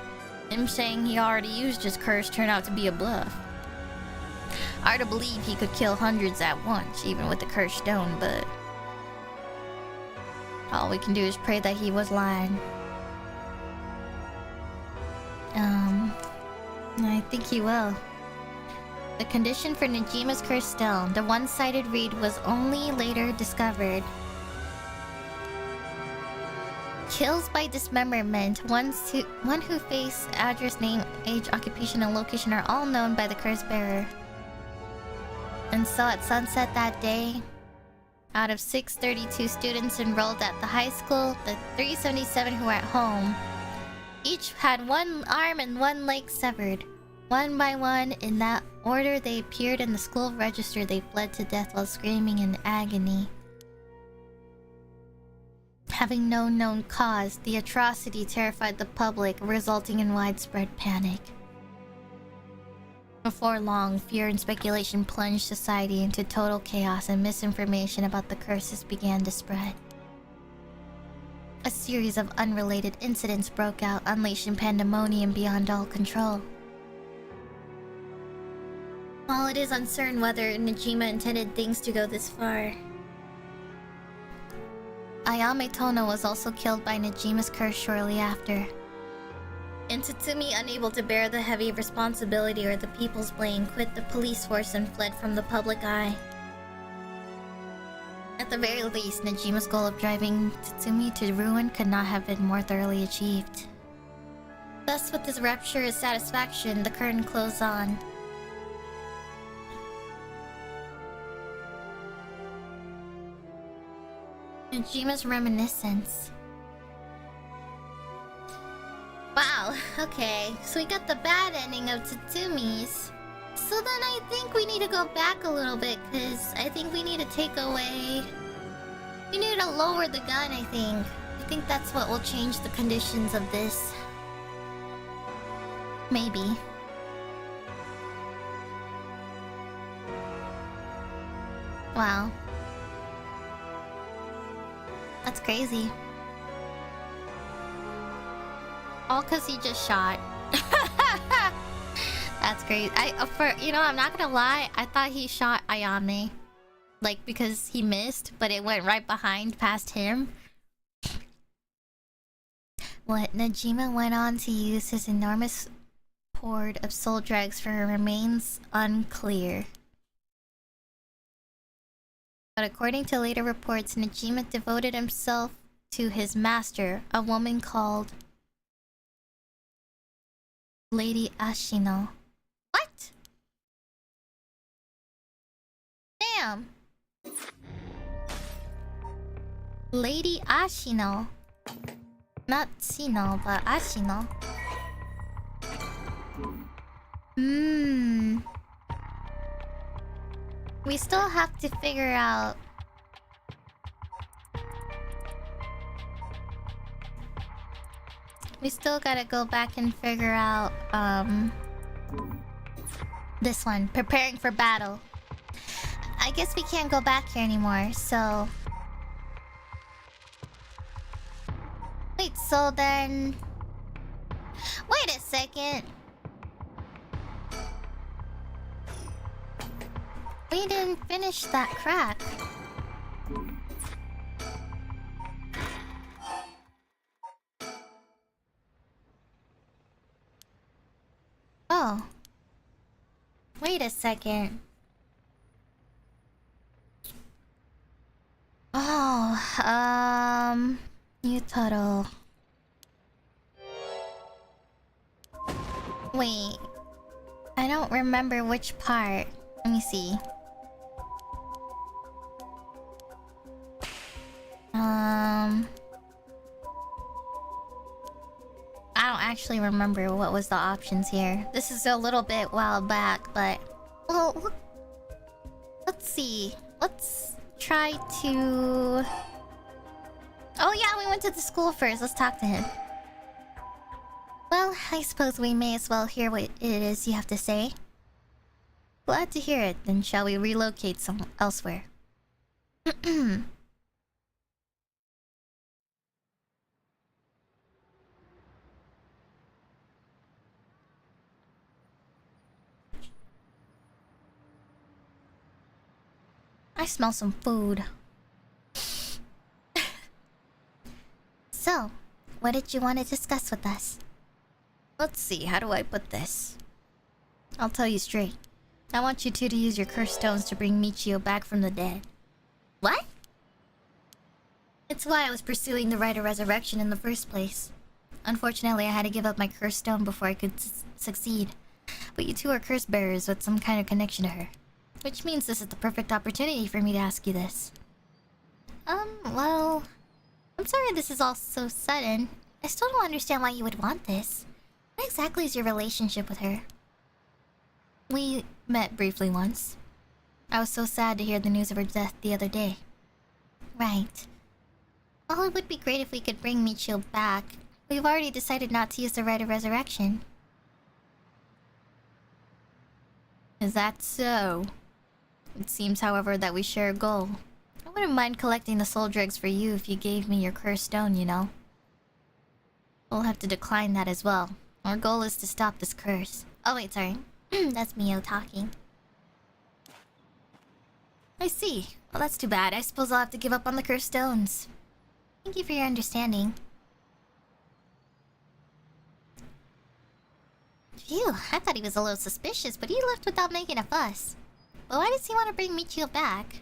Him saying he already used his curse turned out to be a bluff. Hard to believe he could kill hundreds at once, even with the cursed stone, but... all we can do is pray that he was lying. I think he will. The condition for Nijima's cursed stone, the one-sided reed, was only later discovered. Kills by dismemberment. One who face, address, name, age, occupation, and location are all known by the curse bearer. And so at sunset that day, out of 632 students enrolled at the high school, the 377 who were at home, each had one arm and one leg severed. One by one, in that order they appeared in the school register, they bled to death while screaming in agony. Having no known cause, the atrocity terrified the public, resulting in widespread panic. Before long, fear and speculation plunged society into total chaos, and misinformation about the curses began to spread. A series of unrelated incidents broke out, unleashing pandemonium beyond all control. While it is uncertain whether Nijima intended things to go this far, Ayame Tono was also killed by Nijima's curse shortly after. And Tatsumi, unable to bear the heavy responsibility or the people's blame, quit the police force and fled from the public eye. the very least, Najima's goal of driving Tatsumi to ruin could not have been more thoroughly achieved. Thus, with this rapturous satisfaction, the curtain closed on. Najima's reminiscence. Wow, okay. So we got the bad ending of Tatsumi's. So then I think we need to go back a little bit, because I think we need to take away... We need to lower the gun, I think. I think that's what will change the conditions of this. Maybe. Wow. That's crazy. All because he just shot. That's great. I'm not gonna lie, I thought he shot Ayame. Like, because he missed, but it went right behind past him. What Najima went on to use his enormous hoard of soul dregs for remains unclear. But according to later reports, Najima devoted himself to his master, a woman called Lady Ashino. What? Damn. Lady Ashino. Not Shino, but Ashino. We still have to figure out... We still gotta go back and figure out, this one. Preparing for battle. I guess we can't go back here anymore, so... Wait, so then... Wait a second. We didn't finish that crack. Oh. Wait a second. Oh, Yutaro. Wait. I don't remember which part. Let me see. I don't actually remember what was the options here. This is a little bit while back, but... Well, let's see. Let's try to... Oh yeah, we went to the school first. Let's talk to him. Well, I suppose we may as well hear what it is you have to say. Glad to hear it. Then shall we relocate elsewhere? I smell some food. So, what did you want to discuss with us? Let's see, how do I put this? I'll tell you straight. I want you two to use your cursed stones to bring Michio back from the dead. What? It's why I was pursuing the rite of resurrection in the first place. Unfortunately, I had to give up my cursed stone before I could succeed. But you two are curse bearers with some kind of connection to her. Which means this is the perfect opportunity for me to ask you this. Well... I'm sorry this is all so sudden. I still don't understand why you would want this. What exactly is your relationship with her? We met briefly once. I was so sad to hear the news of her death the other day. Right. Well, it would be great if we could bring Michio back. We've already decided not to use the rite of resurrection. Is that so? It seems, however, that we share a goal. I wouldn't mind collecting the soul dregs for you if you gave me your cursed stone, you know. We'll have to decline that as well. Our goal is to stop this curse. Oh wait, sorry. That's Mio talking. I see. Well, that's too bad. I suppose I'll have to give up on the cursed stones. Thank you for your understanding. Phew, I thought he was a little suspicious, but he left without making a fuss. But why does he want to bring Michio back?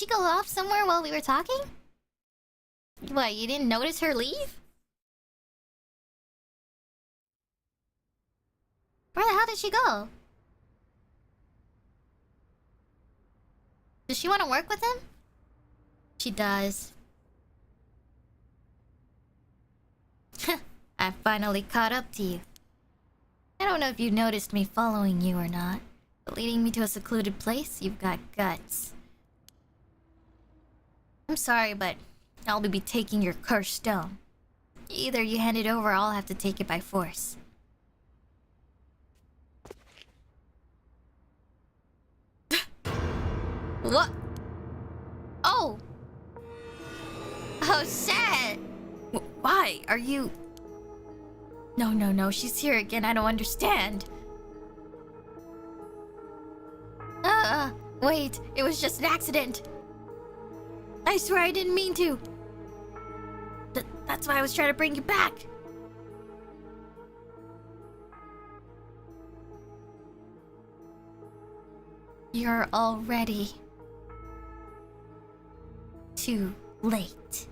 she go off somewhere while we were talking? What, you didn't notice her leave? Where the hell did she go? Does she want to work with him? She does. I finally caught up to you. I don't know if you noticed me following you or not, but leading me to a secluded place, you've got guts. I'm sorry, but I'll be taking your cursed stone. Either you hand it over or I'll have to take it by force. What? Oh! Oh, shit! Why? Are you... No, she's here again. I don't understand. Wait. It was just an accident. I swear I didn't mean to. That's why I was trying to bring you back. You're already... too late.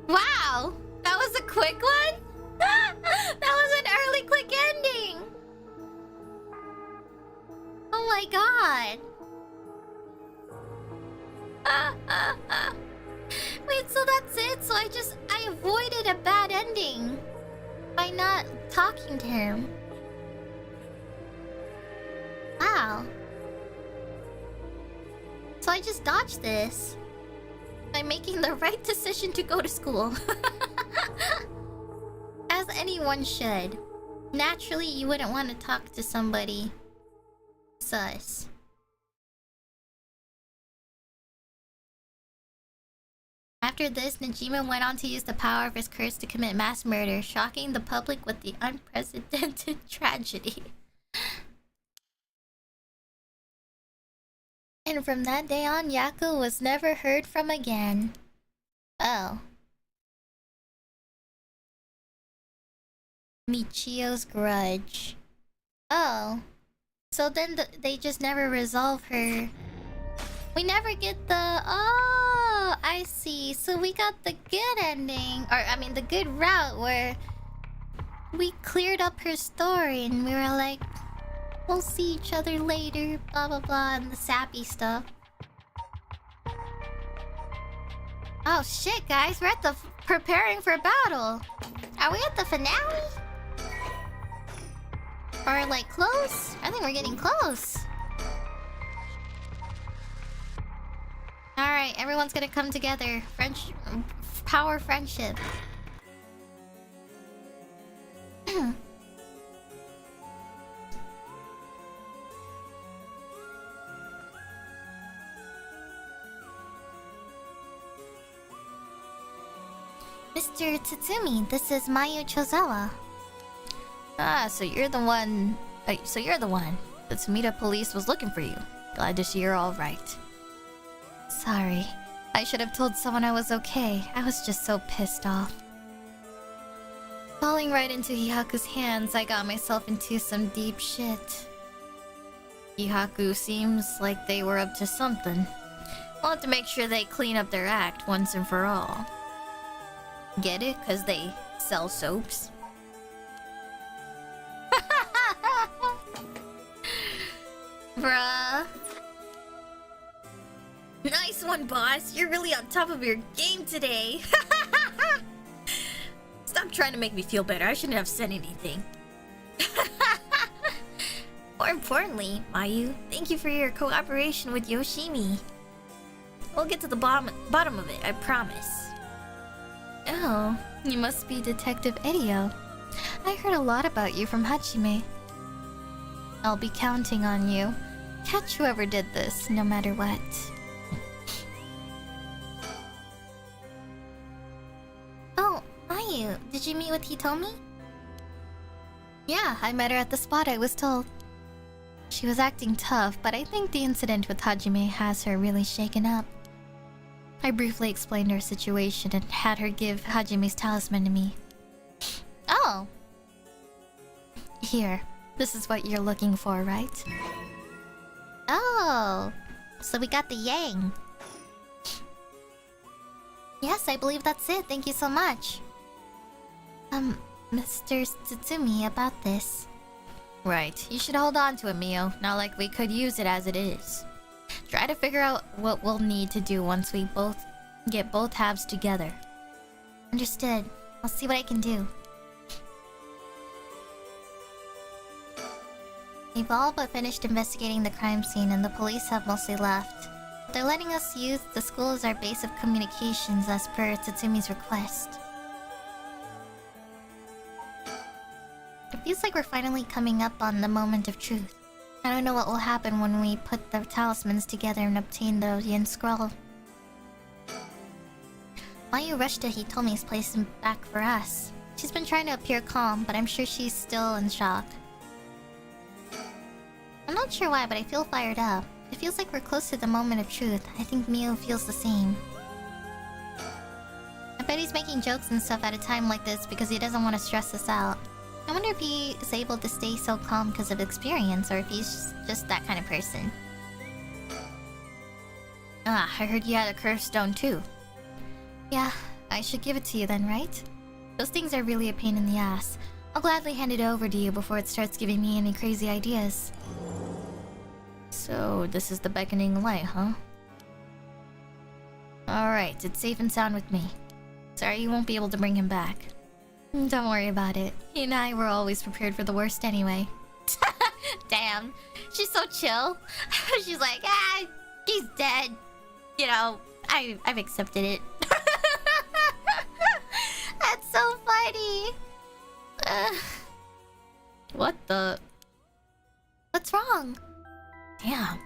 Wow! That was a quick one? That was an early quick ending! Oh my god! Wait, so that's it? So I avoided a bad ending by not talking to him. Wow. So I just dodged this by making the right decision to go to school. As anyone should. Naturally, you wouldn't want to talk to somebody sus. After this, Najima went on to use the power of his curse to commit mass murder, shocking the public with the unprecedented tragedy. And from that day on, Yaku was never heard from again. Oh. Michio's grudge. Oh. So then they just never resolve her. We never get the... Oh, I see. So we got the good ending. Or, I mean, the good route where we cleared up her story and we were like, we'll see each other later, blah blah blah, and the sappy stuff. Oh shit, guys, we're at the preparing for battle. Are we at the finale? Or like close? I think we're getting close. Alright, everyone's gonna come together. Power friendship. Mr. Tsutsumi, this is Mayu Chozawa. Ah, so you're the one... The Tsumita police was looking for you. Glad to see you're alright. Sorry. I should have told someone I was okay. I was just so pissed off. Falling right into Hihaku's hands, I got myself into some deep shit. Hihaku seems like they were up to something. I'll have to make sure they clean up their act once and for all. Get it? 'Cause they sell soaps? Bruh. Nice one, boss. You're really on top of your game today. Stop trying to make me feel better. I shouldn't have said anything. More importantly, Mayu, thank you for your cooperation with Yoshimi. We'll get to the bottom of it, I promise. Oh, you must be Detective Edio. I heard a lot about you from Hajime. I'll be counting on you. Catch whoever did this, no matter what. Oh, Mayu, did you meet with Hitomi? Yeah, I met her at the spot I was told. She was acting tough, but I think the incident with Hajime has her really shaken up. I briefly explained her situation and had her give Hajime's talisman to me. Oh! Here, This is what you're looking for, right? Oh, so we got the yang. Yes, I believe that's it. Thank you so much. Mr. Tsutsumi, about this. Right. You should hold on to it, Mio. Not like we could use it as it is. Try to figure out what we'll need to do once we get both halves together. Understood. I'll see what I can do. We've all but finished investigating the crime scene and the police have mostly left. They're letting us use the school as our base of communications as per Tsutsumi's request. It feels like we're finally coming up on the moment of truth. I don't know what will happen when we put the talismans together and obtain the Yen Scroll. Mayu rushed to Hitomi's place and back for us. She's been trying to appear calm, but I'm sure she's still in shock. I'm not sure why, but I feel fired up. It feels like we're close to the moment of truth. I think Mio feels the same. I bet he's making jokes and stuff at a time like this because he doesn't want to stress us out. I wonder if he is able to stay so calm because of experience, or if he's just that kind of person. Ah, I heard you had a cursed stone too. Yeah, I should give it to you then, right? Those things are really a pain in the ass. I'll gladly hand it over to you before it starts giving me any crazy ideas. So, this is the beckoning light, huh? Alright, it's safe and sound with me. Sorry you won't be able to bring him back. Don't worry about it. He and I were always prepared for the worst anyway. Damn, she's so chill. She's like, he's dead. You know, I've accepted it. That's so funny. What the? What's wrong? Damn.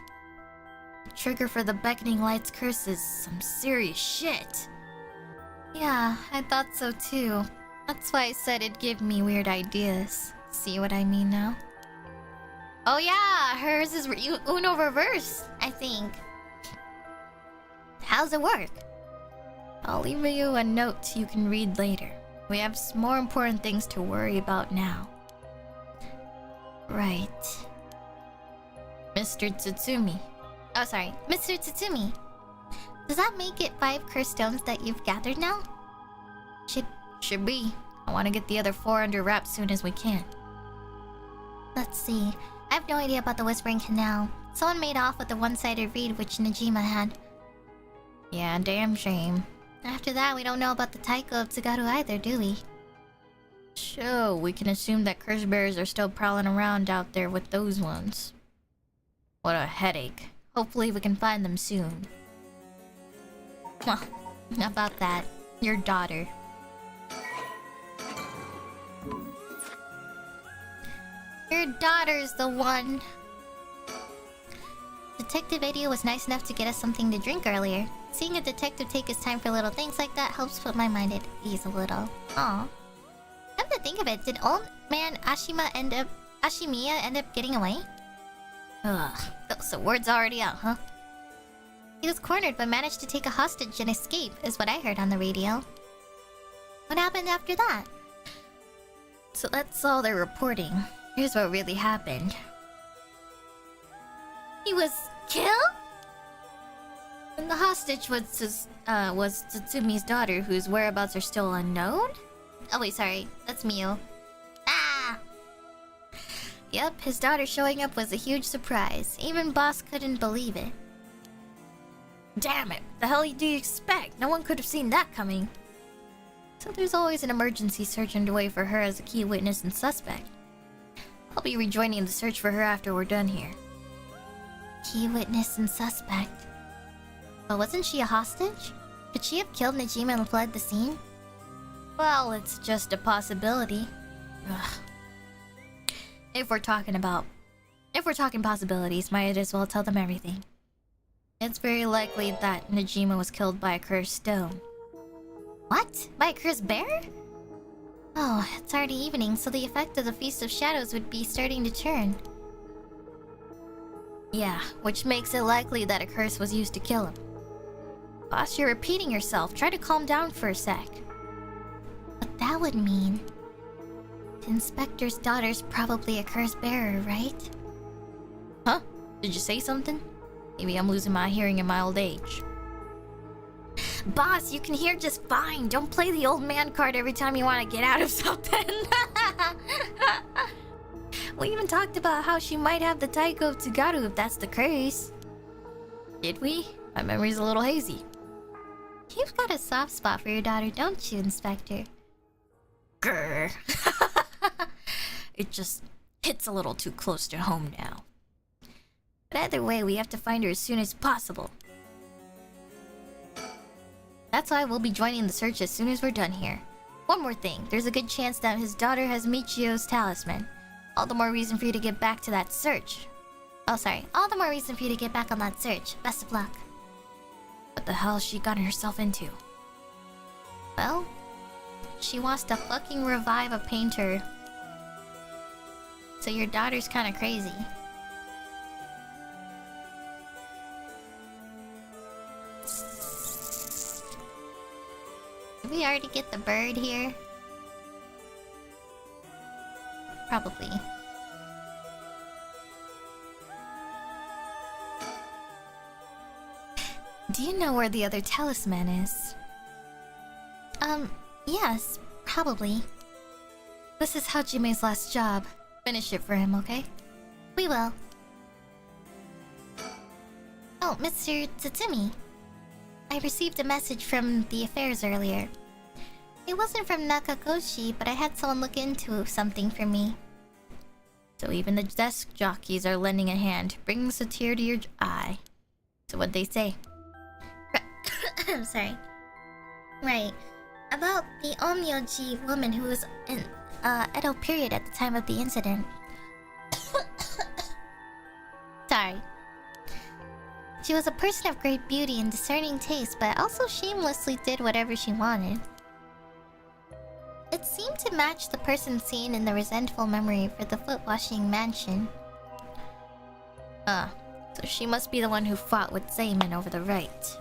The trigger for the beckoning light's curse is some serious shit. Yeah, I thought so too. That's why I said it'd give me weird ideas. See what I mean now? Oh yeah, hers is Uno reverse, I think. How's it work? I'll leave you a note you can read later. We have more important things to worry about now. Right. Mr. Tsutsumi. Oh, sorry. Mr. Tsutsumi. Does that make it 5 cursed stones that you've gathered now? Should be. I want to get the other 4 under wraps soon as we can. Let's see. I have no idea about the Whispering Canal. Someone made off with the one-sided reed which Najima had. Yeah, damn shame. After that, we don't know about the Taiko of Tsugaru either, do we? So, we can assume that curse bearers are still prowling around out there with those ones. What a headache. Hopefully we can find them soon. Well, about that. Your daughter. Your daughter's the one. Detective Edio was nice enough to get us something to drink earlier. Seeing a detective take his time for little things like that helps put my mind at ease a little. Aw. Come to think of it, did old man Ashimiya end up getting away? Ugh, so word's already out, huh? He was cornered but managed to take a hostage and escape, is what I heard on the radio. What happened after that? So that's all they're reporting. Here's what really happened. He was killed? And the hostage was Tsutsumi's daughter, whose whereabouts are still unknown? Oh wait, sorry. That's Mio. Ah! Yep, his daughter showing up was a huge surprise. Even Boss couldn't believe it. Damn it! The hell do you expect? No one could have seen that coming. So there's always an emergency search underway for her as a key witness and suspect. I'll be rejoining the search for her after we're done here. Key witness and suspect. But wasn't she a hostage? Could she have killed Najima and fled the scene? Well, it's just a possibility. Ugh. If we're talking possibilities, might as well tell them everything. It's very likely that Najima was killed by a cursed stone. What? By a cursed bear? Oh, it's already evening, so the effect of the Feast of Shadows would be starting to turn. Yeah, which makes it likely that a curse was used to kill him. Boss, you're repeating yourself. Try to calm down for a sec. What that would mean... The inspector's daughter's probably a curse bearer, right? Huh? Did you say something? Maybe I'm losing my hearing in my old age. Boss, you can hear just fine. Don't play the old man card every time you want to get out of something. We even talked about how she might have the Taiko of Tsugaru if that's the curse. Did we? My memory's a little hazy. You've got a soft spot for your daughter, don't you, Inspector? Grr. It just hits a little too close to home now. But either way, we have to find her as soon as possible. That's why we'll be joining the search as soon as we're done here. One more thing, there's a good chance that his daughter has Michio's talisman. All the more reason for you to get back to that search. Oh, sorry. All the more reason for you to get back on that search. Best of luck. What the hell has she gotten herself into? Well, she wants to fucking revive a painter. So your daughter's kinda crazy. Did we already get the bird here? Probably. Do you know where the other talisman is? Yes, probably. This is Hajime's last job. Finish it for him, okay? We will. Oh, Mr. Tsutsumi. I received a message from the affairs earlier. It wasn't from Nakakoshi, but I had someone look into something for me. So even the desk jockeys are lending a hand. Brings a tear to your eye. So what'd they say? I'm sorry. Right. About the Onmyoji woman who was in Edo period at the time of the incident. Sorry. She was a person of great beauty and discerning taste, but also shamelessly did whatever she wanted. It seemed to match the person seen in the resentful memory for the foot-washing mansion. So she must be the one who fought with Zayman over the right.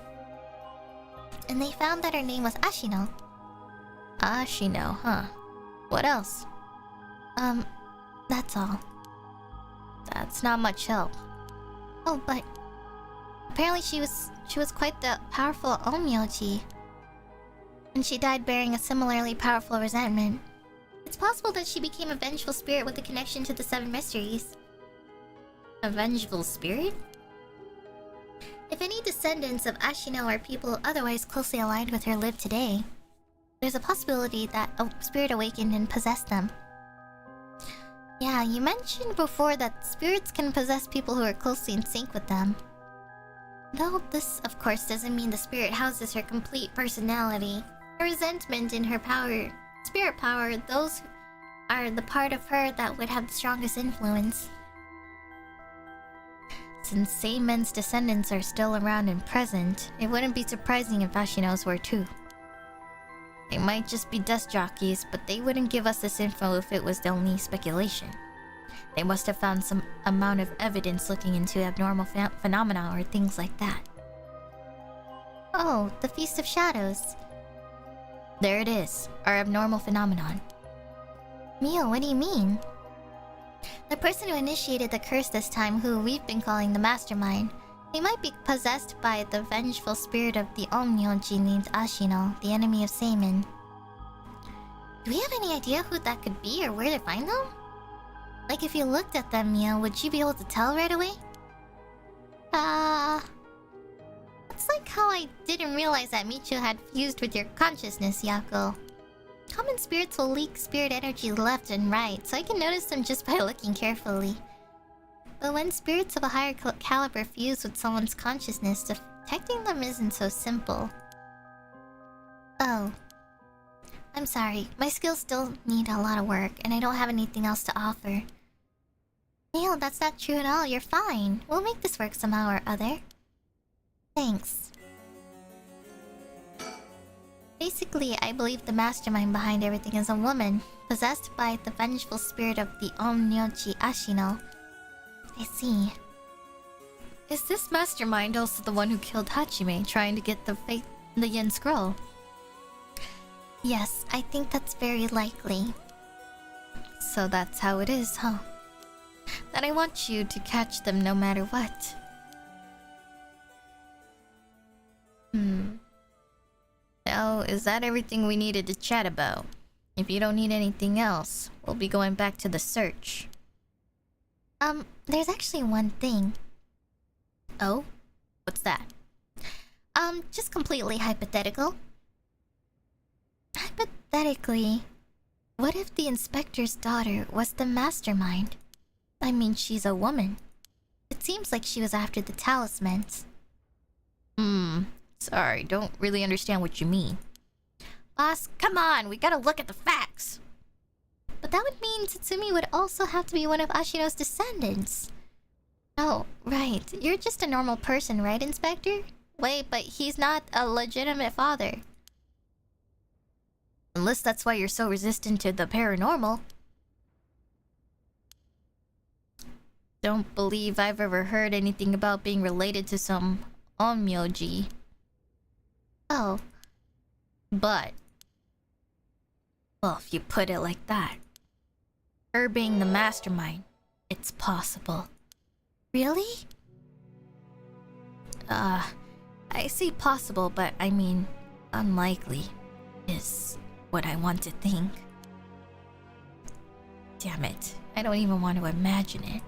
And they found that her name was Ashino. Ashino, huh? What else? That's all. That's not much help. Oh, but apparently she was quite the powerful Onmyoji. And she died bearing a similarly powerful resentment. It's possible that she became a vengeful spirit with a connection to the Seven Mysteries. A vengeful spirit? If any descendants of Ashino or people otherwise closely aligned with her live today, there's a possibility that a spirit awakened and possessed them. Yeah, you mentioned before that spirits can possess people who are closely in sync with them. Though this, of course, doesn't mean the spirit houses her complete personality. Her resentment and her power, spirit power, those are the part of her that would have the strongest influence. Since Seimen's descendants are still around and present, it wouldn't be surprising if Ashino's were too. They might just be dust jockeys, but they wouldn't give us this info if it was only speculation. They must have found some amount of evidence looking into abnormal phenomena or things like that. Oh, the Feast of Shadows. There it is, our abnormal phenomenon. Mio, what do you mean? The person who initiated the curse this time, who we've been calling the Mastermind, they might be possessed by the vengeful spirit of the Onmyoji named Ashino, the enemy of Seimen. Do we have any idea who that could be or where to find them? Like, if you looked at them, Mio, would you be able to tell right away? It's like how I didn't realize that Michio had fused with your consciousness, Yako. Common spirits will leak spirit energy left and right, so I can notice them just by looking carefully. But when spirits of a higher caliber fuse with someone's consciousness, detecting them isn't so simple. Oh. I'm sorry, my skills still need a lot of work, and I don't have anything else to offer. Neil, that's not true at all, you're fine. We'll make this work somehow or other. Thanks. Basically, I believe the mastermind behind everything is a woman, possessed by the vengeful spirit of the Onmyoji Ashino. I see. Is this mastermind also the one who killed Hachime, trying to get the Yen Scroll? Yes, I think that's very likely. So that's how it is, huh? Then I want you to catch them no matter what. Now, is that everything we needed to chat about? If you don't need anything else, we'll be going back to the search. There's actually one thing. Oh? What's that? Just completely hypothetical. Hypothetically, what if the inspector's daughter was the mastermind? I mean, she's a woman. It seems like she was after the talismans. Sorry, don't really understand what you mean. Boss, come on, we gotta look at the facts. But that would mean Tatsumi would also have to be one of Ashino's descendants. Oh, right. You're just a normal person, right, Inspector? Wait, but he's not a legitimate father. Unless that's why you're so resistant to the paranormal. Don't believe I've ever heard anything about being related to some onmyoji. Oh. But... well, if you put it like that. Her being the mastermind, it's possible. Really? I say possible, but I mean unlikely is what I want to think. Damn it, I don't even want to imagine it.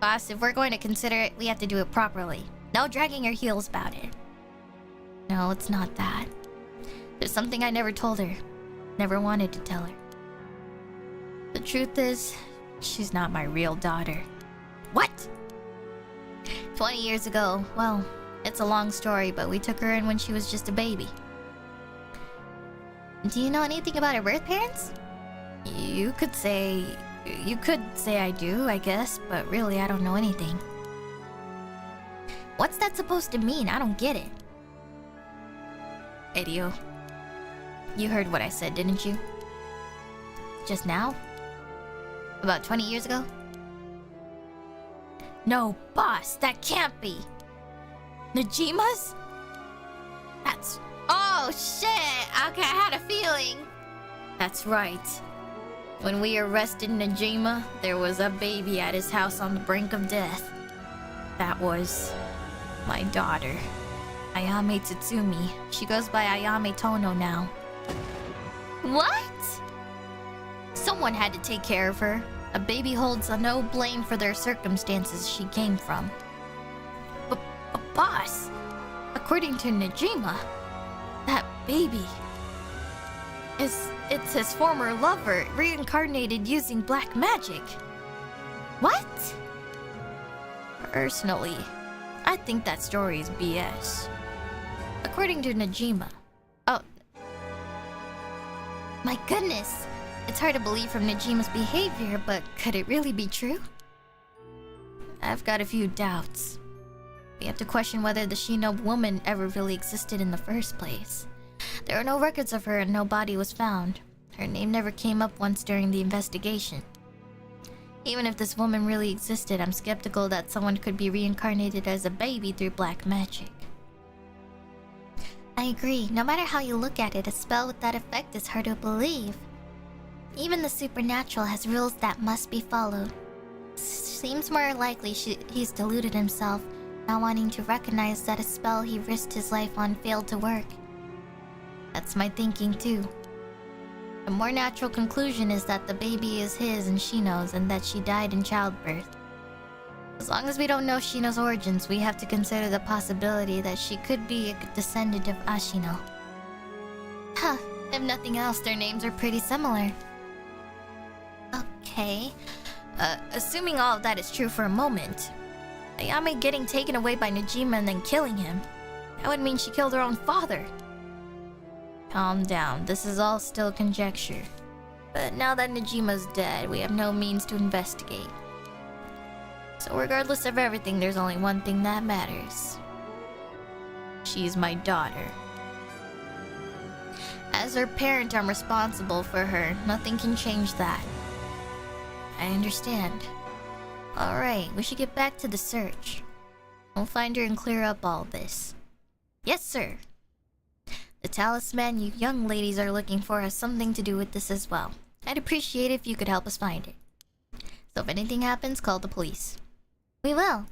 Boss, if we're going to consider it, we have to do it properly. No dragging your heels about it. No, it's not that. There's something I never told her. Never wanted to tell her. The truth is, she's not my real daughter. What? 20 years ago, well, it's a long story, but we took her in when she was just a baby. Do you know anything about her birth parents? You could say I do, I guess, but really I don't know anything. What's that supposed to mean? I don't get it. Edio, you heard what I said, didn't you? Just now? About 20 years ago? No, boss, that can't be. Nijima's? That's... oh, shit! Okay, I had a feeling. That's right. When we arrested Najima, there was a baby at his house on the brink of death. That was... my daughter. Ayame Tsutsumi. She goes by Ayame Tono now. What? Someone had to take care of her. A baby holds no blame for their circumstances she came from. But boss, according to Najima, that baby it's his former lover reincarnated using black magic. What? Personally, I think that story is BS. According to Najima. Oh. My goodness. It's hard to believe from Najima's behavior, but could it really be true? I've got a few doubts. We have to question whether the Shino woman ever really existed in the first place. There are no records of her and no body was found. Her name never came up once during the investigation. Even if this woman really existed, I'm skeptical that someone could be reincarnated as a baby through black magic. I agree. No matter how you look at it, a spell with that effect is hard to believe. Even the supernatural has rules that must be followed. Seems more likely he's deluded himself, not wanting to recognize that a spell he risked his life on failed to work. That's my thinking too. The more natural conclusion is that the baby is his and Shino's and that she died in childbirth. As long as we don't know Shino's origins, we have to consider the possibility that she could be a descendant of Ashino. Huh, if nothing else, their names are pretty similar. Okay. Assuming all of that is true for a moment, Ayame getting taken away by Najima and then killing him, that would mean she killed her own father. Calm down, this is all still conjecture. But now that Najima's dead, we have no means to investigate. So regardless of everything, there's only one thing that matters. She's my daughter. As her parent, I'm responsible for her. Nothing can change that. I understand. Alright, we should get back to the search. We'll find her and clear up all this. Yes, sir. The talisman you young ladies are looking for has something to do with this as well. I'd appreciate it if you could help us find it. So if anything happens, call the police. We will.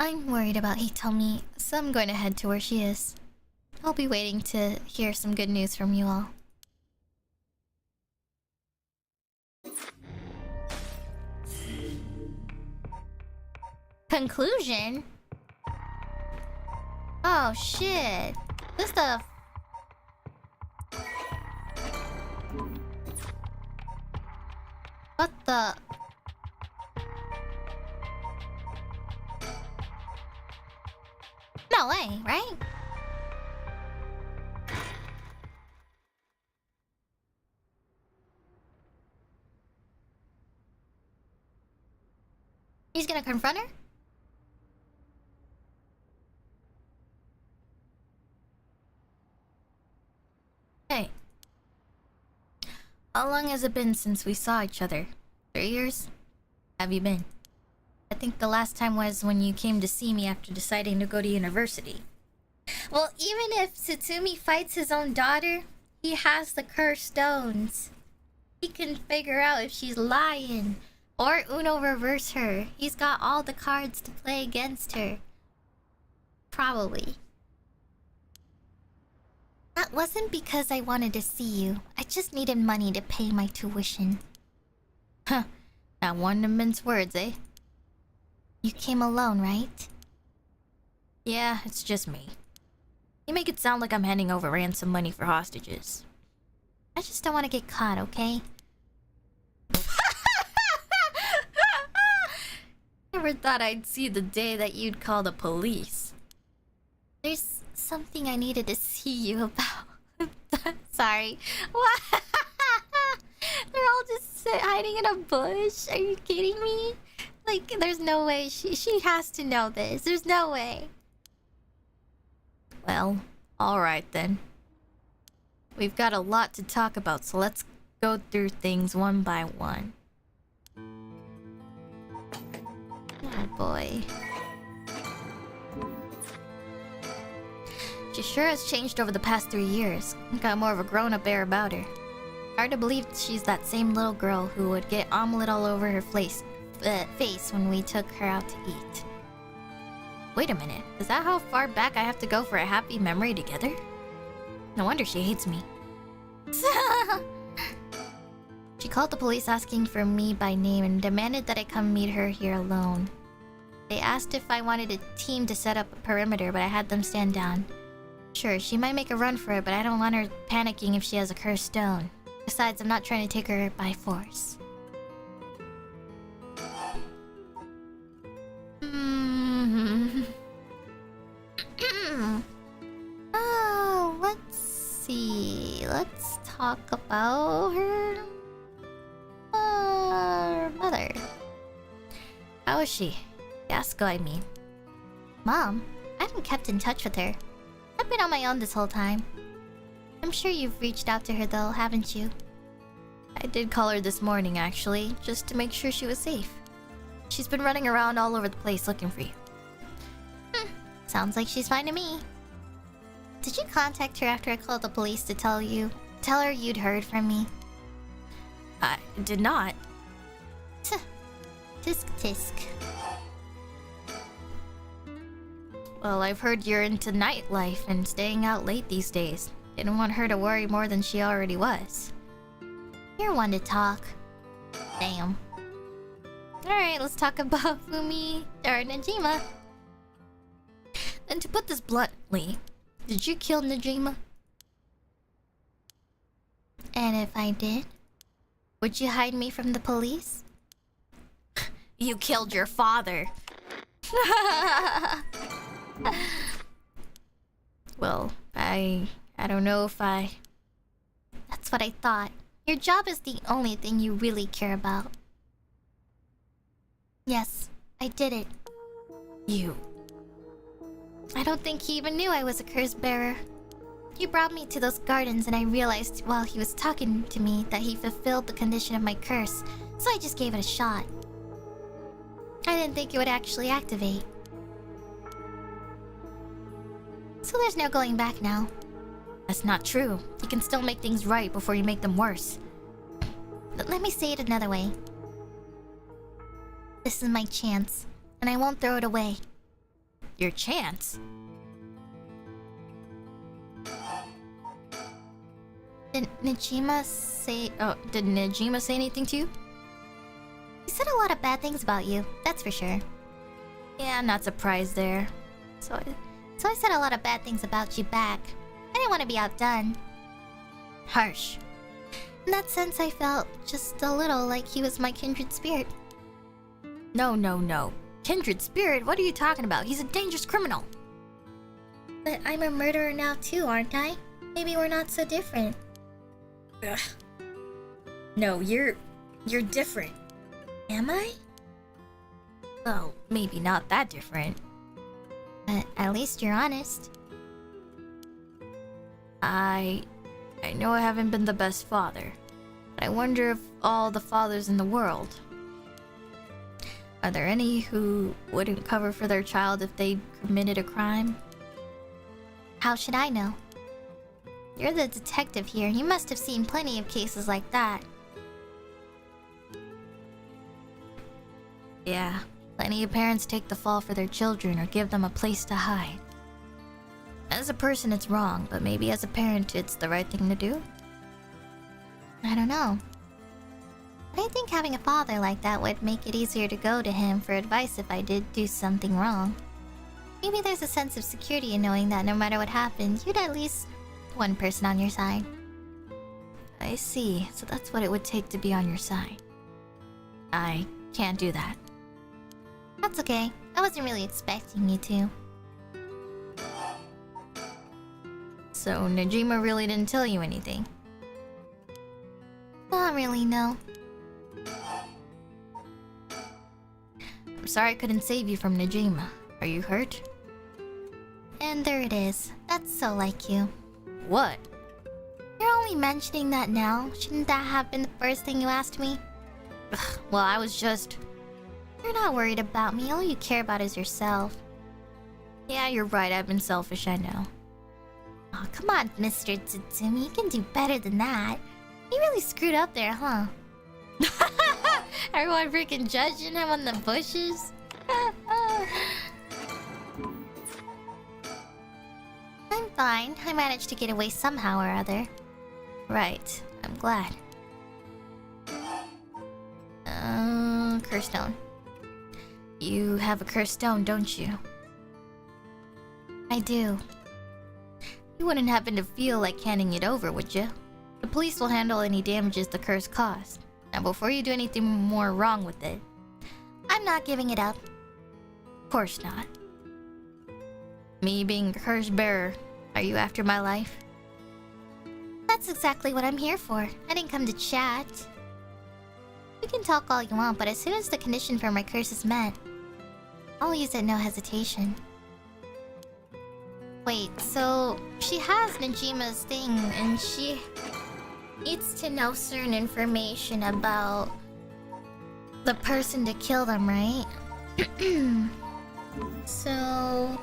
I'm worried about Hitomi, so I'm going to head to where she is. I'll be waiting to hear some good news from you all. Conclusion? Oh shit. This stuff. What the? No way, right? He's gonna confront her? Hey. How long has it been since we saw each other? 3 years? Have you been? I think the last time was when you came to see me after deciding to go to university. Well, even if Tsutsumi fights his own daughter, he has the cursed stones. He can figure out if she's lying. Or Uno reverse her. He's got all the cards to play against her. Probably. That wasn't because I wanted to see you. I just needed money to pay my tuition. Huh. Not one to mince words, eh? You came alone, right? Yeah, it's just me. You make it sound like I'm handing over ransom money for hostages. I just don't want to get caught, okay? Never thought I'd see the day that you'd call the police. There's something I needed to see you about. Sorry. What? They're all just hiding in a bush. Are you kidding me? Like, there's no way. She has to know this. There's no way. Well, alright then. We've got a lot to talk about, so let's go through things one by one. Oh boy. She sure has changed over the past 3 years. Got more of a grown-up air about her. Hard to believe she's that same little girl who would get omelet all over her face when we took her out to eat. Wait a minute, is that how far back I have to go for a happy memory together? No wonder she hates me. She called the police asking for me by name and demanded that I come meet her here alone. They asked if I wanted a team to set up a perimeter, but I had them stand down. Sure, she might make a run for it, but I don't want her panicking if she has a cursed stone. Besides, I'm not trying to take her by force. Oh, let's see. Let's talk about her mother. How is she? Yasuko, I mean. Mom, I haven't kept in touch with her. I've been on my own this whole time. I'm sure you've reached out to her though, haven't you? I did call her this morning, actually, just to make sure she was safe. She's been running around all over the place looking for you. Sounds like she's fine to me. Did you contact her after I called the police to tell her you'd heard from me? I did not. Tisk tisk. Well, I've heard you're into nightlife and staying out late these days. Didn't want her to worry more than she already was. You're one to talk. Damn. Alright, let's talk about Fumi or Najima. And to put this bluntly, did you kill Najima? And if I did, would you hide me from the police? You killed your father. Well, I don't know if I... That's what I thought. Your job is the only thing you really care about. Yes, I did it. You... I don't think he even knew I was a curse bearer. He brought me to those gardens and I realized while he was talking to me that he fulfilled the condition of my curse, so I just gave it a shot. I didn't think it would actually activate. So there's no going back now. That's not true. You can still make things right before you make them worse. Let me say it another way. This is my chance, and I won't throw it away. Your chance? Did Nijima say... Oh, did Nijima say anything to you? He said a lot of bad things about you, that's for sure. Yeah, I'm not surprised there. So I said a lot of bad things about you back. I didn't want to be outdone. Harsh. In that sense, I felt just a little like he was my kindred spirit. No. Kindred spirit? What are you talking about? He's a dangerous criminal. But I'm a murderer now too, aren't I? Maybe we're not so different. Ugh. No, you're different. Am I? Well, maybe not that different. But at least you're honest. I know I haven't been the best father, but I wonder if all the fathers in the world... Are there any who wouldn't cover for their child if they committed a crime? How should I know? You're the detective here. You must have seen plenty of cases like that. Yeah, plenty of parents take the fall for their children or give them a place to hide. As a person, it's wrong, but maybe as a parent, it's the right thing to do? I don't know. I think having a father like that would make it easier to go to him for advice if I did do something wrong. Maybe there's a sense of security in knowing that no matter what happened, you'd at least one person on your side. I see, so that's what it would take to be on your side. I can't do that. That's okay. I wasn't really expecting you to. So Nijima really didn't tell you anything? Not really, no. I'm sorry I couldn't save you from Nijima. Are you hurt? And there it is. That's so like you. What? You're only mentioning that now. Shouldn't that have been the first thing you asked me? Ugh, well, I was just... You're not worried about me. All you care about is yourself. Yeah, you're right. I've been selfish, I know. Oh, come on, Mr. Tsutsumi. You can do better than that. You really screwed up there, huh? Everyone freaking judging him on the bushes? I'm fine. I managed to get away somehow or other. Right. I'm glad. Curse stone. You have a cursed stone, don't you? I do. You wouldn't happen to feel like handing it over, would you? The police will handle any damages the curse caused. Now, before you do anything more wrong with it... I'm not giving it up. Of course not. Me being a curse bearer, are you after my life? That's exactly what I'm here for. I didn't come to chat. We can talk all you want, but as soon as the condition for my curse is met, I'll use it no hesitation. Wait, so she has Nijima's thing, and she needs to know certain information about the person to kill them, right? So...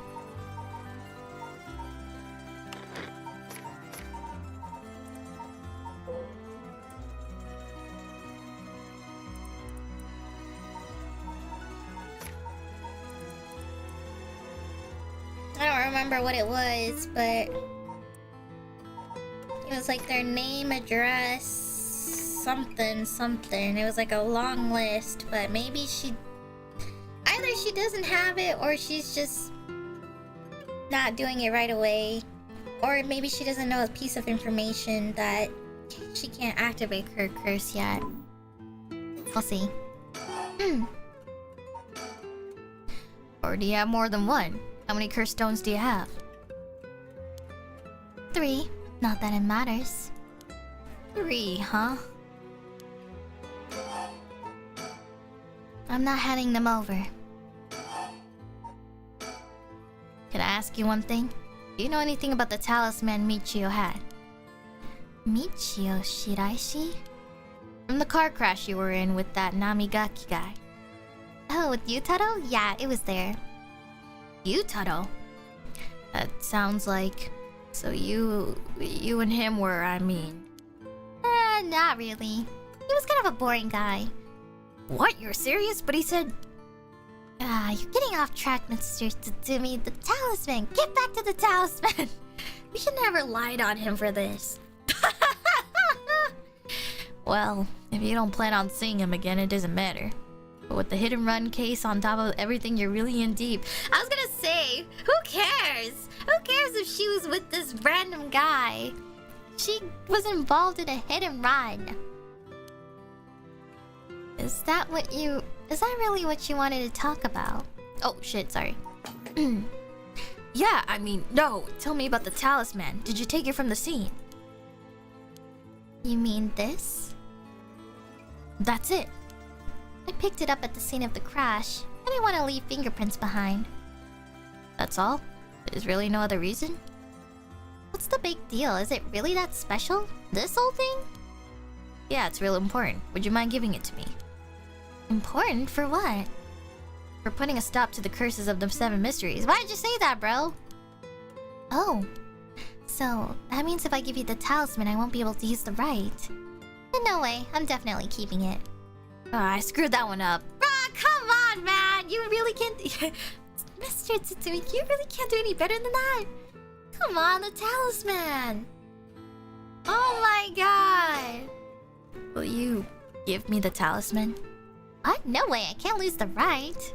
I don't remember what it was, but it was like their name, address, something. It was like a long list, but maybe either she doesn't have it or she's just not doing it right away. Or maybe she doesn't know a piece of information that she can't activate her curse yet. We'll see. Or do you have more than one? How many curse stones do you have? 3. Not that it matters. 3, huh? I'm not handing them over. Can I ask you one thing? Do you know anything about the talisman Michio had? Michio Shiraishi? From the car crash you were in with that Namigaki guy. Oh, with Yutaro? Yeah, it was there. Yutaro? That sounds like... So you and him were, I mean... Not really. He was kind of a boring guy. What? You're serious? But he said... You're getting off track, Mr. Tatsumi. The talisman! Get back to the talisman! We should never lied on him for this. Well, if you don't plan on seeing him again, it doesn't matter. But with the hit and run case on top of everything, you're really in deep. I was gonna say, who cares? Who cares if she was with this random guy? She was involved in a hit and run. Is that really what you wanted to talk about? Oh, shit, sorry. Yeah, I mean, no. Tell me about the talisman. Did you take it from the scene? You mean this? That's it. I picked it up at the scene of the crash. I didn't want to leave fingerprints behind. That's all? There's really no other reason? What's the big deal? Is it really that special? This whole thing? Yeah, it's real important. Would you mind giving it to me? Important? For what? For putting a stop to the curses of the 7 mysteries. Why did you say that, bro? Oh. So, that means if I give you the talisman, I won't be able to use the rite. No way. I'm definitely keeping it. Oh, I screwed that one up. Ah, come on, man! You really can't... Mr. Tatsumi, you really can't do any better than that. Come on, the talisman! Oh my god! Will you give me the talisman? What? No way, I can't lose the rite.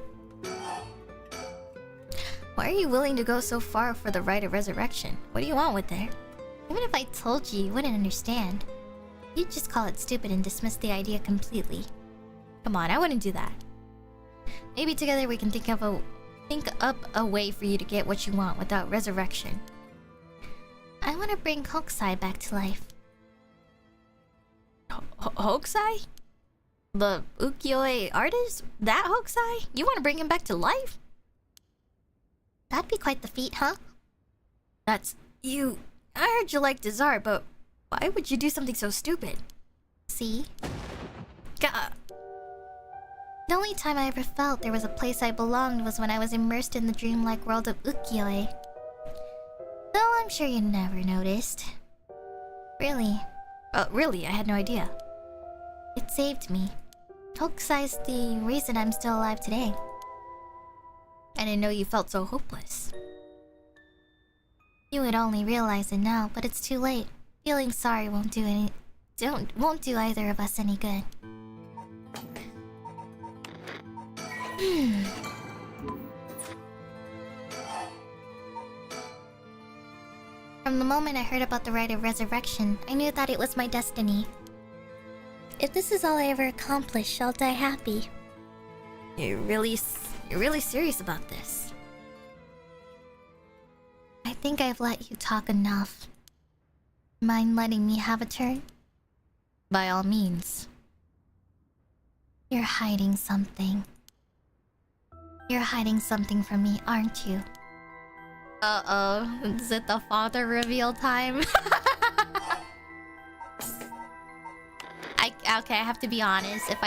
Why are you willing to go so far for the rite of resurrection? What do you want with it? Even if I told you, you wouldn't understand. You'd just call it stupid and dismiss the idea completely. Come on, I wouldn't do that. Maybe together we can think up a way for you to get what you want without resurrection. I want to bring Hokusai back to life. Hokusai? The ukiyo-e artist? That Hokusai? You want to bring him back to life? That'd be quite the feat, huh? That's... you... I heard you liked his art, but why would you do something so stupid? See? Gah. The only time I ever felt there was a place I belonged was when I was immersed in the dreamlike world of ukiyo-e. Though I'm sure you never noticed. Really. Really? I had no idea. It saved me. Hokusai's the reason I'm still alive today. I didn't know you felt so hopeless. You would only realize it now, but it's too late. Feeling sorry won't do either of us any good. From the moment I heard about the rite of resurrection, I knew that it was my destiny. If this is all I ever accomplish, I'll die happy. You're really serious about this. I think I've let you talk enough. Mind letting me have a turn? By all means. You're hiding something. You're hiding something from me, aren't you? Uh-oh. Is it the father reveal time? Okay, I have to be honest. If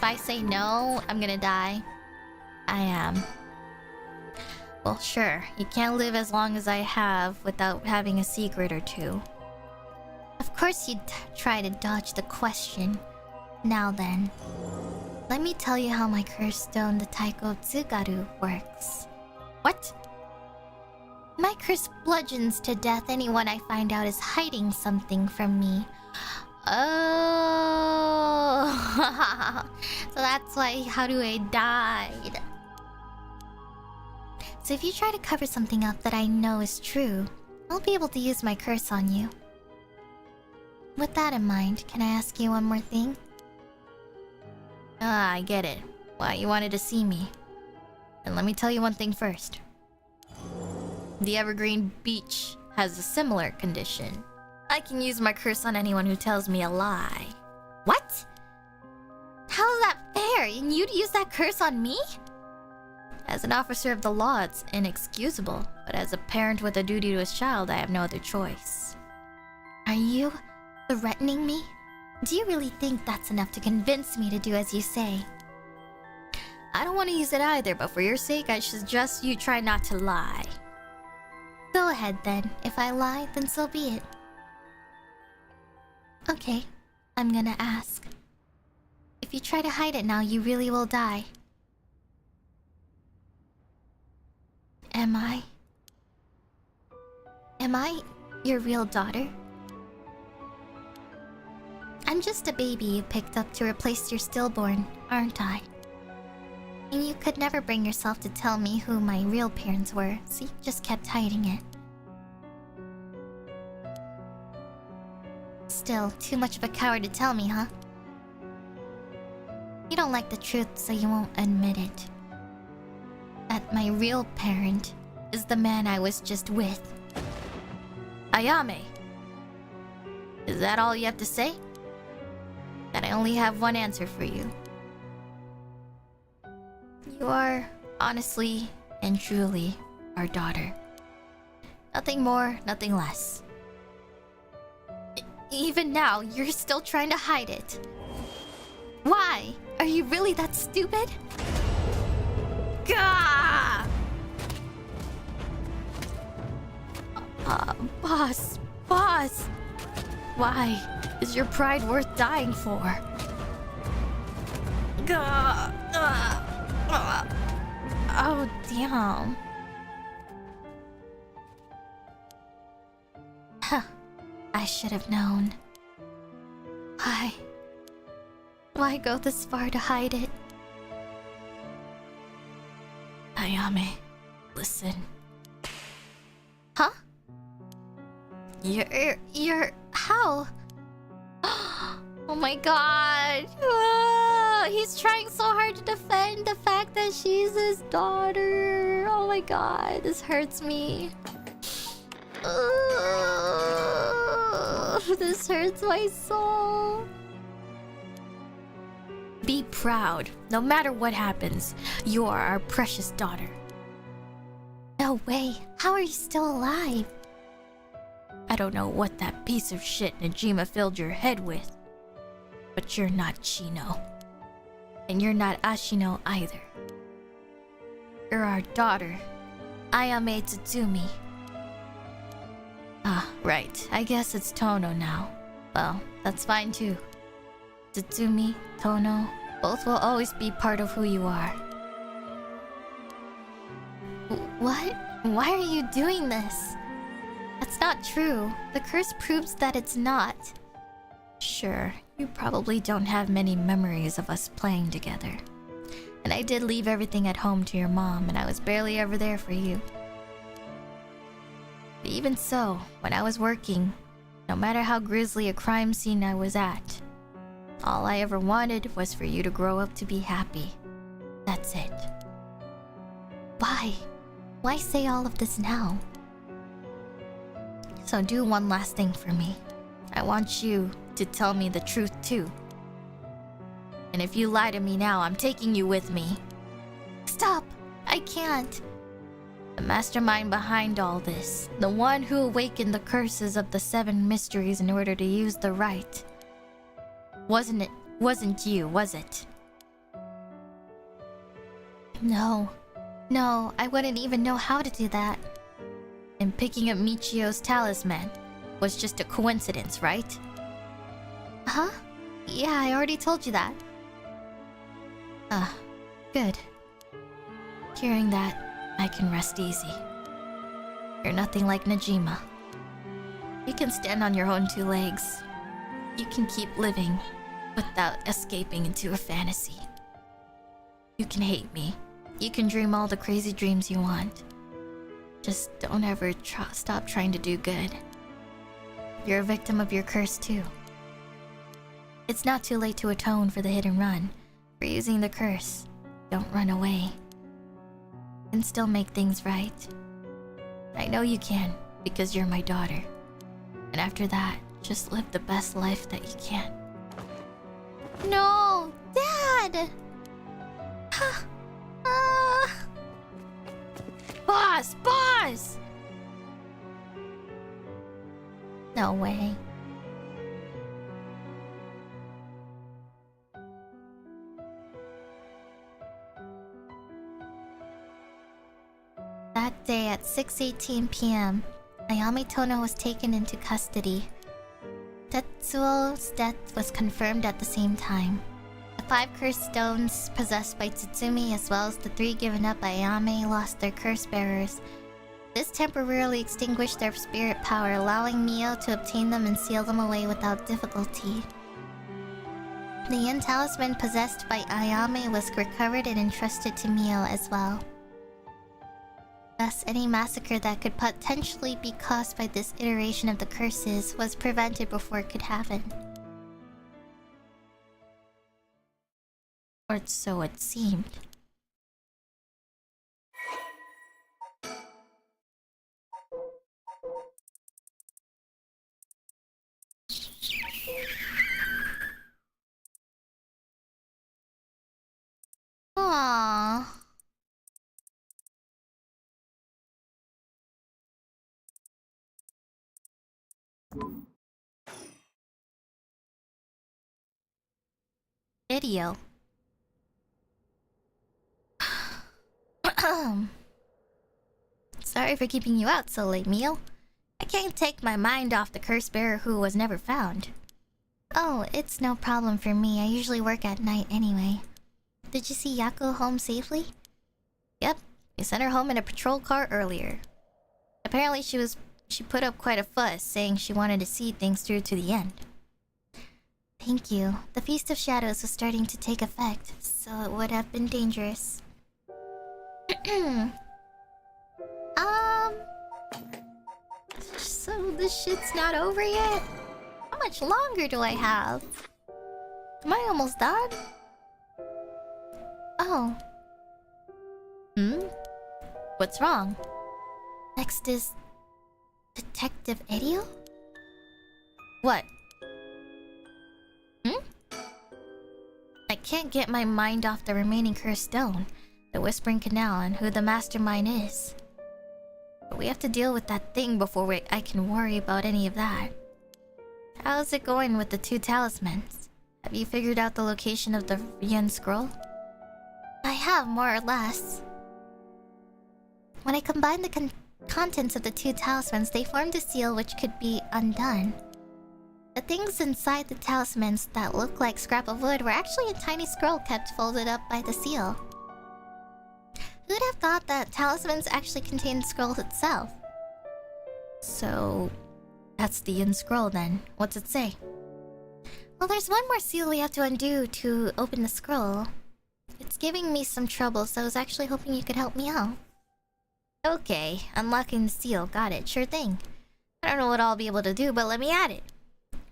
I say no, I'm gonna die. I am. Well, sure. You can't live as long as I have without having a secret or two. Of course you'd try to dodge the question. Now then, let me tell you how my curse stone, the Taiko Tsugaru, works. What? My curse bludgeons to death anyone I find out is hiding something from me. Oh, so that's why Haruhi died. So if you try to cover something up that I know is true, I'll be able to use my curse on you. With that in mind, can I ask you one more thing? Ah, I get it. Why you wanted to see me. And let me tell you one thing first. The Evergreen Beach has a similar condition. I can use my curse on anyone who tells me a lie. What? How's that fair? And you'd use that curse on me? As an officer of the law, it's inexcusable. But as a parent with a duty to his child, I have no other choice. Are you threatening me? Do you really think that's enough to convince me to do as you say? I don't want to use it either, but for your sake, I suggest you try not to lie. Go ahead then. If I lie, then so be it. Okay, I'm gonna ask. If you try to hide it now, you really will die. Am I your real daughter? I'm just a baby you picked up to replace your stillborn, aren't I? And you could never bring yourself to tell me who my real parents were, so you just kept hiding it. Still, too much of a coward to tell me, huh? You don't like the truth, so you won't admit it. That my real parent is the man I was just with. Ayame. Is that all you have to say? Then I only have one answer for you. You are, honestly and truly, our daughter. Nothing more, nothing less. Even now, you're still trying to hide it. Why? Are you really that stupid? Gah! Boss! Why is your pride worth dying for? Gah! Oh, damn. Huh. I should have known. Why go this far to hide it? Ayame, listen. Huh? You're... How? Oh my god. He's trying so hard to defend the fact that she's his daughter. Oh my god, this hurts me. This hurts my soul. Be proud. No matter what happens, you are our precious daughter. No way. How are you still alive? I don't know what that piece of shit Najima filled your head with, but you're not Chino. And you're not Ashino either. You're our daughter, Ayame Tatsumi. Ah, right. I guess it's Tono now. Well, that's fine too. Tatsumi, Tono, both will always be part of who you are. What? Why are you doing this? That's not true. The curse proves that it's not. Sure, you probably don't have many memories of us playing together. And I did leave everything at home to your mom, and I was barely ever there for you. But even so, when I was working, no matter how grisly a crime scene I was at, all I ever wanted was for you to grow up to be happy. That's it. Why? Why say all of this now? So do one last thing for me. I want you to tell me the truth too. And if you lie to me now, I'm taking you with me. Stop! I can't. The mastermind behind all this, the one who awakened the curses of the 7 mysteries in order to use the right. Wasn't you, was it? No, I wouldn't even know how to do that. And picking up Michio's talisman was just a coincidence, right? Huh? Yeah, I already told you that. Good. Hearing that, I can rest easy. You're nothing like Najima. You can stand on your own 2 legs. You can keep living without escaping into a fantasy. You can hate me. You can dream all the crazy dreams you want. Just don't ever stop trying to do good. You're a victim of your curse too. It's not too late to atone for the hit and run. For using the curse, don't run away. You can still make things right. I know you can, because you're my daughter. And after that, just live the best life that you can. No! Dad! Boss! No way. That day at 6:18 p.m., Ayame Tono was taken into custody. Tetsuo's death was confirmed at the same time. A 5 cursed stones possessed by Tsutsumi, as well as the 3 given up by Ayame, lost their curse bearers. This temporarily extinguished their spirit power, allowing Mio to obtain them and seal them away without difficulty. The yin talisman possessed by Ayame was recovered and entrusted to Mio as well. Thus, any massacre that could potentially be caused by this iteration of the curses was prevented before it could happen. Or so it seemed. Aww. Video. Sorry for keeping you out so late, Mio. I can't take my mind off the curse bearer who was never found. Oh, it's no problem for me. I usually work at night anyway. Did you see Yako home safely? Yep, we sent her home in a patrol car earlier. Apparently she put up quite a fuss, saying she wanted to see things through to the end. Thank you. The Feast of Shadows was starting to take effect, so it would have been dangerous. So this shit's not over yet? How much longer do I have? Am I almost done? Oh. What's wrong? Next is... Detective Edio? What? I can't get my mind off the remaining cursed stone, the Whispering Canal, and who the mastermind is. But we have to deal with that thing before I can worry about any of that. How's it going with the 2 talismans? Have you figured out the location of the Yen scroll? I have, more or less. When I combined the contents of the 2 talismans, they formed a seal which could be undone. The things inside the talismans that look like scrap of wood were actually a tiny scroll kept folded up by the seal. Who'd have thought that talismans actually contained scrolls itself? So... that's the Yin scroll then. What's it say? Well, there's one more seal we have to undo to open the scroll. It's giving me some trouble, so I was actually hoping you could help me out. Okay, unlocking the seal. Got it. Sure thing. I don't know what I'll be able to do, but let me at it.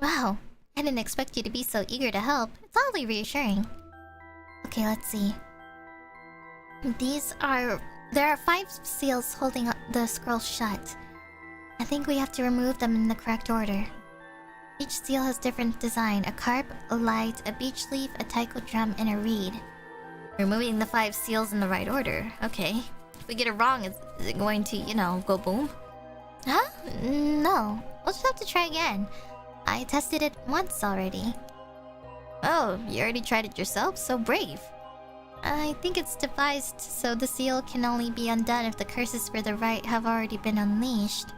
Wow, I didn't expect you to be so eager to help. It's oddly reassuring. Okay, let's see. There are 5 seals holding the scroll shut. I think we have to remove them in the correct order. Each seal has different design. A carp, a light, a beech leaf, a taiko drum, and a reed. Removing the 5 seals in the right order. Okay. If we get it wrong, is it going to, go boom? Huh? No. We'll just have to try again. I tested it once already. Oh, you already tried it yourself? So brave. I think it's devised so the seal can only be undone if the curses for the right have already been unleashed.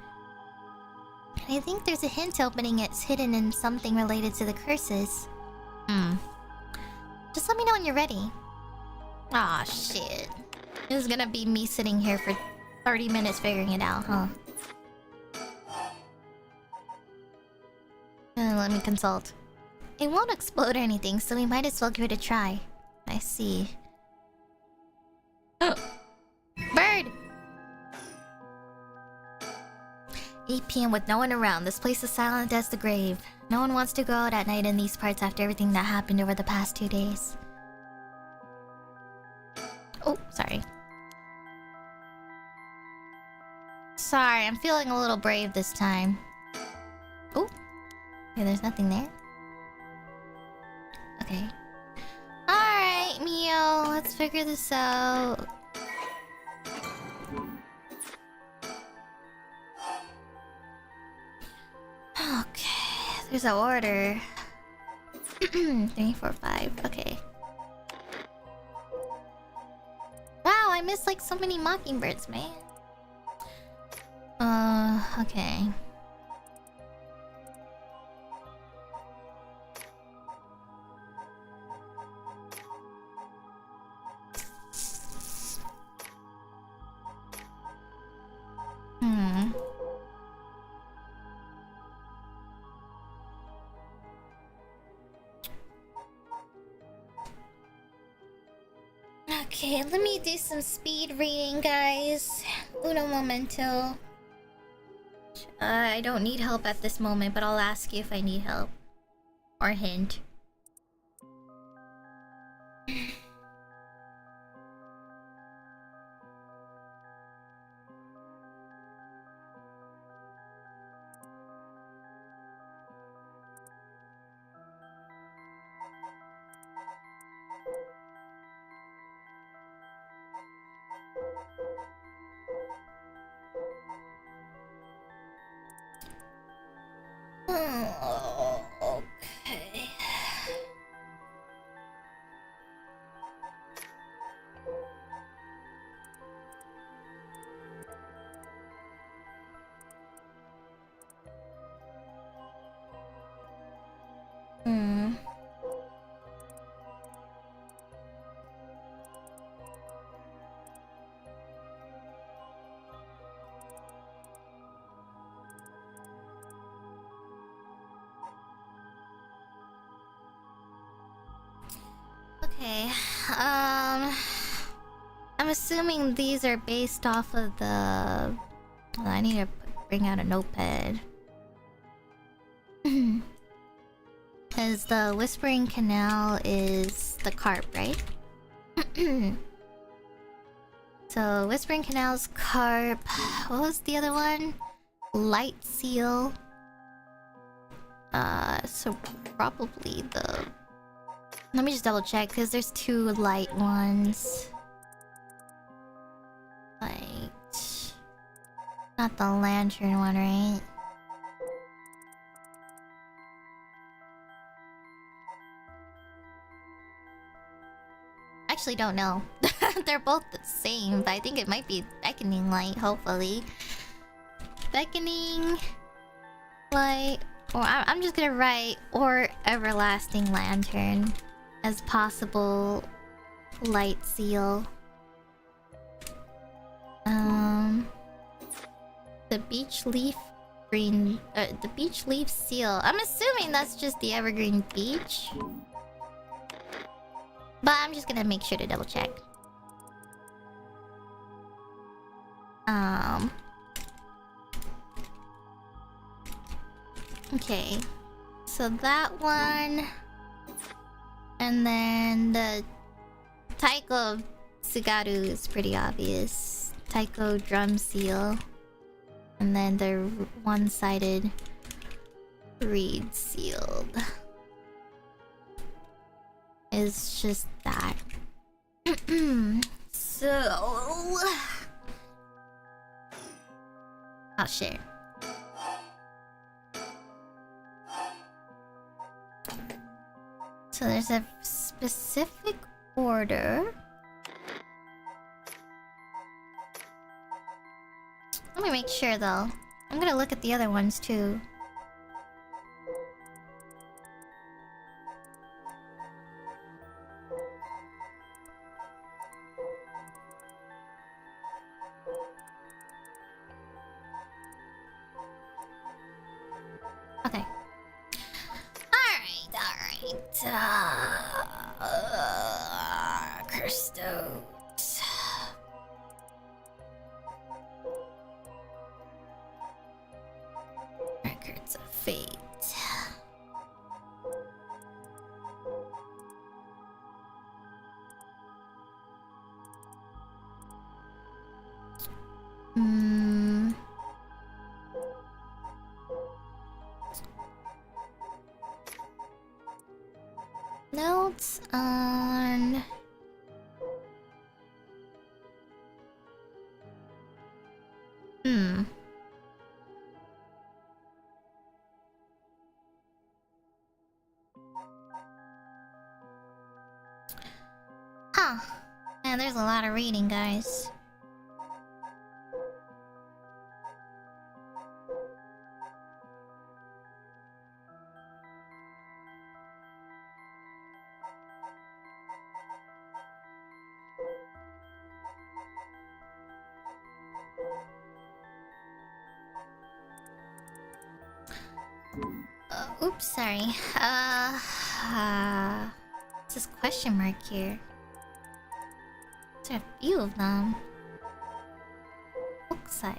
I think there's a hint opening it's hidden in something related to the curses. Just let me know when you're ready. Aw, shit. This is gonna be me sitting here for 30 minutes figuring it out, huh? Let me consult. It won't explode or anything, so we might as well give it a try. I see. Bird! 8 p.m. with no one around. This place is silent as the grave. No one wants to go out at night in these parts after everything that happened over the past 2 days. Oh, sorry. Sorry, I'm feeling a little brave this time. Oh. Okay, there's nothing there. Okay. Alright, Mio. Let's figure this out. Okay. There's an order. 3, 4, 5. Okay. Wow, I missed like so many mockingbirds, man. Okay. Okay, let me do some speed reading, guys. Uno momento. I don't need help at this moment, but I'll ask you if I need help. Or hint. Oh, okay. Hmm. Okay. I'm assuming these are based off of the. Well, I need to bring out a notepad. Because the Whispering Canal is the carp, right? So, Whispering Canal's carp. What was the other one? Light seal. So probably the. Let me just double check because there's two light ones. Light. Not the lantern one, right? Actually, don't know. They're both the same, but I think it might be beckoning light. Hopefully, beckoning light. Or I'm just gonna write or everlasting lantern as possible light seal. The beach leaf green. The beach leaf seal. I'm assuming that's just the evergreen beach. But I'm just gonna make sure to double check. Okay. So that one. And then the Taiko Tsugaru is pretty obvious. Taiko drum seal. And then the one-sided reed sealed. Is just that. So... Oh shit. So there's a specific order. Let me make sure though. I'm gonna look at the other ones too. Okay. Alright. Christos. Records of Fate. Notes on... Huh. Man, there's a lot of reading, guys. Oops, sorry. What's this question mark here? There's a few of them. Looks like.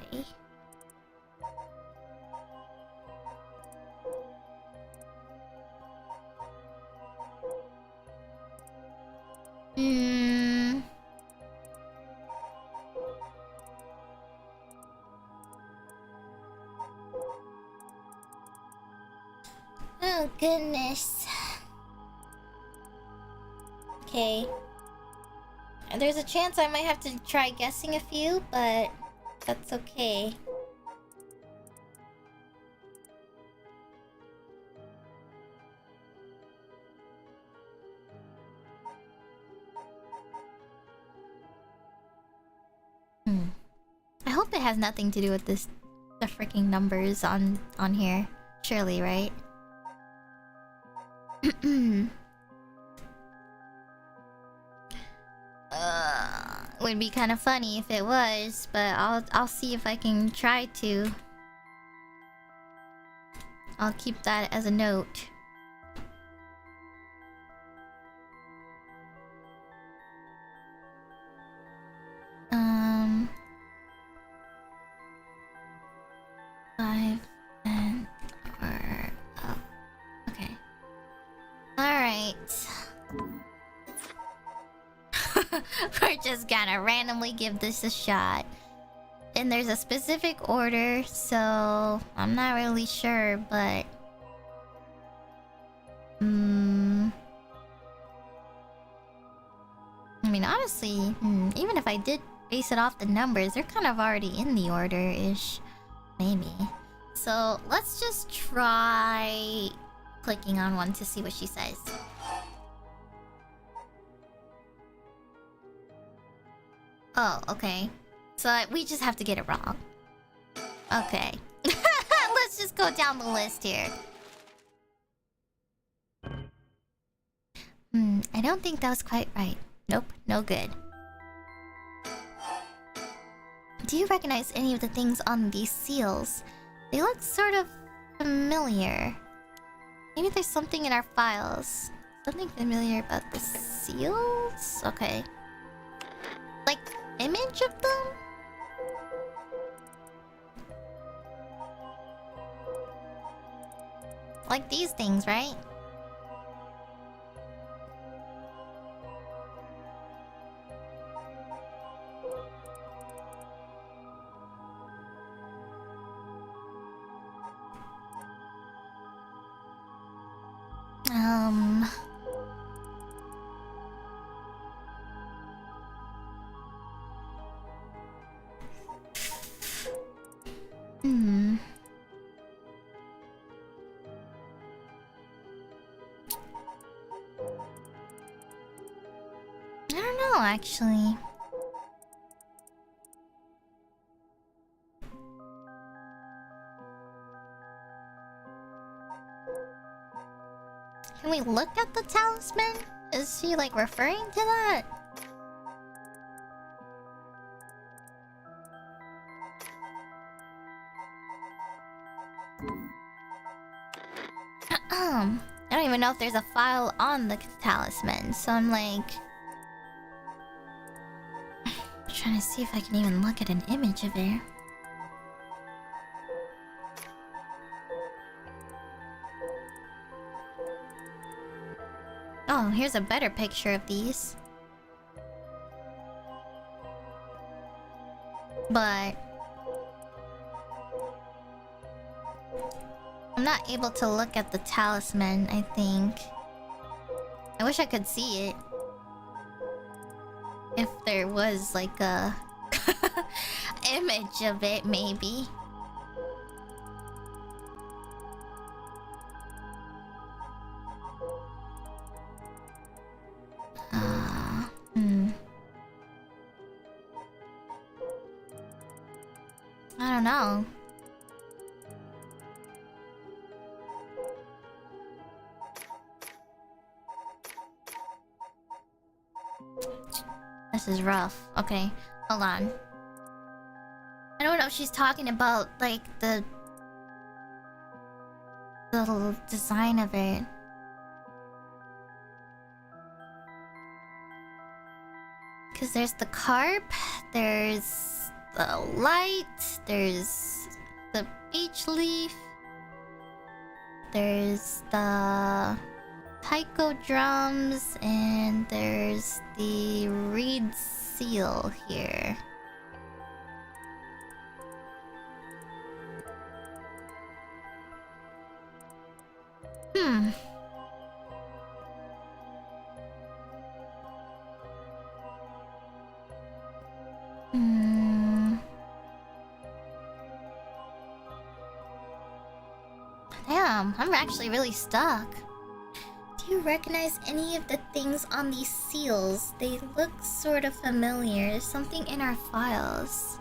Oh goodness. Okay. There's a chance I might have to try guessing a few, but that's okay. I hope it has nothing to do with the freaking numbers on here. Surely, right? Would be kind of funny if it was, but I'll see if I can try to. I'll keep that as a note. Five and or oh, okay. All right. We're just gonna randomly give this a shot. And there's a specific order, so I'm not really sure, but I mean, honestly, even if I did base it off the numbers, they're kind of already in the order-ish. Maybe. So let's just try clicking on one to see what she says. Oh, okay. So we just have to get it wrong. Okay. Let's just go down the list here. I don't think that was quite right. Nope, no good. Do you recognize any of the things on these seals? They look sort of familiar. Maybe there's something in our files. Something familiar about the seals? Okay. Like, image of them? Like these things, right? I don't know, actually. Can we look at the talisman? Is she like referring to that? I don't even know if there's a file on the talisman, so I'm like trying to see if I can even look at an image of it. Oh, here's a better picture of these. But I'm not able to look at the talisman, I think. I wish I could see it. If there was like a image of it, maybe. I don't know. This is rough. Okay, hold on. I don't know if she's talking about like the little design of it. Cause there's the carp, there's the light, there's the beach leaf, there's the taiko drums, and there's the reed seal here. Hmm. Damn, I'm actually really stuck. Do you recognize any of the things on these seals? They look sort of familiar. There's something in our files.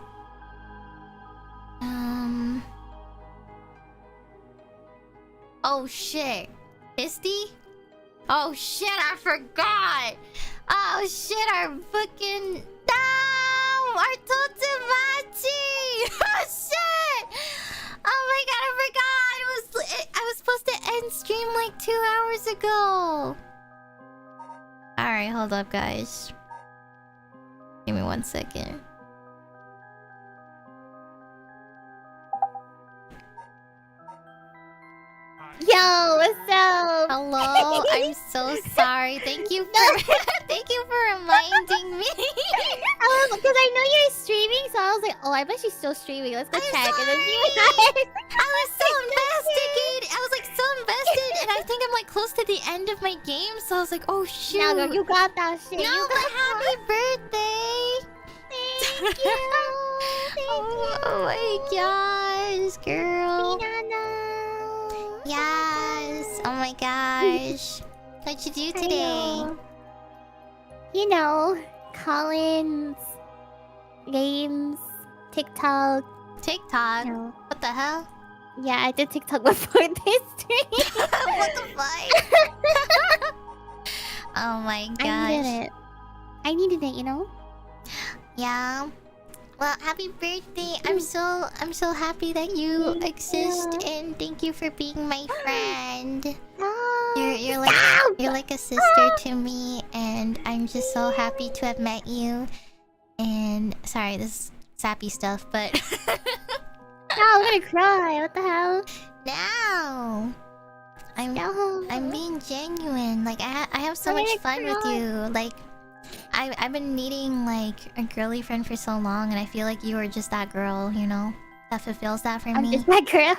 Oh shit. Misty? Oh shit, I forgot! Oh shit, our fucking... No! Our Totemati! Oh shit! Oh my god, I forgot! I was supposed to end stream like 2 hours ago! Alright, hold up guys. Give me 1 second. Yo, what's up? Hello, I'm so sorry. Thank you for thank you for reminding me. Because I know you're streaming, so I was like, oh, I bet she's still streaming. Let's go check. Sorry. And then you guys. I was so invested. I was like so invested, and I think I'm like close to the end of my game, so I was like, oh shoot. No, girl, you got that shit. No, you but got happy birthday. Thank you. Thank you. Oh my gosh, girl. Finana. Yes. Oh my gosh. What'd you do today? You know, Collins, games, TikTok. TikTok? You know. What the hell? Yeah, I did TikTok before this stream. What the fuck? Oh my gosh. I needed it, you know? Yeah. Well, happy birthday. I'm so happy that you exist, and thank you for being my friend. You're like a sister to me, and I'm just so happy to have met you. And sorry, this is sappy stuff, but No, I'm gonna cry. What the hell? no. I'm being genuine. Like I have so I'm much gonna fun with cry. you. Like I've been needing like a girly friend for so long, and I feel like you were just that girl, you know, that fulfills that for I'm me. just that girl.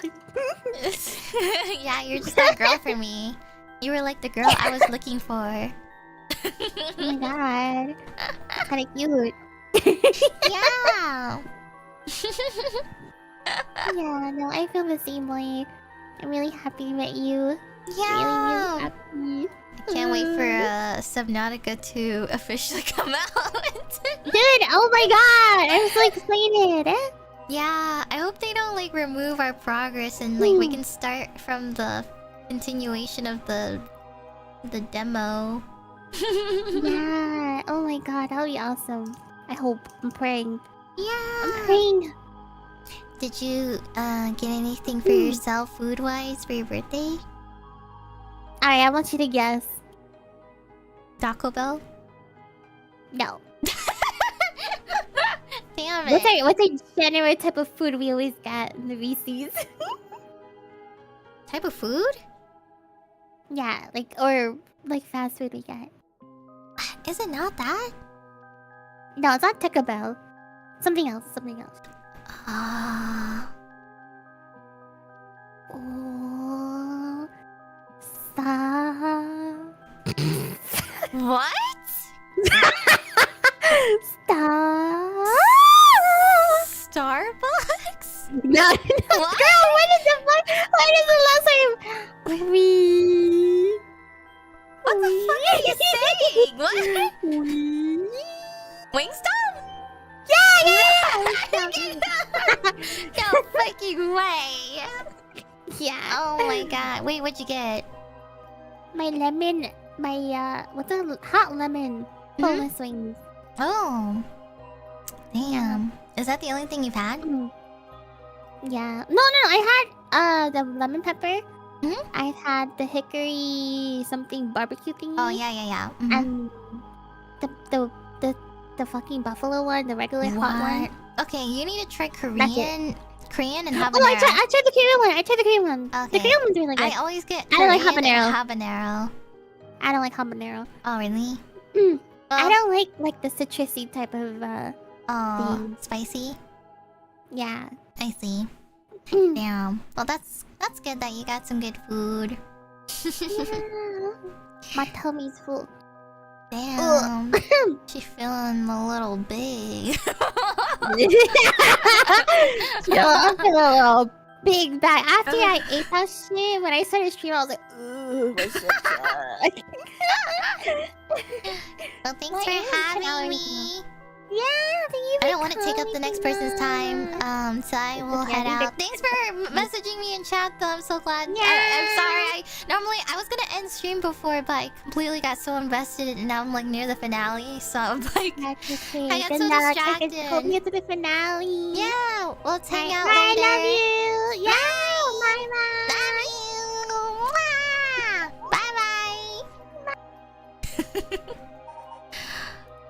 Yeah, you're just that girl for me. You were like the girl I was looking for. Oh my god. Kinda cute. Yeah. Yeah, no, I feel the same way. I'm really happy I met you. Yeah. Really happy. I can't wait for Subnautica to officially come out. Dude, oh my god! I'm so excited. Yeah, I hope they don't like remove our progress, and like we can start from the continuation of the demo. Yeah, oh my god, that'll be awesome. I hope. I'm praying. Yeah. I'm praying. Did you get anything for yourself food-wise for your birthday? Alright, I want you to guess. Taco Bell? No. Damn it. What's a general type of food we always get in the VCs? Type of food? Yeah, like, or like fast food we get. Is it not that? No, it's not Taco Bell. Something else, something else. Oh, stop. What? Stop. Starbucks? No, no. What? Girl, when is the last time? What the fuck are you saying? What? Wingstop? Yeah. No fucking way. Yeah. Oh my god. Wait, what'd you get? My lemon, what's a hot lemon boneless wings. Oh. Damn. Is that the only thing you've had? Yeah. No. I had the lemon pepper. Mhm. I've had the hickory something barbecue thingy. Oh yeah. And the the fucking buffalo one, the regular hot one. Okay, you need to try That's it. Korean and habanero. Oh, I tried the Korean one. I tried the Korean one. Okay. The Korean one's really good. I always get I don't like Korean and habanero. habanero. I don't like habanero. Oh, really? I don't like the citrusy type of thing. Spicy? Yeah. I see. Damn. Well, that's good that you got some good food. Yeah. My tummy's full. Damn. She's feeling a little big. Yeah, I'm feeling a little big bag. After I ate that shit, when I started streaming, I was like, ooh, my shit. Well, thanks for having me. Yeah, thank you. I don't want to take up the next person's time, so I will head out. Thanks for messaging me in chat, though. I'm so glad. Yeah. I'm sorry. I was gonna end stream before, but I completely got so invested, and now I'm like near the finale, so I'm like, That's okay. I got so distracted. Hope you get to the finale. Yeah, let's hang out I later. love you. Yeah, bye bye. Love you. Bye bye.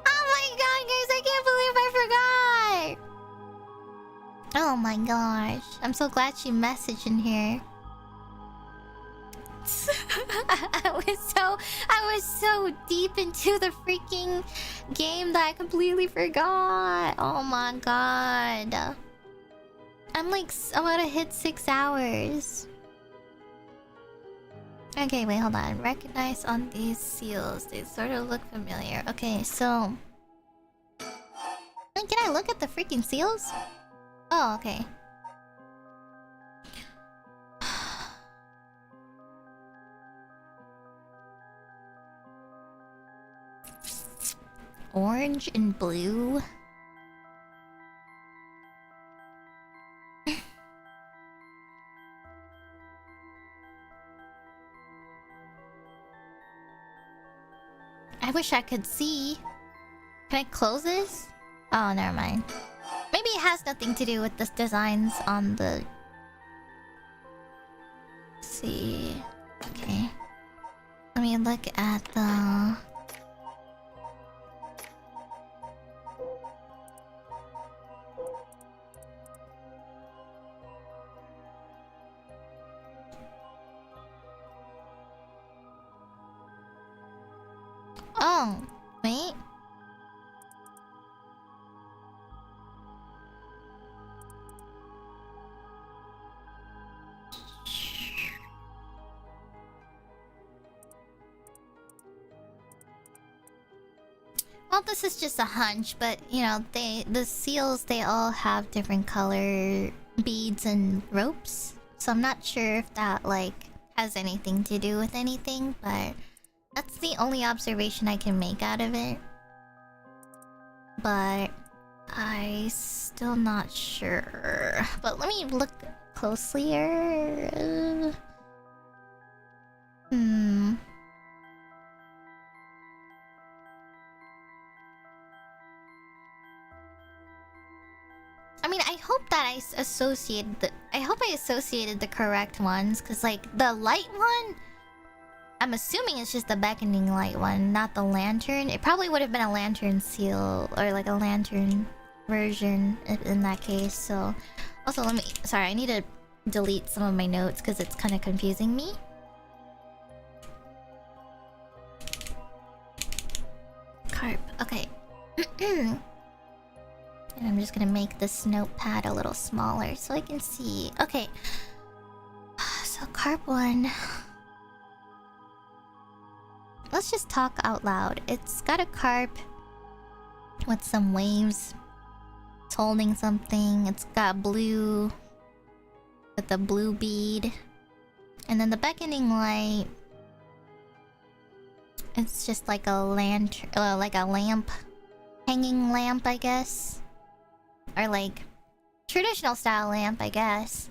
Oh my god, guys, I can't believe I forgot. Oh my gosh. I'm so glad she messaged in here. I was so deep into the freaking game that I completely forgot. Oh my god. I'm about to hit 6 hours. Okay, wait, hold on. Recognize on these seals. They sort of look familiar. Okay, so... Wait, can I look at the freaking seals? Oh, okay. Orange and blue. I wish I could see. Can I close this? Oh, never mind. Maybe it has nothing to do with the designs on the... Let's see. Okay. Let me look at the... Oh, wait. Well, this is just a hunch, but you know, the seals, they all have different color beads and ropes. So I'm not sure if that like has anything to do with anything, but that's the only observation I can make out of it. But I still not sure. But let me look closelier. I mean, I hope that I associated the correct ones, cause like the light one, I'm assuming it's just the beckoning light one, not the lantern. It probably would have been a lantern seal or like a lantern version in that case. So, also sorry, I need to delete some of my notes because it's kind of confusing me. Carp. Okay. And I'm just gonna make this notepad a little smaller so I can see. Okay. So carp one. Let's just talk out loud. It's got a carp with some waves. It's holding something. It's got blue with a blue bead. And then the beckoning light. It's just like a lantern, like a lamp. Hanging lamp, I guess. Or like traditional style lamp, I guess.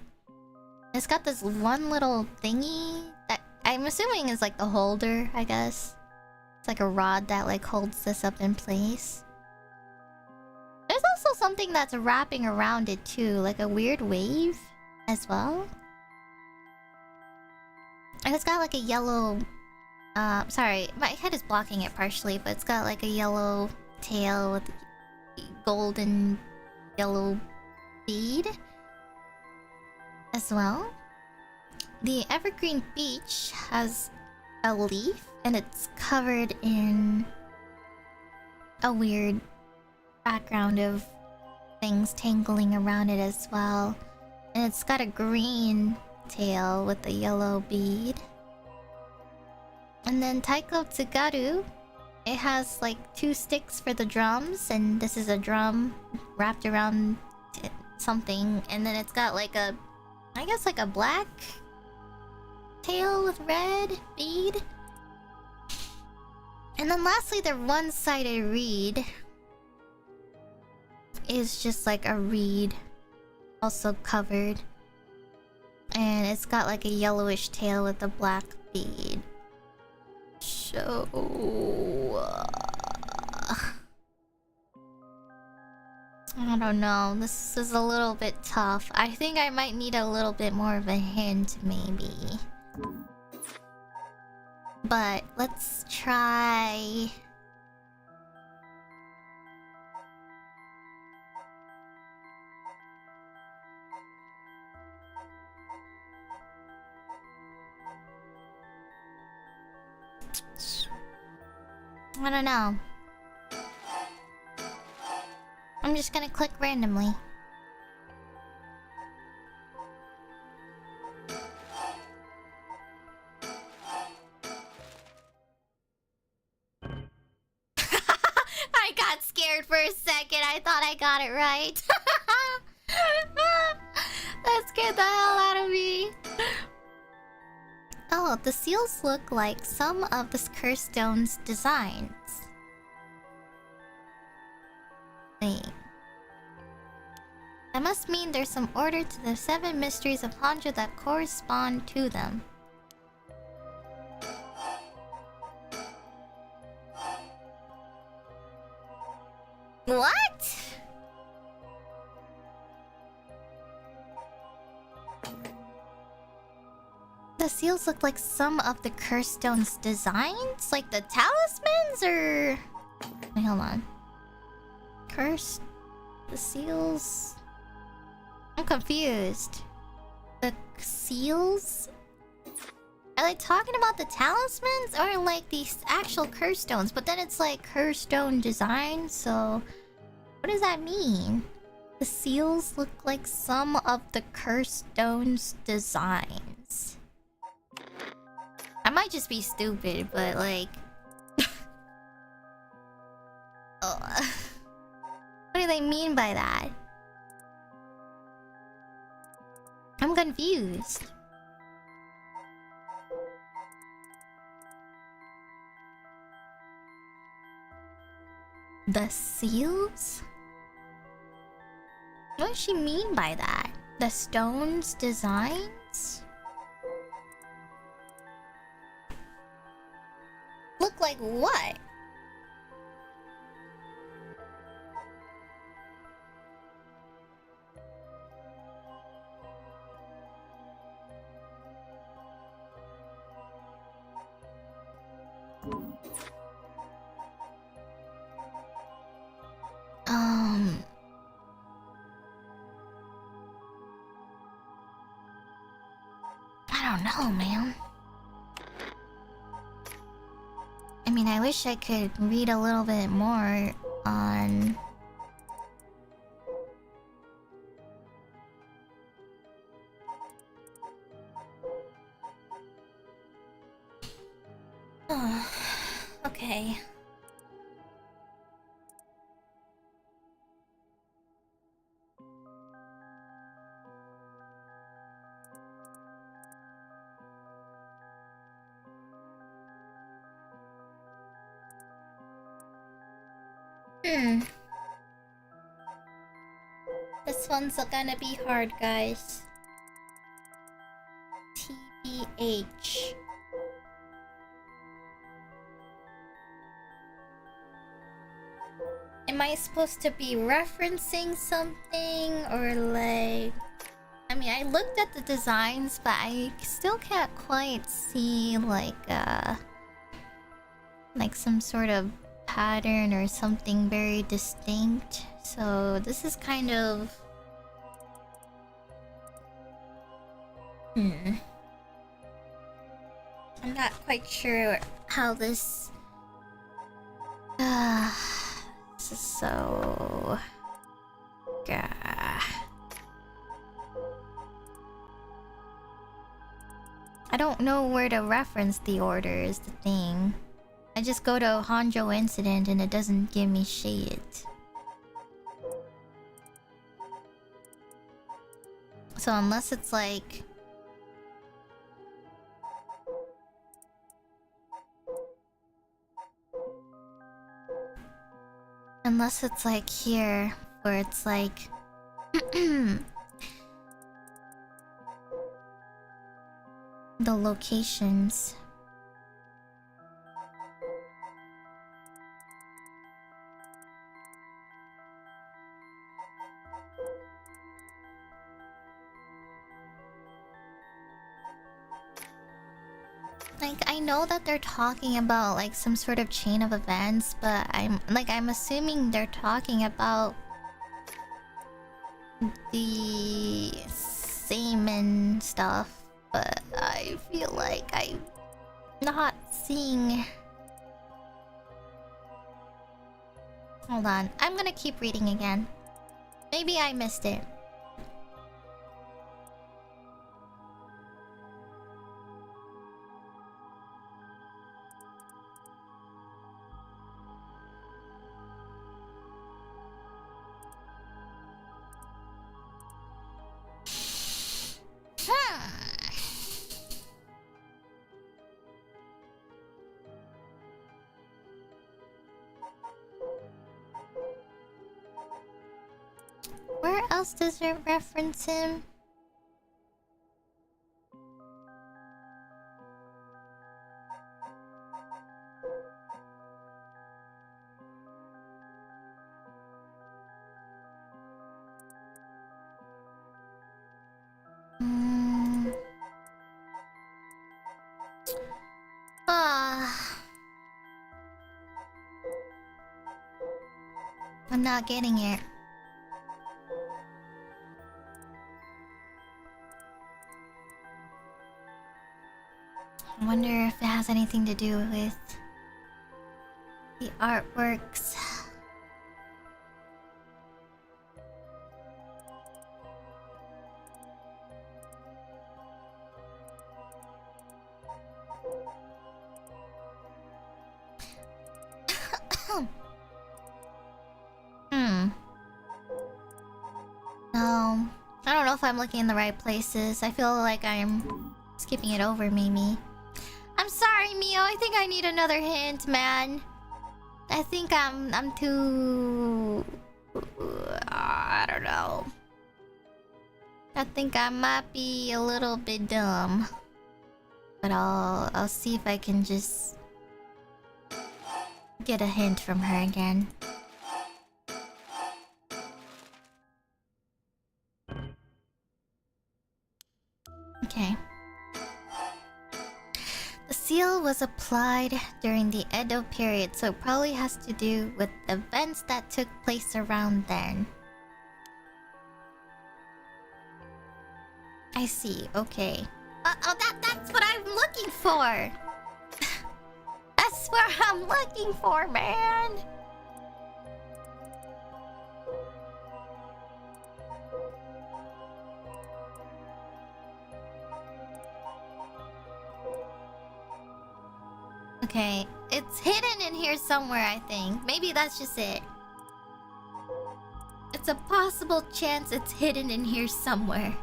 It's got this one little thingy that I'm assuming is like the holder, I guess. It's like a rod that like holds this up in place. There's also something that's wrapping around it too, like a weird wave as well. And it's got like a yellow... sorry, my head is blocking it partially, but it's got like a yellow tail with golden yellow bead as well. The evergreen beach has a leaf and it's covered in a weird background of things tangling around it as well. And it's got a green tail with a yellow bead. And then Taiko Tsugaru, it has like 2 sticks for the drums, and this is a drum wrapped around something. And then it's got like a, I guess like a black tail with red bead. And then lastly, the one-sided reed is just like a reed, also covered. And it's got like a yellowish tail with a black bead. So... I don't know. This is a little bit tough. I think I might need a little bit more of a hint, maybe. But let's try... I don't know. I'm just gonna click randomly. I got scared for a second. I thought I got it right. That scared the hell out of me. Oh, the seals look like some of the Curse Stone's designs. Wait. That must mean there's some order to the 7 mysteries of Honjo that correspond to them. What? The seals look like some of the Curse Stone's designs? Like the talismans or... Wait, hold on. Cursed... The seals... I'm confused. The seals? Are they talking about the talismans or like the actual Curse Stones? But then it's like Curse Stone design, so... What does that mean? The seals look like some of the Curse Stone's designs. I might just be stupid, but like... What do they mean by that? I'm confused. The seals? What does she mean by that? The stone's designs? Look like what? I don't know, man. I mean, I wish I could read a little bit more on... Okay. This one's gonna be hard, guys. TBH. Am I supposed to be referencing something or like... I mean, I looked at the designs, but I still can't quite see like some sort of pattern or something very distinct. So this is kind of... I'm not quite sure how this... this is so... I don't know where to reference the order is the thing. I just go to Honjo incident and it doesn't give me shit. So unless it's like... Unless it's like here, where it's like... the locations. Like, I know that they're talking about like some sort of chain of events, but I'm assuming they're talking about the semen stuff, but I feel like I'm not seeing... Hold on, I'm gonna keep reading again. Maybe I missed it. Where else does it reference him? I'm not getting it. I wonder if it has anything to do with the artworks. No, I don't know if I'm looking in the right places. I feel like I'm skipping it over, maybe. I'm sorry, Mio. I think I need another hint, man. I think I'm too... I don't know. I think I might be a little bit dumb. But I'll see if I can just get a hint from her again. Okay. The seal was applied during the Edo period, so it probably has to do with events that took place around then. I see, okay. That's what I'm looking for! That's what I'm looking for, man! Okay, it's hidden in here somewhere, I think. Maybe that's just it. It's a possible chance it's hidden in here somewhere.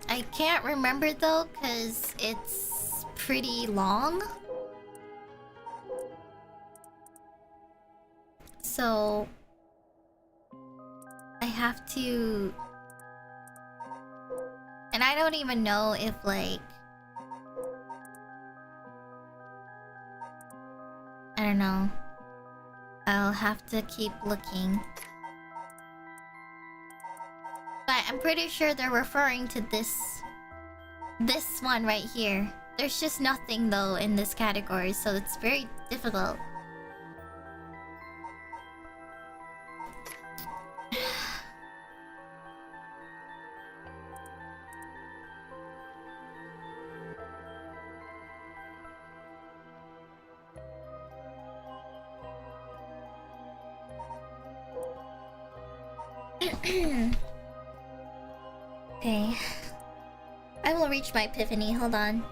I can't remember though, because it's pretty long. So I have to... And I don't even know if, like... I don't know. I'll have to keep looking. But I'm pretty sure they're referring to this This one right here. There's just nothing though in this category, so it's very difficult. Okay. I will reach my epiphany, hold on.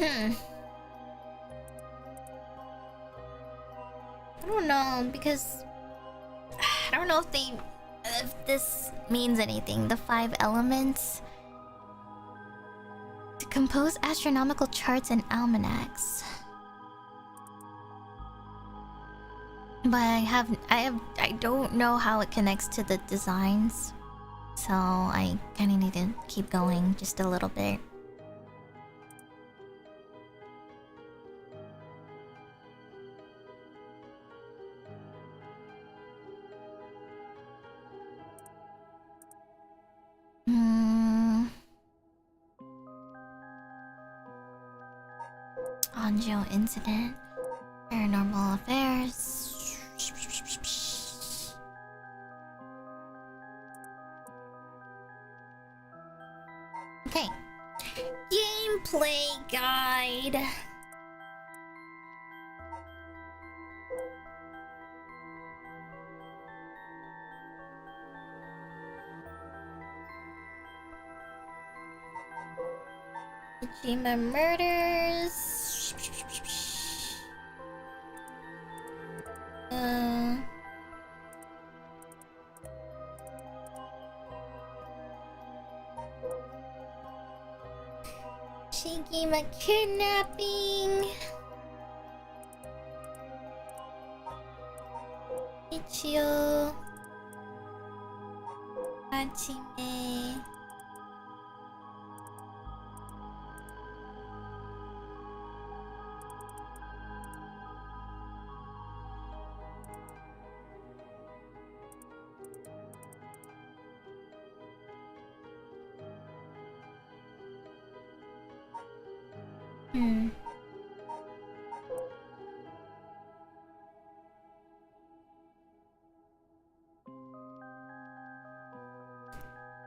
I don't know, because I don't know if this means anything. The 5 elements to compose astronomical charts and almanacs. But I don't know how it connects to the designs. So I kinda need to keep going just a little bit. Honjo incident, paranormal affairs. Okay, gameplay guide. Kojima murders. Shigima kidnapping. Ichio. Hachime.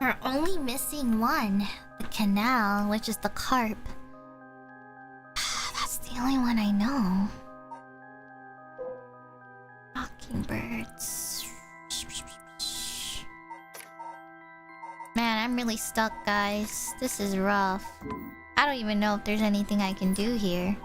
We're only missing one. The canal, which is the carp. That's the only one I know. Mockingbirds. Man, I'm really stuck, guys. This is rough. I don't even know if there's anything I can do here.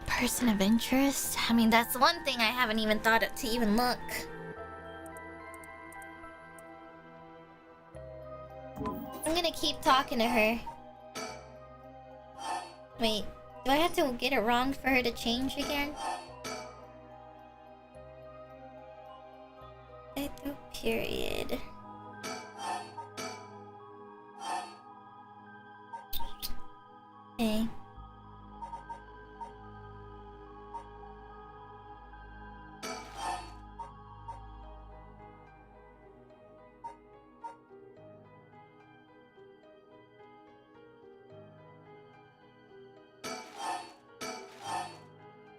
Person of interest? I mean, that's one thing I haven't even thought of to even look. I'm gonna keep talking to her. Wait, do I have to get it wrong for her to change again? Period. Okay.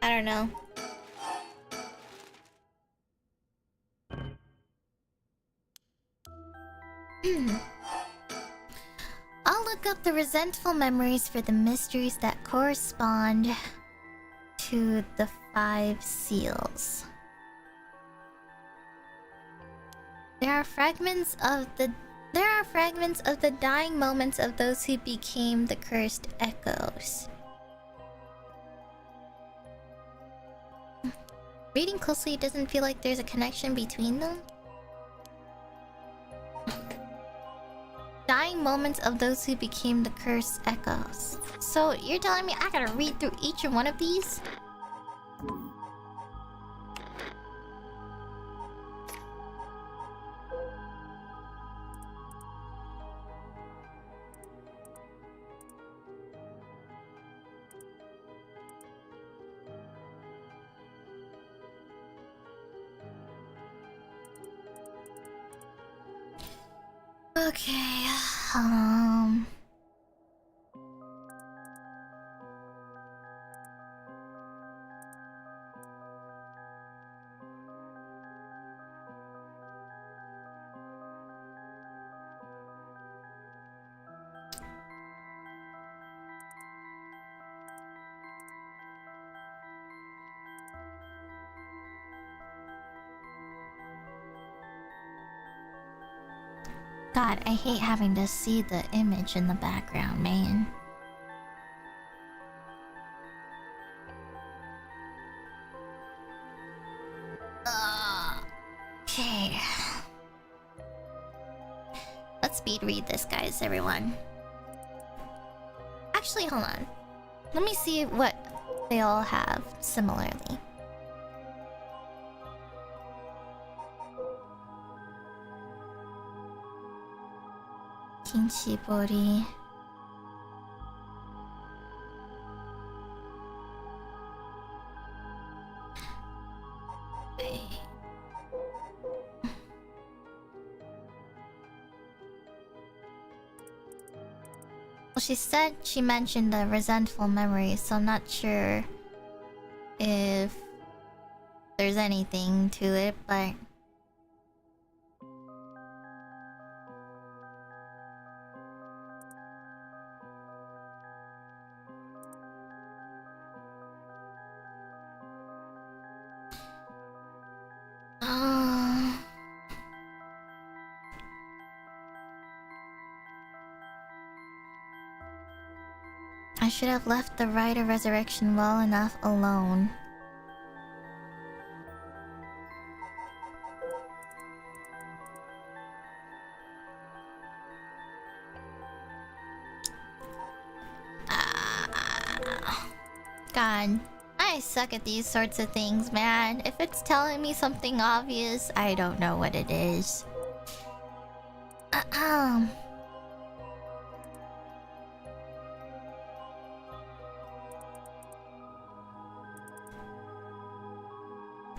I don't know. I'll look up the resentful memories for the mysteries that correspond to the 5 seals. There are fragments of the dying moments of those who became the cursed echoes. Reading closely, it doesn't feel like there's a connection between them. Dying moments of those who became the cursed echoes. So you're telling me I gotta read through each one of these? Okay, God, I hate having to see the image in the background, man. Okay. Let's speed read this, guys, everyone. Actually, hold on. Let me see what they all have similarly. Kinchibori. Well, she said she mentioned the resentful memories, so I'm not sure if there's anything to it, but... I should have left the rite of resurrection well enough alone. God, I suck at these sorts of things, man. If it's telling me something obvious, I don't know what it is.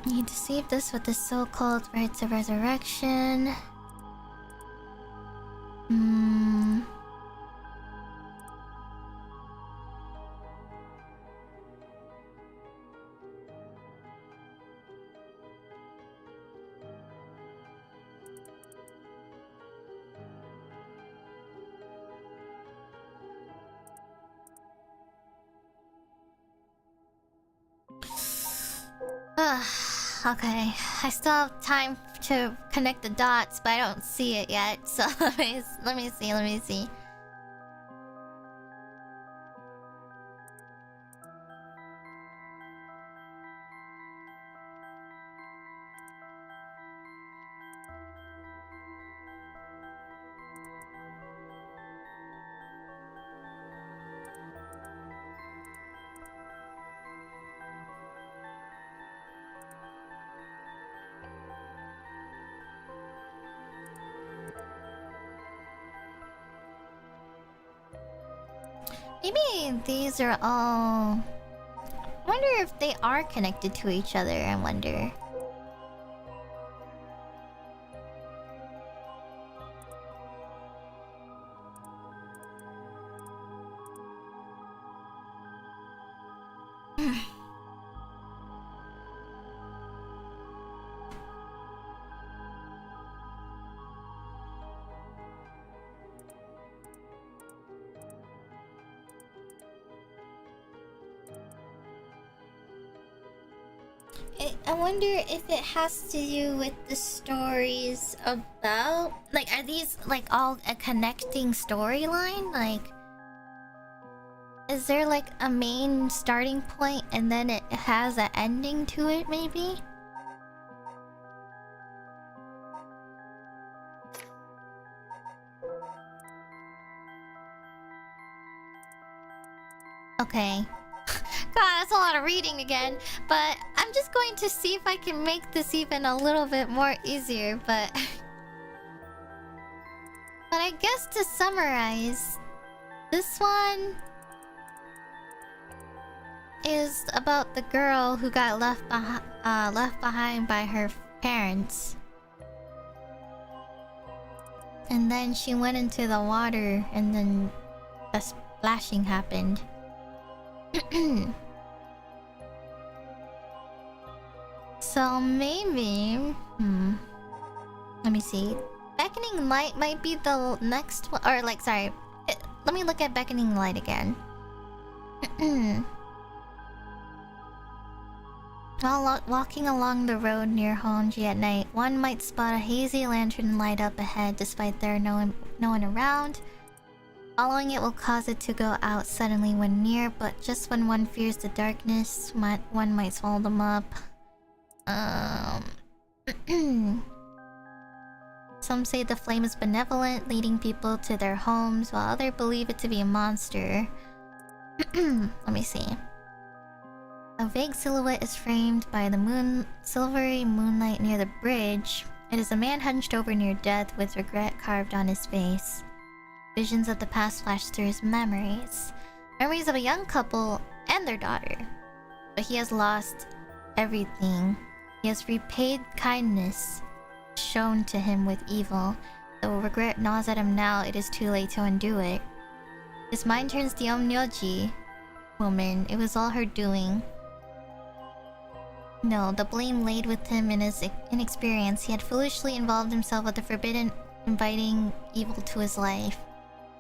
You deceived us with the so-called rites of resurrection. Okay, I still have time to connect the dots, but I don't see it yet. So let me see. Maybe these are all... I wonder if they are connected to each other, I wonder. I wonder if it has to do with the stories about... Like, are these, like, all a connecting storyline? Like... Is there, like, a main starting point and then it has an ending to it, maybe? Okay. God, that's a lot of reading again. But I'm just going to see if I can make this even a little bit more easier, but... But I guess to summarize... This one... is about the girl who got left behind by her parents. And then she went into the water and then a splashing happened. So maybe... Let me see. Beckoning Light might be the next one. Or like, sorry. Let me look at Beckoning Light again. While walking along the road near Honjo at night, one might spot a hazy lantern light up ahead despite there no one around. Following it will cause it to go out suddenly when near, but just when one fears the darkness, one might swallow them up. Some say the flame is benevolent, leading people to their homes, while others believe it to be a monster. Let me see. A vague silhouette is framed by the silvery moonlight near the bridge. It is a man hunched over near death with regret carved on his face. Visions of the past flash through his memories. Memories of a young couple and their daughter. But he has lost everything. He has repaid kindness shown to him with evil. Though regret gnaws at him now, it is too late to undo it. His mind turns to the Onmyoji woman. It was all her doing. No, the blame laid with him in his inexperience. He had foolishly involved himself with the forbidden, inviting evil to his life.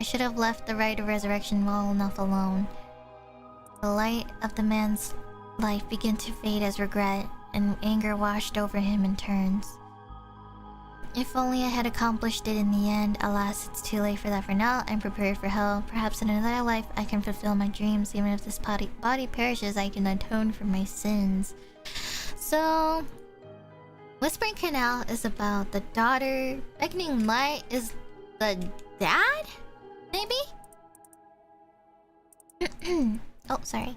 I should have left the right of resurrection well enough alone. The light of the man's life began to fade as regret and anger washed over him in turns. If only I had accomplished it in the end. Alas, it's too late for that for now. I'm prepared for hell. Perhaps in another life I can fulfill my dreams. Even if this body perishes, I can atone for my sins. So... Whispering Canal is about the daughter. Beckoning Light is the dad? Maybe? Oh, sorry.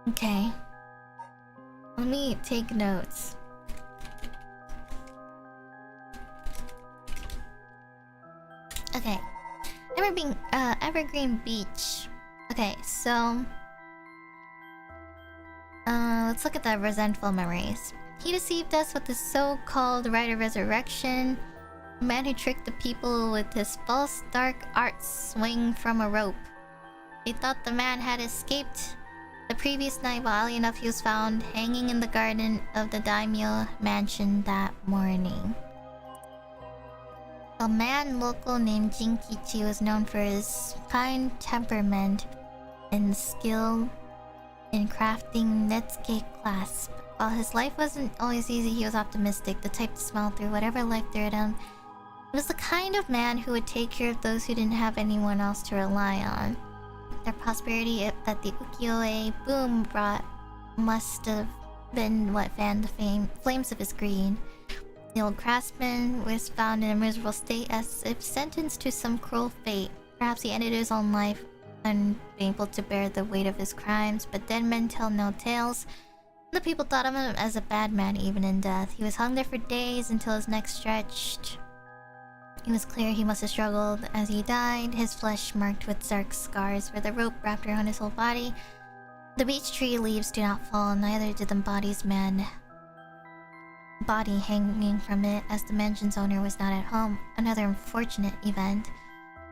Okay. Let me take notes. Okay. Evergreen Beach. Okay, so... let's look at the resentful memories. He deceived us with his so-called right of resurrection. A man who tricked the people with his false dark arts swing from a rope. They thought the man had escaped the previous night, but oddly enough he was found hanging in the garden of the daimyo mansion that morning. A man local named Jinkichi was known for his kind temperament and skill in crafting netsuke clasp. While his life wasn't always easy, he was optimistic, the type to smile through whatever life threw at him. He was the kind of man who would take care of those who didn't have anyone else to rely on. The prosperity that the ukiyo-e boom brought must have been what fanned the flames of his greed. The old craftsman was found in a miserable state as if sentenced to some cruel fate. Perhaps he ended his own life unable to bear the weight of his crimes, but dead men tell no tales. The people thought of him as a bad man even in death. He was hung there for days until his neck stretched. It was clear he must have struggled as he died, his flesh marked with dark scars where the rope wrapped around his whole body. The beech tree leaves do not fall, neither did the body hanging from it, as the mansion's owner was not at home. Another unfortunate event.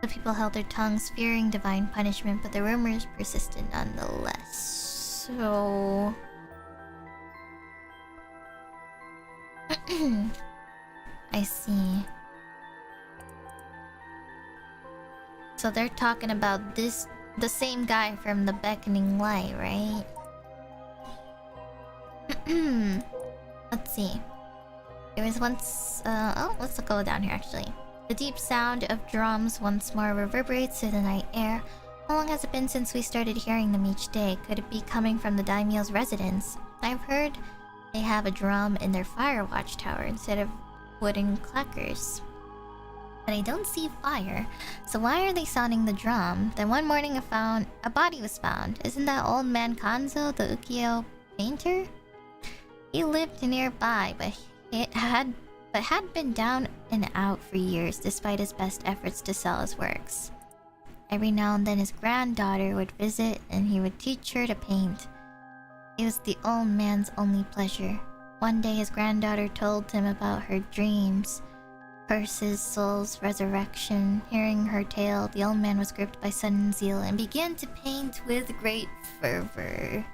The people held their tongues, fearing divine punishment, but the rumors persisted nonetheless. So... I see. So they're talking about this the same guy from the beckoning light, right? Let's see. There was once... oh, let's go down here, actually. The deep sound of drums once more reverberates through the night air. How long has it been since we started hearing them each day? Could it be coming from the daimyo's residence? I've heard they have a drum in their fire watchtower instead of wooden clackers. But I don't see fire, so why are they sounding the drum? Then one morning a body was found. Isn't that old man Kanzo, the ukiyo painter? He lived nearby, but had been down and out for years despite his best efforts to sell his works. Every now and then his granddaughter would visit and he would teach her to paint. It was the old man's only pleasure. One day his granddaughter told him about her dreams, Perse's soul's resurrection. Hearing her tale, the old man was gripped by sudden zeal and began to paint with great fervor.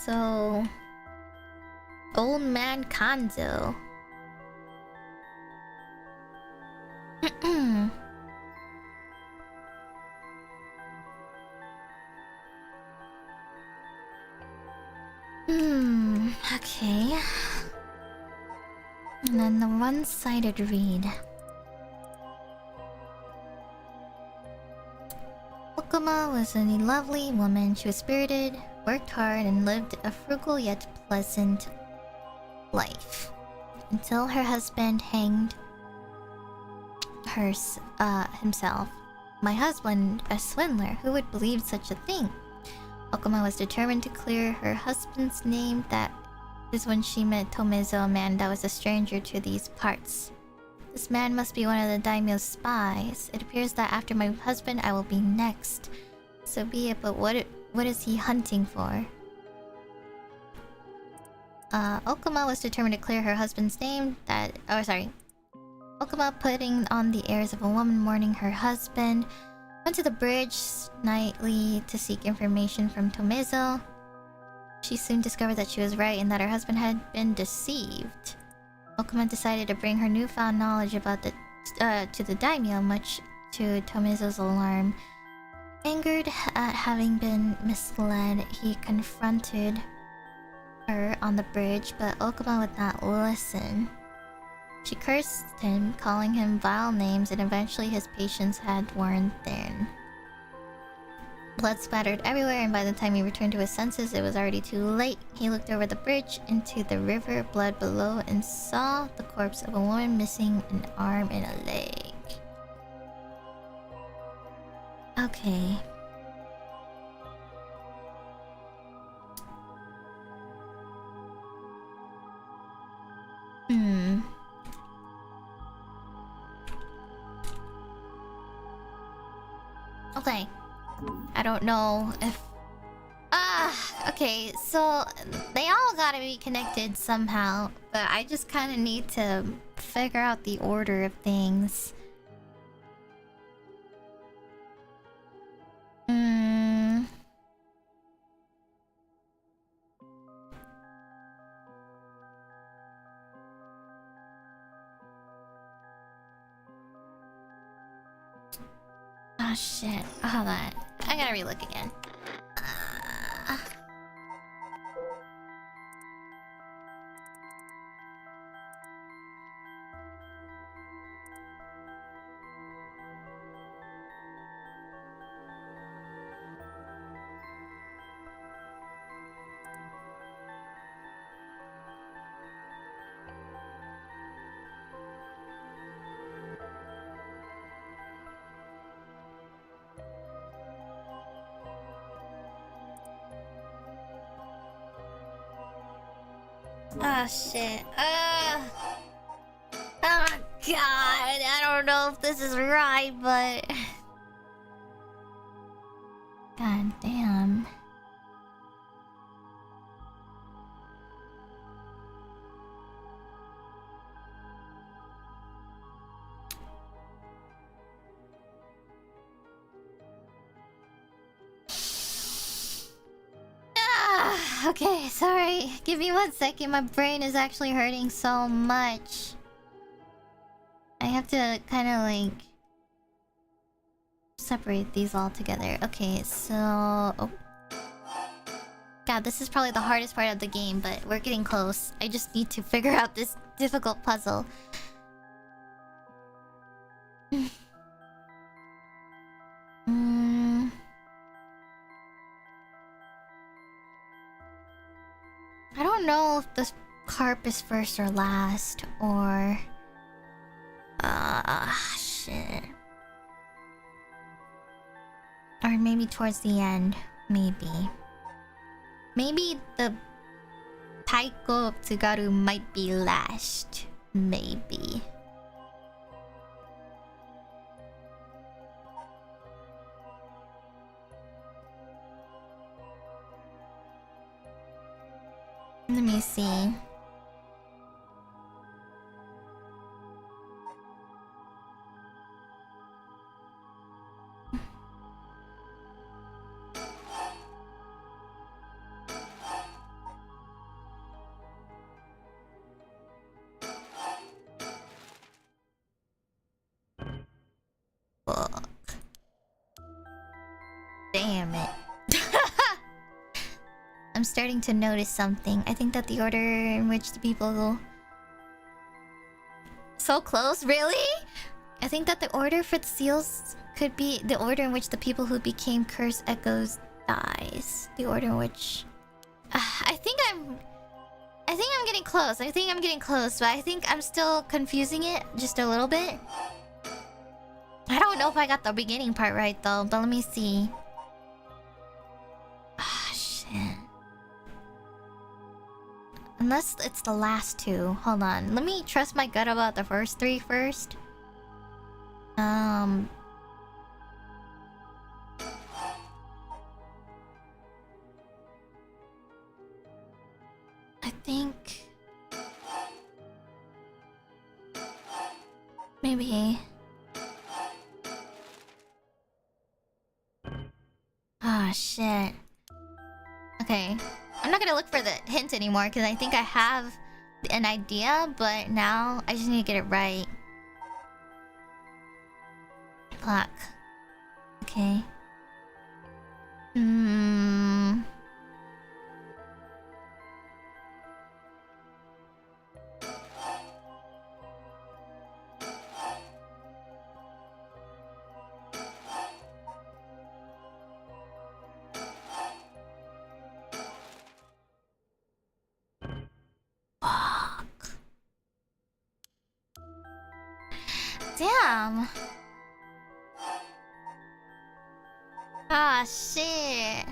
So... Old man Kanzo. Okay. And then the one-sided read. Okuma was a lovely woman. She was spirited, worked hard, and lived a frugal yet pleasant life. Until her husband hanged himself. My husband, a swindler, who would believe such a thing? Okuma was determined to clear her husband's name. That is when she met Tomezo, a man that was a stranger to these parts. This man must be one of the daimyo's spies. It appears that after my husband, I will be next. So be it, but what is he hunting for? Okuma was determined to clear her husband's name. Okuma, putting on the airs of a woman mourning her husband, went to the bridge nightly to seek information from Tomezo. She soon discovered that she was right and that her husband had been deceived. Okuma decided to bring her newfound knowledge about to the daimyo, much to Tomezo's alarm. Angered at having been misled, he confronted her on the bridge, but Okuma would not listen. She cursed him, calling him vile names, and eventually his patience had worn thin. Blood splattered everywhere, and by the time he returned to his senses, it was already too late. He looked over the bridge into the river, blood below, and saw the corpse of a woman missing an arm and a leg. Okay. Okay. I don't know if... okay, so they all gotta be connected somehow, but I just kind of need to figure out the order of things. Oh shit, hold on. I gotta relook again. Oh shit. Oh god, I don't know if this is right, but... God damn. Okay, sorry. Give me 1 second. My brain is actually hurting so much. I have to kind of like... separate these all together. Okay, so... Oh. God, this is probably the hardest part of the game, but we're getting close. I just need to figure out this difficult puzzle. I don't know if the carp is first or last, or... shit. Or maybe towards the end. Maybe. Maybe the Taiko of Tsugaru might be last. Maybe. Let me see. Fuck. Damn it. I'm starting to notice something. I think that the order in which the people go... So close? Really? I think that the order for the seals could be the order in which the people who became cursed echoes dies. The order in which... I think I'm getting close. I think I'm getting close, but I think I'm still confusing it just a little bit. I don't know if I got the beginning part right though, but let me see. Ah, shit. Unless it's the last two. Hold on. Let me trust my gut about the first three first. I think... Maybe... Ah, shit. Okay. I'm not gonna look for the hint anymore because I think I have an idea, but now I just need to get it right. Fuck. Okay. Fuck. Damn. Ah, shit.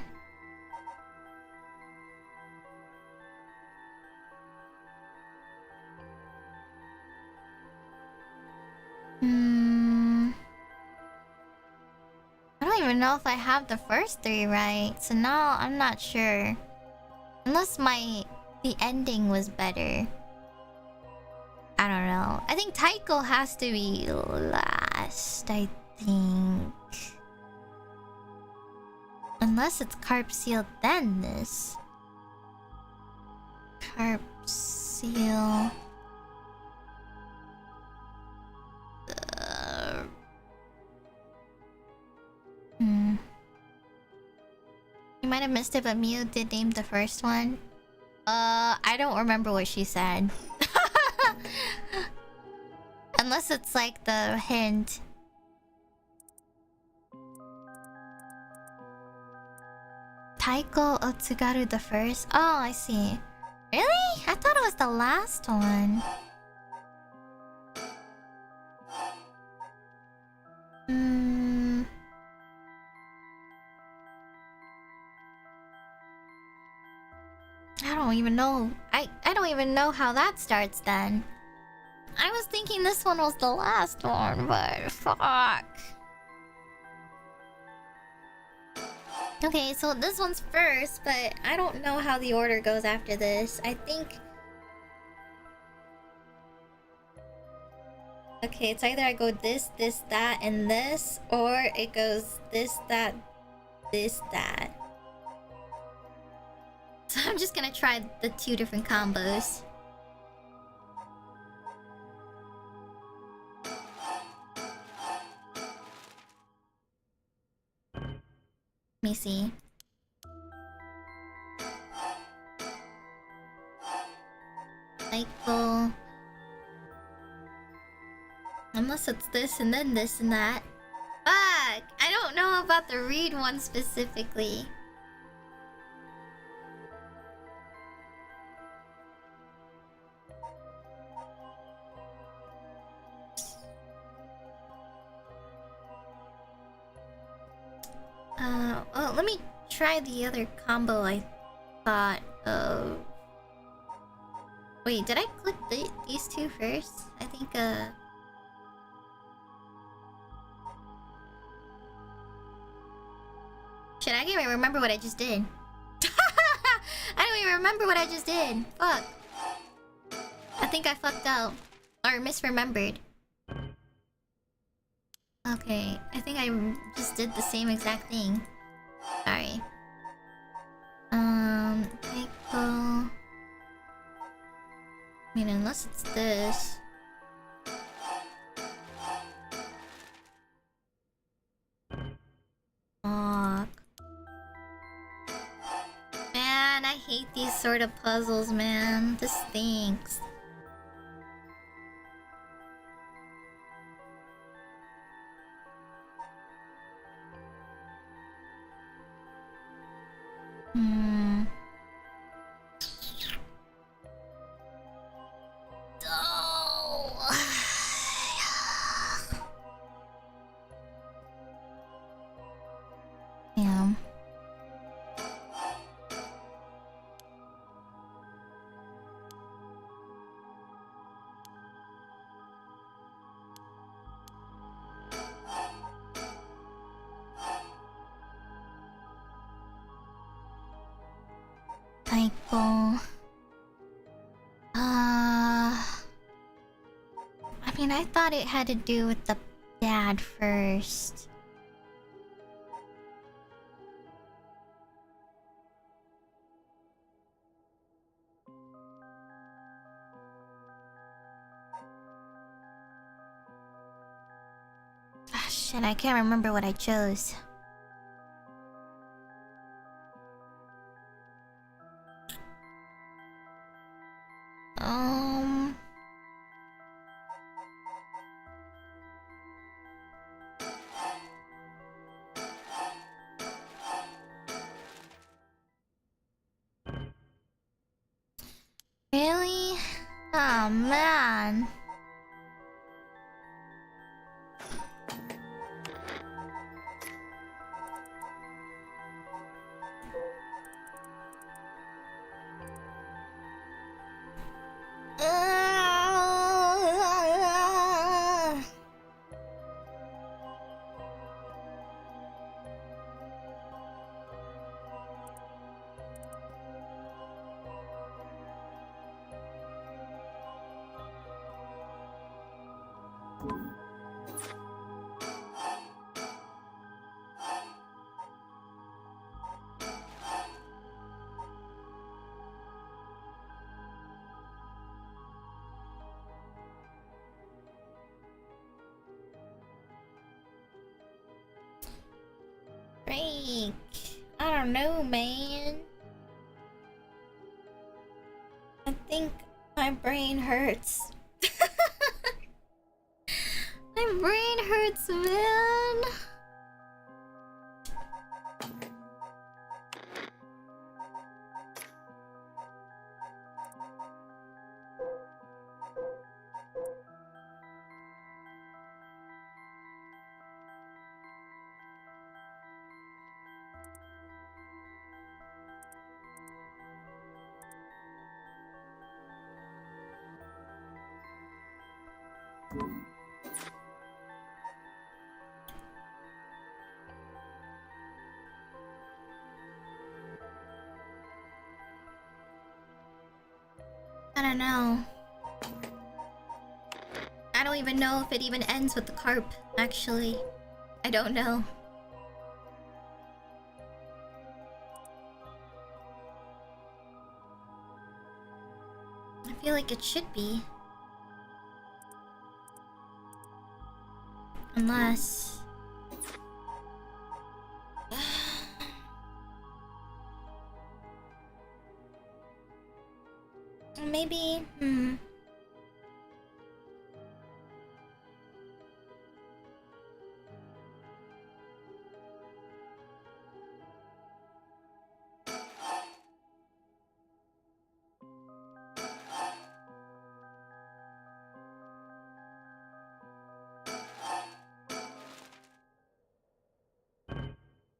I don't even know if I have the first three right, so now I'm not sure. Unless the ending was better. I don't know. I think Taiko has to be last, I think. Unless it's Carp Seal, then this. Carp Seal. You might have missed it, but Miu did name the first one. I don't remember what she said. Unless it's like the hint. Taiko Otsugaru the first? Oh, I see. Really? I thought it was the last one. I don't even know. I don't even know how that starts then. I was thinking this one was the last one, but fuck. Okay, so this one's first, but I don't know how the order goes after this. I think... Okay, it's either I go this, this, that, and this, or it goes this, that, this, that. So I'm just gonna try the two different combos. me see. Cycle. Unless it's this and then this and that. Fuck! I don't know about the read one specifically. Well, let me try the other combo I thought of. Wait, did I click these two first? I think, Shit, I can't even remember what I just did. I don't even remember what I just did. Fuck. I think I fucked up. Or misremembered. Okay, I think I just did the same exact thing. Sorry. Cycle. I mean, unless it's this. Fuck. Man, I hate these sort of puzzles, man. This stinks. Damn. Cycle. I mean, I thought it had to do with the dad first. Ah, shit, I can't remember what I chose. Really? Oh man. Freak. I don't know, man. I think my brain hurts. My brain hurts, man. I don't know. I don't even know if it even ends with the carp, actually. I don't know. I feel like it should be. Unless... maybe...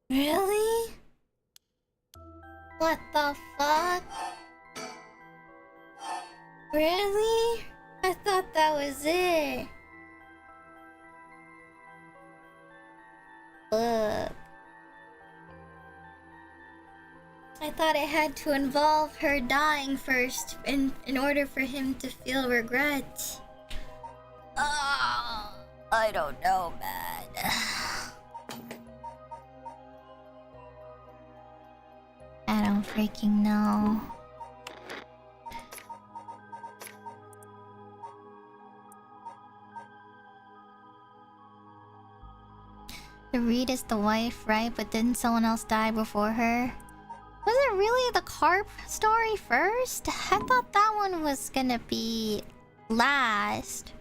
Really? What the fuck? Really? I thought that was it. Look. I thought it had to involve her dying first in order for him to feel regret. I don't know, man. I don't freaking know. The Reed is the wife, right? But didn't someone else die before her? Was it really the carp story first? I thought that one was gonna be last.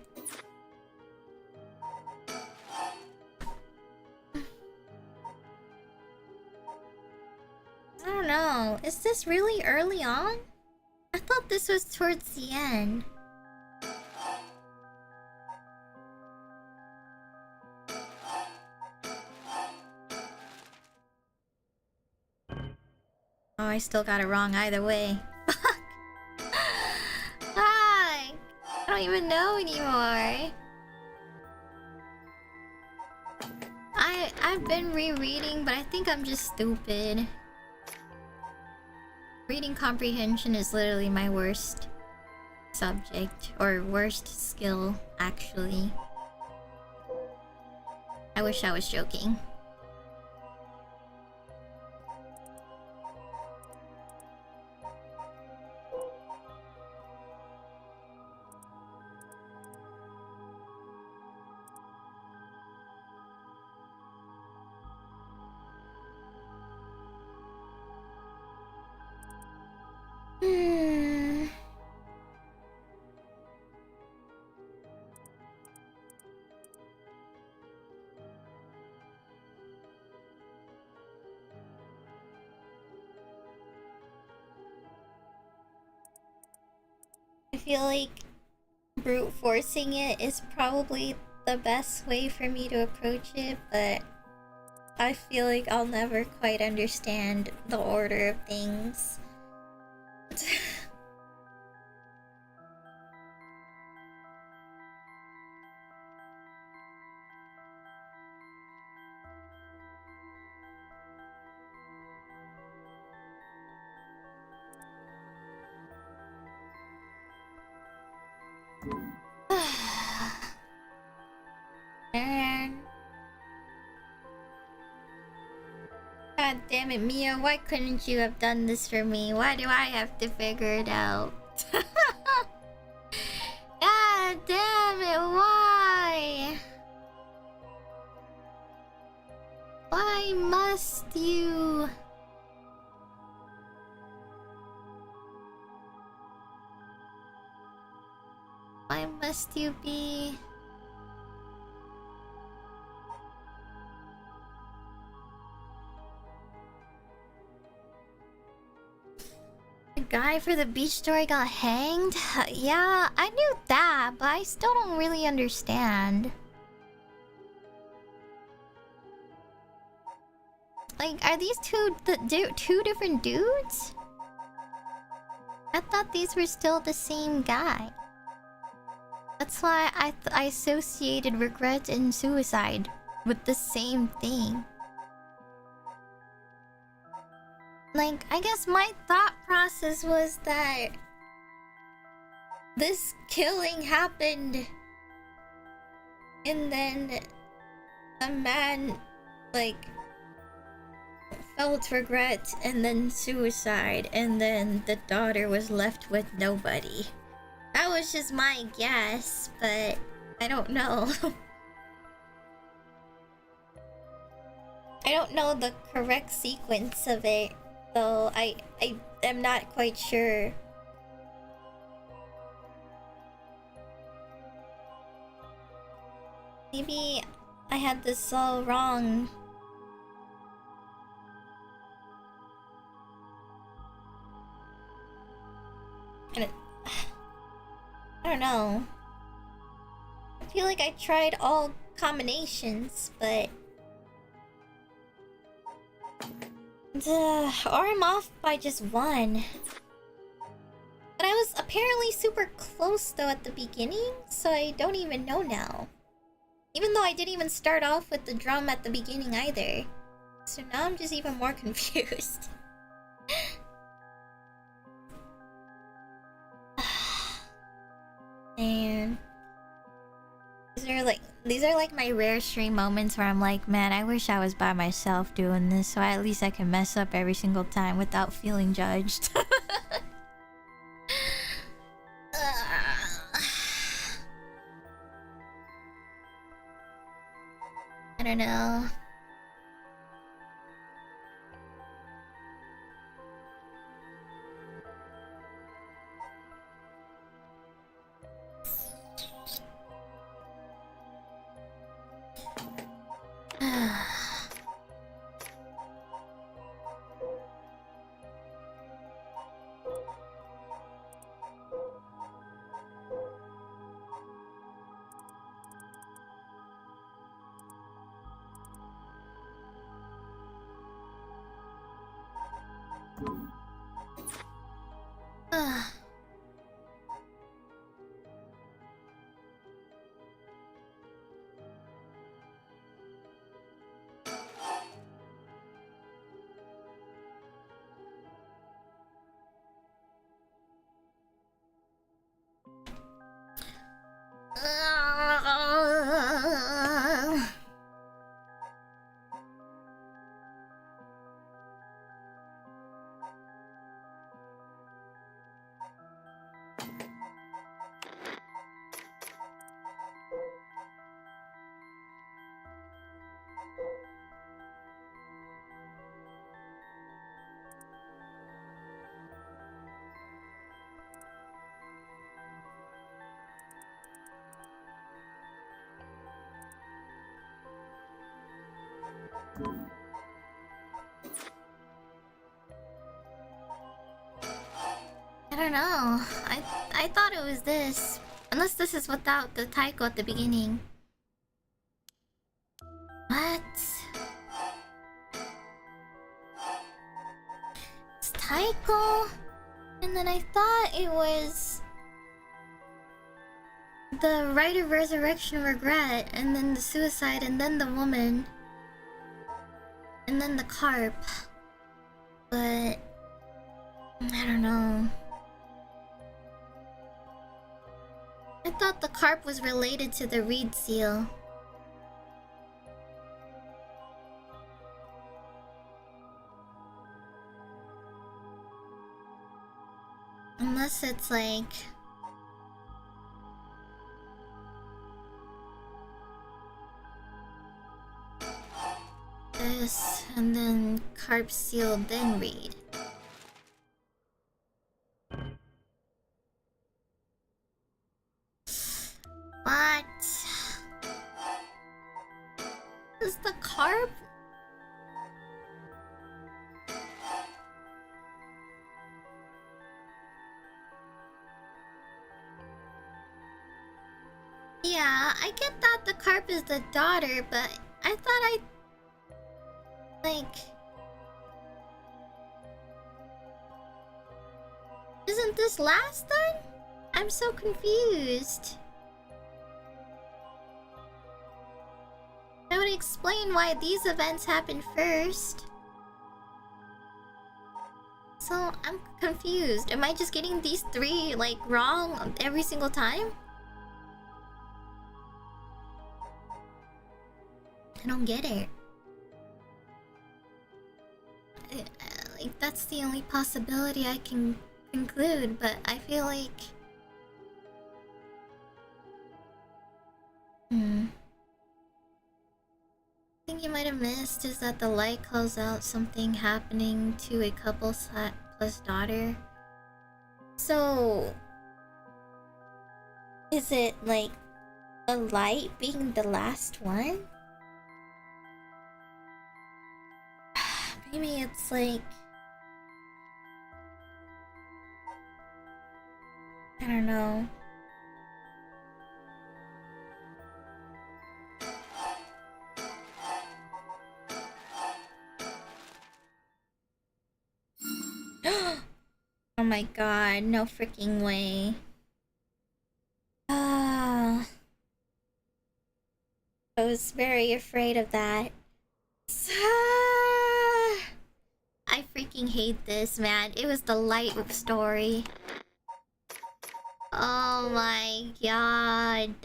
I don't know. Is this really early on? I thought this was towards the end. Oh, I still got it wrong either way. Fuck! Hi! I don't even know anymore. I've been rereading, but I think I'm just stupid. Reading comprehension is literally my worst subject, or worst skill, actually. I wish I was joking. I feel like brute forcing it is probably the best way for me to approach it, but I feel like I'll never quite understand the order of things. God damn it, Mia, why couldn't you have done this for me? Why do I have to figure it out? God damn it, why? Why must you? Why must you be? The guy for the beach story got hanged? Yeah, I knew that, but I still don't really understand. Like, are these two different dudes? I thought these were still the same guy. That's why I associated regret and suicide with the same thing. Like, I guess my thought process was that this killing happened and then a man, like, felt regret and then suicide, and then the daughter was left with nobody. That was just my guess, but I don't know. I don't know the correct sequence of it, though I am not quite sure. Maybe I had this all wrong. And I don't know. I feel like I tried all combinations, but or I'm off by just one. But I was apparently super close though at the beginning, so I don't even know now. Even though I didn't even start off with the drum at the beginning either. So now I'm just even more confused. Man. These are like my rare stream moments where I'm like, man, I wish I was by myself doing this, so at least I can mess up every single time without feeling judged. I don't know. I don't know. I thought it was this. Unless this is without the taiko at the beginning. What? It's taiko? And then I thought it was the rite of resurrection regret, and then the suicide, and then the woman, and then the carp. But I don't know. I thought the carp was related to the reed seal. Unless it's like this, and then carp seal, then reed. What? Is the carp? Yeah, I get that the carp is the daughter, but I thought isn't this last then? I'm so confused. That would explain why these events happened first. So I'm confused. Am I just getting these three like wrong every single time? I don't get it. Like that's the only possibility I can conclude, but I feel like I think you might have missed is that the light calls out something happening to a couple plus daughter. So is it like The light being the last one? Maybe it's like... I don't know. Oh my god, no freaking way. I was very afraid of that. I freaking hate this, man. It was the light story. Oh my god.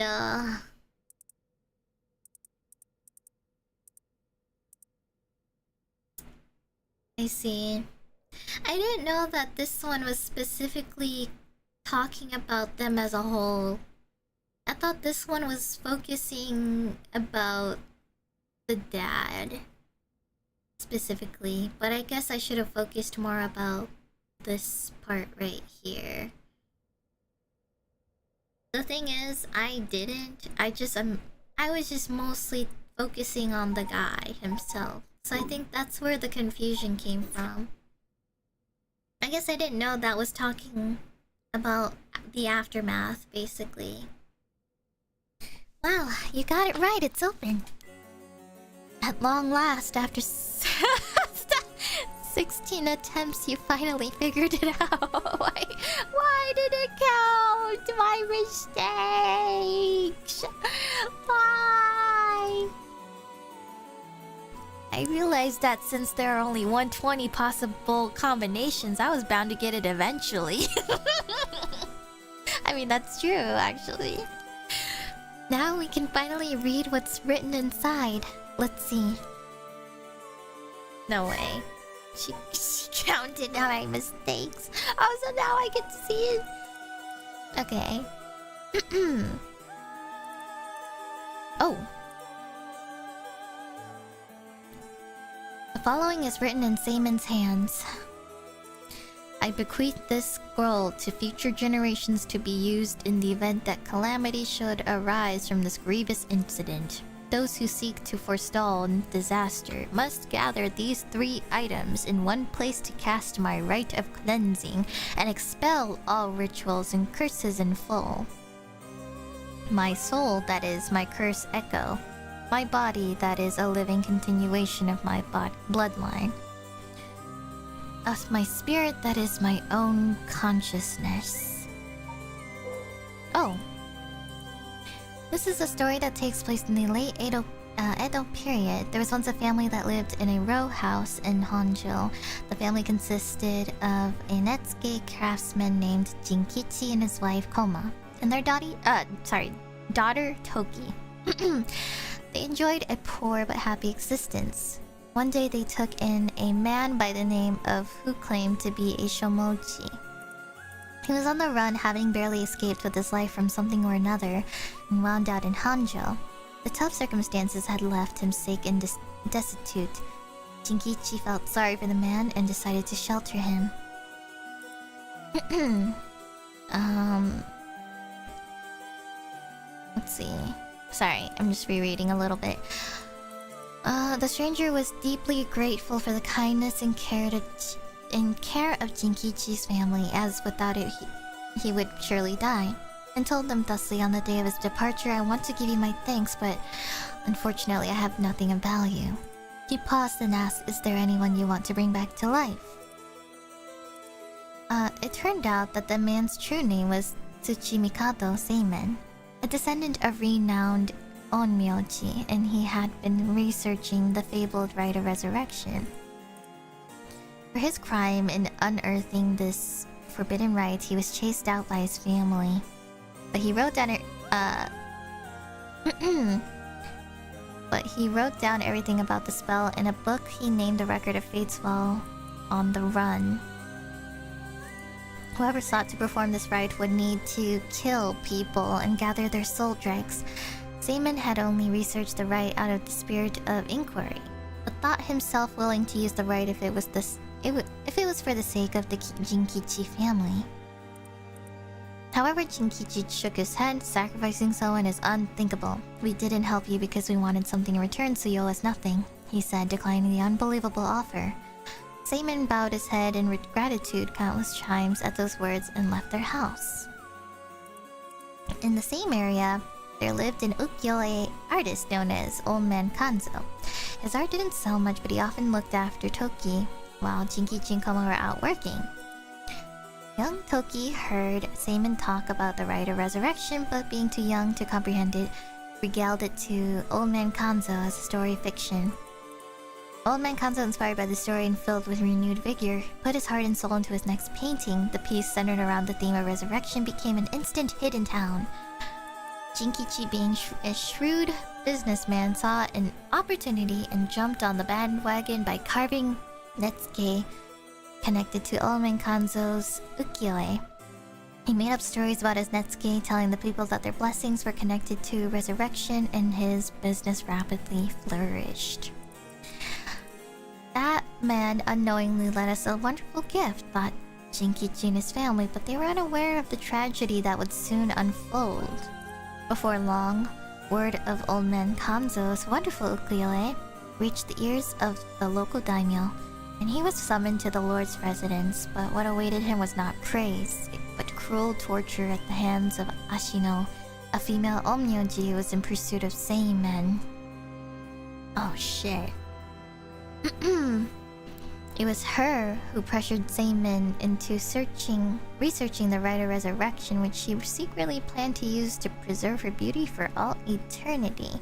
I see. I didn't know that this one was specifically talking about them as a whole. I thought this one was focusing about the dad specifically, but I guess I should have focused more about this part right here. The thing is, I didn't. I was just mostly focusing on the guy himself. So I think that's where the confusion came from. I guess I didn't know that was talking about the aftermath, basically. Wow, you got it right, it's open. At long last, after 16 attempts, you finally figured it out. Why did it count? My mistakes. Why? I realized that since there are only 120 possible combinations, I was bound to get it eventually. I mean, that's true, actually. Now we can finally read what's written inside. Let's see. No way. She counted my mistakes. Oh, so now I can see it. Okay. Oh. The following is written in Seimon's hands. I bequeath this scroll to future generations to be used in the event that calamity should arise from this grievous incident. Those who seek to forestall disaster must gather these 3 items in one place to cast my rite of cleansing and expel all rituals and curses in full. My soul, that is my curse echo. My body, that is a living continuation of my bloodline. Of my spirit, that is my own consciousness. Oh. This is a story that takes place in the late Edo period. There was once a family that lived in a row house in Honjo. The family consisted of a Netsuke craftsman named Jinkichi and his wife Koma, and their daughter Toki. They enjoyed a poor but happy existence. One day they took in a man by the name of who claimed to be a shomoji. He was on the run, having barely escaped with his life from something or another, and wound out in Honjo. The tough circumstances had left him sick and destitute. Jinkichi felt sorry for the man and decided to shelter him. Let's see. Sorry, I'm just rereading a little bit. The stranger was deeply grateful for the kindness and care of Jinkichi's family, as without it he would surely die, and told them thusly on the day of his departure, I want to give you my thanks, but unfortunately I have nothing of value. He paused and asked, is there anyone you want to bring back to life? It turned out that the man's true name was Tsuchimikado Seimon, a descendant of renowned Onmyoji, and he had been researching the fabled rite of resurrection. For his crime in unearthing this forbidden rite, he was chased out by his family. But he wrote down everything about the spell in a book he named the Record of Fates while on the run. Whoever sought to perform this rite would need to kill people and gather their soul dregs. Seimon had only researched the rite out of the spirit of inquiry, but thought himself willing to use the rite if it was for the sake of the Jinkichi family. However, Jinkichi shook his head. Sacrificing someone is unthinkable. We didn't help you because we wanted something in return, so you owe us nothing, he said, declining the unbelievable offer. Seaman bowed his head in gratitude countless times at those words and left their house. In the same area, there lived an ukiyo-e artist known as Old Man Kanzo. His art didn't sell much, but he often looked after Toki while Jinkichi and Koma were out working. Young Toki heard Seaman talk about the rite of resurrection, but being too young to comprehend it, regaled it to Old Man Kanzo as a story fiction. Old Man Kanzo, inspired by the story and filled with renewed vigor, put his heart and soul into his next painting. The piece, centered around the theme of resurrection, became an instant hit in town. Jinkichi, being a shrewd businessman, saw an opportunity and jumped on the bandwagon by carving Netsuke connected to Old Man Kanzo's ukiyo-e. He made up stories about his Netsuke, telling the people that their blessings were connected to resurrection, and his business rapidly flourished. That man unknowingly led us a wonderful gift, thought Jinkichi and his family, but they were unaware of the tragedy that would soon unfold. Before long, word of Old Man Kanzo's wonderful ukiyo-e reached the ears of the local daimyo, and he was summoned to the Lord's residence, but what awaited him was not praise, but cruel torture at the hands of Ashino, a female onmyoji who was in pursuit of sane men. Oh shit. It was her who pressured Seimin into researching the rite of resurrection, which she secretly planned to use to preserve her beauty for all eternity.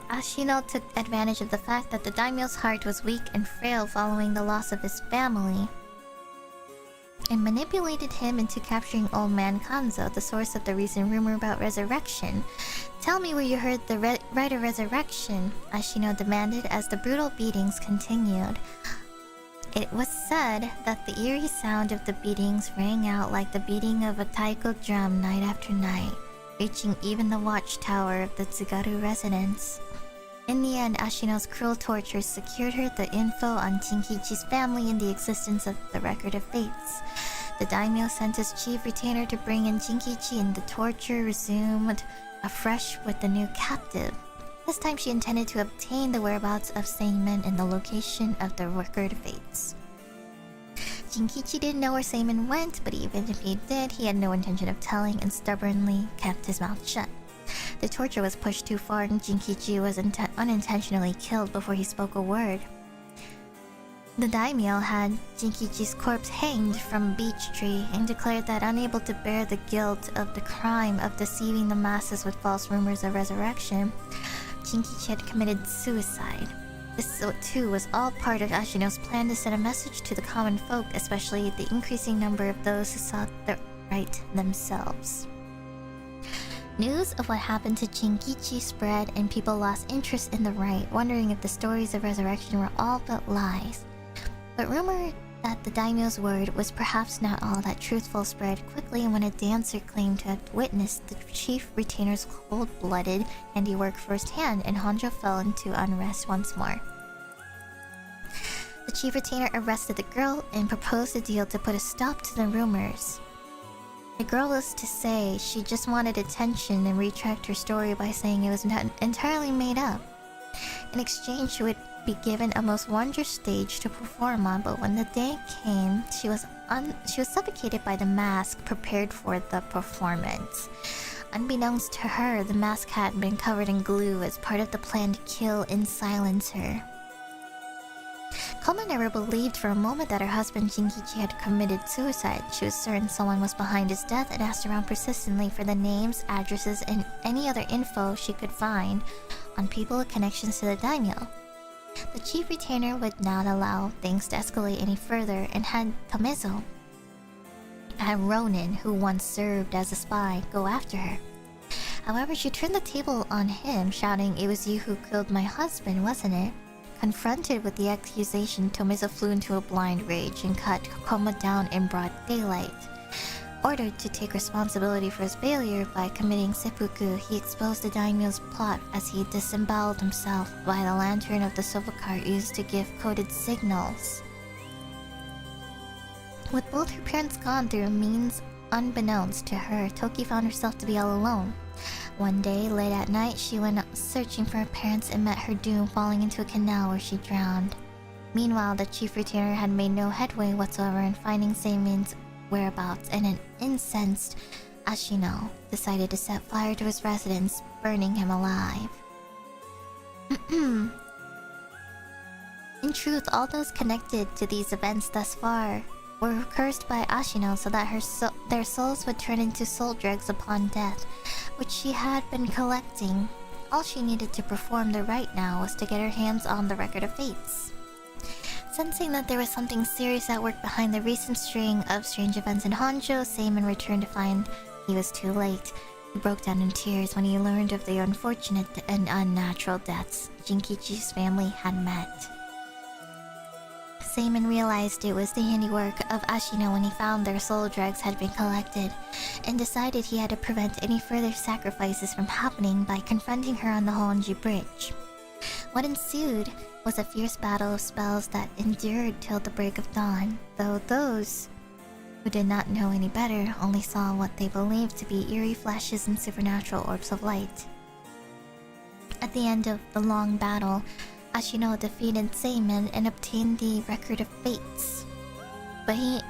Ashino took advantage of the fact that the daimyo's heart was weak and frail following the loss of his family, and manipulated him into capturing Old Man Kanzo, the source of the recent rumor about resurrection. Tell me where you heard the rite of resurrection, Ashino demanded as the brutal beatings continued. It was said that the eerie sound of the beatings rang out like the beating of a taiko drum night after night, reaching even the watchtower of the Tsugaru residence. In the end, Ashino's cruel torture secured her the info on Jinkichi's family and the existence of the Record of Fates. The daimyo sent his chief retainer to bring in Jinkichi, and the torture resumed afresh with the new captive. This time she intended to obtain the whereabouts of Seimin and the location of the Record of Fates. Jinkichi didn't know where Seimin went, but even if he did, he had no intention of telling and stubbornly kept his mouth shut. The torture was pushed too far, and Jinkichi was unintentionally killed before he spoke a word. The daimyo had Jinkichi's corpse hanged from a beech tree and declared that, unable to bear the guilt of the crime of deceiving the masses with false rumors of resurrection, Jinkichi had committed suicide. This too was all part of Ashino's plan to send a message to the common folk, especially the increasing number of those who sought the right themselves. News of what happened to Jinkichi spread, and people lost interest in the rite, wondering if the stories of resurrection were all but lies. But rumor that the daimyo's word was perhaps not all that truthful spread quickly, and when a dancer claimed to have witnessed the chief retainer's cold-blooded handiwork firsthand, and Honjo fell into unrest once more. The chief retainer arrested the girl and proposed a deal to put a stop to the rumors. The girl was to say she just wanted attention and retract her story by saying it was not entirely made up. In exchange, she would be given a most wondrous stage to perform on, but when the day came, she was suffocated by the mask prepared for the performance. Unbeknownst to her, the mask had been covered in glue as part of the plan to kill and silence her. Koma never believed for a moment that her husband Jinkichi had committed suicide. She was certain someone was behind his death and asked around persistently for the names, addresses, and any other info she could find on people with connections to the daimyo. The chief retainer would not allow things to escalate any further and had Tomezo, a Ronin who once served as a spy, go after her. However, she turned the table on him, shouting, "It was you who killed my husband, wasn't it?" Confronted with the accusation, Tomezo flew into a blind rage and cut Koma down in broad daylight. Ordered to take responsibility for his failure by committing seppuku, he exposed the daimyo's plot as he disemboweled himself by the lantern of the silver car used to give coded signals. With both her parents gone through means unbeknownst to her, Toki found herself to be all alone. One day, late at night, she went out searching for her parents and met her doom falling into a canal where she drowned. Meanwhile, the chief retainer had made no headway whatsoever in finding Seimin's whereabouts, and an incensed Ashino decided to set fire to his residence, burning him alive. In truth, all those connected to these events thus far were cursed by Ashino so that their souls would turn into soul dregs upon death, which she had been collecting. All she needed to perform the rite now was to get her hands on the Record of Fates. Sensing that there was something serious at work behind the recent string of strange events in Honjo, Seimin returned to find he was too late. He broke down in tears when he learned of the unfortunate and unnatural deaths Jinkichi's family had met. Seimin realized it was the handiwork of Ashino when he found their soul dregs had been collected, and decided he had to prevent any further sacrifices from happening by confronting her on the Honjo Bridge. What ensued was a fierce battle of spells that endured till the break of dawn, though those who did not know any better only saw what they believed to be eerie flashes and supernatural orbs of light. At the end of the long battle, Ashino defeated Seimin and obtained the Record of Fates. But he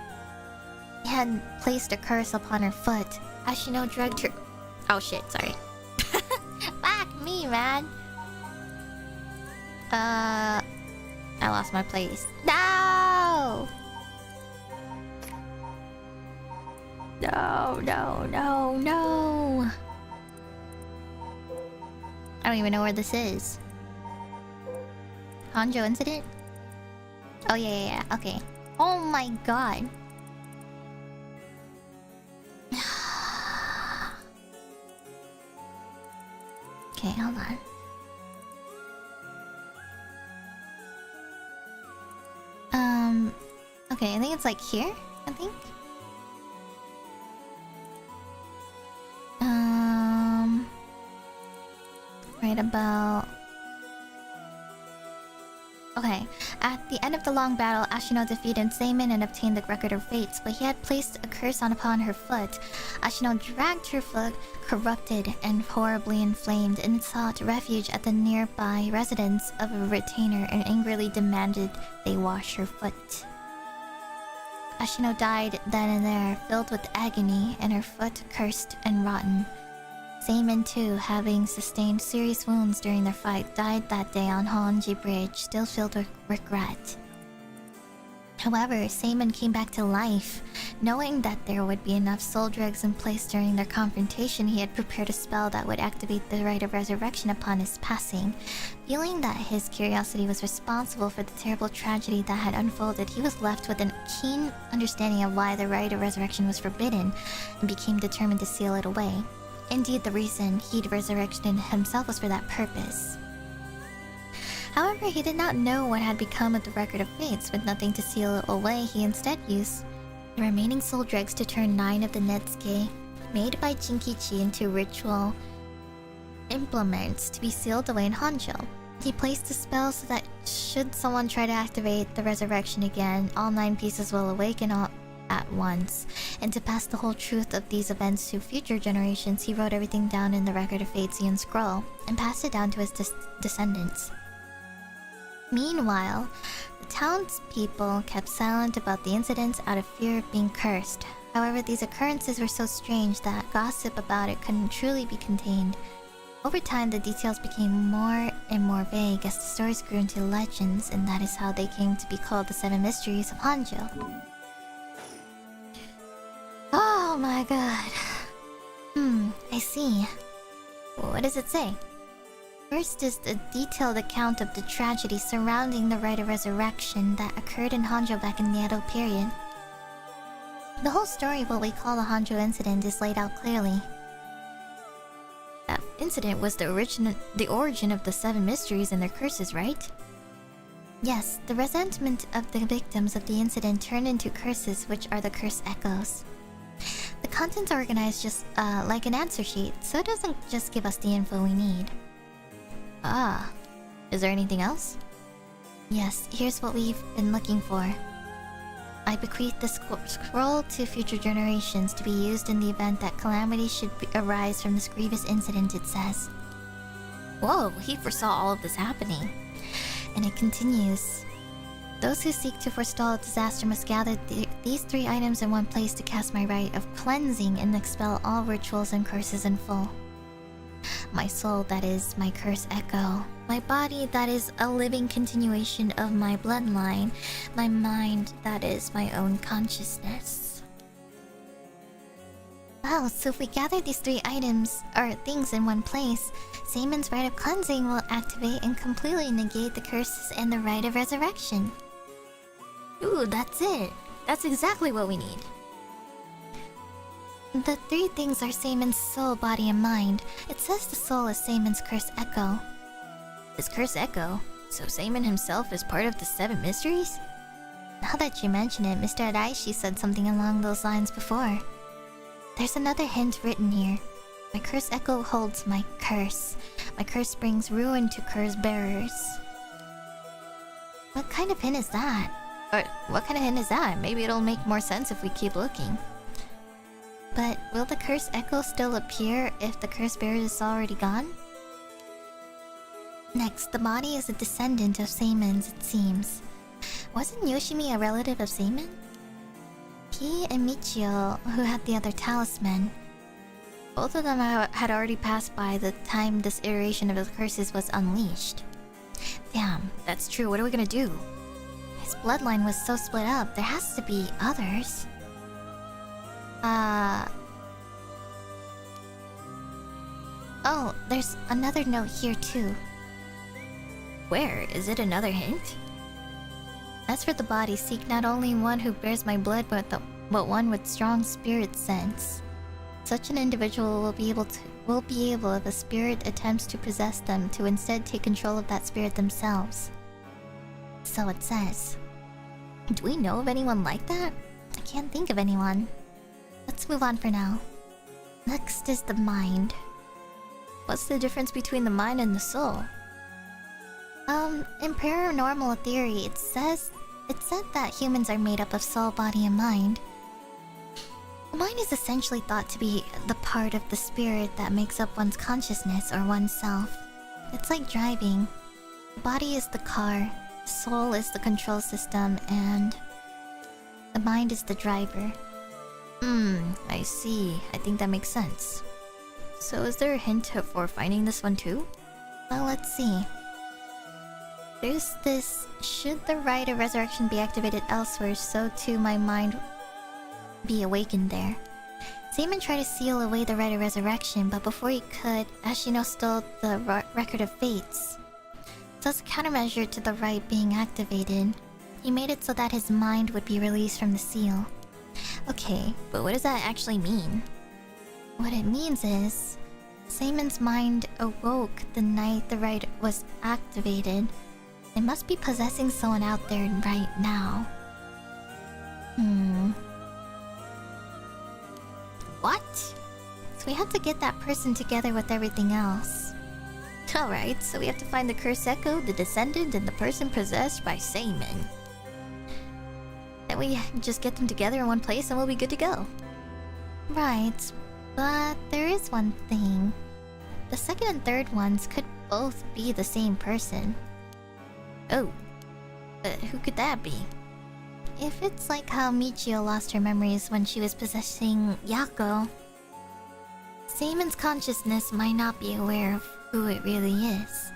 had placed a curse upon her foot. Ashino dragged her... Oh shit, sorry. Fuck me, man! I lost my place. No! No, no, no, no! I don't even know where this is. Honjo incident? Oh yeah, okay. Oh my god. Okay, hold on. Okay, I think it's like here, I think. Right about... Okay, at the end of the long battle, Ashino defeated Seimin and obtained the Record of Fates, but he had placed a curse upon her foot. Ashino dragged her foot, corrupted and horribly inflamed, and sought refuge at the nearby residence of a retainer and angrily demanded they wash her foot. Ashino died then and there, filled with agony, and her foot cursed and rotten. Seimin too, having sustained serious wounds during their fight, died that day on Honjo Bridge, still filled with regret. However, Seimin came back to life. Knowing that there would be enough soul dregs in place during their confrontation, he had prepared a spell that would activate the Rite of Resurrection upon his passing. Feeling that his curiosity was responsible for the terrible tragedy that had unfolded, he was left with a keen understanding of why the Rite of Resurrection was forbidden, and became determined to seal it away. Indeed, the reason he'd resurrected himself was for that purpose. However, he did not know what had become of the Record of Fates. With nothing to seal it away, he instead used the remaining soul dregs to turn 9 of the Netsuke made by Jinkichi into ritual implements to be sealed away in Honjo. He placed a spell so that should someone try to activate the resurrection again, all 9 pieces will awaken at once. And to pass the whole truth of these events to future generations, he wrote everything down in the Record of Fate's scroll and passed it down to his descendants. Meanwhile, the townspeople kept silent about the incidents out of fear of being cursed. However, these occurrences were so strange that gossip about it couldn't truly be contained. Over time, the details became more and more vague as the stories grew into legends, and that is how they came to be called the 7 Mysteries of Honjo. Oh my god. I see. What does it say? First is a detailed account of the tragedy surrounding the Rite of Resurrection that occurred in Honjo back in the Edo period. The whole story of what we call the Honjo incident is laid out clearly. That incident was the origin of the 7 mysteries and their curses, right? Yes, the resentment of the victims of the incident turned into curses, which are the curse echoes. The content's organized just like an answer sheet, so it doesn't just give us the info we need. Ah, is there anything else? Yes, here's what we've been looking for. I bequeath this scroll to future generations to be used in the event that calamity should arise from this grievous incident, it says. Whoa, he foresaw all of this happening. And it continues. Those who seek to forestall a disaster must gather these 3 items in one place to cast my rite of cleansing and expel all rituals and curses in full. My soul, that is my curse echo. My body, that is a living continuation of my bloodline. My mind, that is my own consciousness. Wow, so if we gather these 3 items, or things in one place, Seaman's rite of cleansing will activate and completely negate the curses and the rite of resurrection. Ooh, that's it. That's exactly what we need. The 3 things are Seaman's soul, body, and mind. It says the soul is Seaman's curse echo. His curse echo? So Seaman himself is part of the 7 mysteries? Now that you mention it, Mr. Araishi said something along those lines before. There's another hint written here. My curse echo holds my curse. My curse brings ruin to curse bearers. What kind of hint is that? Or what kind of hint is that? Maybe it'll make more sense if we keep looking. But will the curse echo still appear if the curse bearer is already gone? Next, the body is a descendant of Seaman's, it seems. Wasn't Yoshimi a relative of Seaman? He and Michio, who had the other talisman, both of them had already passed by the time this iteration of the curses was unleashed. Damn, that's true. What are we gonna do? His bloodline was so split up, there has to be others. Oh, there's another note here too. Where? Is it another hint? As for the body, seek not only one who bears my blood, but one with strong spirit sense. Such an individual will be able, if a spirit attempts to possess them, to instead take control of that spirit themselves. So it says. Do we know of anyone like that? I can't think of anyone. Let's move on for now. Next is the mind. What's the difference between the mind and the soul? In paranormal theory, it said that humans are made up of soul, body, and mind. The mind is essentially thought to be the part of the spirit that makes up one's consciousness or oneself. It's like driving. The body is the car, the soul is the control system, and the mind is the driver. I see. I think that makes sense. So is there a hint for finding this one too? Well, let's see. There's this, should the rite of resurrection be activated elsewhere, so too my mind be awakened there. Seaman tried to seal away the rite of resurrection, but before he could, Ashino stole the record of fates. So as a countermeasure to the rite being activated, he made it so that his mind would be released from the seal. Okay, but what does that actually mean? What it means is, Seaman's mind awoke the night the rite was activated. It must be possessing someone out there right now. What? So we have to get that person together with everything else. Alright, so we have to find the curse echo, the descendant, and the person possessed by Seaman. Then we just get them together in one place and we'll be good to go. Right, but there is one thing. The second and third ones could both be the same person. Oh, but who could that be? If it's like how Michio lost her memories when she was possessing Yako, Seaman's consciousness might not be aware of who it really is.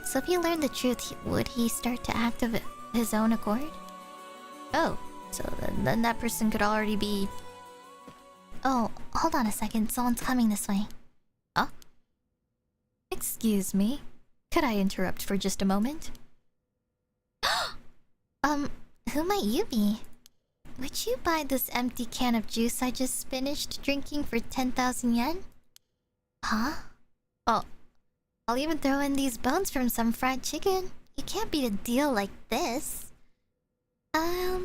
So if he learned the truth, would he start to act of his own accord? Oh, so then that person could already be... Oh, hold on a second, someone's coming this way. Huh? Excuse me, could I interrupt for just a moment? Who might you be? Would you buy this empty can of juice I just finished drinking for 10,000 yen? Huh? Oh, I'll even throw in these bones from some fried chicken. You can't beat a deal like this. I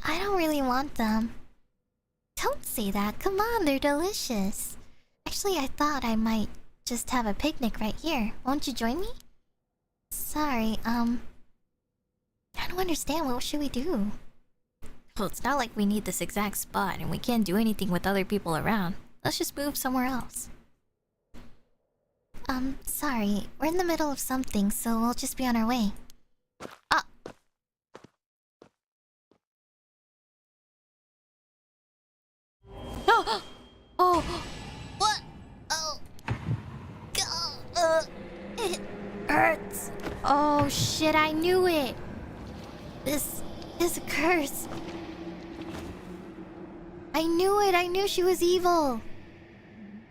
don't really want them. Don't say that, come on, they're delicious. Actually, I thought I might just have a picnic right here. Won't you join me? Sorry, I don't understand. What should we do? Well, it's not like we need this exact spot and we can't do anything with other people around. Let's just move somewhere else. Sorry. We're in the middle of something, so we'll just be on our way. Ah! Oh! Oh! What? Oh! It hurts. Oh shit, I knew it! This is a curse. I knew it! I knew she was evil!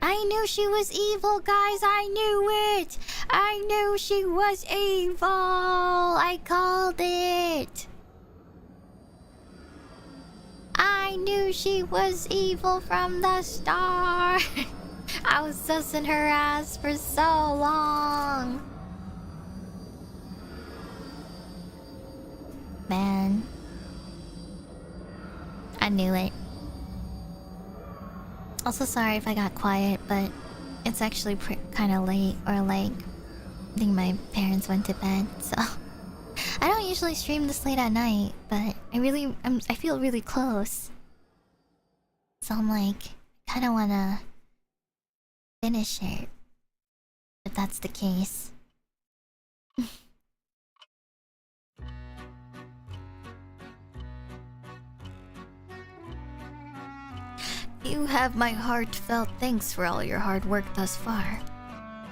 I knew she was evil, guys! I knew it! I knew she was evil! I called it! I knew she was evil from the start! I was sussing her ass for so long! Man. I knew it. Also sorry if I got quiet, but it's actually kind of late, or like, I think my parents went to bed, so I don't usually stream this late at night, but I feel really close, so I'm like, kind of wanna finish it, if that's the case. You have my heartfelt thanks for all your hard work thus far.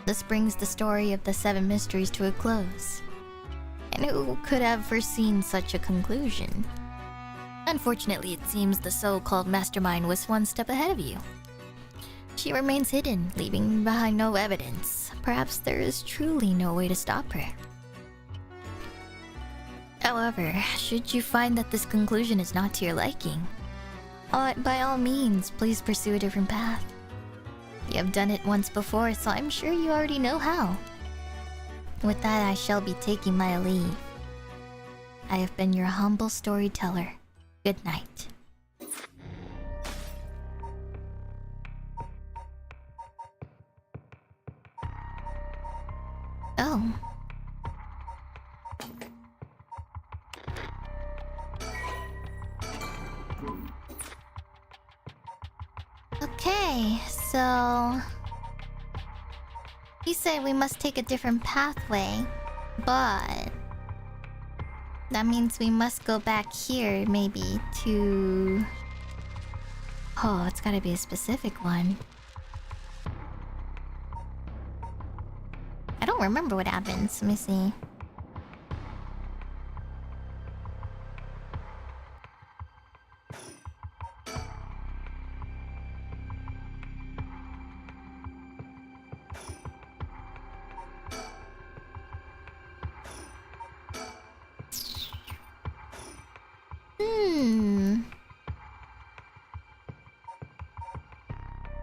This brings the story of the 7 mysteries to a close. And who could have foreseen such a conclusion? Unfortunately, it seems the so-called mastermind was one step ahead of you. She remains hidden, leaving behind no evidence. Perhaps there is truly no way to stop her. However, should you find that this conclusion is not to your liking, by all means, please pursue a different path. You have done it once before, so I'm sure you already know how. With that, I shall be taking my leave. I have been your humble storyteller. Good night. Oh. Okay, so he said we must take a different pathway, but that means we must go back here, maybe to... Oh, it's gotta be a specific one. I don't remember what happens. Let me see.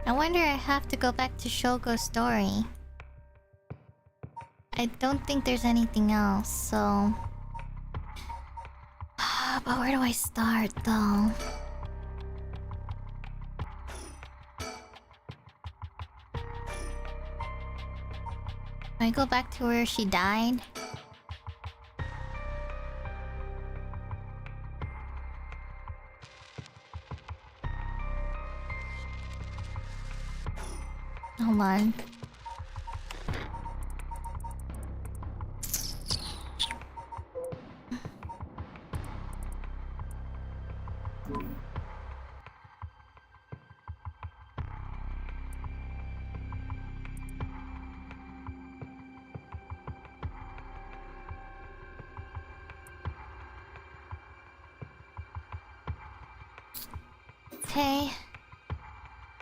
I wonder I have to go back to Shogo's story. I don't think there's anything else, so... But where do I start, though? Can I go back to where she died? Hold on. Okay.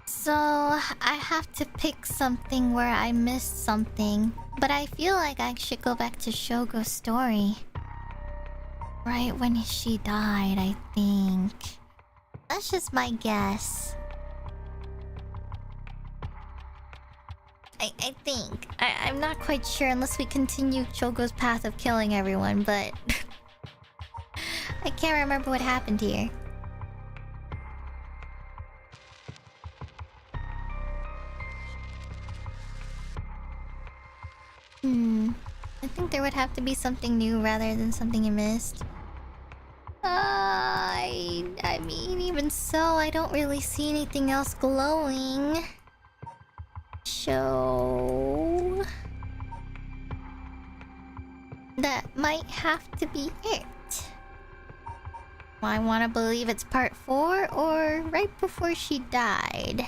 So, I have to pick something where I missed something. But I feel like I should go back to Shogo's story. Right when she died, I think. That's just my guess. I think. I'm not quite sure unless we continue Shogo's path of killing everyone, but... I can't remember what happened here. I think there would have to be something new rather than something you missed. I mean, even so, I don't really see anything else glowing. So... that might have to be it. I want to believe it's part 4 or right before she died.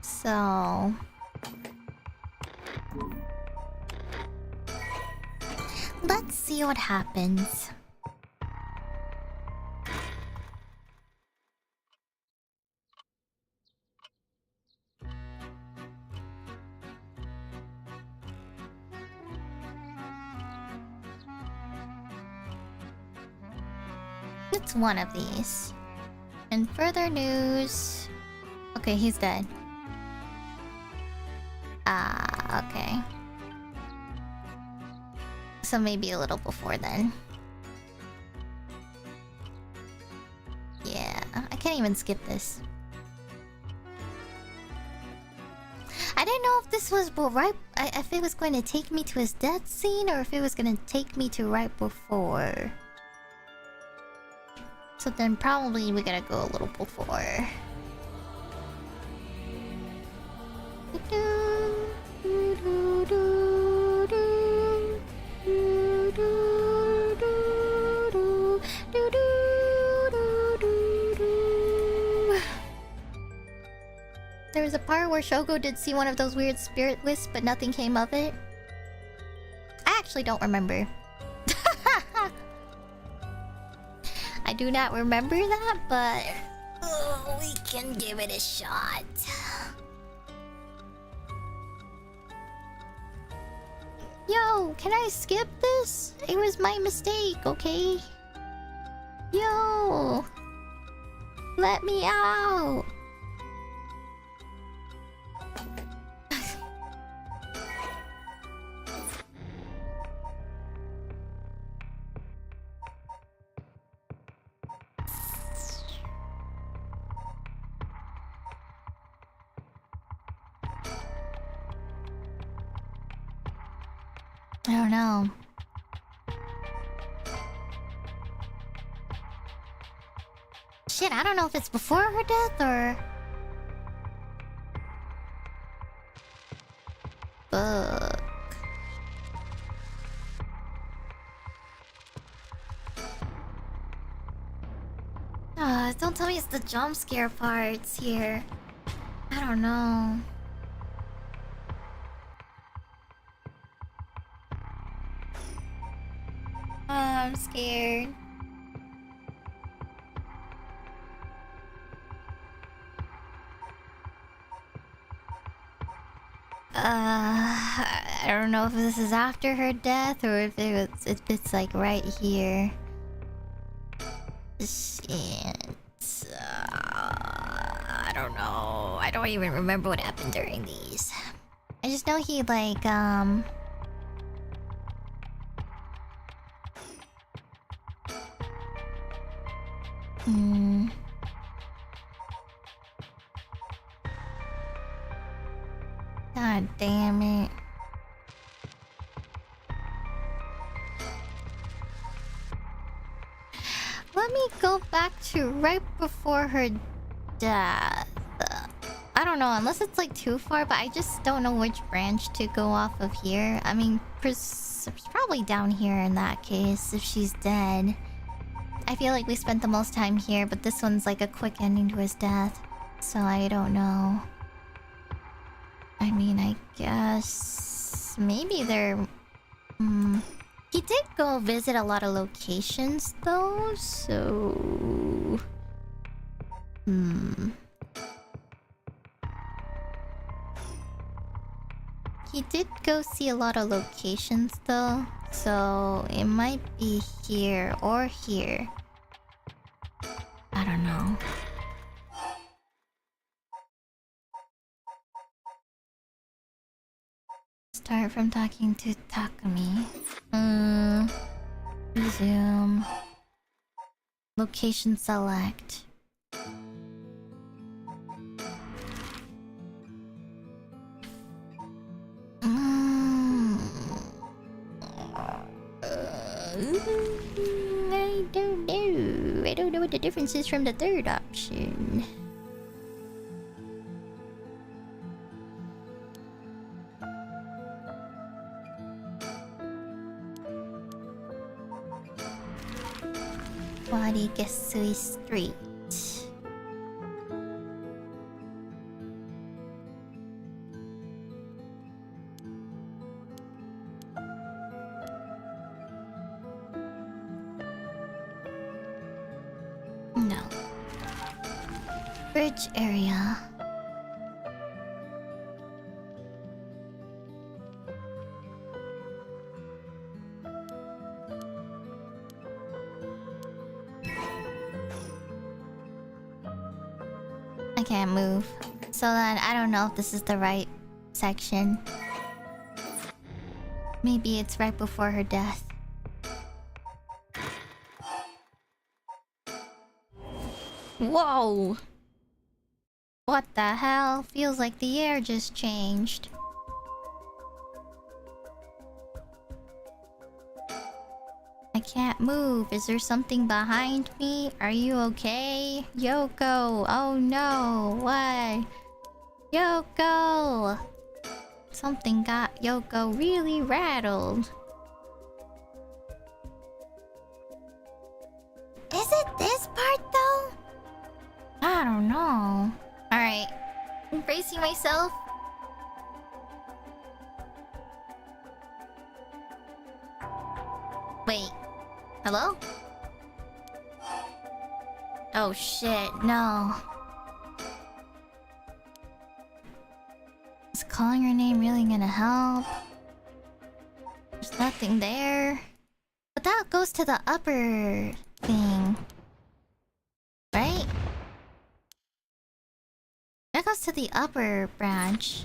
So... let's see what happens. It's one of these. And further news... okay, he's dead. Ah, okay. So maybe a little before then. Yeah, I can't even skip this. I didn't know if this was if it was going to take me to his death scene or if it was going to take me to right before. So then probably we gotta go a little before. There was a part where Shogo did see one of those weird spirit wisps, but nothing came of it. I actually don't remember. I do not remember that, but we can give it a shot. Yo, can I skip this? It was my mistake, okay? Yo, let me out. I don't know. Shit, I don't know if it's before her death or... fuck. Don't tell me it's the jump scare parts here. I don't know. I'm scared. I don't know if this is after her death or if it's like right here. Shit. I don't know. I don't even remember what happened during these. I just know he like God damn it. Let me go back to right before her death. I don't know, unless it's like too far, but I just don't know which branch to go off of here. I mean, it's probably down here in that case, if she's dead. I feel like we spent the most time here, but this one's like a quick ending to his death. So I don't know. I mean, I guess... maybe they're... He did go visit a lot of locations though, so... He did go see a lot of locations though, so it might be here or here. I don't know. Start from talking to Takumi. Resume. Location select. I don't know what the difference is from the third option. Warigesui Street. No. Bridge area. I can't move. So then I don't know if this is the right section. Maybe it's right before her death. Whoa! What the hell? Feels like the air just changed. I can't move. Is there something behind me? Are you okay? Yoko! Oh no! What? Yoko! Something got Yoko really rattled. Is it this part though? I don't know. Alright. I'm bracing myself. Wait. Hello? Oh shit, no. Is calling her name really gonna help? There's nothing there. But that goes to the upper thing. Right? That goes to the upper branch.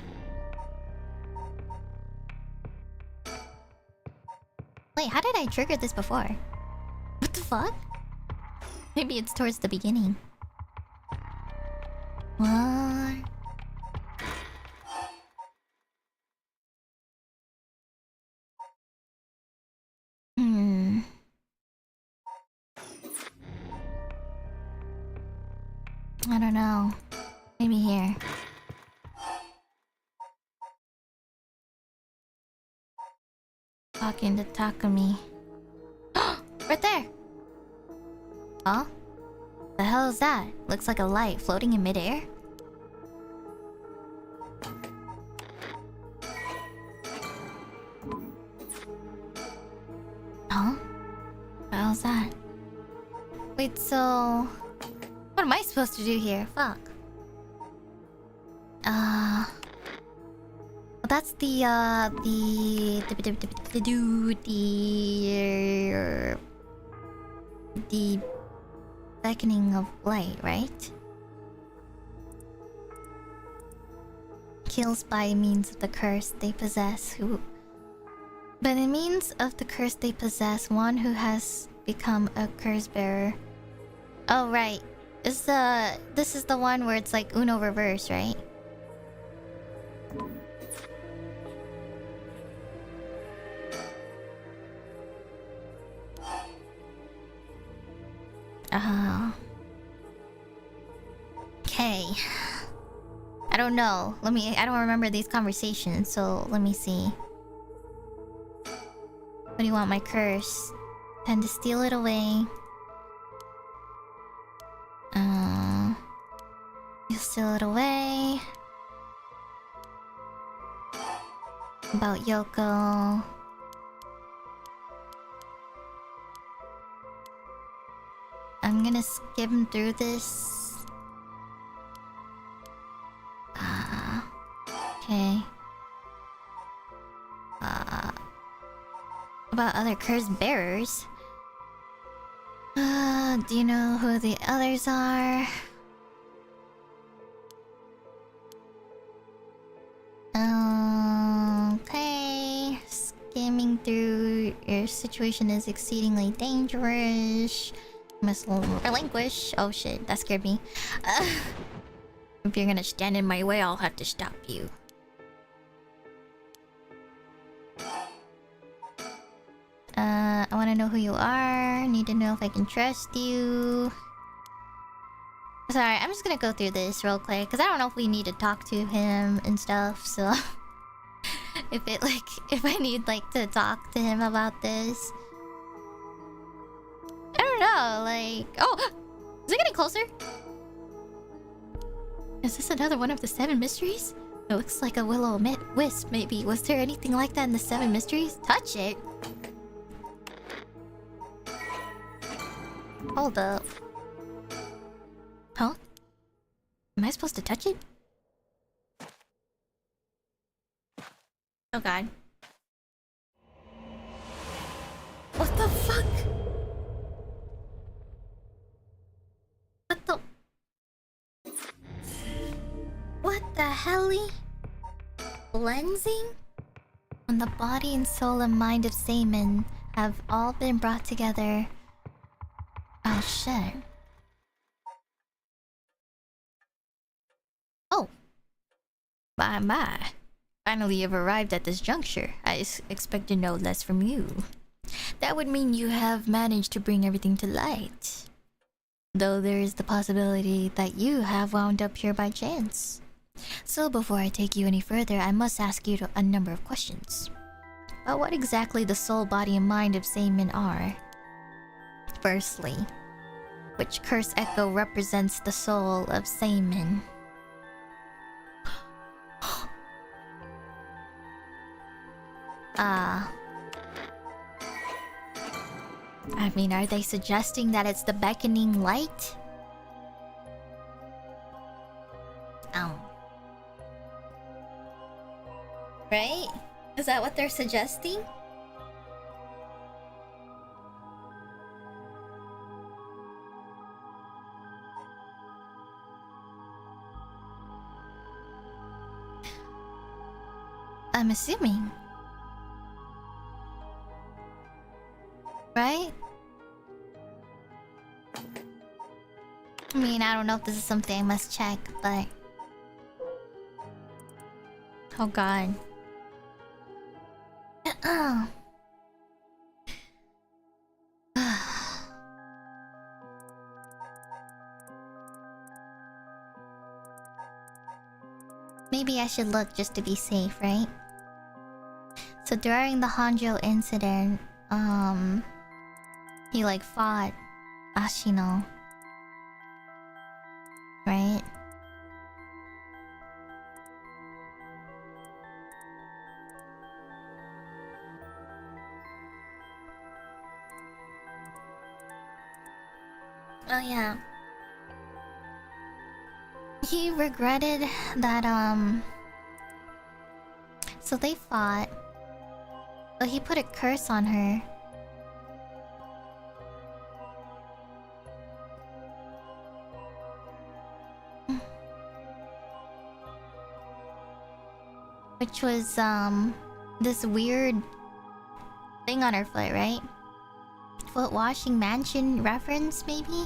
Wait, how did I trigger this before? What the fuck? Maybe it's towards the beginning. What? I don't know. Maybe here. Talking to Takumi. Right there! Huh? The hell is that? Looks like a light floating in midair. Huh? What the hell is that? Wait, so... what am I supposed to do here? Fuck. Well, that's the beckoning of light, right? Kills by means of the curse they possess who... By the means of the curse they possess, one who has become a curse bearer. Oh, right. This is the one where it's like Uno reverse, right? Okay. I don't know. I don't remember these conversations, so let me see. What do you want, my curse? Tend to steal it away. You steal it away. About Yoko. I'm gonna skim through this. Okay. About other curse bearers. Do you know who the others are? Okay. Skimming through. Your situation is exceedingly dangerous. Must relinquish. Oh shit, that scared me. If you're gonna stand in my way, I'll have to stop you. I want to know who you are. Need to know if I can trust you. Sorry, I'm just gonna go through this real quick because I don't know if we need to talk to him and stuff. So, if I need to talk to him about this, I don't know. Oh, is it getting closer? Is this another one of the 7 mysteries? It looks like a will-o'-wisp, maybe. Was there anything like that in the 7 mysteries? Touch it. Hold up. Huh? Am I supposed to touch it? Oh god. What the fuck? What the... What the helly? Cleansing? When the body and soul and mind of Seaman have all been brought together... Oh shit. Oh. My. Finally you've arrived at this juncture. I expected no less from you. That would mean you have managed to bring everything to light. Though there is the possibility that you have wound up here by chance. So before I take you any further, I must ask you a number of questions. About what exactly the soul, body, and mind of Seaman are. Firstly, which curse echo represents the soul of Seaman? I mean, are they suggesting that it's the beckoning light? Right? Is that what they're suggesting? I'm assuming. Right? I mean, I don't know if this is something I must check, but... Oh god. Maybe I should look just to be safe, right? So during the Honjo incident, he fought Ashino. Right? Oh yeah. He regretted that so they fought. But he put a curse on her. Which was this weird thing on her foot, right? Foot washing mansion reference, maybe?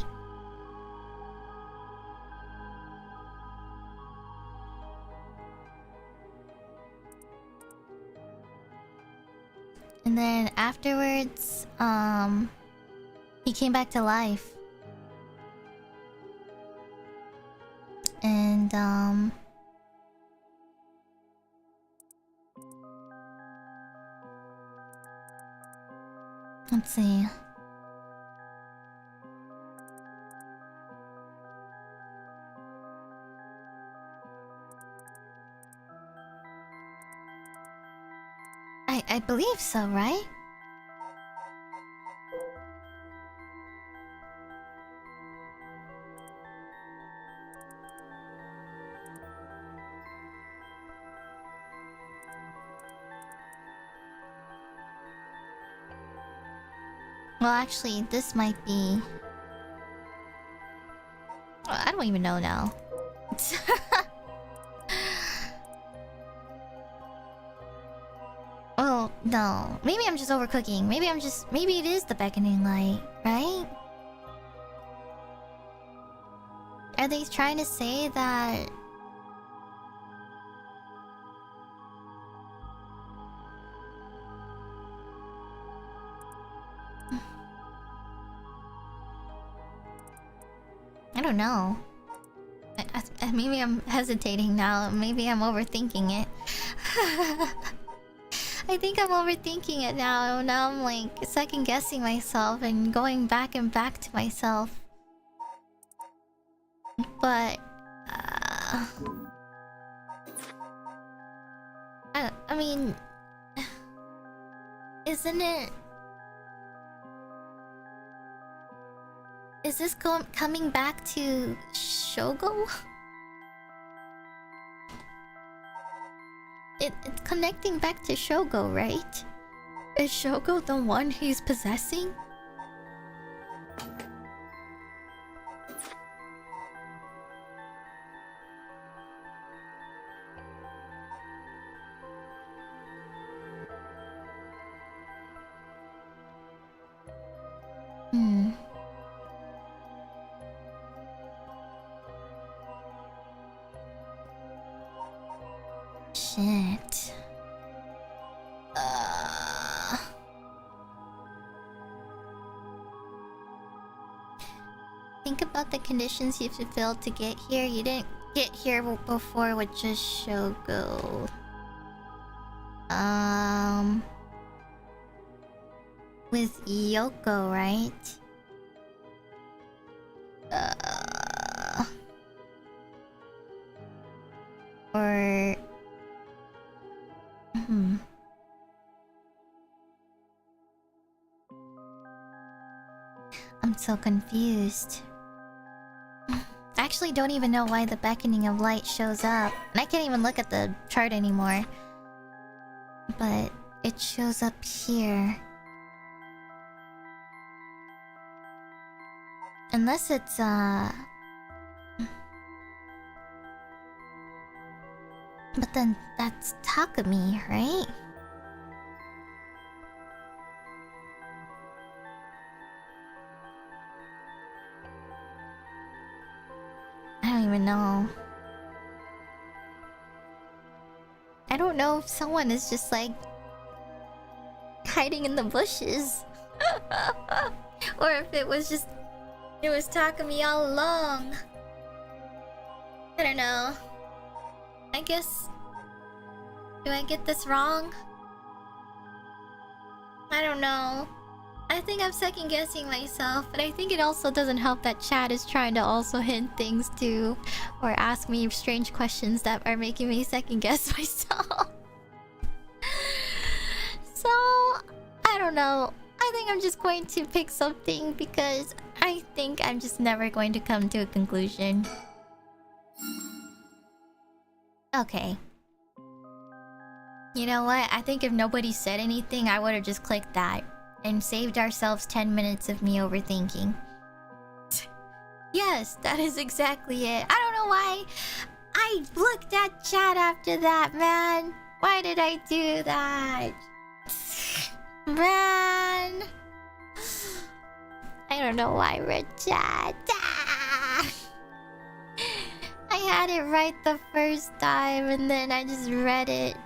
And then afterwards, he came back to life. And let's see. I believe so, right? Well, actually, this might be... I don't even know now. Oh, no. Maybe I'm just overcooking. Maybe it is the beckoning light, right? Are they trying to say that... don't know. Maybe I'm hesitating now. Maybe I'm overthinking it. I think I'm overthinking it now. Now I'm like second guessing myself and going back and back to myself. But I mean, isn't it? Is this coming back to Shogo? It's connecting back to Shogo, right? Is Shogo the one he's possessing? Shit. Think about the conditions you fulfilled to get here. You didn't get here before with just Shogo. With Yoko, right? Or... I'm so confused. I actually don't even know why the beckoning of light shows up. And I can't even look at the chart anymore. But it shows up here. Unless it's but then that's Takumi, right? I don't even know. I don't know if someone is just like hiding in the bushes. Or if it was Takumi all along. I don't know. I guess... Do I get this wrong? I don't know. I think I'm second guessing myself, but I think it also doesn't help that chat is trying to also hint things too, or ask me strange questions that are making me second guess myself. So, I don't know. I think I'm just going to pick something because I think I'm just never going to come to a conclusion. Okay. You know what? I think if nobody said anything, I would have just clicked that and saved ourselves 10 minutes of me overthinking. Yes, that is exactly it. I don't know why I looked at chat after that, man. Why did I do that? Man. I don't know why I read chat. I had it right the first time and then I just read it.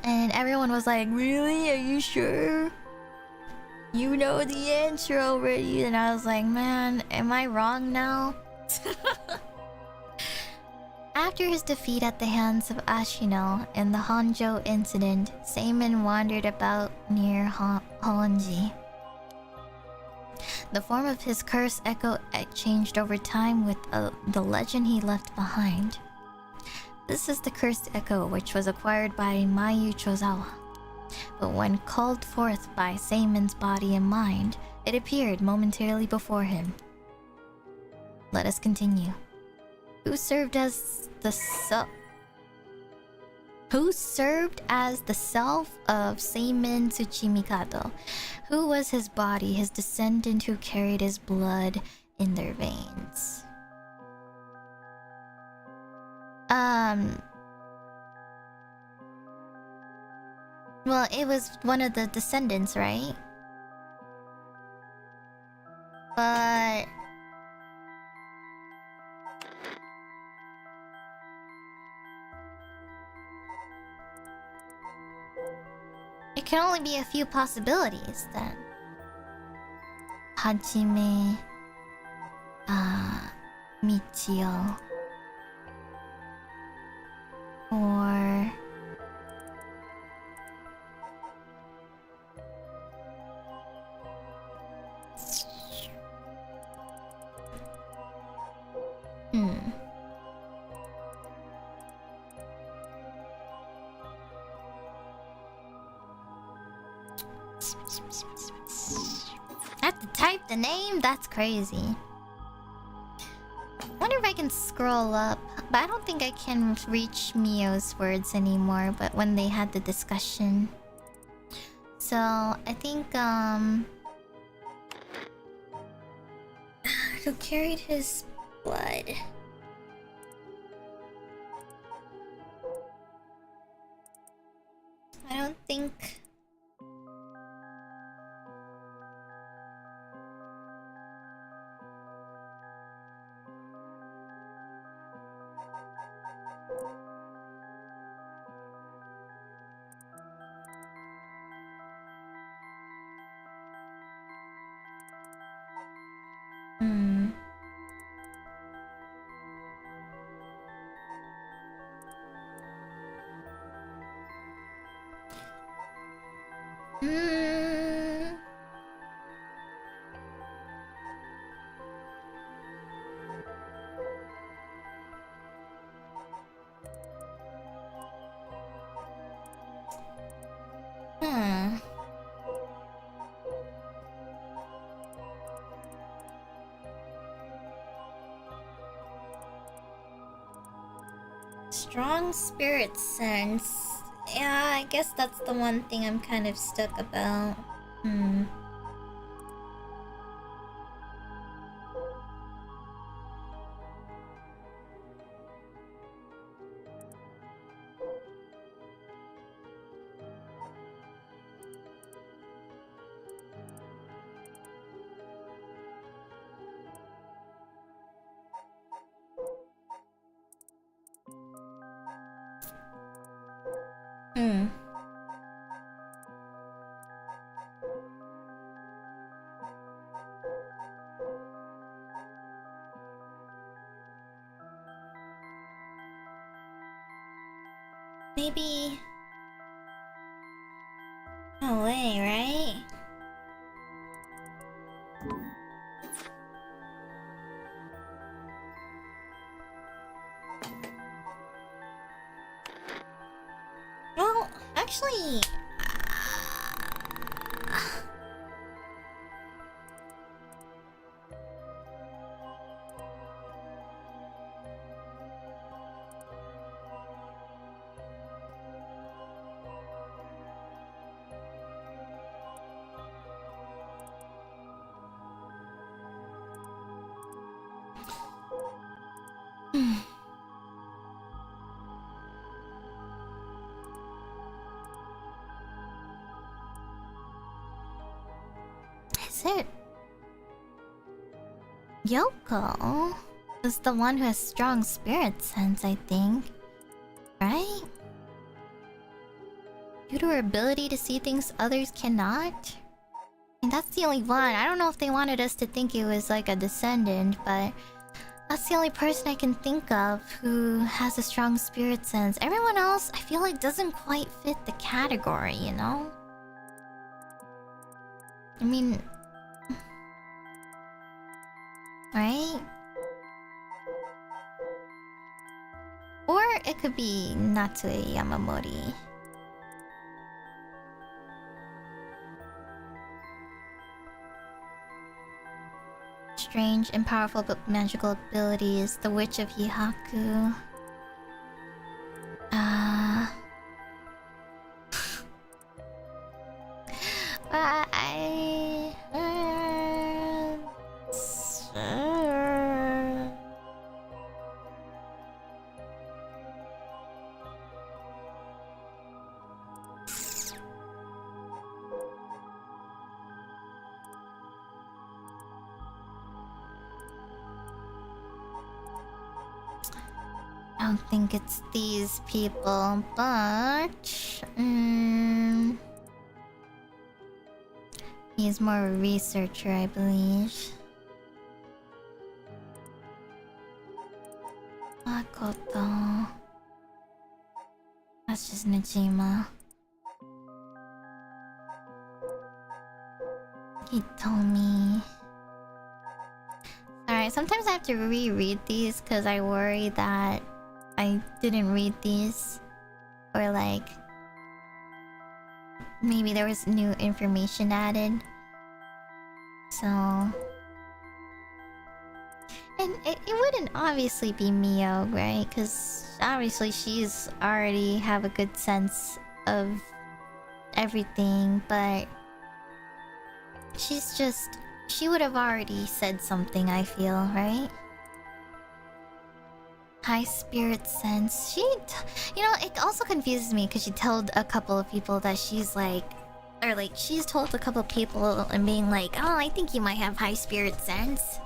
And everyone was like, really? Are you sure? You know the answer already. And I was like, man, am I wrong now? After his defeat at the hands of Ashino and the Honjo incident, Seimin wandered about near Honji. The form of his curse echo changed over time with the legend he left behind. This is the cursed echo which was acquired by Mayu Chozawa. But when called forth by Seimin's body and mind, it appeared momentarily before him. Let us continue. Who served as the self of Seimin Tsuchimikado? Who was his body, his descendant who carried his blood in their veins? Well, it was one of the descendants, right? But... it can only be a few possibilities, then. Hajime... Michio. Or... I have to type the name? That's crazy. Wonder if I can scroll up. But I don't think I can reach Mio's words anymore. But when they had the discussion. So, I think, who carried his blood? I don't think... Strong spirit sense. Yeah, I guess that's the one thing I'm kind of stuck about. Maybe... No way, right? Well, actually... Is it... Yoko is the one who has strong spirit sense, I think. Right? Due to her ability to see things others cannot? I mean, that's the only one. I don't know if they wanted us to think it was like a descendant, but... That's the only person I can think of who has a strong spirit sense. Everyone else, I feel like, doesn't quite fit the category, you know? I mean... Right? Or it could be Natsue Yamamori. Strange and powerful but magical abilities. The Witch of Hihaku. I don't think it's these people, but... he's more of a researcher, I believe. Makoto. That's just Nijima. Hitomi. Alright, sometimes I have to reread these because I worry that I didn't read these. Or like... maybe there was new information added. So... and it wouldn't obviously be Mio, right? Because obviously she's already have a good sense of everything, but... she's just... she would have already said something, I feel, right? High spirit sense. You know, it also confuses me because she told a couple of people that she's like... or like, she's told a couple of people and being like, oh, I think you might have high spirit sense.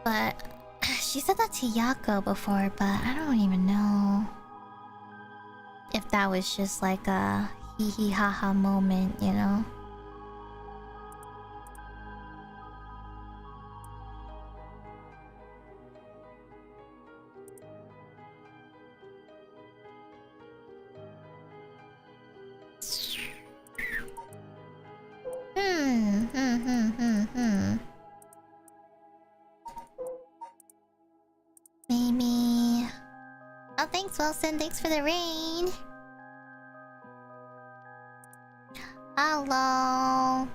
But... she said that to Yako before, but I don't even know... if that was just like a hee hee ha ha moment, you know? Maybe... oh, thanks, Wilson. Thanks for the rain. Hello.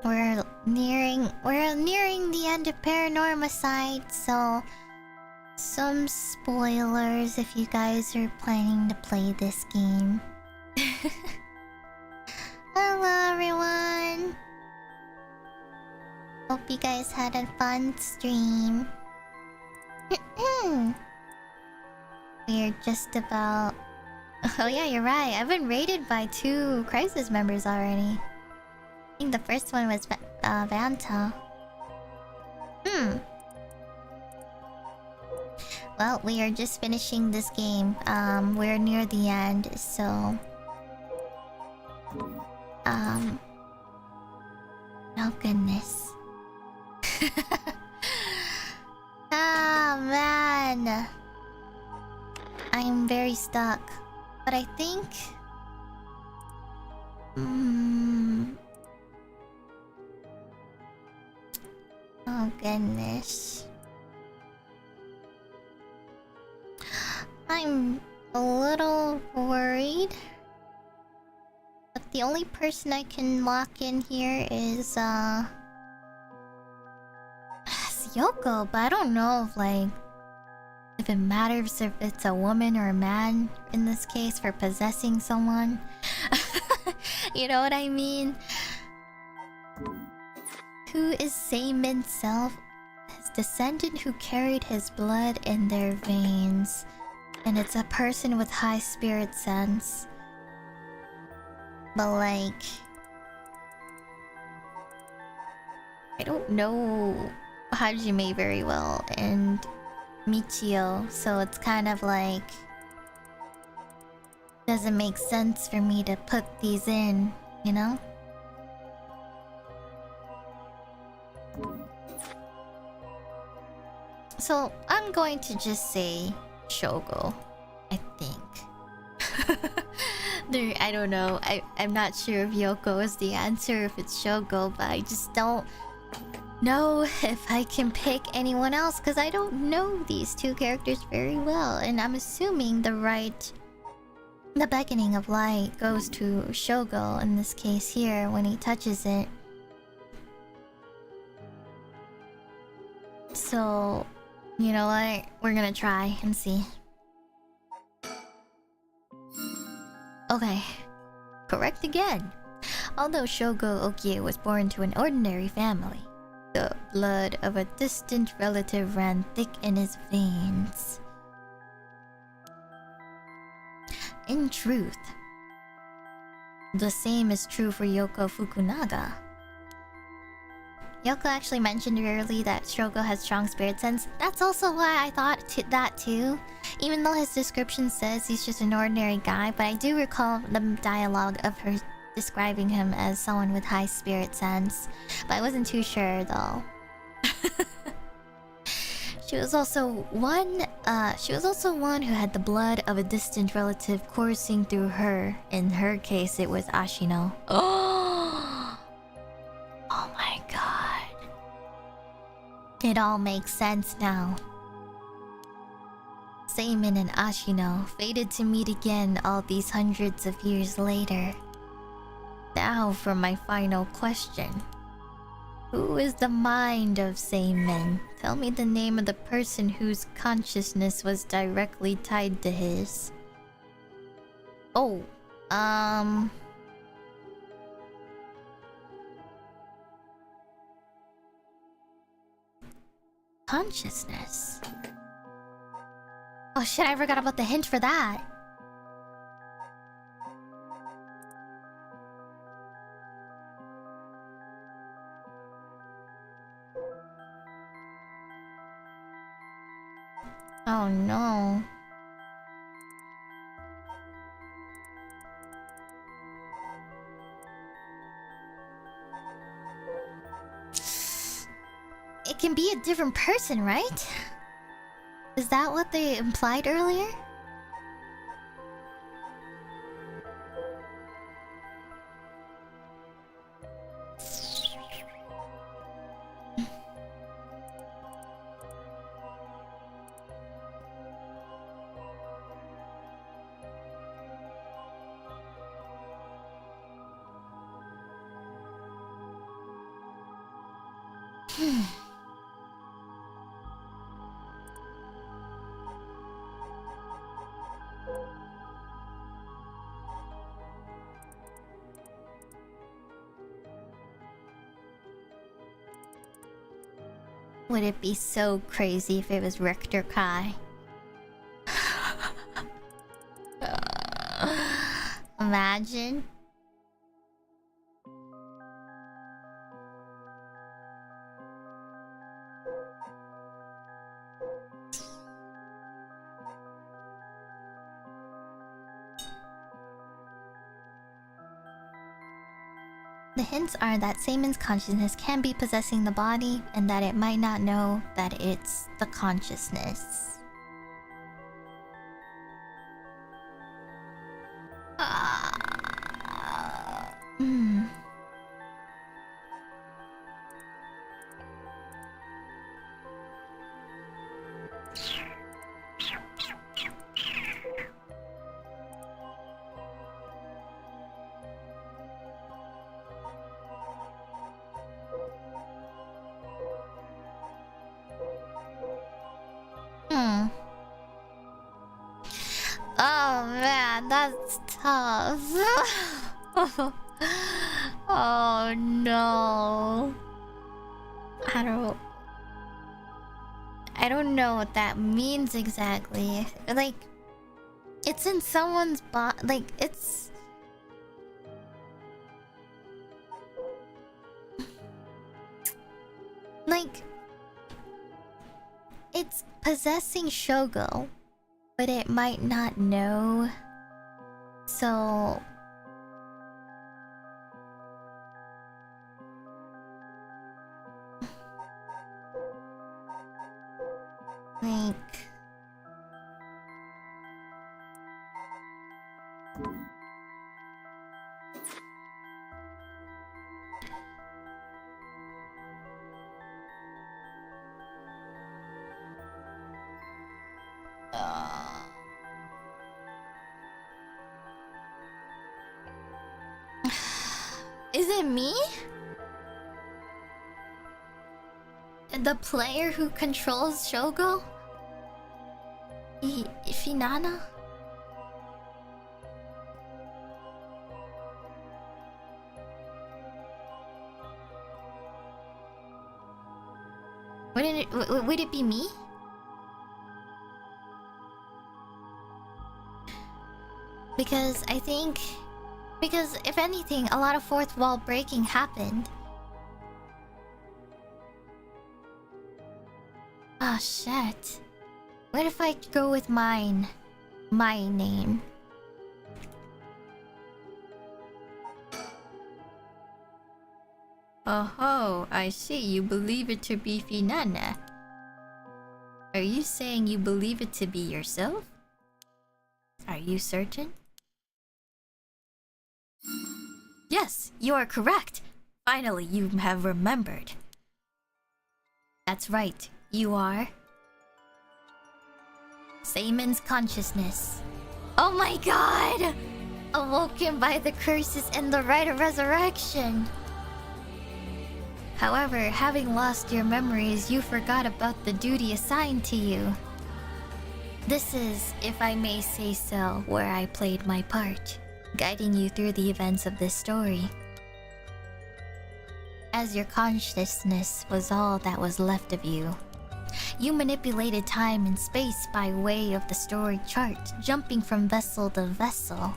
We're nearing the end of Paranormasight, so... some spoilers if you guys are planning to play this game. Hello, everyone. Hope you guys had a fun stream. We're just about... oh yeah, you're right. I've been raided by 2 Crisis members already. I think the first one was Vanta. Well, we are just finishing this game. We're near the end, so... oh goodness. Ah, man. I'm very stuck. But I think... oh goodness. I'm a little worried. But the only person I can lock in here is Yoko, but I don't know if like... if it matters if it's a woman or a man in this case for possessing someone. You know what I mean? Who is Seimin self? His descendant who carried his blood in their veins. And it's a person with high spirit sense. But like... I don't know Hajime very well, and Michio, so it's kind of like... doesn't make sense for me to put these in, you know? So, I'm going to just say Shogo, I think. I don't know. I'm not sure if Yoko is the answer, if it's Shogo, but I just don't know if I can pick anyone else because I don't know these 2 characters very well, and I'm assuming the beckoning of light goes to Shogo in this case here when he touches it. So, you know what? We're gonna try and see. Okay. Correct again. Although Shogo Okie was born to an ordinary family, the blood of a distant relative ran thick in his veins. In truth, the same is true for Yoko Fukunaga. Yoko actually mentioned earlier that Shogo has strong spirit sense. That's also why I thought that too. Even though his description says he's just an ordinary guy, but I do recall the dialogue of her describing him as someone with high spirit sense. But I wasn't too sure though. She was also one. She was also one who had the blood of a distant relative coursing through her. In her case, it was Ashino. Oh, oh my god! It all makes sense now. Seimin and Ashino fated to meet again all these hundreds of years later. Now for my final question. Who is the mind of Seimin? Tell me the name of the person whose consciousness was directly tied to his. Oh, consciousness. Oh shit, I forgot about the hint for that. Oh no. It can be a different person, right? Is that what they implied earlier? Would it be so crazy if it was Rector Kai? Imagine. The hints are that Seimin's consciousness can be possessing the body, and that it might not know that it's the consciousness. Hmm. Oh man, that's tough. Oh no. I don't know what that means exactly. Like, it's in someone's body. Like, it's like it's possessing Shogo, but it might not know. So like is it me? The player who controls Shogo? Finana? Would it be me? Because I think... Because if anything, a lot of fourth wall breaking happened. Ah, shit. What if I go with mine? My name. Oh, I see. You believe it to be Finana. Are you saying you believe it to be yourself? Are you certain? Yes, you are correct. Finally, you have remembered. That's right, you are... Seimen's consciousness. Oh my god! Awoken by the curses and the rite of resurrection. However, having lost your memories, you forgot about the duty assigned to you. This is, if I may say so, where I played my part, guiding you through the events of this story. As your consciousness was all that was left of you, you manipulated time and space by way of the story chart, jumping from vessel to vessel,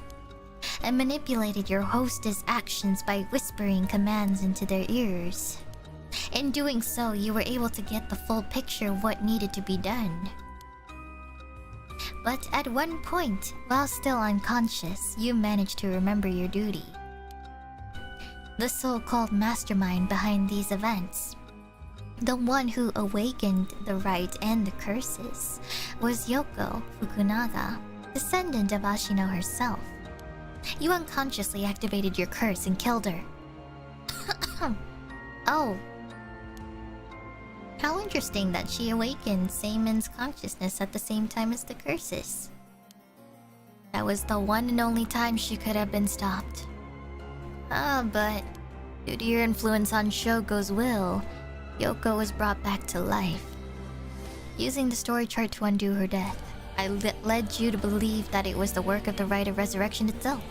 and manipulated your hostess' actions by whispering commands into their ears. In doing so, you were able to get the full picture of what needed to be done. But at one point, while still unconscious, you managed to remember your duty. The so-called mastermind behind these events, the one who awakened the rite and the curses, was Yoko Fukunaga, descendant of Ashino herself. You unconsciously activated your curse and killed her. Oh. How interesting that she awakened Seimen's consciousness at the same time as the curses. That was the one and only time she could have been stopped. But due to your influence on Shogo's will, Yoko was brought back to life. Using the story chart to undo her death, I led you to believe that it was the work of the rite of resurrection itself.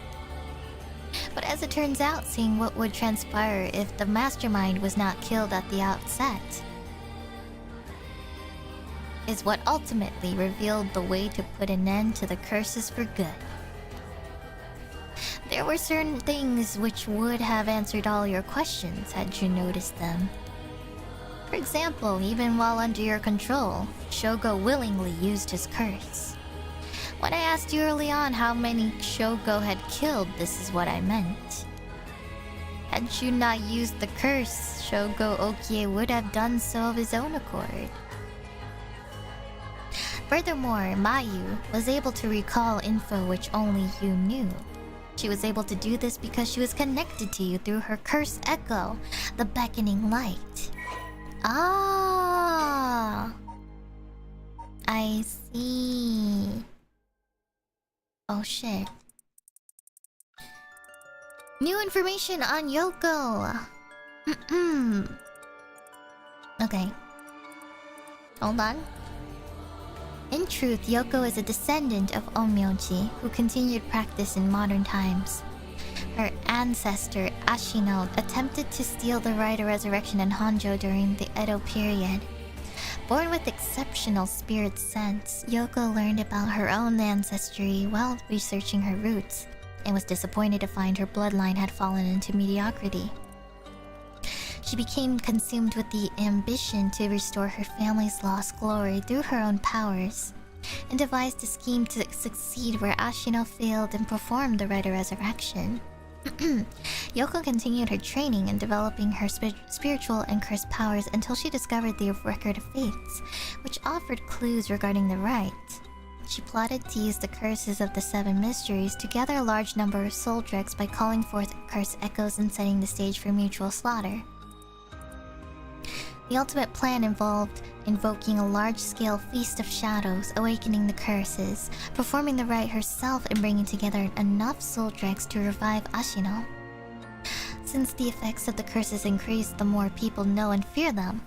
But as it turns out, seeing what would transpire if the mastermind was not killed at the outset is what ultimately revealed the way to put an end to the curses for good. There were certain things which would have answered all your questions had you noticed them. For example, even while under your control, Shogo willingly used his curse. When I asked you early on how many Shogo had killed, this is what I meant. Had you not used the curse, Shogo Okie would have done so of his own accord. Furthermore, Mayu was able to recall info which only you knew. She was able to do this because she was connected to you through her curse echo, the beckoning light. Ah, I see. Oh shit. New information on Yoko. Okay. Hold on. In truth, Yoko is a descendant of Onmyoji who continued practice in modern times. Her ancestor, Ashino, attempted to steal the rite of resurrection in Honjo during the Edo period. Born with exceptional spirit sense, Yoko learned about her own ancestry while researching her roots, and was disappointed to find her bloodline had fallen into mediocrity. She became consumed with the ambition to restore her family's lost glory through her own powers, and devised a scheme to succeed where Ashino failed and performed the rite of resurrection. Yoko continued her training and developing her spiritual and cursed powers until she discovered the Record of Fates, which offered clues regarding the rite. She plotted to use the curses of the Seven Mysteries to gather a large number of soul dregs by calling forth curse echoes and setting the stage for mutual slaughter. The ultimate plan involved invoking a large-scale feast of shadows, awakening the curses, performing the rite herself, and bringing together enough soul dregs to revive Ashino. Since the effects of the curses increase the more people know and fear them,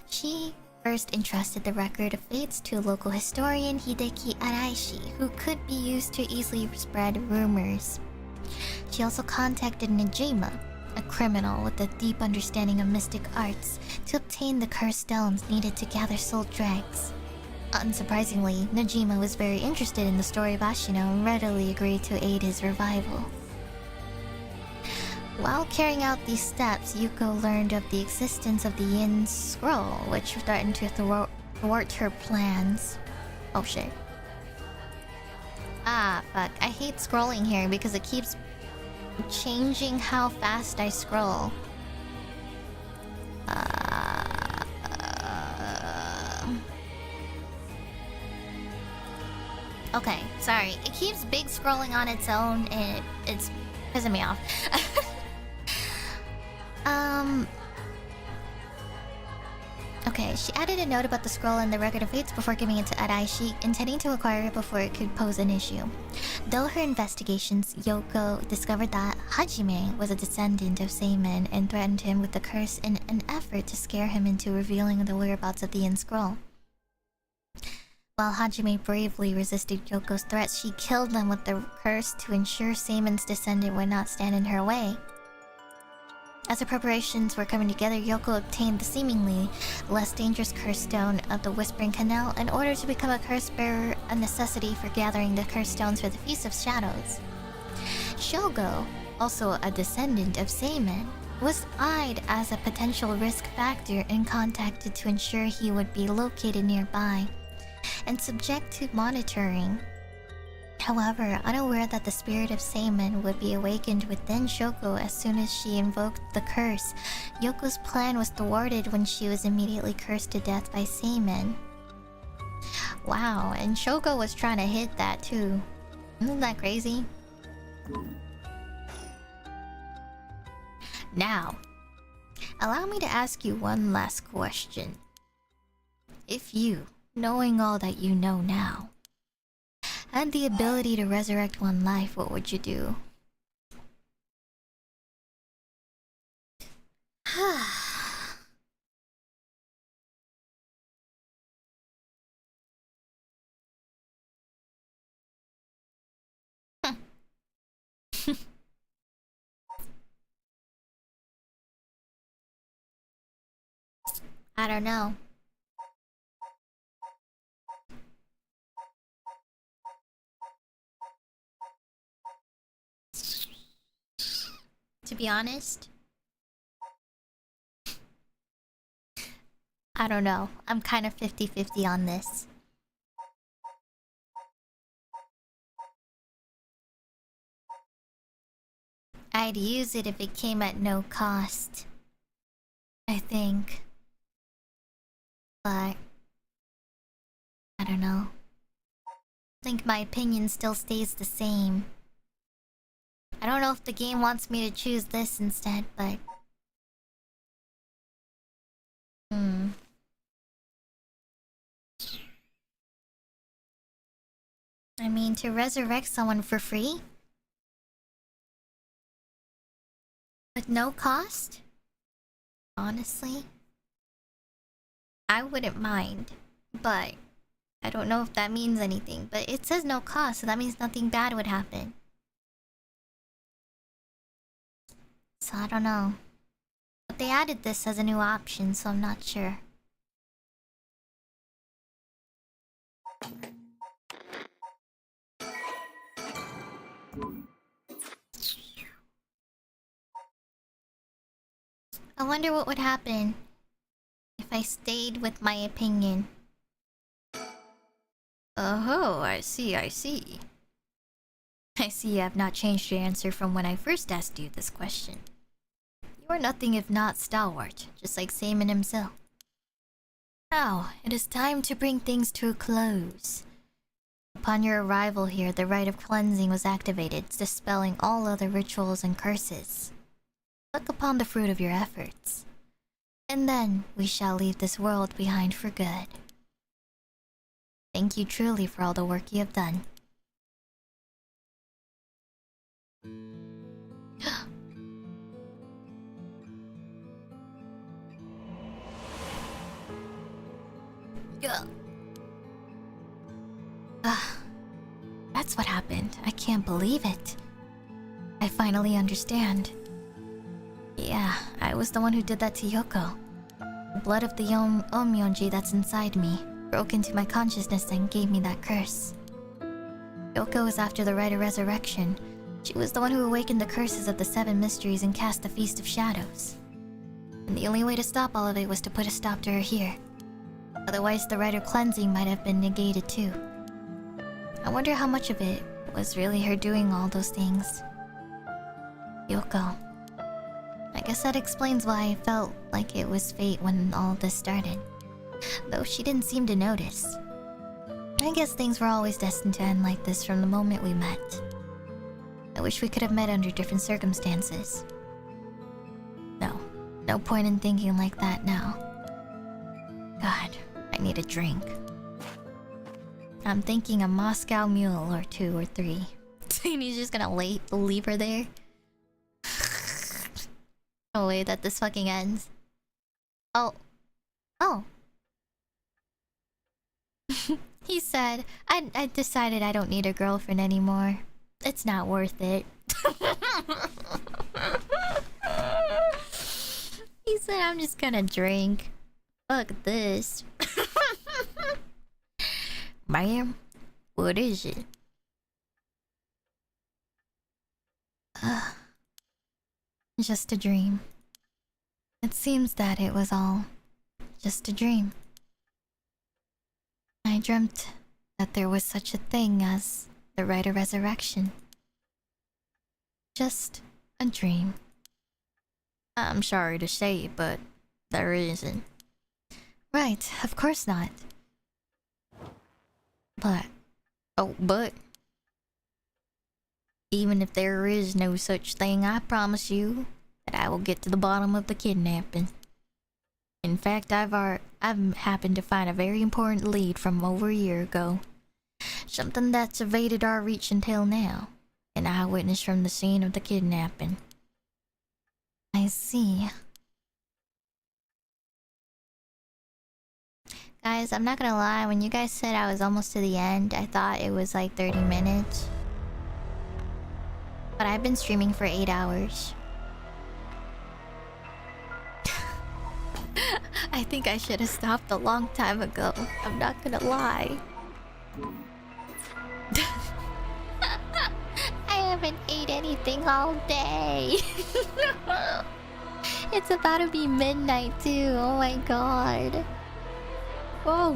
she first entrusted the Record of Fates to a local historian, Hideki Araishi, who could be used to easily spread rumors. She also contacted Nijima, a criminal with a deep understanding of mystic arts, to obtain the cursed stones needed to gather soul dregs. Unsurprisingly, Nijima was very interested in the story of Ashino and readily agreed to aid his revival. While carrying out these steps, Yuko learned of the existence of the Yin Scroll, which threatened to thwart her plans. Oh shit. Ah, fuck. I hate scrolling here because it keeps changing how fast I scroll. Okay, sorry. It keeps big scrolling on its own and it's pissing me off. Okay, she added a note about the scroll and the record of fates before giving it to Araishi, intending to acquire it before it could pose an issue. Though her investigations, Yoko discovered that Hajime was a descendant of Seimen and threatened him with the curse in an effort to scare him into revealing the whereabouts of the end scroll. While Hajime bravely resisted Yoko's threats, she killed them with the curse to ensure Seimen's descendant would not stand in her way. As the preparations were coming together, Yoko obtained the seemingly less dangerous curse stone of the Whispering Canal in order to become a curse bearer, a necessity for gathering the curse stones for the Feast of Shadows. Shogo, also a descendant of Seimen, was eyed as a potential risk factor and contacted to ensure he would be located nearby and subject to monitoring. However, unaware that the spirit of Seimen would be awakened within Shoko as soon as she invoked the curse, Yoko's plan was thwarted when she was immediately cursed to death by Seimen. Wow, and Shoko was trying to hit that too. Isn't that crazy? Now, allow me to ask you one last question. If you, knowing all that you know now, had the ability to resurrect one life, what would you do? I don't know. To be honest, I don't know. I'm kind of 50-50 on this. I'd use it if it came at no cost, I think. But I don't know. I think my opinion still stays the same. I don't know if the game wants me to choose this instead, but... I mean, to resurrect someone for free? With no cost? Honestly? I wouldn't mind, but... I don't know if that means anything, but it says no cost, so that means nothing bad would happen. So I don't know. But they added this as a new option, so I'm not sure. I wonder what would happen if I stayed with my opinion. Oh, I see. I see you have not changed your answer from when I first asked you this question. You are nothing if not stalwart, just like Seimen himself. Now, it is time to bring things to a close. Upon your arrival here, the rite of cleansing was activated, dispelling all other rituals and curses. Look upon the fruit of your efforts. And then, we shall leave this world behind for good. Thank you truly for all the work you have done. That's what happened. I can't believe it. I finally understand. Yeah, I was the one who did that to Yoko. The blood of the Onmyonji that's inside me broke into my consciousness and gave me that curse. Yoko was after the rite of resurrection. She was the one who awakened the curses of the 7 mysteries and cast the Feast of Shadows. And the only way to stop all of it was to put a stop to her here. Otherwise, the rite of cleansing might have been negated too. I wonder how much of it was really her doing all those things. Yoko. I guess that explains why I felt like it was fate when all this started. Though she didn't seem to notice. I guess things were always destined to end like this from the moment we met. I wish we could have met under different circumstances. No point in thinking like that now. God, I need a drink. I'm thinking a Moscow Mule or 2 or 3. And he's just gonna leave her there? No way that this fucking ends. Oh. He said, I decided I don't need a girlfriend anymore. It's not worth it. He said, I'm just gonna drink. Fuck this. Ma'am, what is it? Just a dream. It seems that it was all just a dream. I dreamt that there was such a thing as the right of resurrection. Just a dream. I'm sorry to say, but there isn't. Right, of course not. But even if there is no such thing, I promise you that I will get to the bottom of the kidnapping. In fact, I've happened to find a very important lead from over a year ago. Something that's evaded our reach until now. An eyewitness from the scene of the kidnapping. I see. Guys, I'm not gonna lie, when you guys said I was almost to the end, I thought it was like 30 minutes. But I've been streaming for 8 hours. I think I should have stopped a long time ago. I'm not gonna lie. I haven't ate anything all day. It's about to be midnight too. Oh my god. Whoa,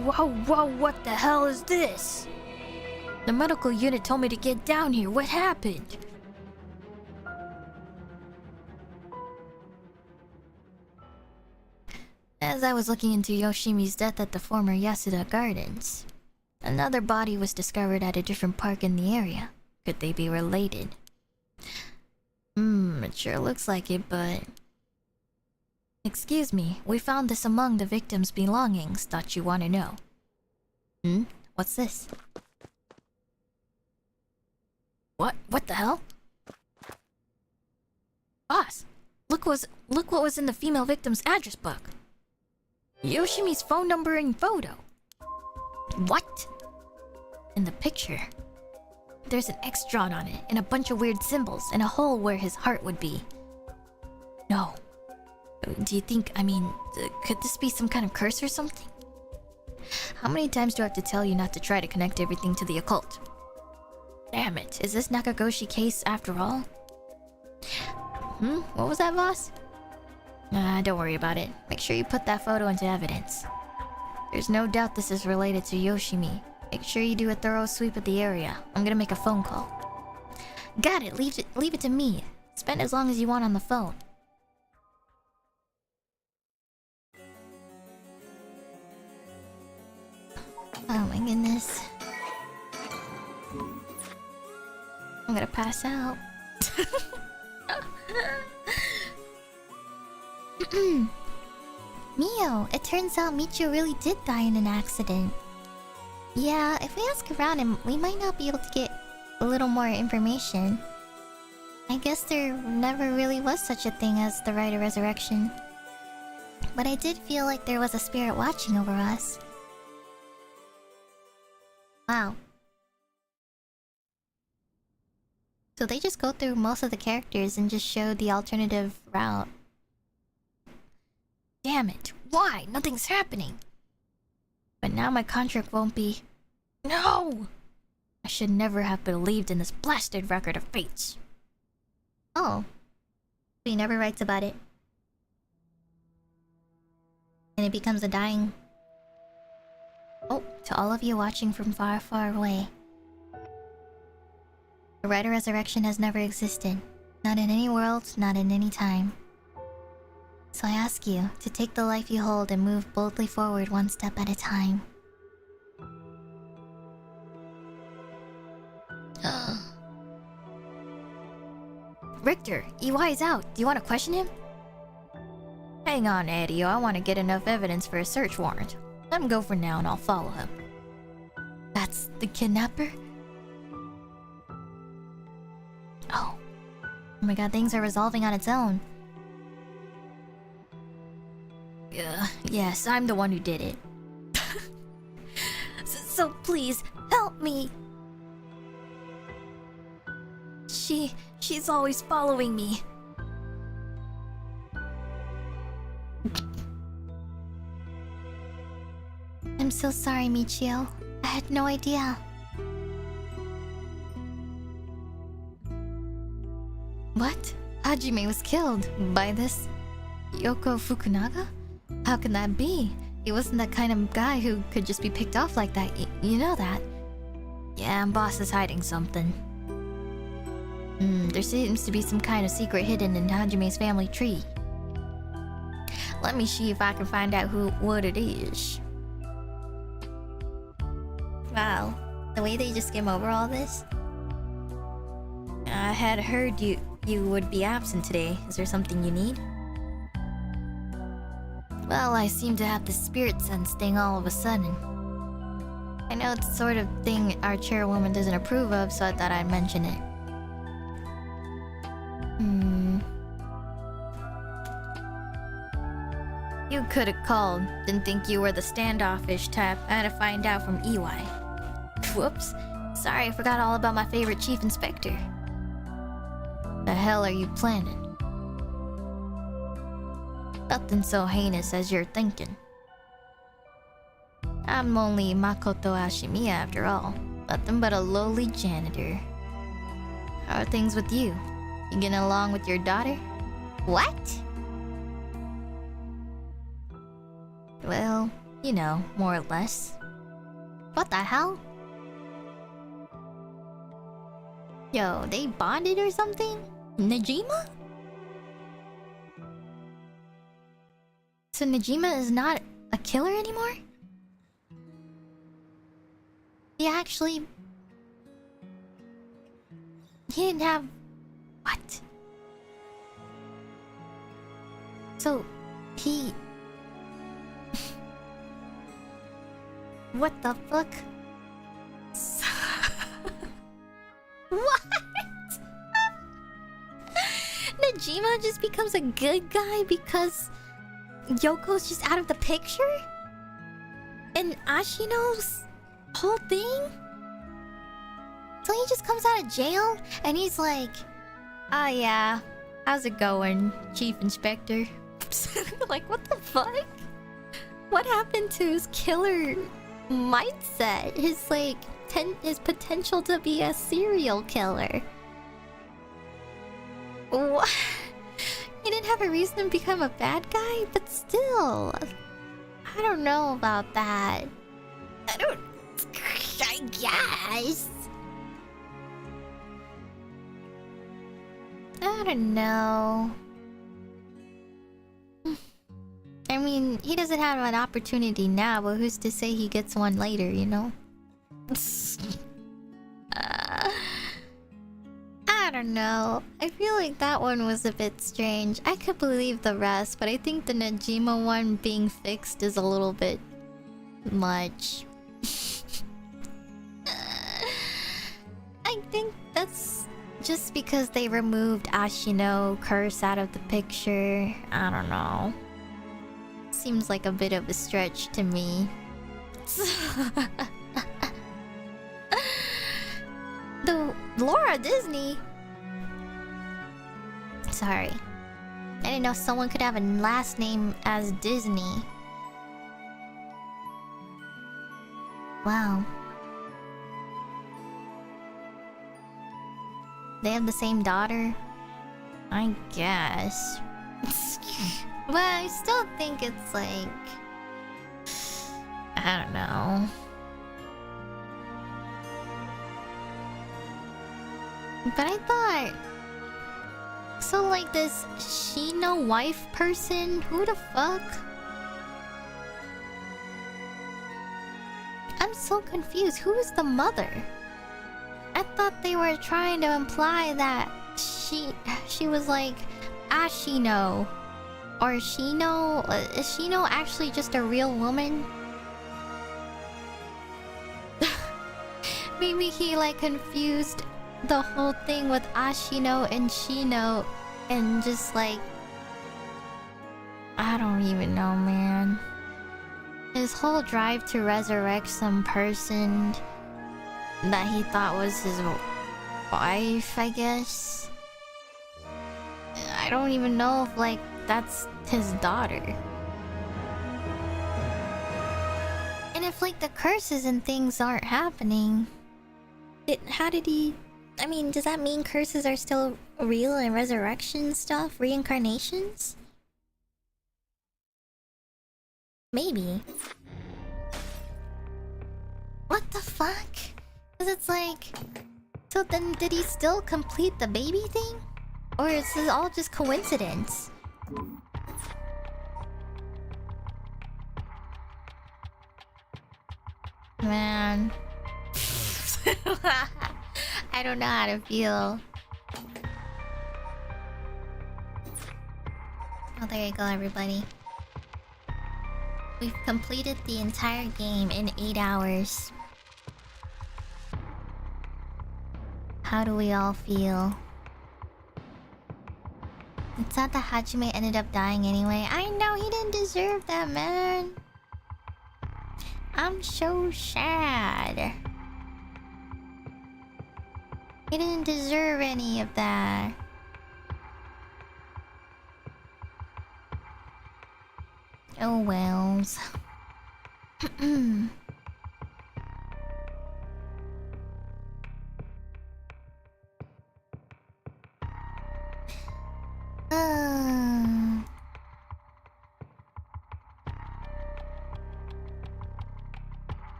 what the hell is this? The medical unit told me to get down here. What happened? As I was looking into Yoshimi's death at the former Yasuda Gardens, another body was discovered at a different park in the area. Could they be related? It sure looks like it, but... Excuse me, we found this among the victim's belongings. Thought you want to know. What's this? What the hell? Boss, look what was in the female victim's address book. Yoshimi's phone number and photo. What? In the picture, there's an X drawn on it and a bunch of weird symbols and a hole where his heart would be. No. Do you think, could this be some kind of curse or something? How many times do I have to tell you not to try to connect everything to the occult? Damn it, is this Nakagoshi case after all? What was that, boss? Don't worry about it. Make sure you put that photo into evidence. There's no doubt this is related to Yoshimi. Make sure you do a thorough sweep of the area. I'm gonna make a phone call. Got it, leave it to me. Spend as long as you want on the phone. Oh my goodness. I'm gonna pass out. Mio, it turns out Michiu really did die in an accident. Yeah, if we ask around him, we might not be able to get a little more information. I guess there never really was such a thing as the right of resurrection. But I did feel like there was a spirit watching over us. Wow. So they just go through most of the characters and just show the alternative route. Damn it, why? Nothing's happening. But now my contract won't be... No! I should never have believed in this blasted record of fates. Oh. He never writes about it. And it becomes a dying... Oh, to all of you watching from far, far away. The right of resurrection has never existed. Not in any world, not in any time. So I ask you to take the life you hold and move boldly forward one step at a time. Richter, EY's out. Do you want to question him? Hang on, Eddie. I want to get enough evidence for a search warrant. Let him go for now and I'll follow him. That's the kidnapper? Oh. Oh my god, things are resolving on its own. Yes, I'm the one who did it. So please, help me. She's always following me. I'm so sorry, Michio. I had no idea. What? Hajime was killed by this Yoko Fukunaga? How can that be? He wasn't that kind of guy who could just be picked off like that. You know that. Yeah, boss is hiding something. There seems to be some kind of secret hidden in Hajime's family tree. Let me see if I can find out what it is. Wow, the way they just skim over all this. I had heard you would be absent today. Is there something you need? Well, I seem to have the spirit sense thing all of a sudden. I know it's the sort of thing our chairwoman doesn't approve of, so I thought I'd mention it. You could have called. Didn't think you were the standoffish type. I had to find out from EY. Whoops. Sorry, I forgot all about my favorite chief inspector. The hell are you planning? Nothing so heinous as you're thinking. I'm only Makoto Ashimiya after all. Nothing but a lowly janitor. How are things with you? You getting along with your daughter? What? Well, you know, more or less. What the hell? Yo, they bonded or something? Najima? So Najima is not a killer anymore? He actually... He didn't have... What? So, he... What the fuck? What? Najima just becomes a good guy because Yoko's just out of the picture? And Ashino's whole thing? So he just comes out of jail and he's like, "Oh yeah, how's it going, Chief Inspector?" Like, what the fuck? What happened to his killer mindset? His like his potential to be a serial killer? What? He didn't have a reason to become a bad guy, but still, I don't know about that. I guess. I don't know. I mean, he doesn't have an opportunity now, but who's to say he gets one later, you know? I don't know. I feel like that one was a bit strange. I could believe the rest, but I think the Najima one being fixed is a little bit much. I think that's just because they removed Ashino curse out of the picture. I don't know. Seems like a bit of a stretch to me. The Laura Disney. Sorry. I didn't know someone could have a last name as Disney. Wow. They have the same daughter? I guess. But I still think it's like... I don't know. But I thought... So like this Shino wife person? Who the fuck? I'm so confused. Who is the mother? I thought they were trying to imply that she was like, Ashino. Or Shino? Is Shino actually just a real woman? Maybe he like confused the whole thing with Ashino and Shino and just like... I don't even know, man. His whole drive to resurrect some person that he thought was his wife, I guess. I don't even know if like that's his daughter. And if like the curses and things aren't happening, how did he... I mean, does that mean curses are still real and resurrection stuff? Reincarnations? Maybe. What the fuck? Because it's like... So then did he still complete the baby thing? Or is this all just coincidence? Man. I don't know how to feel. Oh, there you go, everybody. We've completed the entire game in 8 hours. How do we all feel? It's sad that Hajime ended up dying anyway. I know, he didn't deserve that, man. I'm so sad. He didn't deserve any of that. Oh wells.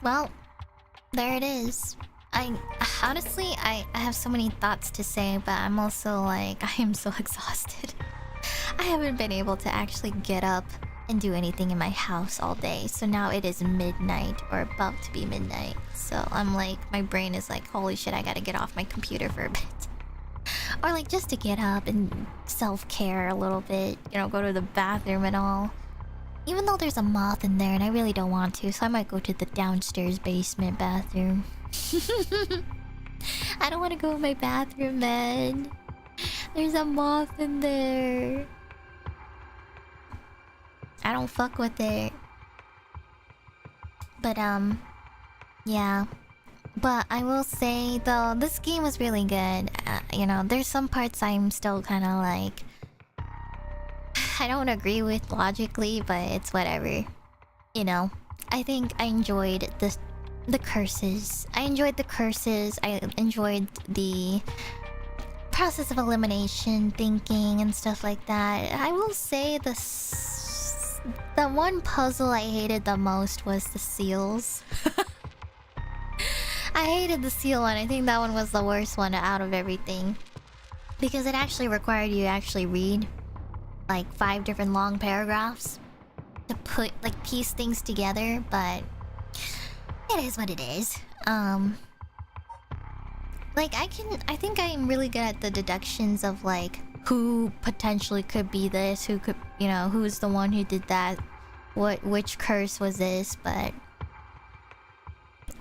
Well, there it is. Honestly, I have so many thoughts to say, but I'm also like, I am so exhausted. I haven't been able to actually get up and do anything in my house all day. So now it is midnight, or about to be midnight. So I'm like, my brain is like, holy shit, I gotta get off my computer for a bit. Or like just to get up and self-care a little bit. You know, go to the bathroom and all. Even though there's a moth in there and I really don't want to, so I might go to the downstairs basement bathroom. I don't want to go in my bathroom, man. There's a moth in there. I don't fuck with it. But yeah. But I will say though, this game was really good. You know, there's some parts I'm still kind of like, I don't agree with logically, but it's whatever. You know, I think I enjoyed the curses. I enjoyed the curses. I enjoyed the process of elimination, thinking, and stuff like that. I will say the one puzzle I hated the most was the seals. I hated the seal one. I think that one was the worst one out of everything. Because it actually required you to actually read like 5 different long paragraphs to put, like, piece things together, but it is what it is. Like, I think I'm really good at the deductions of, like, who potentially could be this, who could, you know, who's the one who did that, which curse was this, but,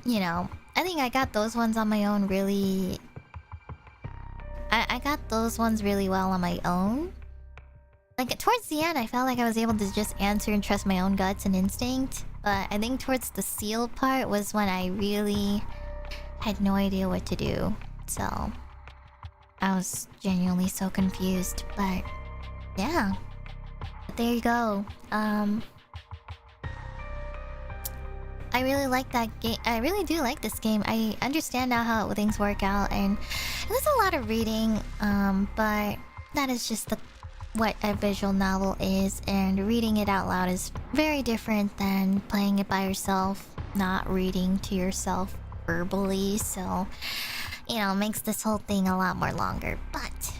you know, I think I got those ones on my own really... I got those ones really well on my own. Like, towards the end, I felt like I was able to just answer and trust my own guts and instinct. But I think towards the seal part was when I really had no idea what to do. So, I was genuinely so confused. But, yeah. But there you go. I really like that game. I really do like this game. I understand now how things work out. And it was a lot of reading. But that is just what a visual novel is, and reading it out loud is very different than playing it by yourself, not reading to yourself verbally, so, you know, it makes this whole thing a lot more longer. But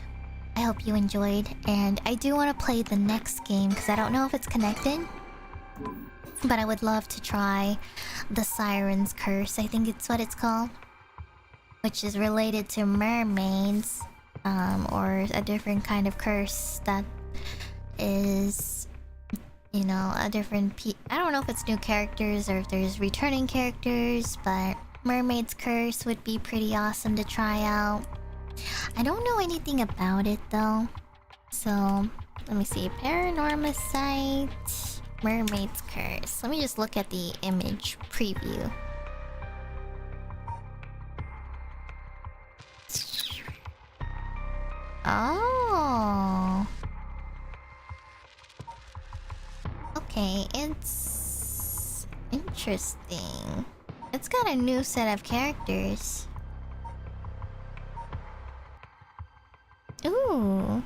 I hope you enjoyed, and I do want to play the next game, because I don't know if it's connected, but I would love to try the Siren's Curse, I think it's what it's called, which is related to mermaids. or a different kind of curse that is, you know, a different I don't know if it's new characters or if there's returning characters, but Mermaid's Curse would be pretty awesome to try out. I don't know anything about it though, so let me see. PARANORMASIGHT, Mermaid's Curse. Let me just look at the image preview. Oh. Okay, it's interesting. It's got a new set of characters. Ooh.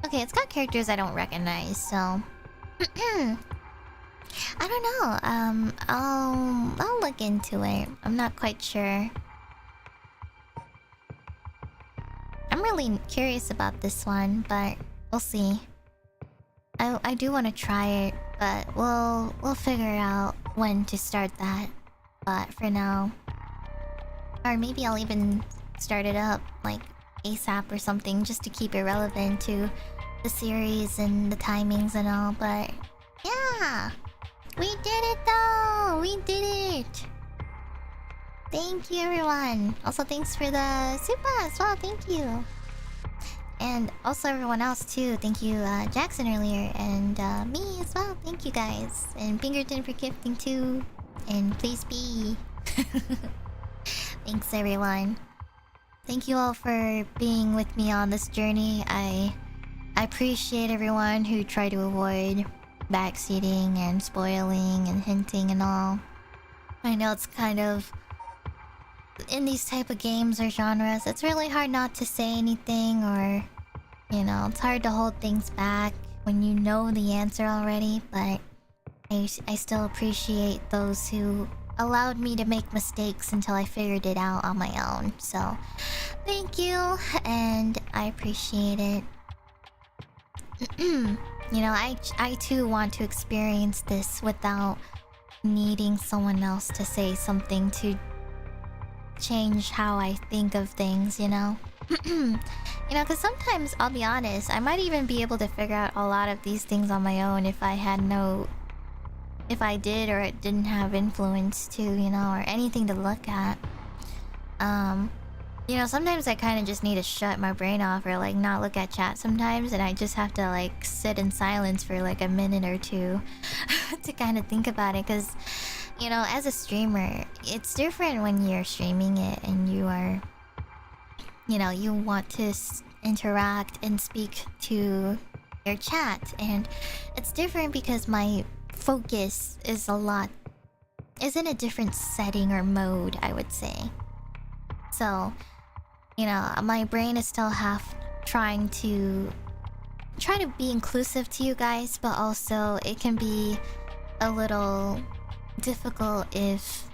Okay, it's got characters I don't recognize, so I don't know. I'll look into it. I'm not quite sure. I'm really curious about this one, but we'll see. I do want to try it, but we'll figure out when to start that. But for now, or maybe I'll even start it up like ASAP or something, just to keep it relevant to the series and the timings and all. But yeah, we did it though! We did it! Thank you everyone! Also thanks for the super as well, thank you! And also everyone else too, thank you Jackson earlier, and me as well, thank you guys! And Pinkerton for gifting too, and please be! Thanks everyone! Thank you all for being with me on this journey. I appreciate everyone who try to avoid backseating and spoiling and hinting and all. I know it's kind of... in these type of games or genres, it's really hard not to say anything, or... you know, it's hard to hold things back when you know the answer already, but... I still appreciate those who allowed me to make mistakes until I figured it out on my own. So, thank you, and I appreciate it. You know, I too want to experience this without needing someone else to say something to change how I think of things, you know? You know, because sometimes, I'll be honest, I might even be able to figure out a lot of these things on my own if I did or it didn't have influence to, you know, or anything to look at. You know, sometimes I kind of just need to shut my brain off or like not look at chat sometimes, and I just have to like sit in silence for like a minute or two to kind of think about it, because, you know, as a streamer, it's different when you're streaming it and you are, you know, you want to interact and speak to your chat, and it's different because my focus is in a different setting or mode, I would say. So, you know, my brain is still half trying to be inclusive to you guys, but also it can be a little difficult if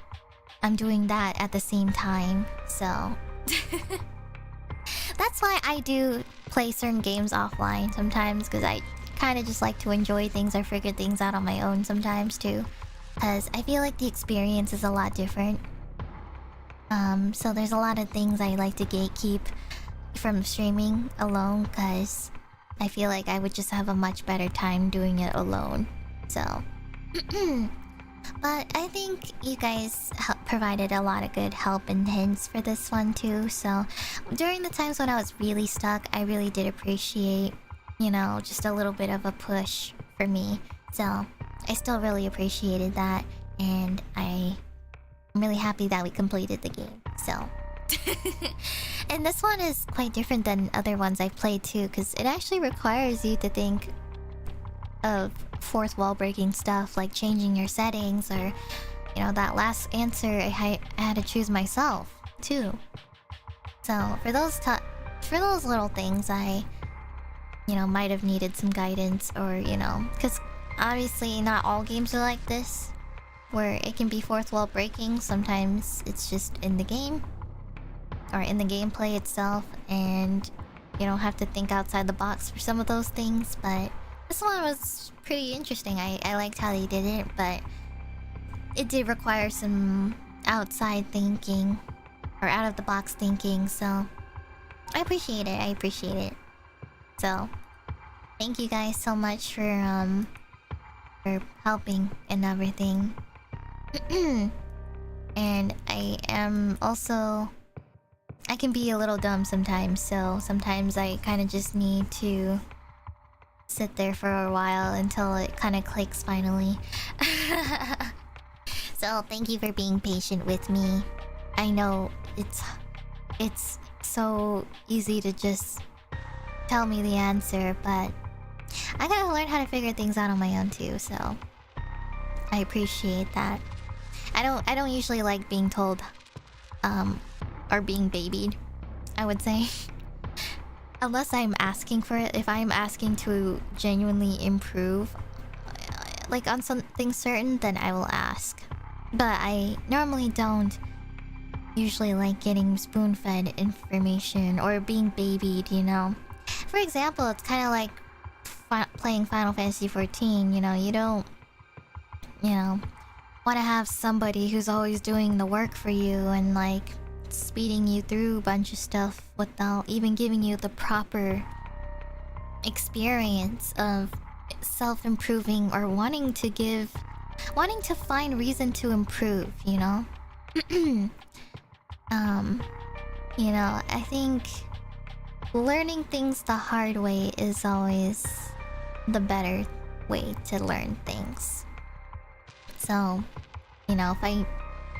I'm doing that at the same time. So that's why I do play certain games offline sometimes, because I kind of just like to enjoy things or figure things out on my own sometimes too, because I feel like the experience is a lot different. So there's a lot of things I like to gatekeep from streaming alone, because I feel like I would just have a much better time doing it alone. So but I think you guys provided a lot of good help and hints for this one too. So during the times when I was really stuck, I really did appreciate, you know, just a little bit of a push for me. So I still really appreciated that, and I'm really happy that we completed the game. So and this one is quite different than other ones I've played too, because it actually requires you to think of fourth wall breaking stuff like changing your settings, or, you know, that last answer I had to choose myself too. So for those little things, I, you know, might have needed some guidance, or, you know, because obviously not all games are like this, where it can be fourth wall breaking. Sometimes it's just in the game or in the gameplay itself, and you don't have to think outside the box for some of those things. But this one was pretty interesting. I liked how they did it, but it did require some outside thinking or out of the box thinking, so I appreciate it. I appreciate it. So thank you guys so much for helping and everything. And I am also, I can be a little dumb sometimes, so sometimes I kind of just need to sit there for a while until it kind of clicks finally. So thank you for being patient with me. I know it's so easy to just tell me the answer, but I gotta learn how to figure things out on my own too, so I appreciate that. I don't usually like being told or being babied, I would say. Unless I'm asking for it. If I'm asking to genuinely improve like on something certain, then I will ask. But I normally don't usually like getting spoon-fed information or being babied, you know. For example, it's kind of like playing Final Fantasy XIV, you know. You don't, you know, want to have somebody who's always doing the work for you and like speeding you through a bunch of stuff without even giving you the proper experience of self-improving or wanting to find reason to improve, you know. You know, I think learning things the hard way is always the better way to learn things. So, you know, if I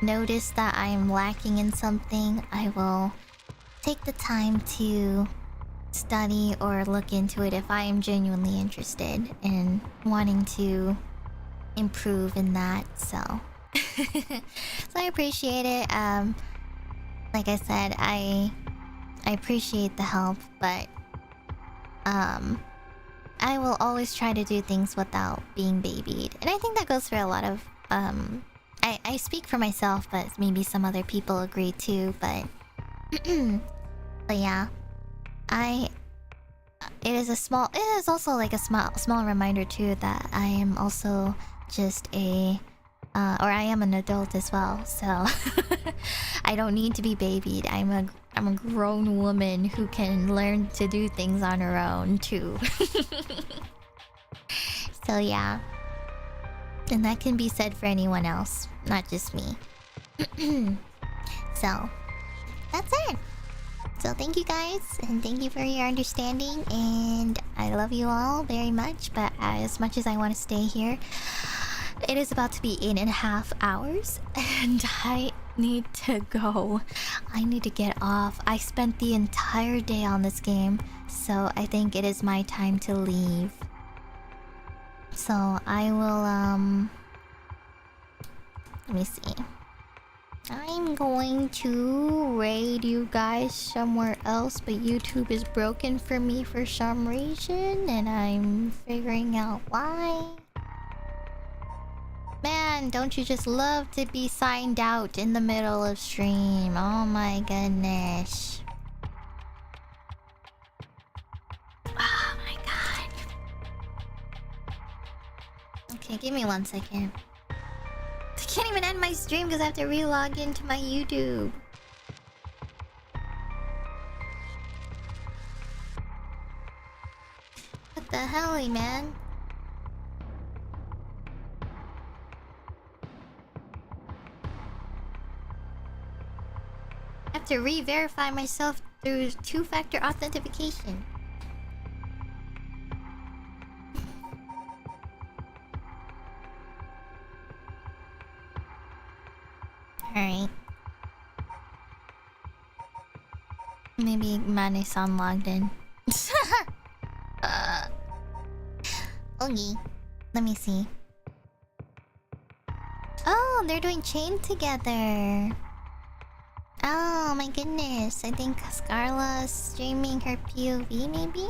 notice that I'm lacking in something, I will take the time to study or look into it if I am genuinely interested in wanting to improve in that. So so I appreciate it. Like I said, I appreciate the help, but I will always try to do things without being babied. And I think that goes for a lot of I speak for myself, but maybe some other people agree too, but but yeah. It is also like a small reminder too that I am also just or I am an adult as well, so I don't need to be babied. I'm a grown woman who can learn to do things on her own too. So yeah. And that can be said for anyone else, not just me. So that's it. So thank you guys, and thank you for your understanding, and I love you all very much, but as much as I want to stay here, it is about to be 8.5 hours, and I need to go. I need to get off. I spent the entire day on this game, so I think it is my time to leave. So I will, let me see. I'm going to raid you guys somewhere else, but YouTube is broken for me for some reason, and I'm figuring out why. Man, don't you just love to be signed out in the middle of stream? Oh my goodness. Oh my god. Okay, give me 1 second. I can't even end my stream because I have to re-log into my YouTube. What the hell, man? I have to re-verify myself through 2-factor authentication. Alright. Maybe Mane-san logged in. Okay. Let me see. Oh, they're doing chain together. Oh my goodness. I think Scarla's streaming her POV maybe?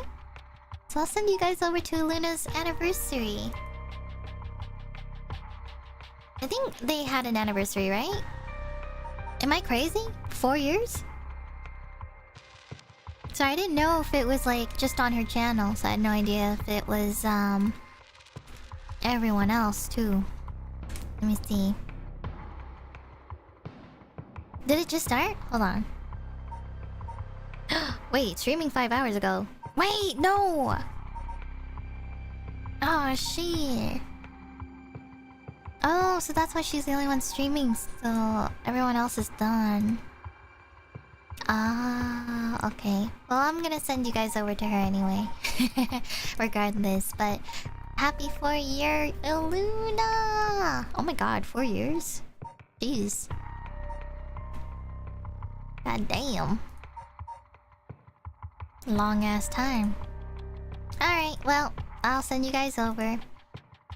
So I'll send you guys over to Luna's anniversary. I think they had an anniversary, right? Am I crazy? 4 years? So I didn't know if it was like just on her channel, so I had no idea if it was everyone else too. Let me see. Did it just start? Hold on. Wait, streaming 5 hours ago. Wait, no! Oh, shit. Oh, so that's why she's the only one streaming, so everyone else is done. Ah, okay. Well, I'm gonna send you guys over to her anyway. Regardless, but... Happy 4-year Illuna! Oh my god, 4 years? Jeez. God damn. Long ass time. Alright, well, I'll send you guys over.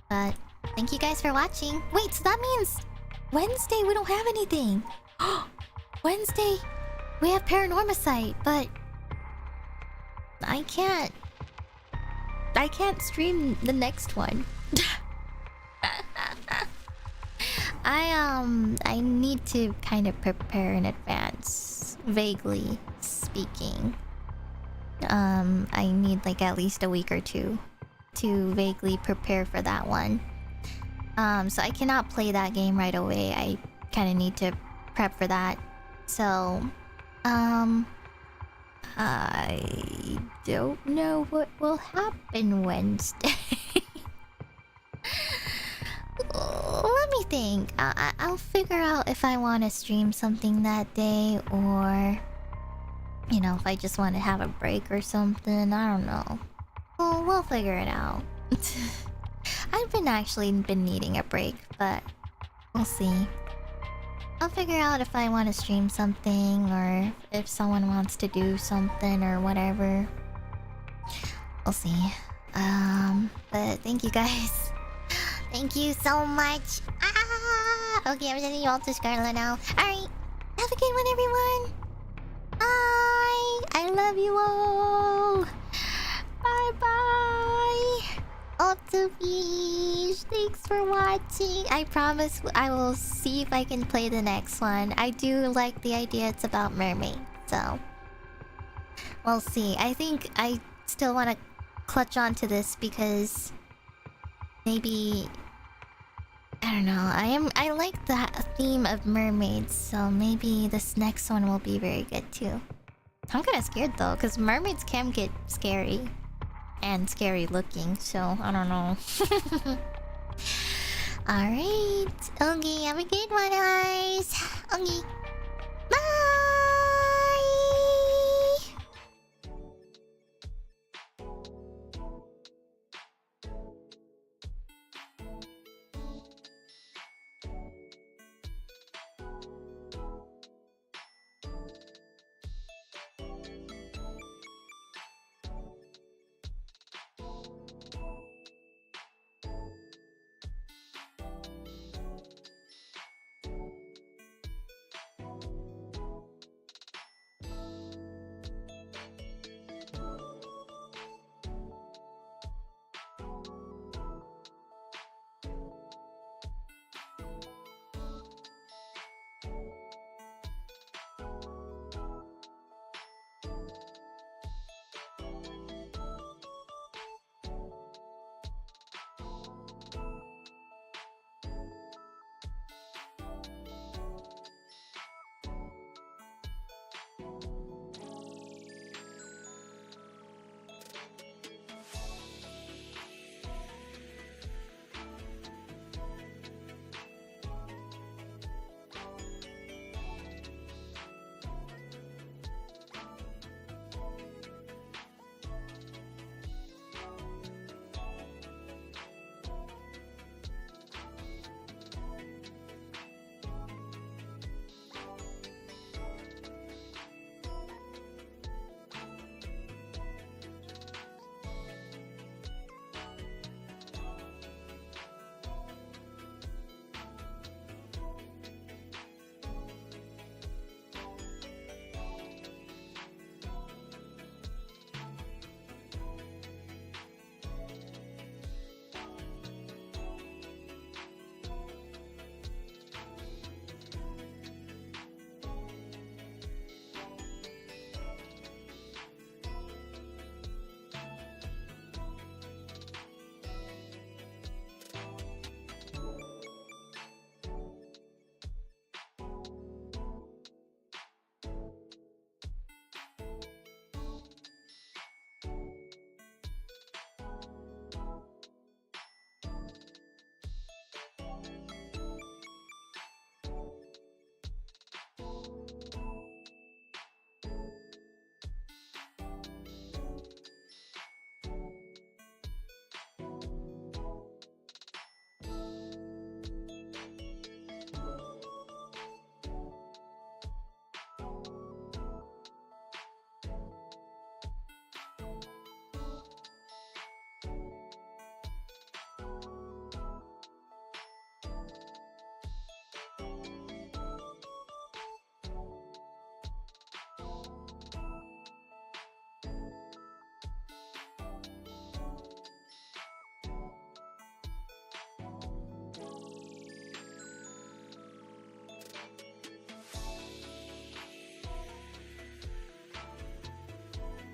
But thank you guys for watching. Wait, so that means Wednesday we don't have anything. Wednesday we have Paranormasight, but I can't stream the next one. I need to kind of prepare in advance, vaguely speaking. I need like at least a week or two to vaguely prepare for that one. So I cannot play that game right away. I kind of need to prep for that. So, I don't know what will happen Wednesday. Let me think. I'll figure out if I want to stream something that day or... You know, if I just want to have a break or something. I don't know. Well, we'll figure it out. I've been needing a break, but we'll see. I'll figure out if I want to stream something or if someone wants to do something or whatever. We'll see. But thank you guys. Thank you so much. Ah! Okay, I'm sending you all to Scarlet now. Alright. Have a good one, everyone. Bye. I love you all. Bye bye. Octofish, thanks for watching. I promise I will see if I can play the next one. I do like the idea it's about mermaids, so we'll see. I think I still want to clutch onto this because maybe I don't know. I like the theme of mermaids, so maybe this next one will be very good too. I'm kind of scared though, because mermaids can get scary. And scary looking, so I don't know. Alright. Okay, have a good one, guys. Okay.